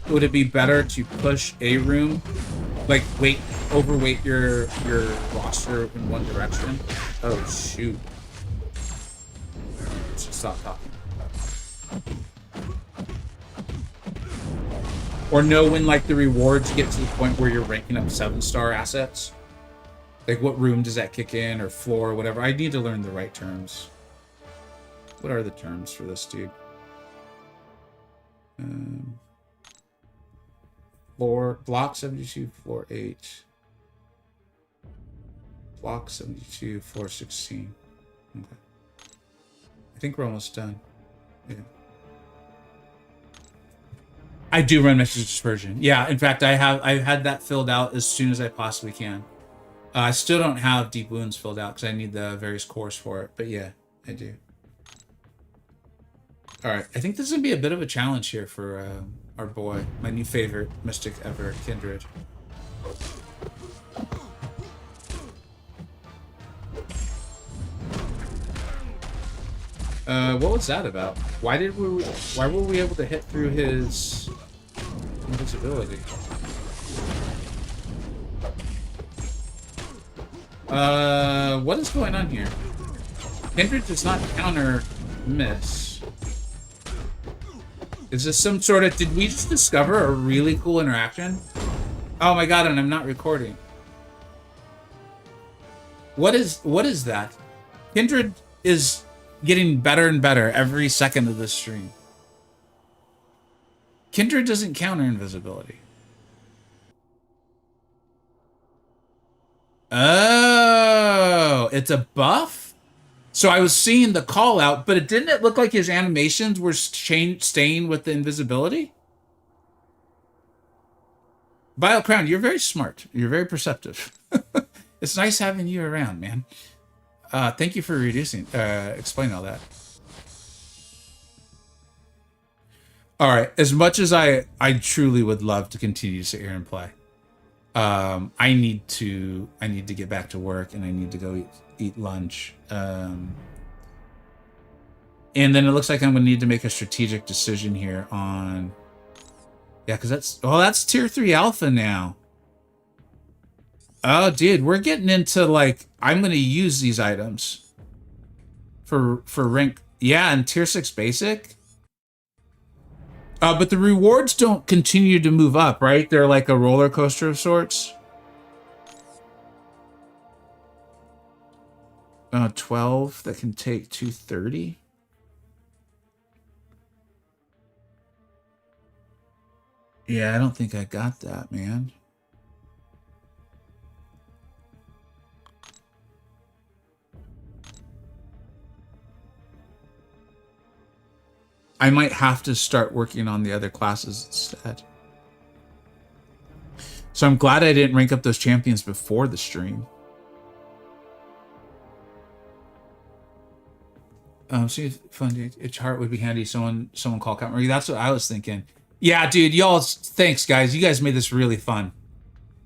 would it be better to push a room, like overweight your roster in one direction? Oh shoot! Let's just stop talking. Or know when like the rewards get to the point where you're ranking up 7-star assets. Like what room does that kick in, or floor, or whatever. I need to learn the right terms. What are the terms for this, dude? Floor, block 72, floor 8. Block 72, floor 16. Okay. I think we're almost done. Yeah. I do run message dispersion. Yeah, in fact, I've had that filled out as soon as I possibly can. I still don't have deep wounds filled out because I need the various cores for it. But yeah, I do. All right, I think this is gonna be a bit of a challenge here for our boy, my new favorite mystic ever, Kindred. What was that about? Why were we able to hit through his invisibility? What is going on here? Kindred does not counter miss. Is this some sort of... Did we just discover a really cool interaction? Oh my god, and I'm not recording. What is that? Kindred is getting better and better every second of this stream. Kindred doesn't counter invisibility. Oh, it's a buff? So I was seeing the call out, but didn't it look like his animations were staying with the invisibility? BioCrown, you're very smart. You're very perceptive. It's nice having you around, man. Thank you for explaining all that. All right, as much as I truly would love to continue to sit here and play, I need to get back to work, and I need to go eat lunch. And then it looks like I'm gonna need to make a strategic decision here on... Yeah, because that's tier 3 alpha now. Oh, dude, we're getting into, like, I'm gonna use these items for rank... Yeah, and tier 6 basic. But the rewards don't continue to move up, right? They're like a roller coaster of sorts. 12, that can take 230. Yeah, I don't think I got that, man. I might have to start working on the other classes instead. So I'm glad I didn't rank up those champions before the stream. See if fun itch heart would be handy. Someone call count Marie. That's what I was thinking. Yeah, dude, y'all, thanks, guys. You guys made this really fun.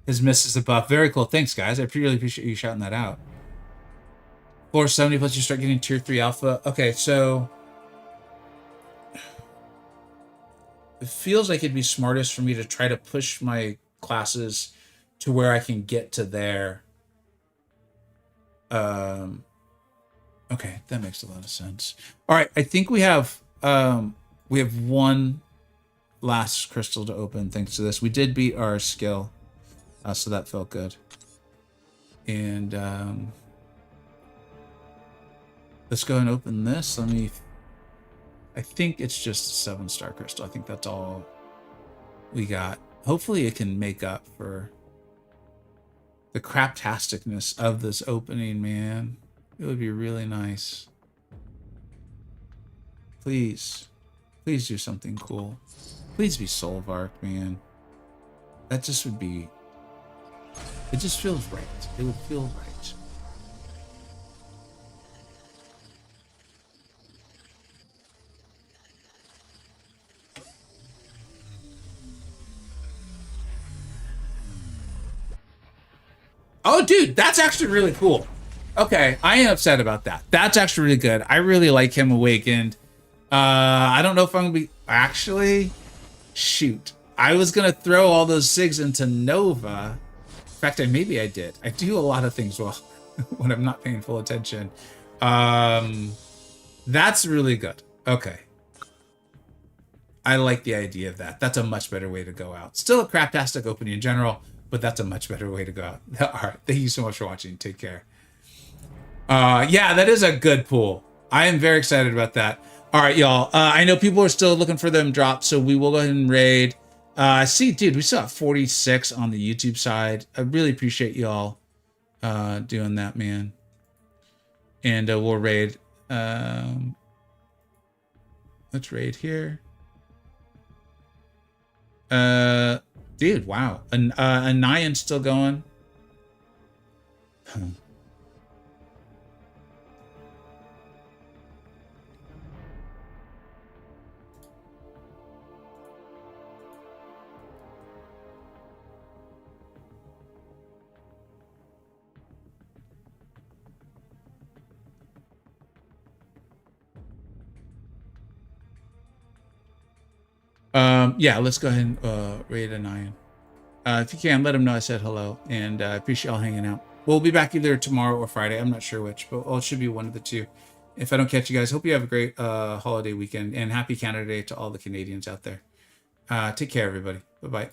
His miss is a buff. Very cool. Thanks, guys. I really appreciate you shouting that out. Or 70 plus, you start getting tier 3 alpha. Okay, so it feels like it'd be smartest for me to try to push my classes to where I can get to there. Okay, that makes a lot of sense. All right, I think we have one last crystal to open thanks to this. We did beat our skill, so that felt good. And let's go and open this. I think it's just a 7-star crystal. I think that's all we got. Hopefully it can make up for the craptasticness of this opening, man. It would be really nice. Please. Please do something cool. Please be Solvark, man. That just would be... It just feels right. It would feel right. Oh, dude, that's actually really cool. Okay, I ain't upset about that. That's actually really good. I really like him awakened. I don't know if I'm gonna be... Actually, shoot. I was gonna throw all those SIGs into Nova. In fact, maybe I did. I do a lot of things well when I'm not paying full attention. That's really good. Okay. I like the idea of that. That's a much better way to go out. Still a craptastic opening in general, but that's a much better way to go out. All right. Thank you so much for watching. Take care. Yeah, that is a good pool. I am very excited about that. All right, y'all. I know people are still looking for them drops, so we will go ahead and raid. See, dude, we still have 46 on the YouTube side. I really appreciate y'all doing that, man. And we'll raid. Let's raid here. Dude, wow. A Nyan's still going. Huh. Yeah, let's go ahead and raid a Nyan. If you can, let him know I said hello, and I appreciate y'all hanging out. We'll be back either tomorrow or Friday. I'm not sure which, but it should be one of the two. If I don't catch you guys, hope you have a great holiday weekend, and happy Canada Day to all the Canadians out there. Take care, everybody. Bye-bye.